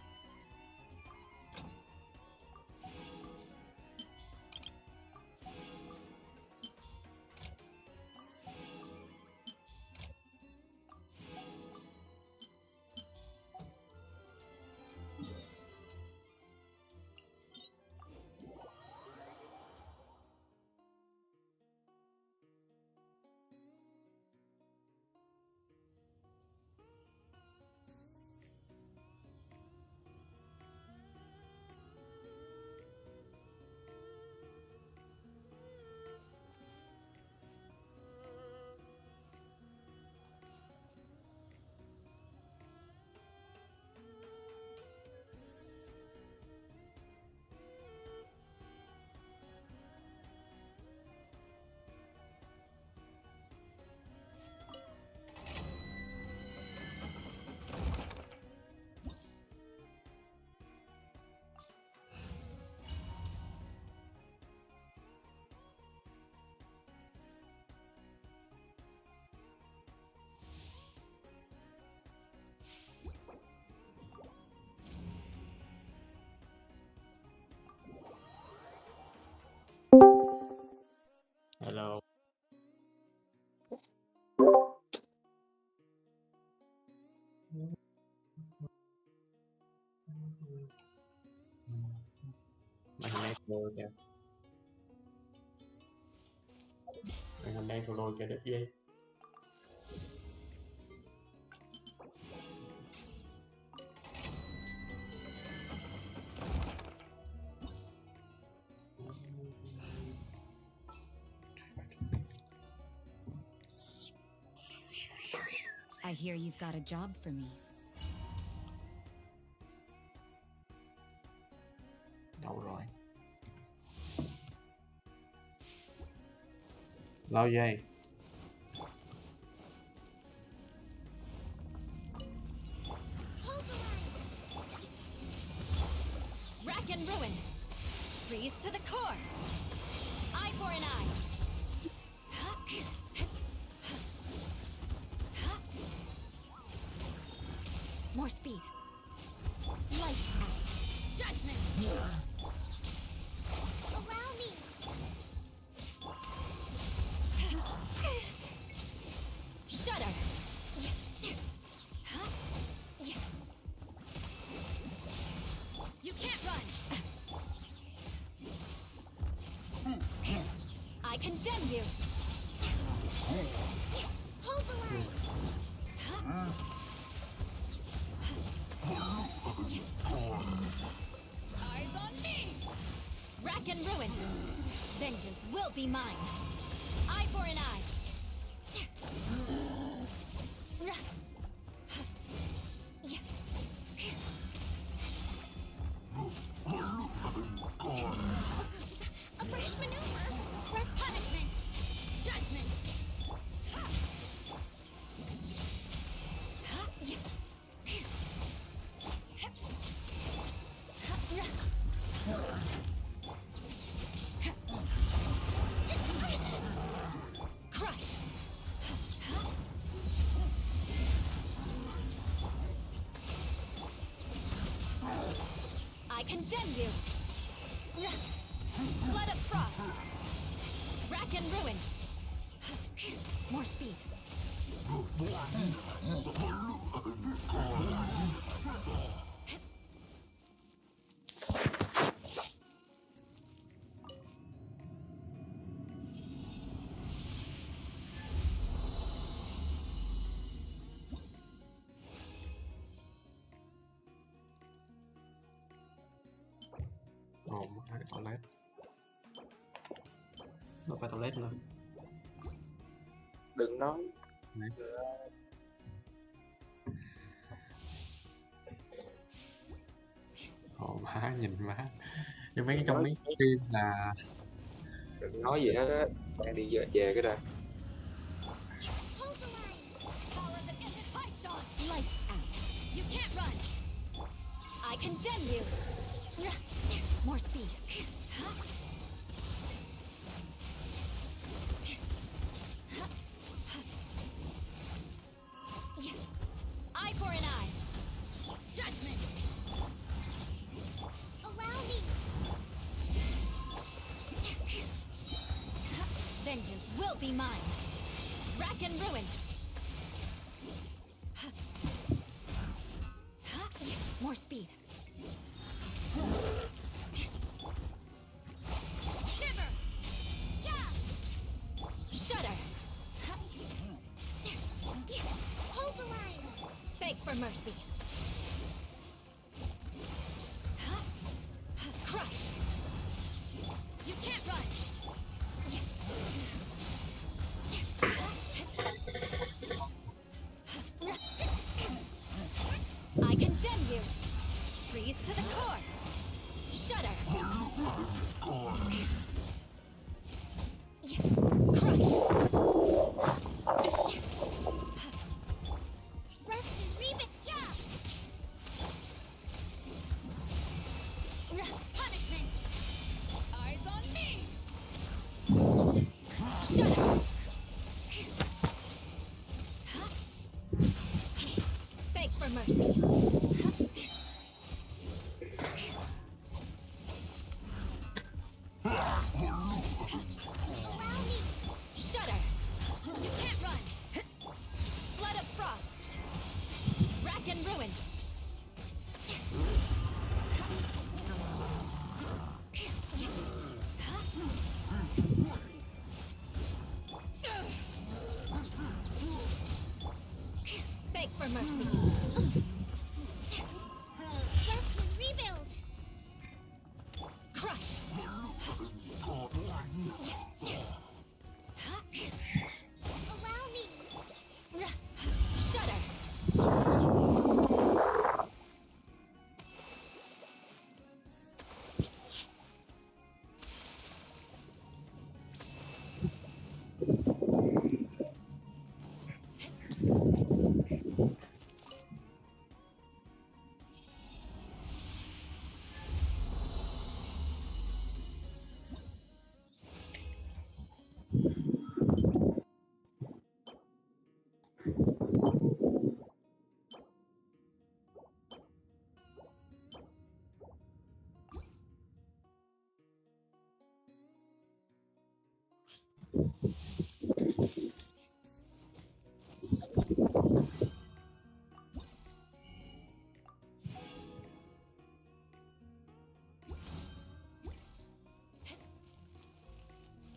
Mình đang solo cho đứt dây. I hear you've got a job for me. Đâu rồi? Lao dây. Rack and ruin. Freeze to the core. Eye for an eye. More speed. Light out. Judgment. Allow me. Shudder. You can't run. I condemn you. Hold the line. Eyes on me! Rack and ruin. Vengeance will be mine. Eye for an eye. A brash maneuver. Red punishment. Judgment. Crush. I condemn you. Blood of frost. Rack and ruin. More speed. Ồ, hai cái toilet. Đâu phải toilet nữa. Đừng nói. Đấy. Ồ, má nhìn má. Nhưng mấy cái trong mấy phim là Đừng nói gì hết á. Bạn đi về cái đã. Lights out. You can't run. I condemn you. More speed. Eye for an eye. Judgment. Allow me. Vengeance will be mine. Rack and ruin. More speed. Shiver. Yeah. Shudder. Hold the line. Beg for mercy. Crush. You can't run. I condemn you. Freeze to the core. Shudder. Crush. Rest and reap it. Yeah. Punishment. Eyes on me. Shudder. Beg for mercy. Shudder. You can't run. Blood of frost. Rack and ruin.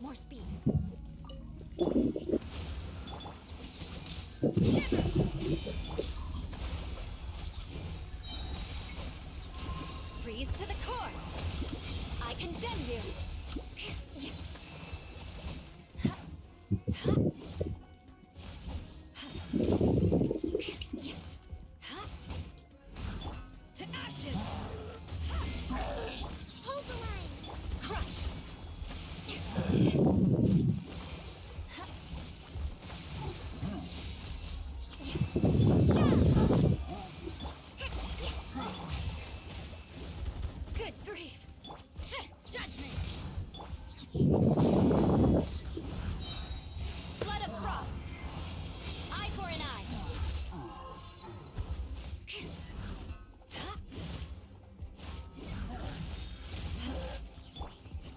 More speed. Freeze to the core. I condemn you. To ashes. Hold the line. Crush. Good grief. Judgment. Blood of frost. Eye for an eye.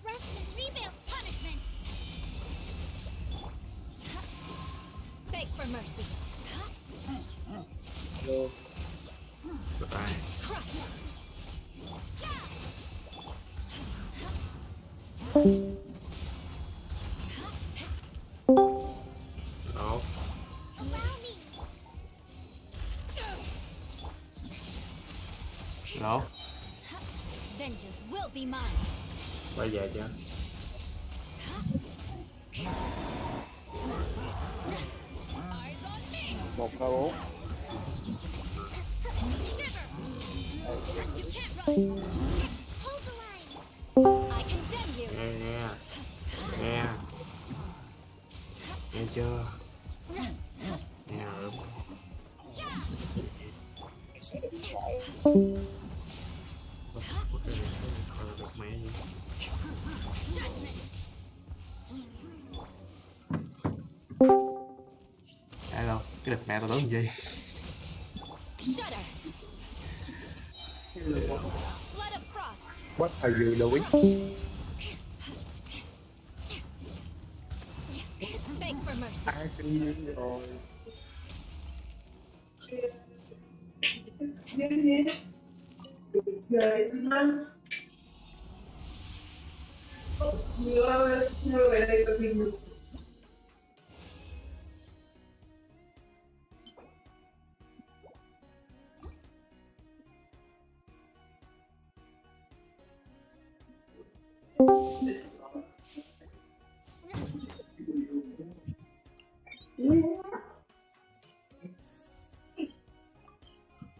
Rest and rebuild punishment. Beg for mercy. Bye. Crush. Đó. Đó. Vengeance will be mine. Bây giờ chưa? Một hai bốn. You can't run. Hold the line. I condemn you. Nghe nghe nghe chưa? Nghe rồi. Có cái được mẹ gì? Alo, cái đợt mẹ tao lớn gì? Shudder. Blood of frost. What are you doing? Beg for mercy. Ai xin rồi.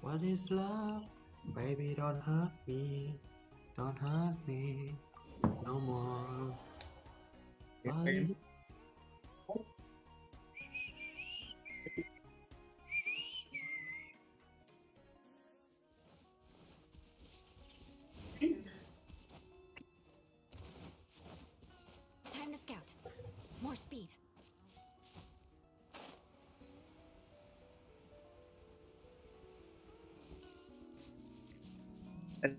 What is love? Baby, don't hurt me. Don't hurt me no more. What is Time to scout. More speed. Let's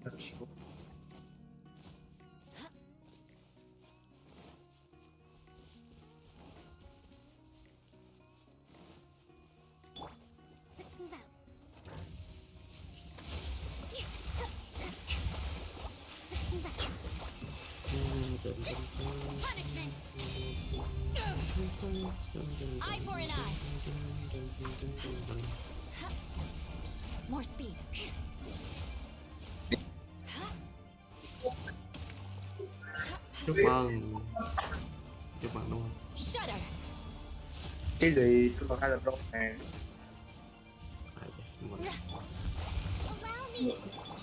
move out. Let's move out. Punishment. Eye for an eye. More speed. chúc mừng luôn. Shudder. Cái gì tôi còn hai lần rồi nè.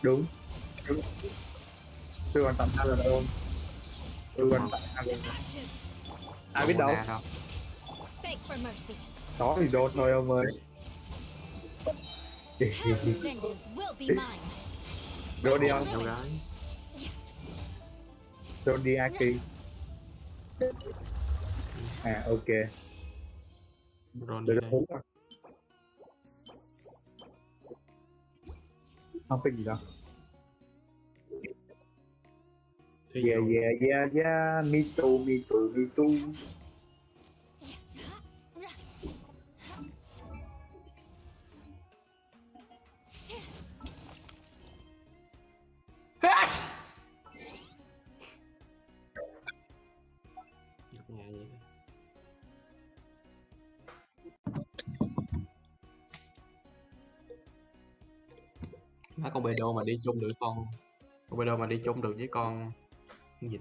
Đúng. Đúng. Tôi còn tầm 2 lần luôn. Tôi còn tầm 2 lần. Ai biết đâu. Beg for mercy. Đó thì đốt thôi ông ơi. Vengeance will be mine. Đốt đi ông. Đốt đi Aki. À ok. Được hú à. Không biết gì đâu. Yeah, yeah, yeah, yeah, me too, me too, me too. nhà vậy. Má con bê đô mà đi chung được con bê đô mà đi chung được với con cái gì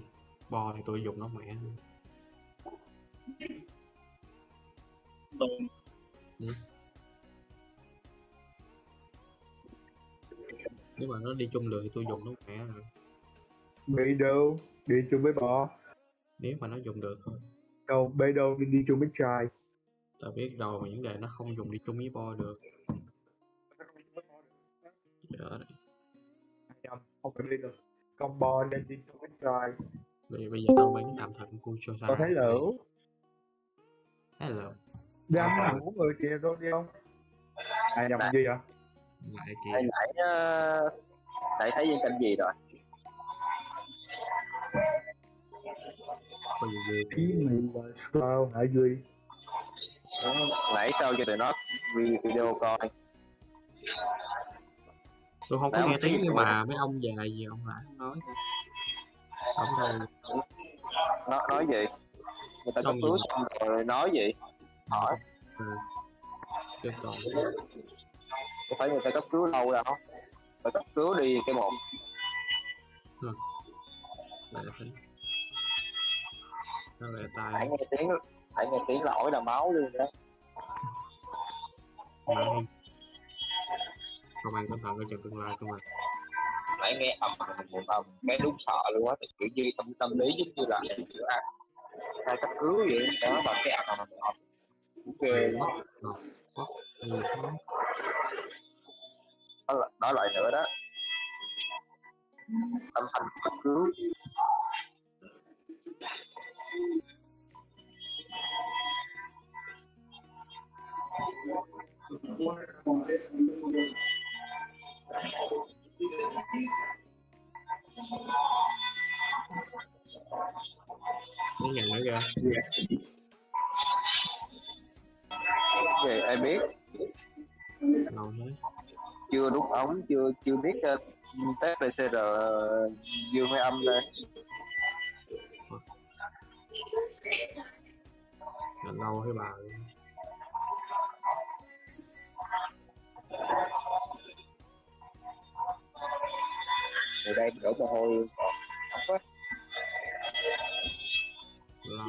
bò thì tôi dùng nó mẹ. Ừ. Nếu mà nó đi chung được thì tôi dùng nó mẹ rồi. Bê đô đi chung với bò. Nếu mà nó dùng được thôi. Đâu bê đô đi chung với trai. Tao biết đâu mà vấn đề nó không dùng đi chung với bo được. Dạ đấy. Không phải bê đô. Con bò nên đi chung với trai. Bây giờ tao bán tạm thời con cu cho Con thấy lửa. Hello. Đang hẳn của người kìa rồi đi không? Nhầm gì vậy? Lại kìa. Nãy thấy viên canh gì rồi? Có gì ghê Ý mình là sao hả Duy? Nãy sao cho tụi nó video coi. Tôi không có nghe tiếng nhưng mà mấy ông già gì ông lại nói thôi. Ông đâu. Nó nói gì? Người ta cấp cứu xong rồi nói gì? Hỏi. Cái còn Có phải người ta cấp cứu lâu đâu. Phải cấp cứu đi cái một. Lại thấy. Nó lại tai. Hãy nghe tiếng lỗi là máu luôn đó. Công an cẩn thận ở trong tương lai của mình. Hãy nghe ầm cái đúng sợ luôn á, kiểu như tâm lý giống như là hai cấp cứu vậy đó, và cái ầm ok đó loại nữa đó, âm thanh cấp cứu. Mấy ngàn nữa kìa. Về ai biết. Lâu thế. Chưa đút ống, chưa biết test PCR dương hay âm đây. Lâu thế bà. Người đây đổ mồ hôi không quá. Lâu.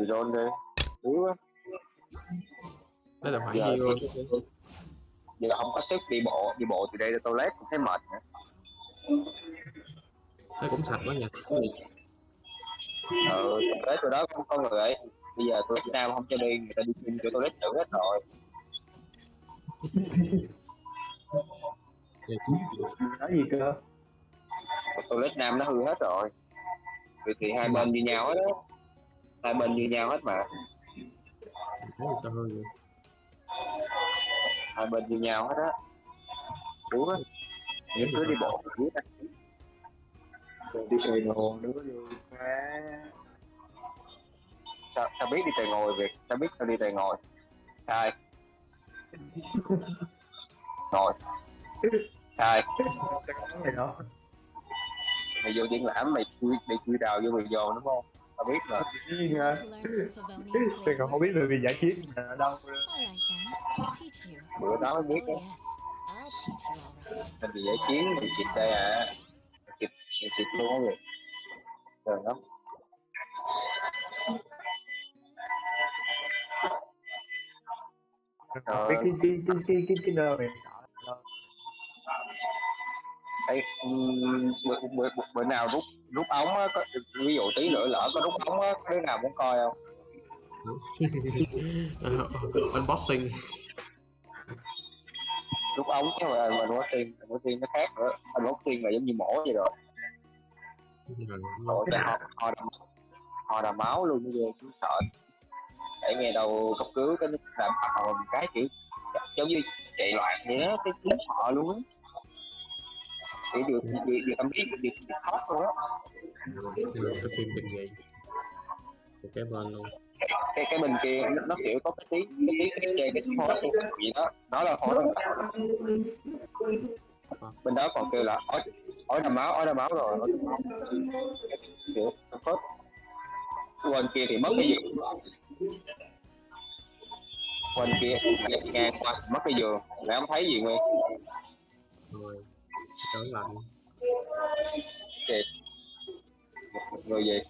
Rồi đi. Yếu á. Đây là phải gì luôn. Giờ không có sức đi bộ từ đây ra toilet cũng thấy mệt nữa. Nó cũng sạch quá nhỉ. Toilet từ đó có người ấy. Bây giờ toilet Nam không cho đi, người ta đi chung cho toilet nữ hết rồi. Nói gì cơ? Toilet Nam nó hư hết rồi. Thì hai bên như nhau hết á. Hai bên như nhau hết mà. Sao hư vậy? Hai bên như nhau hết á. Đúng á. Nếu cứ đi bộ biết á. Đi tề ngồi nữa rồi. Sao biết đi tề ngồi vậy? Sao biết sao đi tề ngồi? Sai. Ngồi. Sai. Mày vô triển lãm mày chui rào vô mày vô đúng không? Tao biết mà. Tôi còn không biết người bị giải chiến ở đâu. Bữa đó mới biết đó. Mình bị giải chiến bị kịp đây à. Kịp luôn á người. Trời lắm. Biết cái nơi này. Ê, bữa nào rút ống á, ví dụ tí nữa lỡ có rút ống á, đứa nào muốn coi không? Unboxing. Rút ống chứ mà unboxing nó khác nữa. Unboxing là giống như mổ vậy rồi. Rồi họ đào máu luôn bây giờ cũng sợ. Để nghe đâu cấp cứu cái làm một cái kiểu giống như chạy loạn vậy đó, cái tiếng họ luôn á. Để được âm biết được khóc luôn á. Cái phim tình gì cái bên luôn. cái bên kia nó kiểu có cái tiếng cái phó gì đó, nó là phó đó. Bên đó còn kêu là ói đầm máu rồi kiểu phớt. Bên kia thì mất cái giường, bên kia ngang qua mất cái giường, lại không thấy gì nguyên. Rồi lớn lạnh. Kìa. Người gì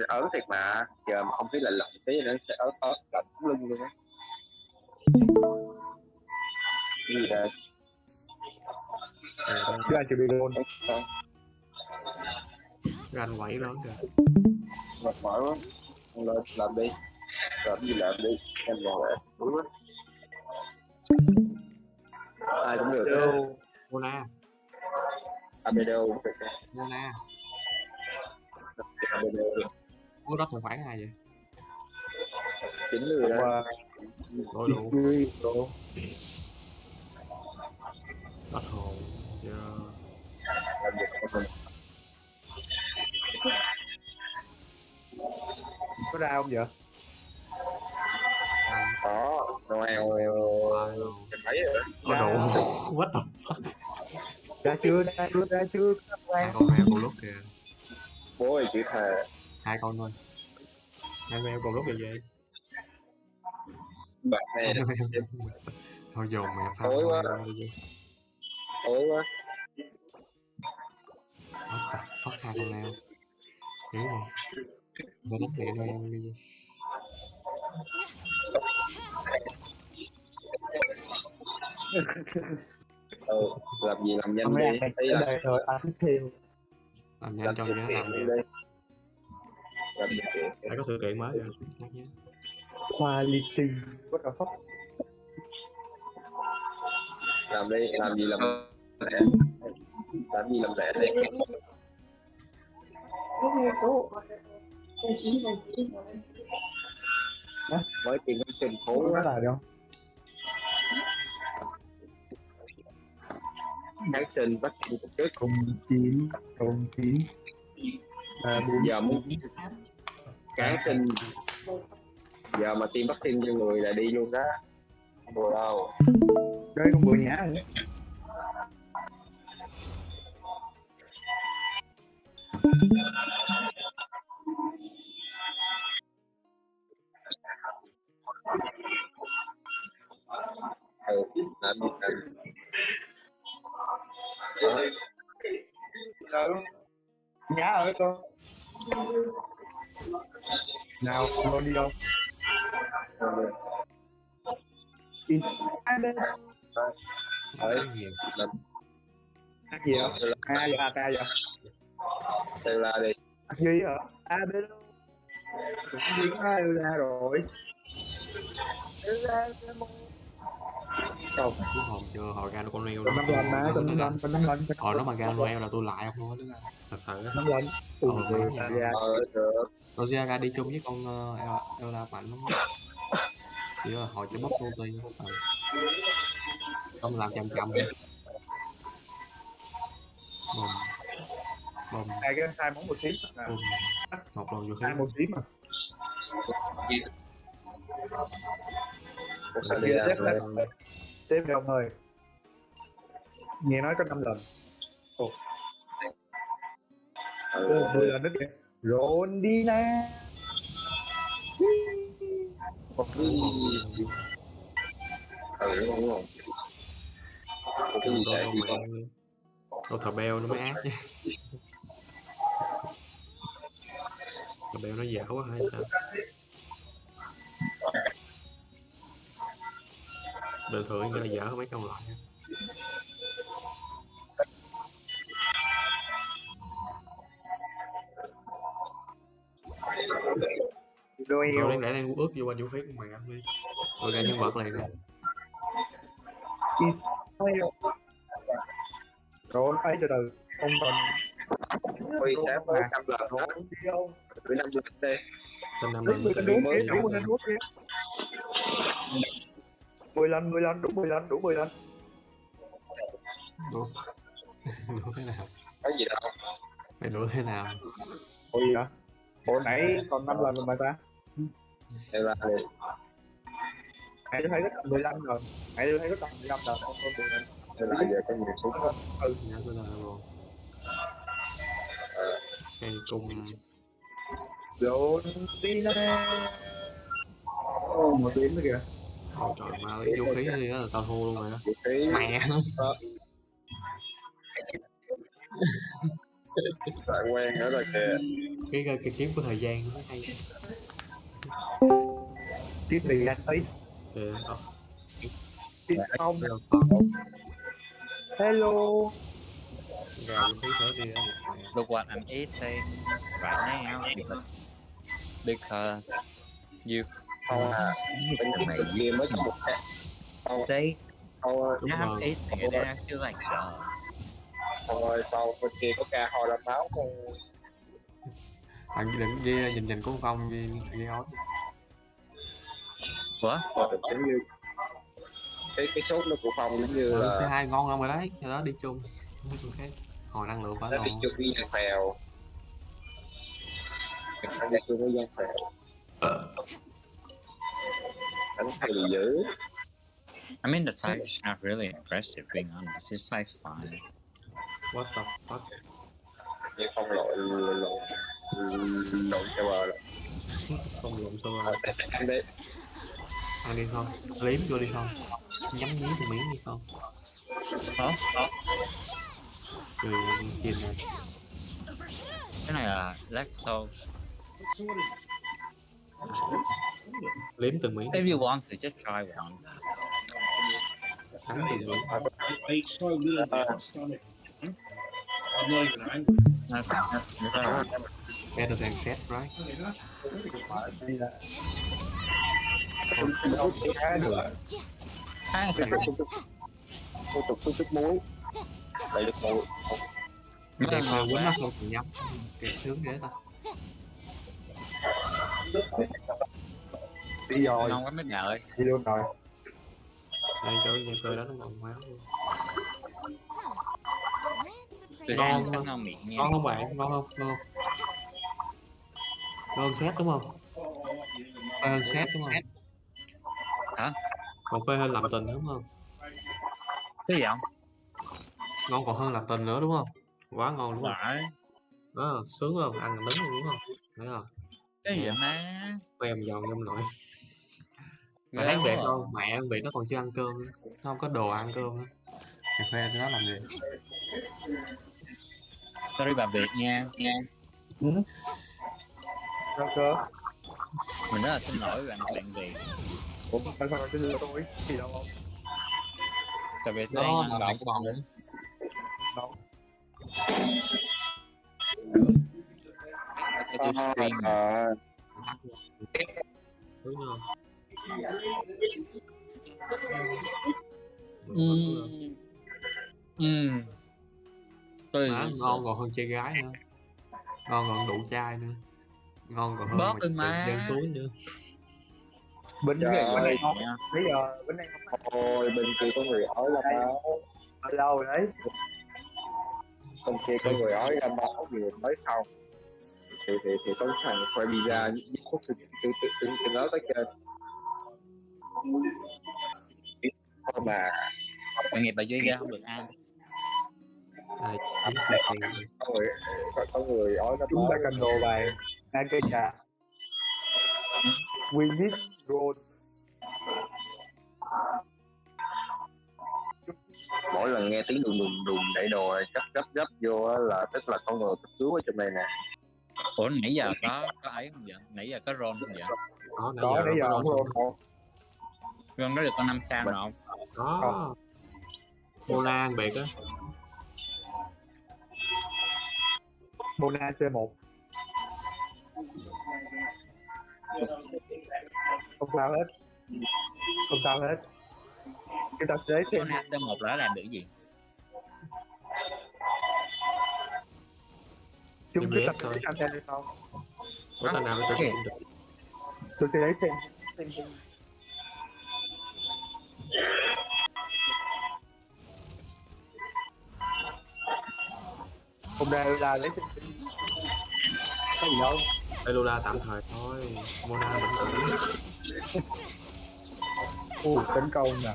ớn thiệt mà, giờ mà không khí lạnh lạnh tí nữa sẽ ớn lạnh lưng luôn á. Cái gì đây? Chứ anh chuẩn bị luôn. Anh quẩy lớn kìa. Mệt mỏi quá, lên làm đi, làm gì làm đi, em ngồi lại đúng á. Ai cũng được đâu. Mona. Abedo. Mona. Ủa đó tài khoản ai vậy? 9 người đó. Đôi đủ. Bắt hồn. Có ra không vậy? Có, Noel thấy rồi. Có đủ. What the fuck? Ra chưa. Hai con mèo cùng lúc kìa. Bố ơi chữ thề. Hai con thôi. Hai mèo cùng lúc là gì? Bạn này thôi dồn mẹ pha tối quá. Tối quá. What the fuck, hai con mèo. Dữ vậy. Nó đánh mẹ Noel đi. Làm gì làm nhanh đi. Thấy là đây rồi anh thêm. Làm nhanh cho nhớ làm gì? Phải có sự kiện mới rồi. Quality. What the fuck? Làm đi, làm gì làm lẹ. Làm gì làm lẹ đi. Mới tìm cái trình phố quá. Là đâu? Kháng sinh vaccine cục trước. Cùng chín. Giờ muốn kháng sinh. Giờ mà tiêm vaccine cho người là đi luôn đó. Không đùa đâu. Đây con bùa nhá nữa. Làm gì nhá ở con. Nào con đi đâu? Gì hả? A vậy? Tên la đi. Gì hả? Abedo. Cũng biến ra rồi. Không hồn chưa, hồi ra con Noel nó nó mà ra Noel là tôi lại không luôn á. Thật sự á. Tôi ra đi chung với con Ella mạnh lắm. Chỉ là hồi cho bóc ulti không làm chậm bùm hai cái hai món một tím một lần vô khí hai một tím mà xếp đông ơi, nghe nói có 5 lần. 10 lần nữa kìa. Rộn đi nè. Đúng không? Tôi thờ beo nó mới ác chứ. Thờ beo nó dở quá hay sao? Bình thường nó dở mấy con loại. Tôi đáng lẽ đang ướp vô qua vũ khí của mày ăn đi. Tôi ra nhân vật này nè. Rồi ấy từ từ không còn Ôi sáng mới 5 lần đó. Cứ 5 lần đi. Tên 5 lần. 10 lần, đủ 10 lần. Đủ cái nào? Có gì đâu. Mày đuổi thế nào? Ủa gì vậy? Ủa nãy còn 5 lần rồi mà ta? Đây là Nãy tôi thấy có tầm 15 rồi. Nãy tôi thấy có tầm 15 rồi. đây là giờ có nhiều súng đó. Nhá tôi là luôn. Cây cung. Rồi đi nè. Ồ, một tiếng nữa kìa. Ôi trời, mà lấy vũ khí đi đó là tao thua luôn rồi đó. Vũ khí Mẹ nó. lại quen nữa rồi kìa. Cái kiếm của thời gian nó mới hay. Kiếm thời gian ấy. Kiếm không. Hello. Gà vũ khí thở đi đó. Look what I'm eating right now because you Không à, bên kia mới có một cái. they Đúng I'm rồi. eating it and I feel like Không ơi, sau bên kia có ca ho ra máu không? Bạn đừng nhìn của Phong ghi ói. What? Giống như cái chốt nó của Phong giống như là C2 ngon lắm rồi đấy, cho đó đi chung. Okay. Hồi năng lượng phải nó đi ngon. chung với Giang Phèo. Nó đi chung với Giang Phèo. Đánh hay bị dữ. I mean the side is not really impressive being honest, it's like fine. What the fuck? Như Phong lội cho bờ rồi. Không lộn sâu rồi. Anh đi. Ăn đi không? Liếm vô đi không? Nhắm nhí từ miếng đi không? Hả? Ừ, chìm này. Cái này là lactose. Liếm từng miếng. If you want to just try one. Cắn từng miếng. Better than set, right? Cô tục chút muối. Đây được muối. Đẹp mà quýnh nó không còn nhắm. Kìa sướng ghê ta. Đi rồi. Ngon quá mấy mẹ ơi. Đi luôn rồi. Đây chỗ nhà chơi đó nó ngon máu luôn. Ngon không? Ngon miệng nha. Ngon không bạn? Ngon không? Ngon. Ngon set đúng không? Phê hơn set đúng không? Hả? Còn phê hơn làm tình đúng không? Cái gì không? Ngon còn hơn làm tình nữa đúng không? Quá ngon đúng không? Phải. Đó, sướng không? Ăn là đúng luôn đúng không? Thấy không? Cái gì vậy má? Em giòn trong nội. Mày Ghê thấy Việt quá à. không? Mẹ con Việt nó còn chưa ăn cơm nữa. Nó không có đồ ăn cơm nữa. Mày khoe cái đó làm gì? Sorry bà Việt nha. Sao cơ? Mình rất là xin lỗi bạn Việt. Ủa phải xin lỗi tôi gì đâu không? Tại vì tôi đang ăn của bọn nữa. Đâu? Tôi stream Đúng không? Tôi má ngon còn hơn trai gái nữa, ngon còn đủ trai nữa, ngon còn hơn dân suối nữa. Bên Trời ơi, bây giờ bên đây không. Ôi, bên kia có người ói ra máu. Ở đâu rồi đấy? Bên kia có người ói ra máu vừa mới xong. Thì có thằng khoai pizza với khúc từ đó tới trên. Thôi mà tội nghiệp bà Duy ra không được ăn. Có người ói ra Chúng máu. ta cần đồ vàng, ăn cây trà. We need gold. Mỗi lần nghe tiếng đùng đẩy đồ gấp vô là tức là con người cấp cứu ở trong đây nè. Ủa nãy giờ có ấy không vậy? Nãy giờ có roll không vậy? Có nãy giờ không roll đâu. Roll đó được con 5 sao nào không? Có. Mona ăn biệt á. Mona C1. Không sao hết. Không sao hết. Chúng ta sẽ xem. Mona C1 là làm được gì? Chúng ta sẽ xem hay không? Có thằng nào nó sẽ được. Tôi sẽ lấy xem. Hôm nay là lấy xem Có gì đâu. Elula tạm thời thôi. Mona bình tĩnh. Tấn công nè.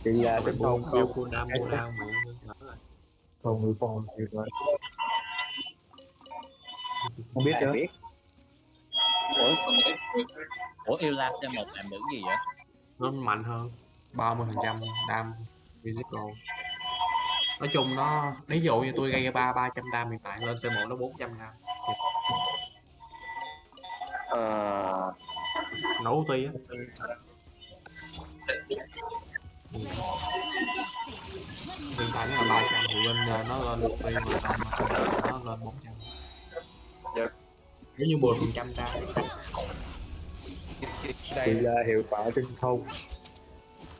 Chị là Phải tấn buông công build không? cooldown Mona muộn rồi. Phòng thiệt rồi. Không biết nữa. Ủa Ila C1 làm được gì vậy? Nó mạnh hơn 30% đam physical. Nói chung nó ví dụ như tôi gây 300 đam hiện tại lên C1 nó 400 đam. Nổ ulti á. Hiện tại nó là 300 thì bên nó lên ulti mà tầm nó lên 400. Nếu như 10% đam. Chị là hiệu quả trên không.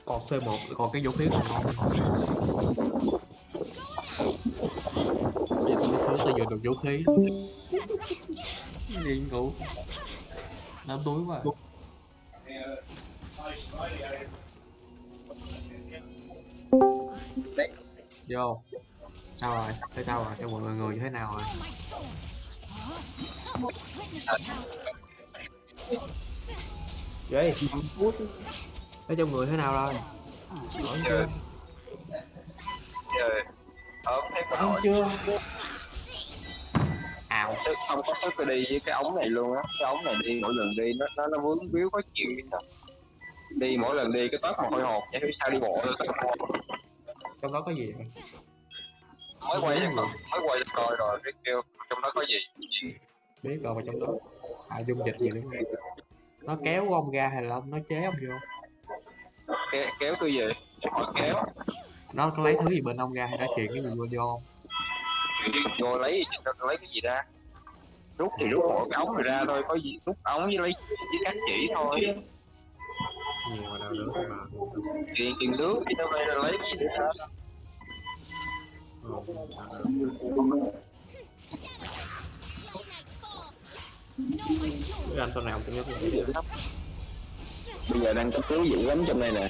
Còn C1 còn cái vũ khí còn ngon. Bây giờ tôi đi xuống tôi vừa được vũ khí. Đi ngủ. Đám túi quá. Vô. Sao rồi? Thế sao rồi? Cho mọi người như thế nào rồi? Vậy thế trong người thế nào rồi? Hỏi chưa? Thấy chưa? Không có cái đi với cái ống này luôn á. Cái ống này đi mỗi lần đi nó vướng víu khó chịu vậy sao? Đi mỗi lần đi cái tóc mà hồi hộp vậy sao đi bộ được. Trong đó có gì vậy? Mới quay rồi cái kêu trong đó có gì? Biết rồi, mà trong đó dung dịch gì đúng không? Nó kéo ông ra hay là nó chế ông vô? Kéo cái gì? Hỏi kéo. Nó có lấy thứ gì bên ông ra hay đã truyền cái gì vô không? Vô lấy cái gì ra? Rút thì rút bộ cái ống này ra thôi, có gì rút ống với lấy với cắt chỉ thôi. Nhiều mà đâu nữa không mà. Tiền nước thì đâu phải là lấy cái gì nữa. Anh sau này ông cũng nhớ cái lắm. Bây giờ đang cấp cứu dữ lắm trong đây nè.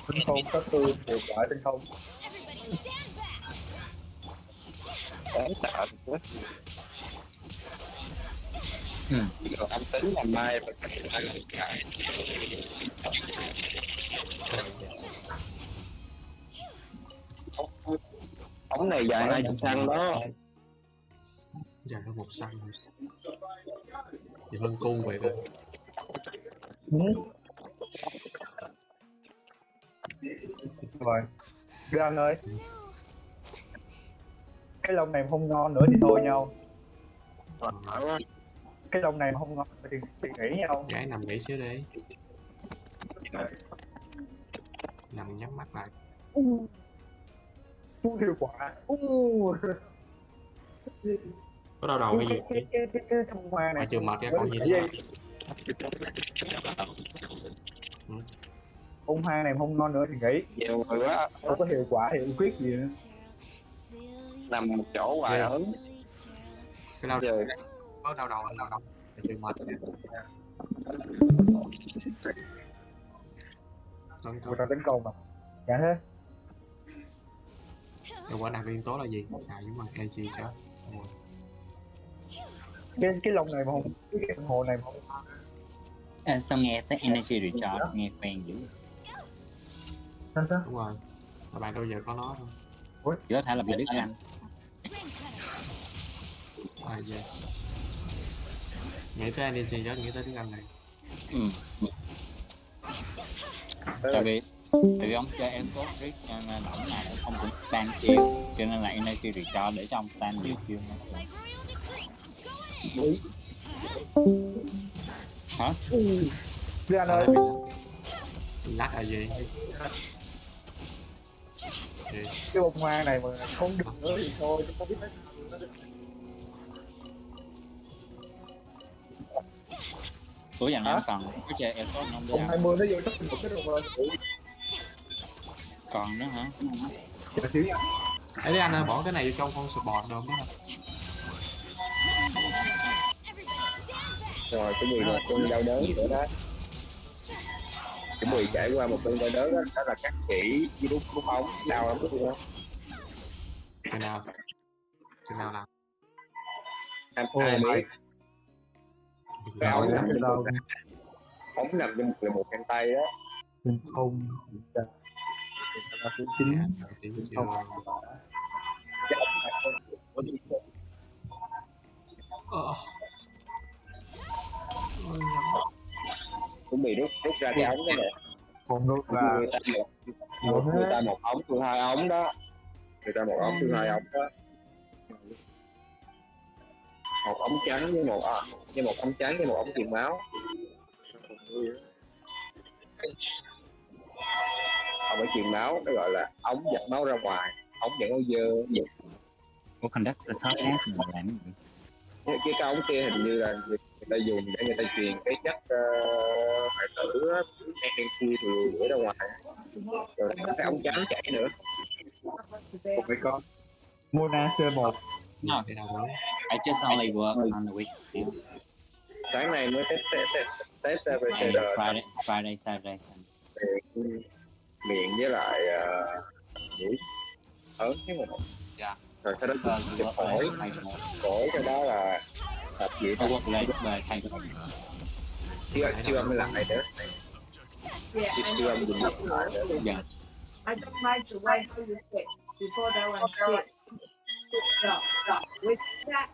Tấn công cấp tư hiệu quả trên không. Đáng sợ quá. Anh tính làm mai và ống này dài 20 cm đó. Dài hơn 1 cm. Thì hơn cung vậy thôi. Rồi. Đưa anh ơi. Cái lông này mà không ngon nữa thì thôi nhau. Cái lông này mà không ngon thì nghỉ nhau. Gái nằm nghỉ xíu đi. Nằm nhắm mắt lại. Hiệu quả. Có đau đầu cái gì? Cái thông hoa này. Mà chưa mệt ra còn gì nữa. Thông hoa này không ngon nữa thì nghỉ. Nhiều người quá. Không có hiệu quả hiệu quyết gì nữa. Nằm một chỗ hoài ớn. Cái đau đầu. Có đau đầu là đau. Chưa mệt nè. Người ta tấn công mà. Dạ thế. Hiệu quả đặc biến tố là gì? Nhưng mà cái gì chứ? Cái lông này mà không, cái đồng hồ này mà không. Sao nghe tới energy recharge nghe quen dữ. Sao? Đúng rồi. Mà bạn đâu giờ có nó thôi. Chỉ có thể là bị đứt răng. Yes. Nghĩ tới energy đó, nghĩ tới tiếng Anh này. Tại vì ông chơi em có riết cho nên ổng nào cũng không cũng tan chiêu, cho nên là energy recharge để cho ông tan nhiều chiêu nữa. Hả? Đưa anh ơi. Lắc là gì? Cái bông hoa này mà không được nữa thì thôi, không biết nói. Ủa dành em còn cái chơi em có không? Bông 20 nó vô chắc một cái rồi. Còn nữa hả? Đấy anh ơi, bỏ cái này vô trong con support được không? Rồi cái gì mà con đau đớn nữa đó. chuẩn bị trải qua một cơn đau đớn đó, đó là cắt chỉ với đút ống đau lắm đúng không? Chừng nào làm Ai biết cái ống nằm cái trong đâu ống nằm trong một găng tay đó. không là thứ chín không chuẩn bị rút ra cái ống đó nè. còn rút ra người ta một ống tôi hai ống đó, người ta một ống tôi hai ống đó, một ống trắng với một ống trắng với một ống truyền máu. Không phải truyền máu, nó gọi là ống dẫn máu ra ngoài, ống dẫn máu dơ. Có conduct the shot test mà làm cái ống kia hình như là người ta dùng để người ta truyền cái chất hoại tử NC từ ra ngoài, rồi cái ống trắng chảy nữa. không phải có Mona C1 No, I just only work on the weekend. Sáng nay mới test And Friday, Saturday, Sunday. Miệng với lại mũi ớn cái một. Dạ. Rồi sau đó phổi cái đó là tập gì ta? Siêu âm lại nữa. Siêu âm dùng lại nữa. Dạ. I don't mind the way how you say before that one shit. No. With that,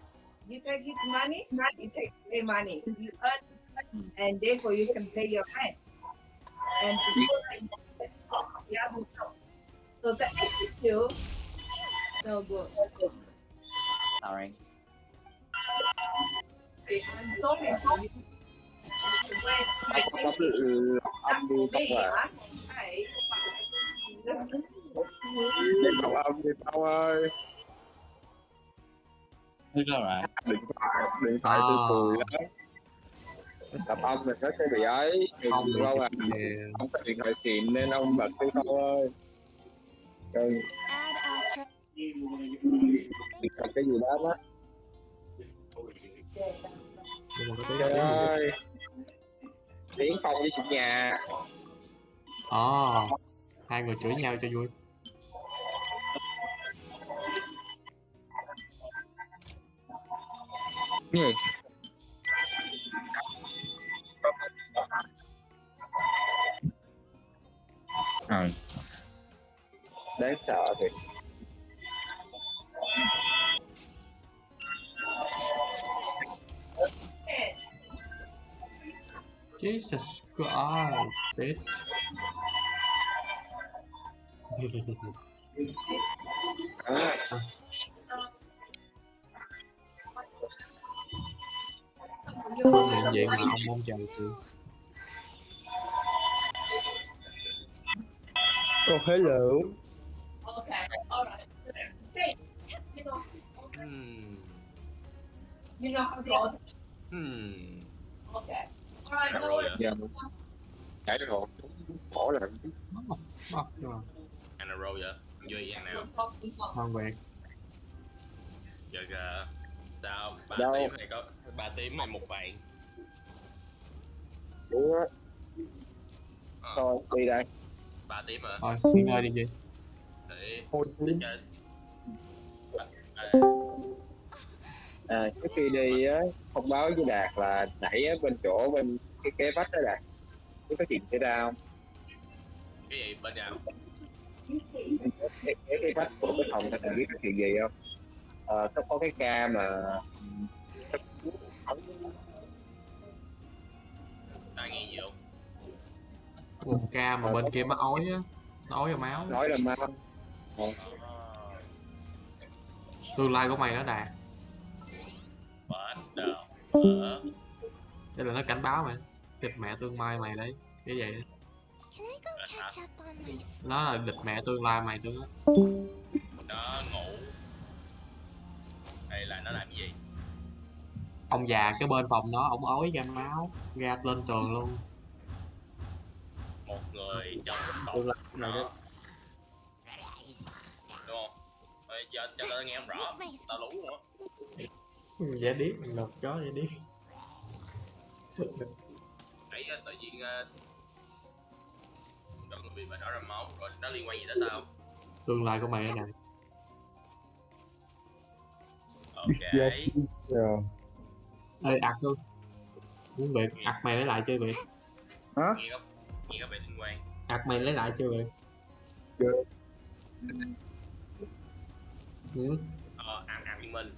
you take his money, you take their money. You earn, and therefore you can pay your rent. And before that, you have to go. So the attitude, no good. Sorry. I'm sorry for you. Âm đi không à? Cậu âm đi tao ơi. It's alright. Điện thoại tôi cùi lắm. Tập âm mình nó sẽ bị ấy. Không bị lâu à. chụp Ông có điện thoại xịn nên ông bật tôi thôi ơi. Rồi. Điện thoại cái gì đó đó. Trời ơi. Tiến Phong với chủ nhà. Hai người chửi nhau cho vui. Cái gì? Đáng sợ thiệt. Jesus Christ, bitch. Tôi nhận diện mà ông mong chờ từ. Oh, hello. Okay, alright. Hey, you know how to order. Okay. Alright, no worries. Cái đồ bỏ là Ăn rồi vậy? Vui ăn nào? Ngon vậy. Giờ sao 3 đâu? tím hay có 3 tím hay một vàng? Đúng á. Thôi đi đây. 3 tím hả? Thôi nghỉ ngơi đi chị. Để chơi. Trước khi đi á, thông báo với Đạt là nãy á, bên chỗ bên cái kế vách đó Đạt, có chuyện xảy ra không? Cái gì bên nào? Cái vách của cái phòng ta biết chuyện gì không? Có cái ca mà Ta nghe gì không? Một ca mà bên kia mắc ói á, nó ói ra máu. nói là máu. Tương lai của mày đó Đạt. Bắt đầu. Đây là nó cảnh báo mày. Địch mẹ tương lai mày đấy. Cái vậy. Nó là địch mẹ tương lai mày tương á. Nó ngủ hay là nó làm gì? Ông già cái bên phòng nó, ổng ói ra máu ra lên tường luôn. Một người trong tương lai nó đúng không? Cho tao nghe không rõ, tao lú nữa. Giả điếc, lột chó giả điếc. Nãy tự nhiên bị bà đó ra máu rồi, nó liên quan gì tới tao? Tương lai của mày đây này. Ok. Ê, ạc luôn. Muốn Việt, ạc mày lấy lại chưa Việt? Hả? Nghe có vẻ liên quan. Ạc mày lấy lại chưa Việt? Chưa. Ừ.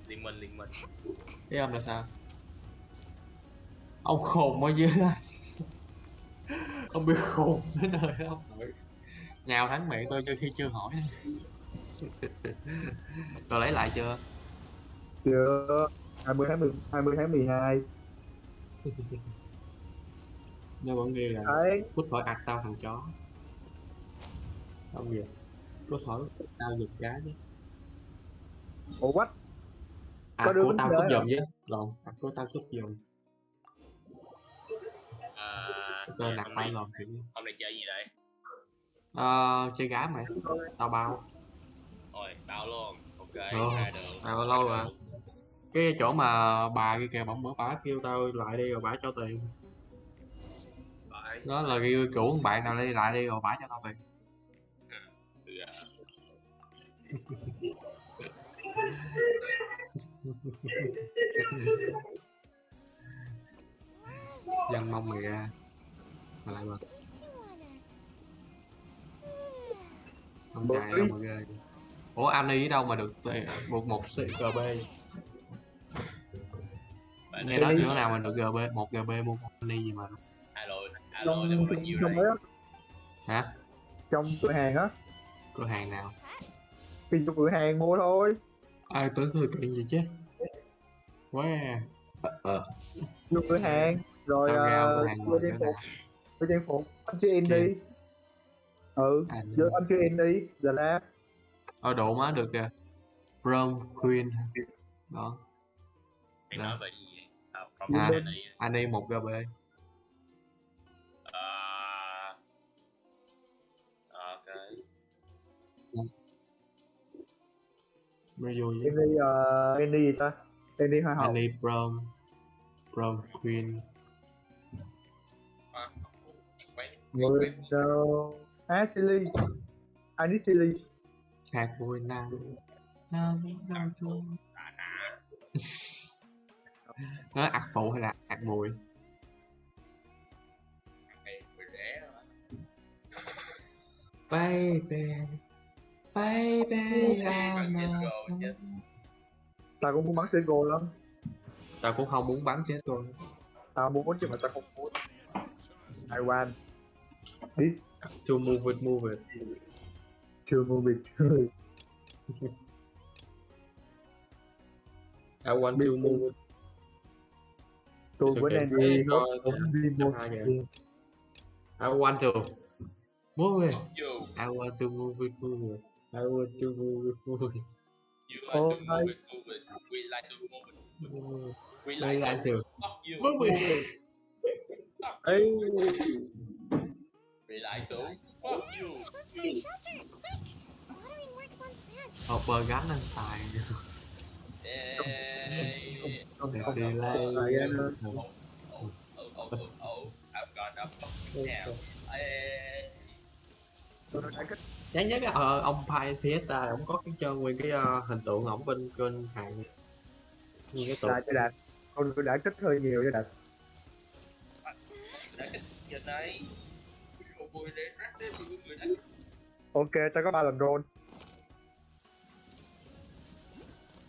Liên minh. Cái ông là sao? Ông khùng ở dưới á. Ông bị khùng tới nơi đó ông nội. Nhào thắng mẹ tôi khi chưa hỏi. Rồi lấy lại chưa? Chưa. 20 tháng 12. Nó vẫn ghi là Đấy. cút khỏi ạc tao thằng chó. Ông gì? Cút khỏi tao giật cá chứ. Ủa what? Ạc của tao cúp giùm chứ. Lộn, ạc của tao cúp giùm. Tên đặt tay lộn kiểu như. Hôm nay chơi gì đây? Chơi gái mày. Tao bao. Ôi, bao luôn. Ok, ra được. Tao lâu rồi. Cái chỗ mà bà kia kìa, bỗng bữa bà kêu tao lại đi rồi bà cho tiền. Đó là kêu chủ con bạn nào đi lại đi rồi bà cho tao tiền. Dân mong mày ra mà lại bật. Không chạy đâu mà ghê. Ủa Ani ở đâu mà được một GB? Nghe nói chỗ nào mà được GB 1 GB mua Ani gì mà. Alo, để bao nhiêu đây? Hả? Trong cửa hàng á. Cửa hàng nào? Thì trong cửa hàng mua thôi. Ai tới thư kiện gì chứ? Wow. Vô cửa hàng rồi vô trang phục anh chưa in đi. Vô anh chưa in đi giờ ra. Độ má được kìa. Prom Queen đó. Mày nói về gì vậy? Ani 1 GB. Ok. Mới vui chứ. Em đi gì ta? Em đi hoa hậu. Ani Prom Queen. Window. Silly. I need silly. Hạt bụi nào chung. Nó ạc phụ hay là ạc bụi? Baby Tao cũng muốn bắn Sego lắm. Tao cũng không muốn bắn chết luôn. Tao muốn chứ mà tao không muốn. I want this to move it. To move it. I want to move it. Tôi vẫn đang đi I want to move it. I want to move it. I want to move it. You like to move it. We like to move it. We like to fuck you. Move it. Hey. We like to fuck you. Shelter, quick! Watering works on plants. Hopper gắn lên tài. Sexy lady. I've got a fucking now. Nhớ cái ông Pai PSA ông có cái cho nguyên cái hình tượng ổng bên kênh hàng như cái tụi. Cho Đạt. Con đã kích hơi nhiều cho Đạt. Ok, tao có 3 lần roll.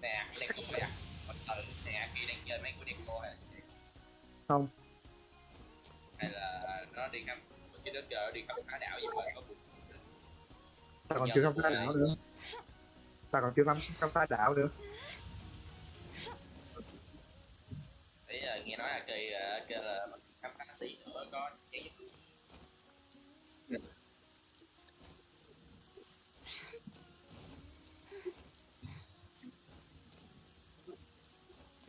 Nè, đang cùng với ạ. Nè, kia đang chơi mấy của Deco hả? Không. Hay là nó đi khám cái đất đi khám phá đảo gì mà có Tao còn chưa khám phá đảo nữa. Tao còn chưa khám phá đảo nữa. Ý là nghe nói là kia là khám phá tí nữa có giấy giúp.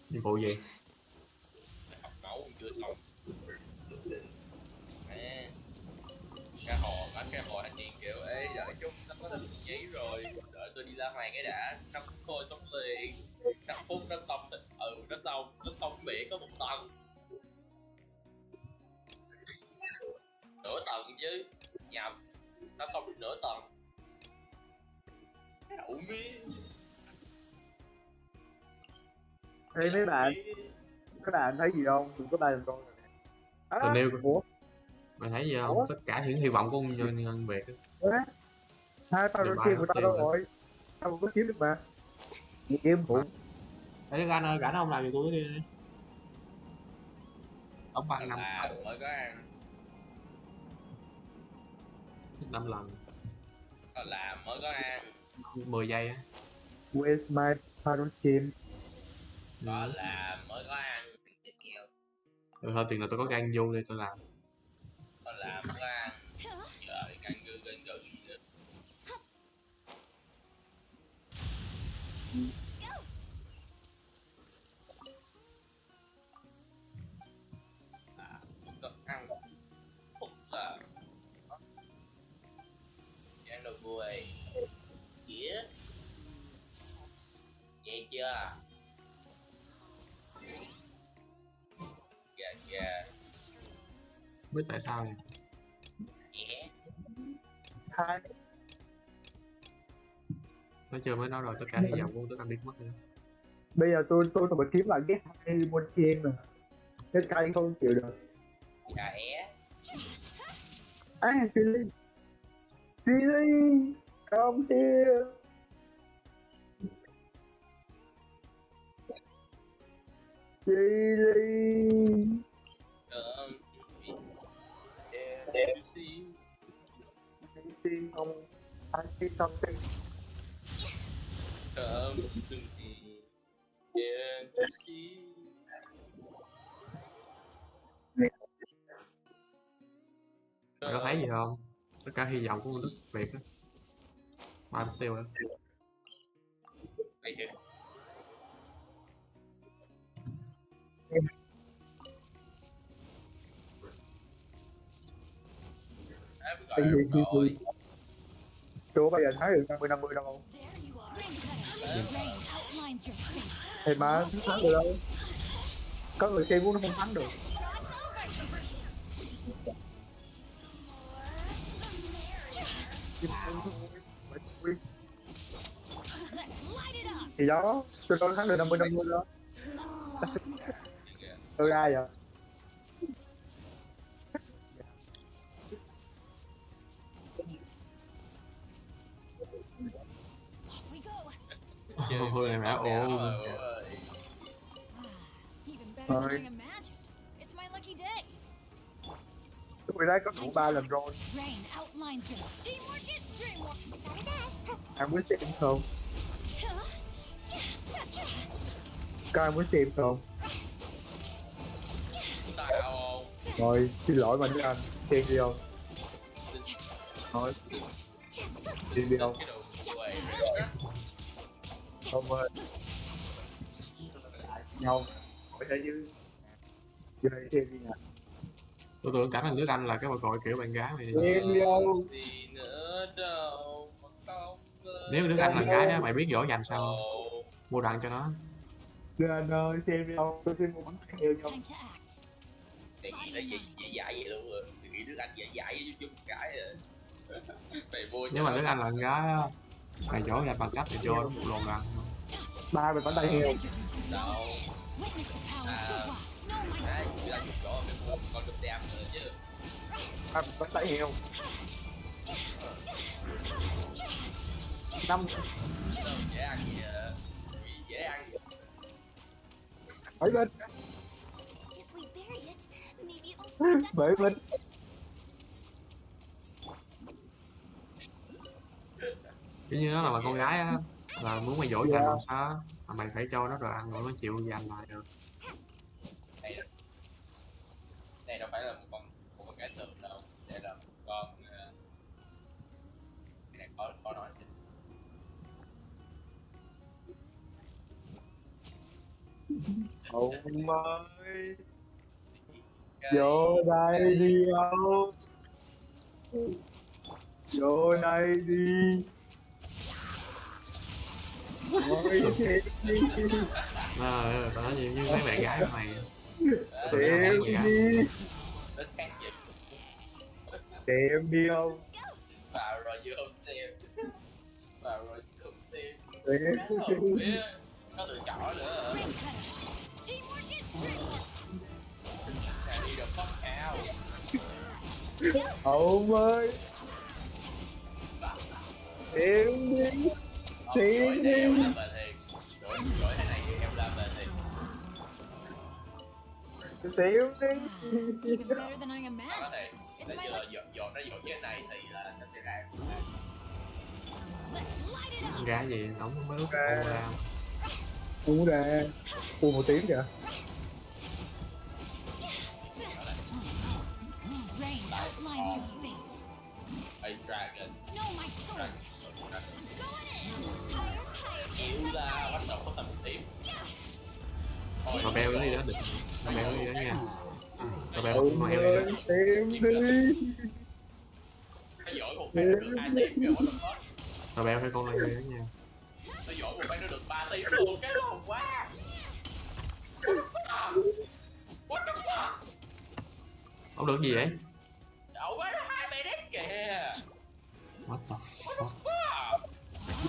Nhiệm vụ gì? Học nấu chưa xong. Cái hồ thanh niên kiểu ê đợi chút sắp có được giấy rồi, đợi tôi đi ra ngoài cái đã, 5 phút thôi xong liền, 5 phút nó xong nó xong bể có 1 tầng, nửa tầng chứ nhầm, đậu miếng. Ê mấy bạn thấy gì không? Đừng có bay làm con rồi. Tình yêu Ủa? mày thấy gì không? Ủa? Tất cả những hy vọng của ông nhân Việt Hai tao đều đã bay kiếm mất của tao tiêu đâu rồi. rồi? Tao không có kiếm được mà. Đi kiếm phụ. Ê Đức Anh ơi, rảnh ông làm cho tôi đi. Ông bằng năm Mới có ăn. 5 lần. Làm mới có ăn. 10 giây á. Where's my parrot team? Có làm mới có ăn. Thôi tiền là tôi có gan vô đi tôi làm. Có làm mới có ăn. Trời gan gừ gì nữa. Có ăn. Là ăn đồ vui. Yeah. Nghe chưa? Dạ. Biết tại sao vậy? Hai. Nói chưa mới nói rồi tất cả hy vọng của tôi đang biến mất rồi. Bây giờ tôi phải kiếm lại cái hai môn chiên nè. Cái cây không chịu được. Trẻ. Chili. Come here. Chili. You see? I see something. Come to me. Can't you see? Mày có thấy gì không? Tất cả hy vọng của nước Việt á. Mai mất tiêu rồi. Vậy chứ. Em gọi là rồi. Chưa bao giờ thấy được 50-50 đâu. Thì mà không thắng được đâu. Có người chơi muốn nó không thắng được. Thì đó, tôi đâu thắng được 50-50 đó. Tôi ra vậy. Ôi này mẹ ồn. Thôi. Tôi ra có đủ 3 lần rồi. Anh muốn xem không? Các anh muốn xem không? Rồi, xin lỗi mà nước anh, xem đi không? Thôi, xem đi không? Không ơi. Nhau, hỏi thế chứ. Giờ này xem đi nè. Tôi tưởng cảnh là nước Anh là cái bà gọi kiểu bạn gái này. Xem đi không? Nếu nước Anh là gái á, mày biết dỗ dành sao không? Mua đạn cho nó. Đưa anh ơi, xem đi không? Tôi xin mua bánh heo nhau. Mày nghĩ nó dễ dãi vậy luôn rồi. Mày nghĩ nước Anh dễ dãi với chung cái rồi. Mày mua nếu mà nước Anh là con gái á, mày dỗ dành bằng cách thì vô nó một lồn đạn. Ba mày bánh tay heo. Đâu. Đấy, chúng ta chụp chỗ mày mua con đực đẹp rồi chứ. Ba mày bánh tay heo. 5. Dễ ăn gì à? Dễ ăn gì? Bảy bên. Bảy bên. Kiểu như nó là con gái á, là muốn mày dỗ dành làm sao mà mày phải cho nó đồ ăn rồi nó chịu dành lại được. Đây đâu phải là một con gái tượng đâu, đây là một con cái này có nói chứ. Ông ơi, vô đây đi ông, vô đây đi. Ôi thiệt đi. Tao nói như mấy bạn gái của mày. Tìm đi. Tìm đi ông. Vào rồi vô không xem. Vào rồi vô không xem. Có lựa chọn nữa. Nè đi được fuck out. Ông ơi, em đi, Giỏi em này em đi. làm bài thiệt. Giỏi thế này thì em làm bài thiệt. Xíu đi. Even better than I Có imagined. thể It's my giờ dọn nó dọn như thế này thì là nó sẽ ra. Ra gì đóng mới ướt ô ra. Uống ra. Uống một tiếng kìa. Rain outlines your fate. A dragon. No, my sword. Yếu là bắt đầu có tầm tím. Mà bèo đi đó đừng. Mà bèo đi đó nha. Mà bèo con heo đi đó. Em đi. Nó giỏi một phát được 2 tiếng kìa, what the fuck. Mà bèo phải con này đi đó nha. Nó giỏi một phát nó được 3 tiếng luôn, cái lòng quá. What the fuck? Không được gì vậy? Đậu quá nó 2 minute kìa. What the fuck?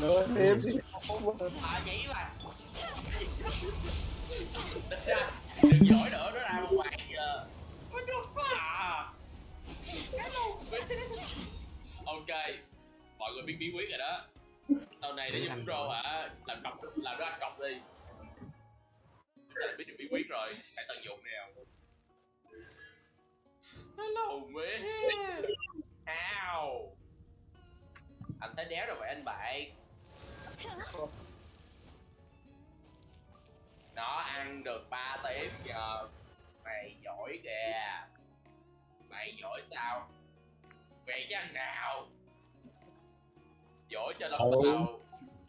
Nữa em đi. Vậy mà. Tính ra đừng giỏi nữa, nó ra một bạn giờ. What the fuck? Cái lòng. Ok, mọi người biết bí quyết rồi đó. Sau này để giúp pro hả, làm nó ăn cọc đi. Chúng ta đã biết được bí quyết rồi, hãy tận dụng nào. Hello man. Ow. Anh thấy đéo rồi vậy anh bạn. Nó ăn được 3 tiếng giờ. Mày giỏi kìa. Mày giỏi sao? Vậy chứ ăn nào? Giỏi cho lắm vào.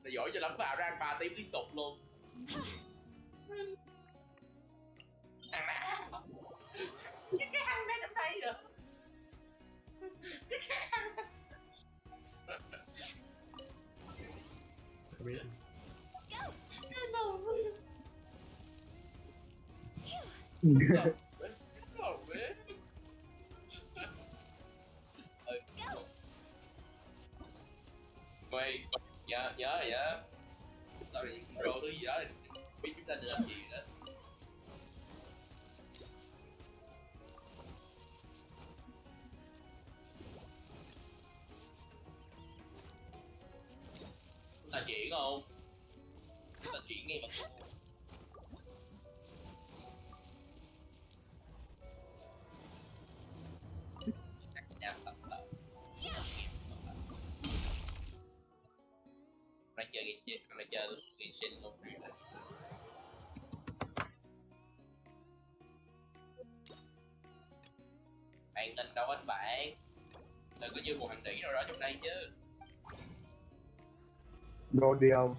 Giỏi cho lắm vào ra ăn 3 tiếng liên tục luôn. Ăn nào? Cái ăn đây trong đây rồi. Cái ăn. Không biết. Quay, nhớ rồi nhớ. Sao thì pro thứ gì đó biết chúng ta nên làm gì đó. Là chuyện không? Là chuyện nghe mà nó chơi genshin luôn. Bạn tin đâu anh bạn, đừng có như một thằng đĩ nào đó trong đây chứ. Đồ đi không?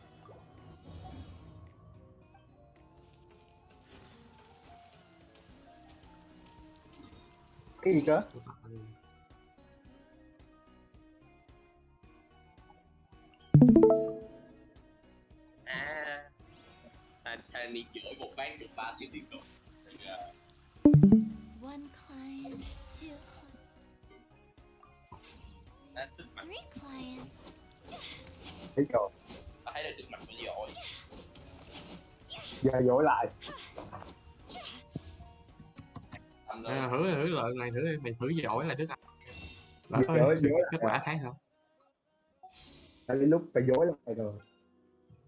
Cái gì cơ? Anh đi chửi một phát được 3 tiếng liên tục. One client, two clients, three clients. Thấy rồi. Tao thấy được sức mạnh của giỏi. Giờ dỗi lại. Thử lại này thử đi, mày thử giỏi là đứa anh. Là có kết quả khác không? Tại vì lúc phải dối lại rồi.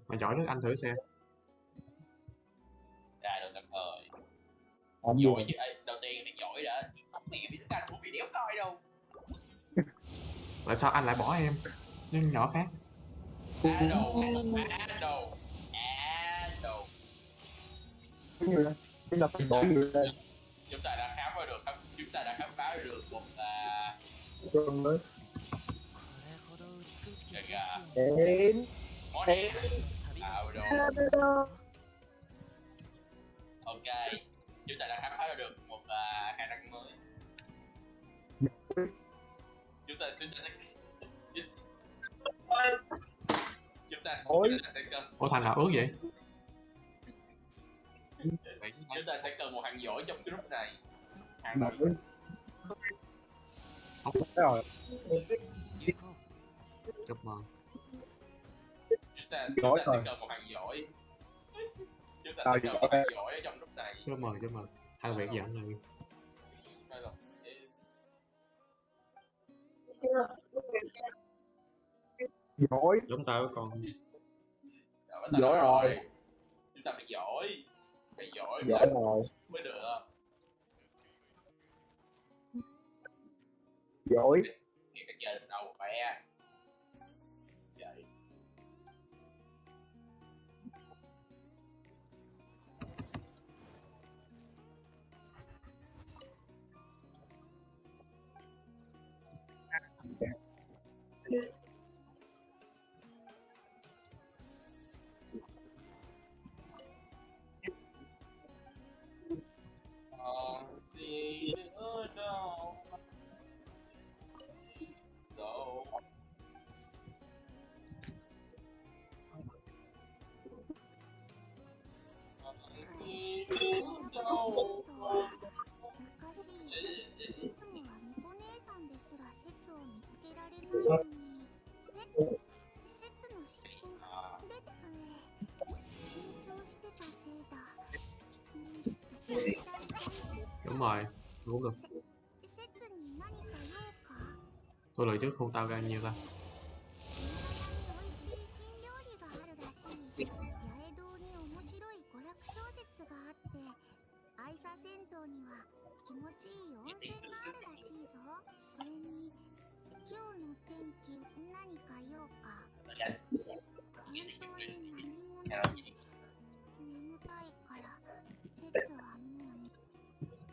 Mày giỏi đứa anh thử xem. Ra được tạm thời. Giỏi chứ đầu tiên phải giỏi đã. Không bị đứa anh cũng bị đéo coi đâu. Tại sao anh lại bỏ em? Nhưng nhỏ khác. Đồ. Chúng ta phải đổi người lên. Chúng ta đã khám phá được một Con mới. Em. Món em. Đồ. Ok, chúng ta đã khám phá được một khả năng mới. Chúng ta sẽ cần. Ủa thằng nào ướt vậy? Chúng ta sẽ cần một hàng giỏi trong cái group này. Hàng giỏi. Chúc mừng. chúng Giỏi ta sẽ rồi. cần một thằng giỏi. Chúng ta Tao sẽ cần giỏi một thằng em. giỏi ở trong lúc này. Chứ mời hai việc dẫn này. Đây rồi. Giỏi. Chúng ta còn Giỏi rồi. Chúng ta phải giỏi. Phải giỏi Giỏi rồi. mới được. Giỏi. Thì phải chơi được đâu khỏe. Vậy. Gì nữa đâu. đúng rồi, đúng được. Tôi lựa trước không tao ra nhiều ta.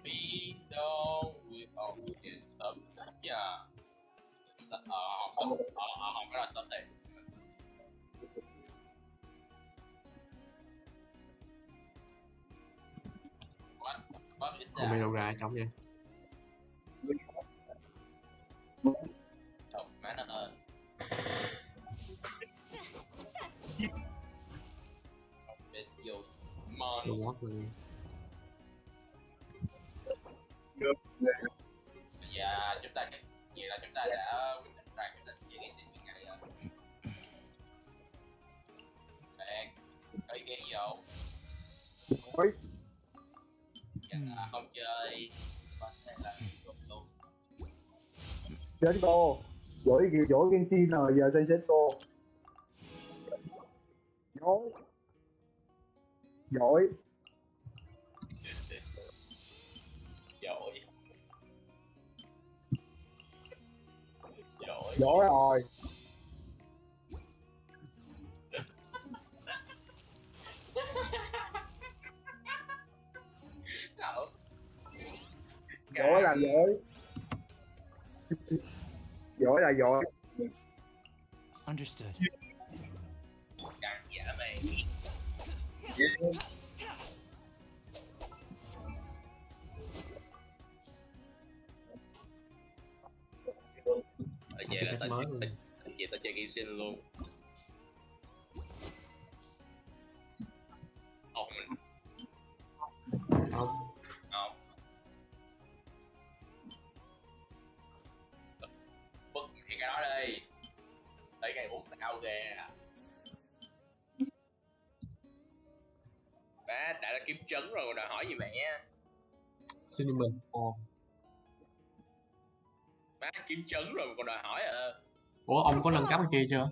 Be done with all the stuff. Yeah. Không có là stuff này. What is Không biết that? đâu ra trống vậy. Chồng má nó ơi. Bên vô mon. Đúng quá rồi. Dạ, chúng ta vậy là chúng ta đã quyết định rằng chúng ta sẽ ghi xin những ngày rồi. Bạn có ý kiến gì không? Giỏi. Dạ, không chơi. Hay là luôn. Đến cô. Giỏi genshin rồi giờ tới chết cô. Giỏi. Giỏi. Giỏi. Giỏi. Giỏi rồi. Giỏi là giỏi. Giỏi là giỏi. Understood. Càng giả mày. Vậy là tao chơi genshin luôn. Không. Bức thì cái đó đi. Tới ngày 4 sao kìa. Má đã là kiếm trấn rồi còn đòi hỏi gì mẹ. Cinnamon. Má kiếm trấn rồi còn đòi hỏi à. Ủa ông có nâng cấp cái kia chưa?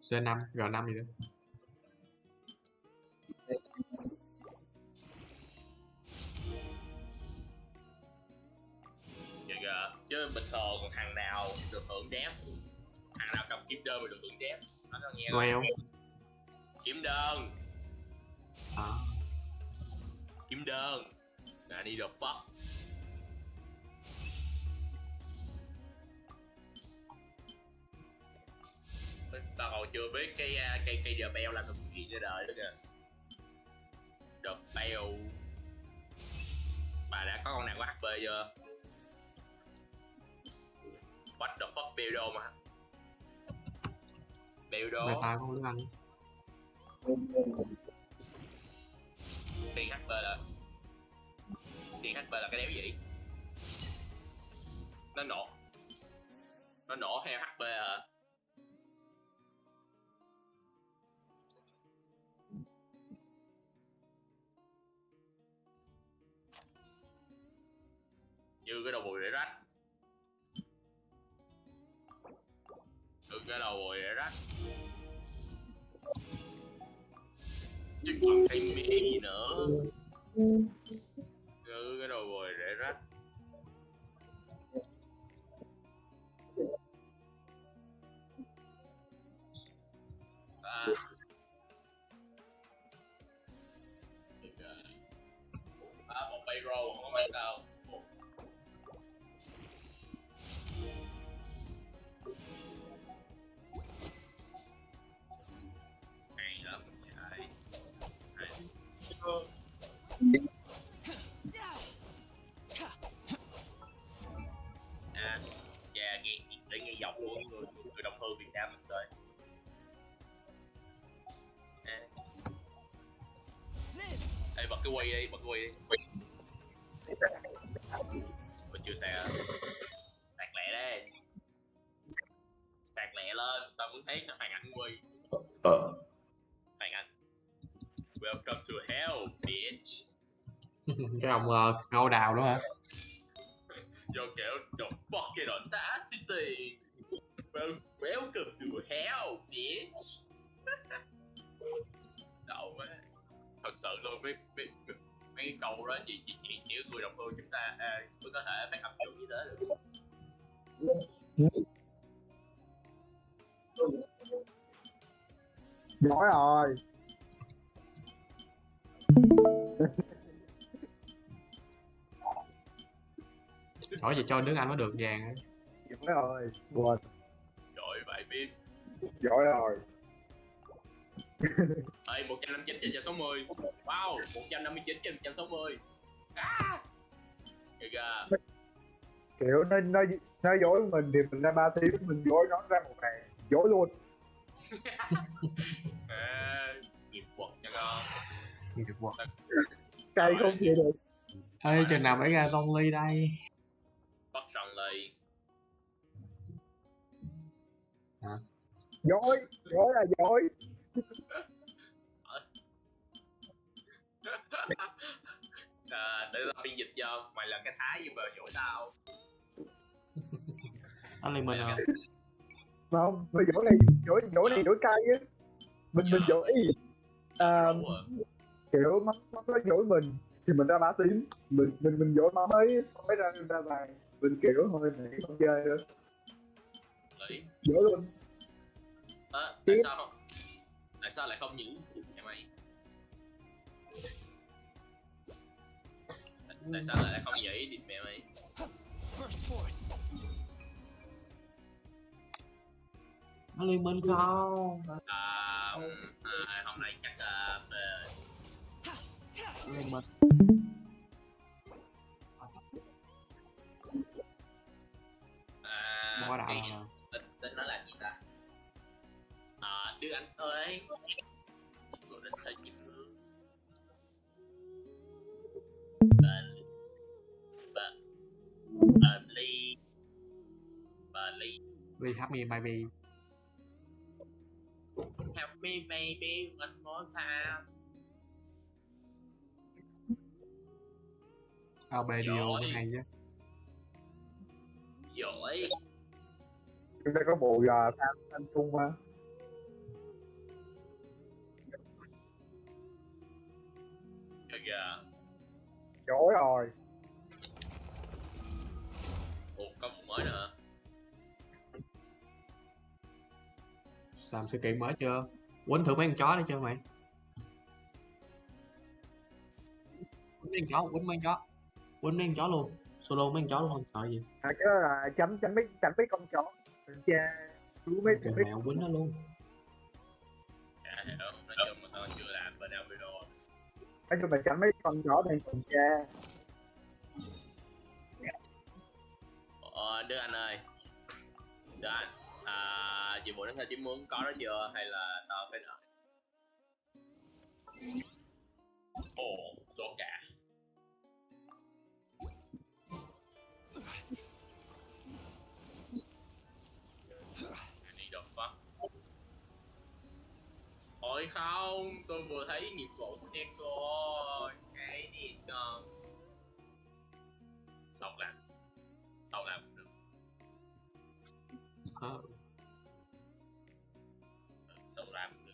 C5, G5 gì đó. Kìa, chứ bình thường thằng nào được hưởng dép, thằng nào cầm kiếm đơn mà được hưởng dép, nó có nghe Noel. Kiếm đơn. À. Kiếm đơn. Là đi the fuck. Tao còn chưa biết cây giờ beo làm được gì trên đời nữa kìa. The bell. Bà đã có con nào của HP chưa? What the fuck build mà. Build Mày tài con nước Anh. Tiền HP là cái đéo gì? Nó nổ theo HP à? Như cái đầu bùi để rách. Như cái đầu bùi để rách. Chứ còn hay mía gì nữa. Như cái đầu bùi để rách. Một bay roll không có mang đâu. Hay lắm vậy. Dạ nghe giọng của người đồng hương Việt Nam mình tới. Ê, bật cái quay đi, bật cái quay đi. Mình chưa sạc lẹ đây. Sạc lẹ lên, tao muốn thấy hoàn ảnh quay. Hoàn ảnh. Welcome to hell, bitch. Cái ông ngao đào đó hả? Yo kiểu the fucking audacity. Welcome to hell, bitch. Đậu quá. Thật sự luôn, mấy cái câu đó chỉ người đồng hương chúng ta mới có thể phát âm chuẩn như thế được. Giỏi rồi. Hỏi gì cho nước Anh nó được vàng. Giỏi rồi. Quên. Giỏi vậy biết. Giỏi rồi. Ê, 159 trên 160. Wow, 159 trên 160. Kìa. Kiểu nó dối mình thì mình ra 3 tiếng, mình dối nó ra 1 ngày. Dối luôn. Nghiệp quật cho con. Nghiệp quật. Cay không chịu được. Ê, chừng nào mới ra zombie đây? Bắt zombie. Hả? Dối là dối. Để tao phiên dịch cho mày là cái thái gì mà dỗi tao. Anh lên mình à? Không, mà dối này dối cay á. Mình dối kiểu nó dối mình thì mình ra 3 tiếng, mình dối nó mới ra vàng, mình kiểu thôi này không chơi nữa. Dối luôn. Tại sao lại không những nhà mày? Tại sao lại không vậy đi mẹ mày? Nó liên minh không? Hôm nay chắc liên minh. Quá đạo à. Tên nó là gì ta? Đứa anh ơi. Cô đến thời chim hương. We have me baby. Help me baby one more time. Albedio cái hay chứ. Giỏi. Chúng ta có bộ thanh trung mà. Kìa. Giỏi rồi. Ủa, có một mới nữa. Làm sự kiện mới chưa? Quýnh thử mấy con chó đấy chưa mày? Quýnh mấy con chó, quýnh mấy con chó luôn. Solo mấy con chó luôn, không sợ gì. Cái đó là tránh mấy con chó. Cha cứu mấy mèo quýnh nó luôn. Dạ hiểu, nói chung mà tao chưa làm bên video. Nói chung là tránh mấy con chó đang tuần tra. Đứa anh ơi. Đứa anh. Chị bộ đến thời chỉ muốn có đó chưa hay là tao phải đợi? Ồ, chó cả. Đi đâu fuck? Ôi không, tôi vừa thấy nhiệm vụ của Neko. Cái gì còn? Xong làm. Sao làm được?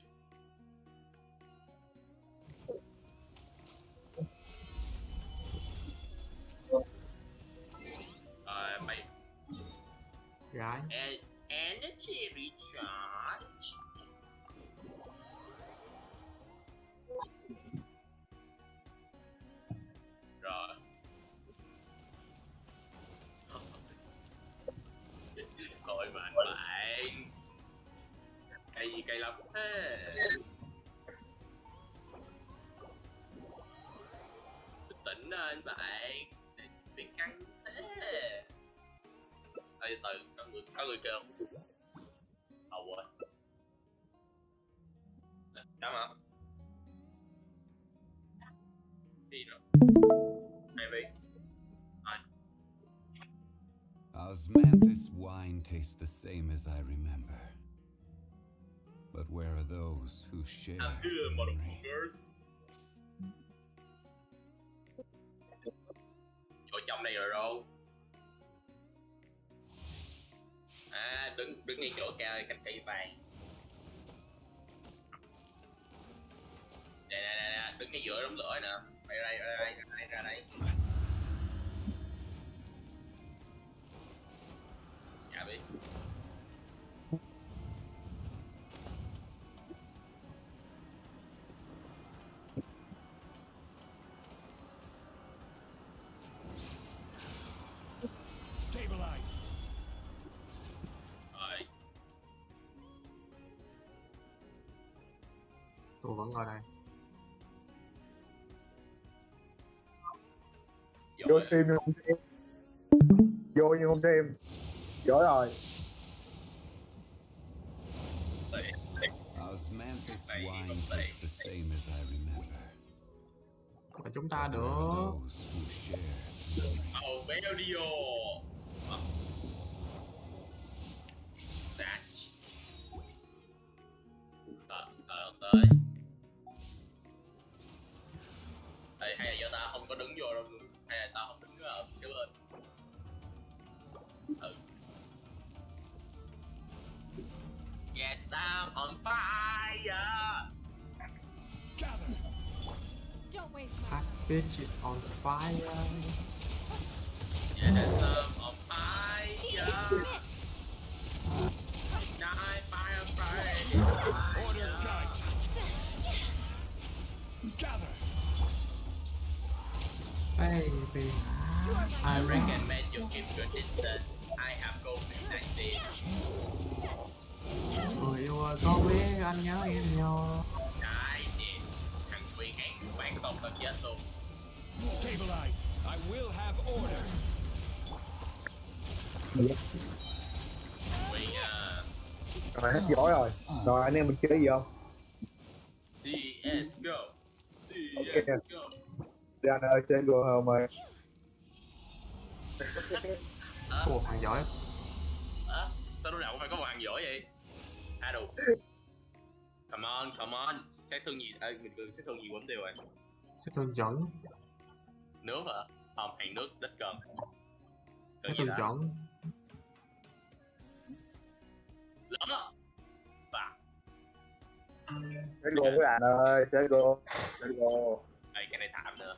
Mày gái energy recharge. Rồi. Thôi mà anh bạn. Cây gì cây lắm thế? Bình tĩnh đó anh bạn. Bị căng thế. Thôi từ có người kêu. Quên. Cảm ơn. Đi rồi. Maybe. Osmanthus wine tastes the same as I remember. But where are those who share memory? Chỗ trong này rồi đâu? À, đứng ngay chỗ cạnh cây vàng. Nè, đứng ngay giữa đống lửa nè. Mày ra đây. Dạ biết. Stabilize. Rồi. Tôi vẫn ngồi đây. Vô stream nhưng không xem. Vô nhưng không xem. Giỏi rồi. Osmanthus wine tastes the same as I remember. Mà chúng ta được. Beldio. Sach. Tới. Hay là do ta không có đứng vô đâu, hay là ta không đứng ở cái bên. Yes, I'm on fire. Gather. Don't waste my Hot bitch is on fire. Yes, I'm on fire. Night fire. Order guide. Gather. Baby, I recommend you keep your distance. I have golden 19. Người yêu ơi, có biết anh nhớ em nhiều. Đại điện. Thằng Quy hẹn bạn xong tao chết luôn. Stabilize. I will have order. Quy Rồi hết giỏi rồi. Rồi anh em mình chơi gì không? CSGO. CSGO. Đi anh ơi, chơi go không ơi. Có một thằng giỏi. Sao lúc nào cũng phải có một thằng giỏi vậy? Đủ. Come on. Sát thương gì? Mình cần sát thương gì quấn tiêu rồi. Sát thương chuẩn. Nước hả? Không, hàng nước, đất cầm. Sát thương chuẩn. Lớn á. Và. Chơi go với anh ơi, chơi go. Đây, cái này thảm nữa.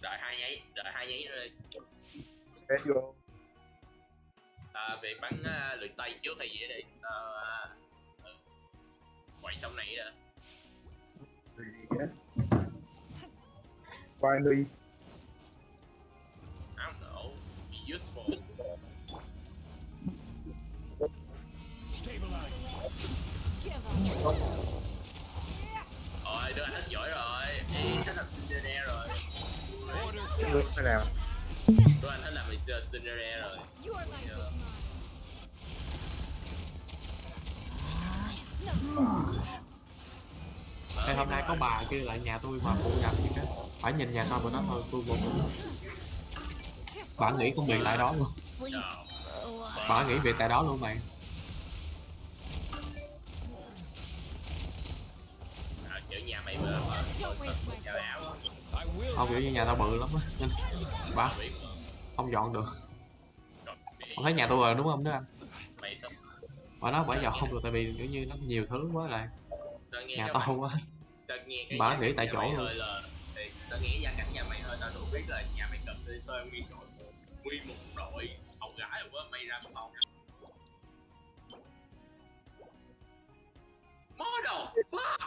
Đợi hai nháy nữa đi. Chơi go. Về bắn lượt tay trước hay gì đi. Quậy xong này rồi. Finally. I don't know. Be useful. Rồi, đứa anh hết giỏi rồi. Đi, hết làm Cinderella rồi. Được thế nào? Đứa anh hết làm Cinderella rồi. Ê, hôm nay có bà kia lại nhà tôi mà phụ nhập gì đó. Phải nhìn nhà sau của nó thôi, tôi buồn. Bà nghĩ công việc tại đó luôn. Bà nghĩ việc tại đó luôn mày. Kiểu nhà mày bự mà. Không, kiểu như nhà tao bự lắm á. Bà không dọn được. Không thấy nhà tôi rồi đúng không đứa anh? Mày thích. Mà nó bởi giờ không được tại vì kiểu như nó nhiều thứ quá lại. Tao nghe Nhà cái to mày, quá. tao nghe cái Bà gia nghĩ cảnh tại nhà chỗ mày luôn. hơi là thì tao nghĩ gia cảnh nhà mày hơi tao đủ biết là nhà mày cần đi thuê nguyên một đội hậu gái rồi quá mày ra xong. Model fuck.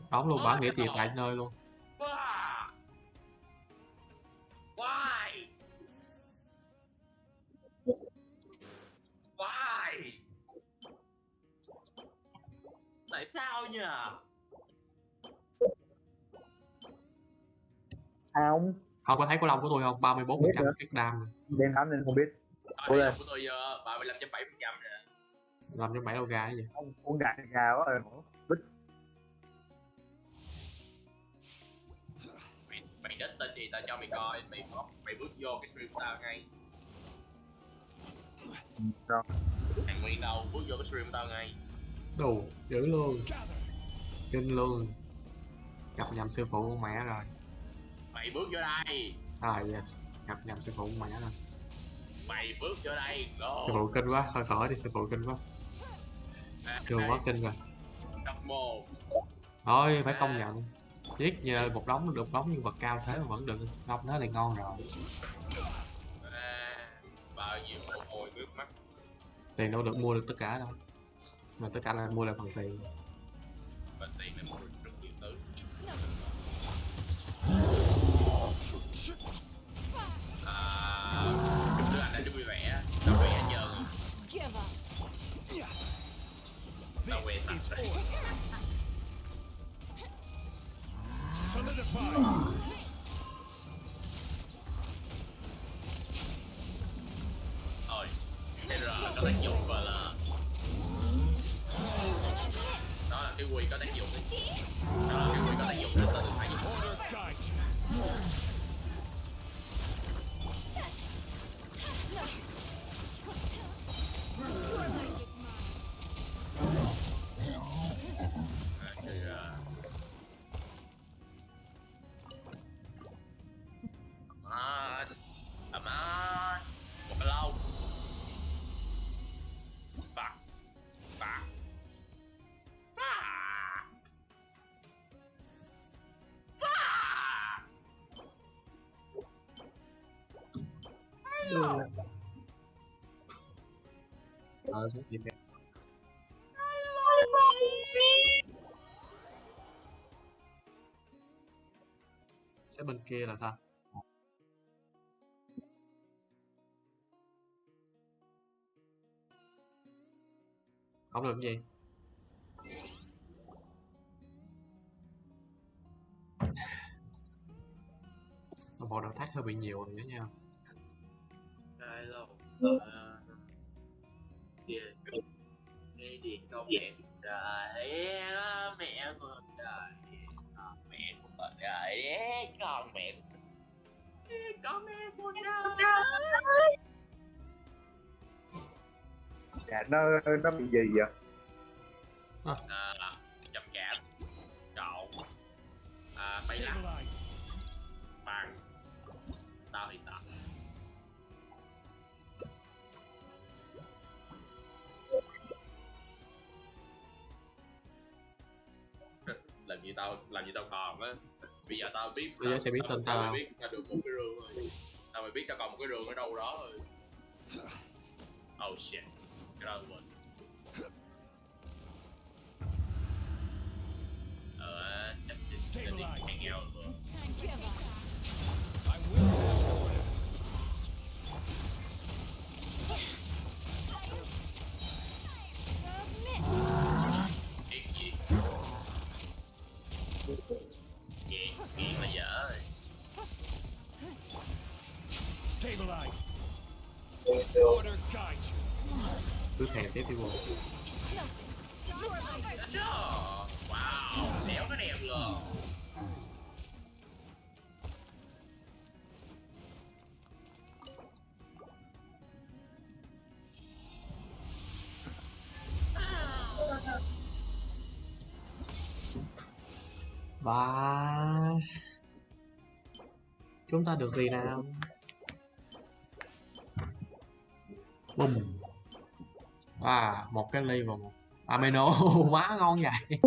Đóng luôn, bà nghĩ tiền tại nơi luôn. Fuck. Why? Why? Tại sao nhỉ? Không. Không có thấy của Long của tôi không? 34% cái đam. Đen lắm nên không biết. Thấy lòng của tôi giờ 35.7% rồi. 5.7 đâu ra cái gì? Con gà gà quá rồi. Bích. Mày đến tin thì tao cho mày coi, mày bước vô cái stream của tao ngay. Rồi. Thằng Nguyên đâu, bước vô cái stream của tao ngay. Đồ, dữ luôn. Kinh luôn. Gặp nhầm sư phụ con mẹ rồi. Mày bước vô đây. Yes. Gặp nhầm sư phụ con mẹ rồi. Mày bước vô đây. Go. Sư phụ kinh quá, thôi khỏi đi, sư phụ kinh quá. Trường quá kinh rồi. Đập mồm. Thôi, phải công nhận. Giết nhờ một đống nhân vật cao thế mà vẫn được Long thế thì ngon rồi. Bao nhiêu mồ hôi nước mắt. Tiền đâu được mua được tất cả đâu. Mà tất cả là mua lại bằng tiền. Bằng tiền để mua được rất nhiều thứ. Chúc đứa anh đã vui vẻ. Tao về hết giờ. Tao về sẵn rồi. Thôi, thế rồi có tác dụng gọi là đó là cái quy có tác dụng đấy. Đó là cái quy có tác dụng rất là phải dùng. Come on. Một cái lâu. Fuck. Fuck. Fuck. Fuck. Hello. Sẽ tìm ra. Sẽ bên kia là sao? Không được cái gì. Bộ đầu thác hơi bị nhiều rồi nhớ nha. Hello. Nghe điện con mẹ cuộc đời, mẹ cuộc đời, mẹ cuộc đời, con mẹ cuộc đời. Dạ nó bị gì vậy? Trầm cảm, cậu, bay lắc, bằng, tao thì tao. Làm gì tao còn á. Bây giờ tao biết. Bây giờ sẽ biết tên tao. Tao biết tao được một cái rương rồi. Tao mới biết tao còn một cái rương ở đâu đó rồi. Oh shit. Cái đó rồi. Chắc chắn đi hang out rồi. Nghiện là dở rồi. Cứ thèm tiếp đi bộ. Wow, đéo có đẹp luôn. Và chúng ta được gì nào? Bùm. À, một cái ly và một amino. Quá ngon vậy.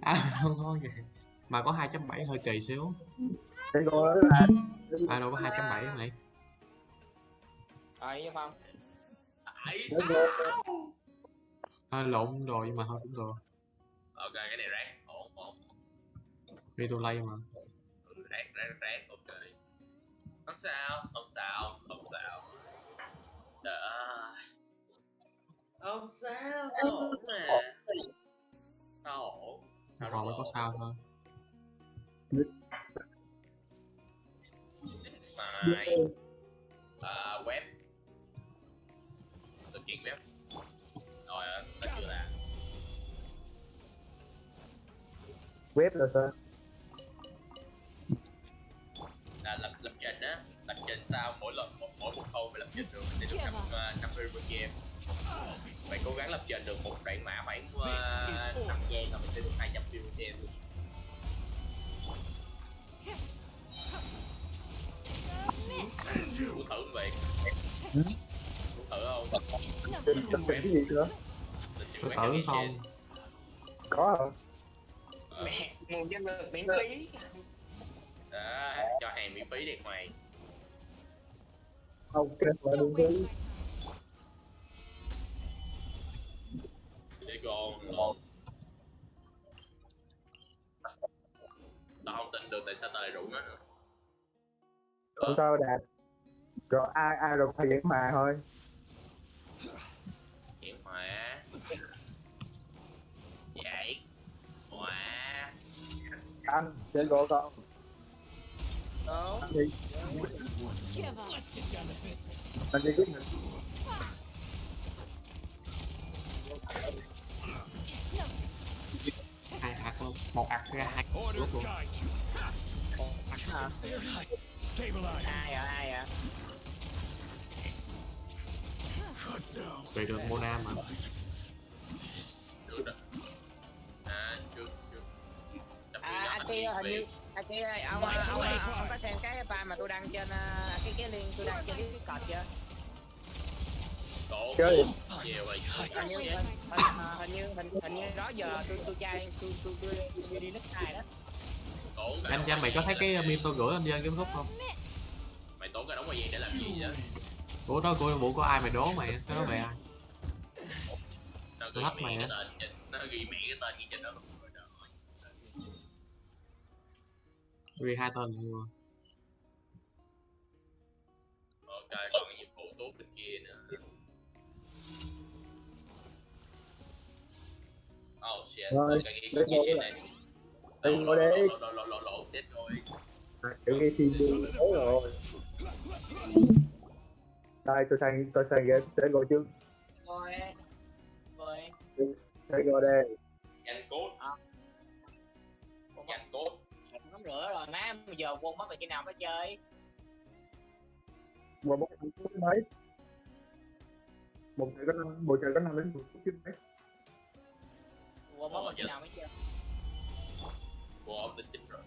Amino ngon vậy. Mà có 2.7 hơi kỳ xíu. Cái cô đó là Đâu có 2.7 mày. Với Phong. Tại sao? Lộn rồi nhưng mà thôi cũng được. Ok, cái này rác. Ổn. Vì tôi lay mà. Rác, ok. Không sao. Đỡ. Không sao, tao ổn mà. Tao ổn. Rồi mới có sao thôi. It's fine. Web. Thực hiện web. Rồi, tao chưa làm. web là sao? Là lập trình á. Lập trình sao mỗi một khâu phải lập trình được sẽ được 50 per game. Phải cố gắng lập trình được một đoạn mã khoảng 5 giây rồi mình sẽ được 200 view per game luôn. Muốn thử không vậy? Muốn thử không? Tin cái gì nữa? Tôi thử không? Có không? Mẹ, nguồn nhân lực miễn phí. Đó, cho hàng miễn phí đi mày. Ok, mà đừng đi. Để còn tao không tin được tại sao tao lại rủ nó nữa. Không sao Đạt. Rồi ai rồi phải diễn mà thôi. Diễn hòa. Vậy. Hòa. Anh, chơi gỗ con. Anh đi. Anh đi quyết định. Hai ạc luôn. Một ạc ra hai lúc luôn. Hả? Ai à? Tùy được Mona mà. Được rồi. Chưa. Anh kia hình như ông có xem cái file mà tôi đăng trên cái link tôi đăng trên Discord chưa? Chơi. Hình như đó giờ tôi trai tôi đi nước này đó. Anh Danh mày có thấy cái meme tôi gửi anh Dân kiếm khúc không? Mày tốn cái đống ngoài gì để làm gì vậy? Ủa đó bộ có ai mày đố mày? Cái đó mày ai? Nó Tôi lắc mày á. Nó ghi mẹ cái tên gì trên đó luôn. Ghi hai tên luôn. Ok, còn cái nhiệm vụ tốt bên kia nữa. Oh shit, Rồi, cái shit này. Lộ set rồi. Cái team đúng rồi. Đây tôi sang ghé sẽ gọi trước. Rồi. Sẽ gọi đây. Nhanh code. Nhanh code. Tắm rửa rồi má, bây giờ quân mất rồi khi nào mới chơi? Qua bóng phút mấy? Một trời có 5 đến 10 phút chứ mấy? Quân mất rồi khi nào mới chơi? Bộ tính chích rồi.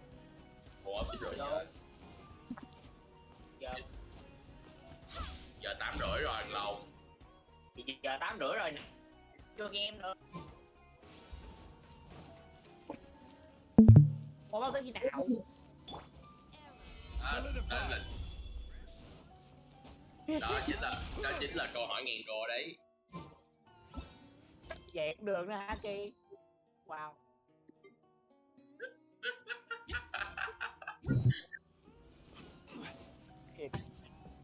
Giờ 8:30 rồi anh Long. Thì giờ 8:30 rồi nè. Chưa game nữa. Quân mất tới khi nào? Đó chính là câu hỏi ngàn rồ đấy. Vậy cũng được nữa hả chị? Wow.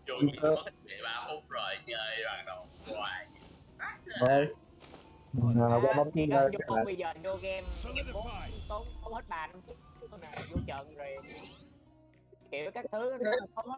Chuột chỉ mất 13 phút rồi chơi bắt đầu hoài. Qua bóng thiên rồi. Bây giờ vô game tốn hết 3 năm phút. Vô trận rồi kiểu các thứ nó không hết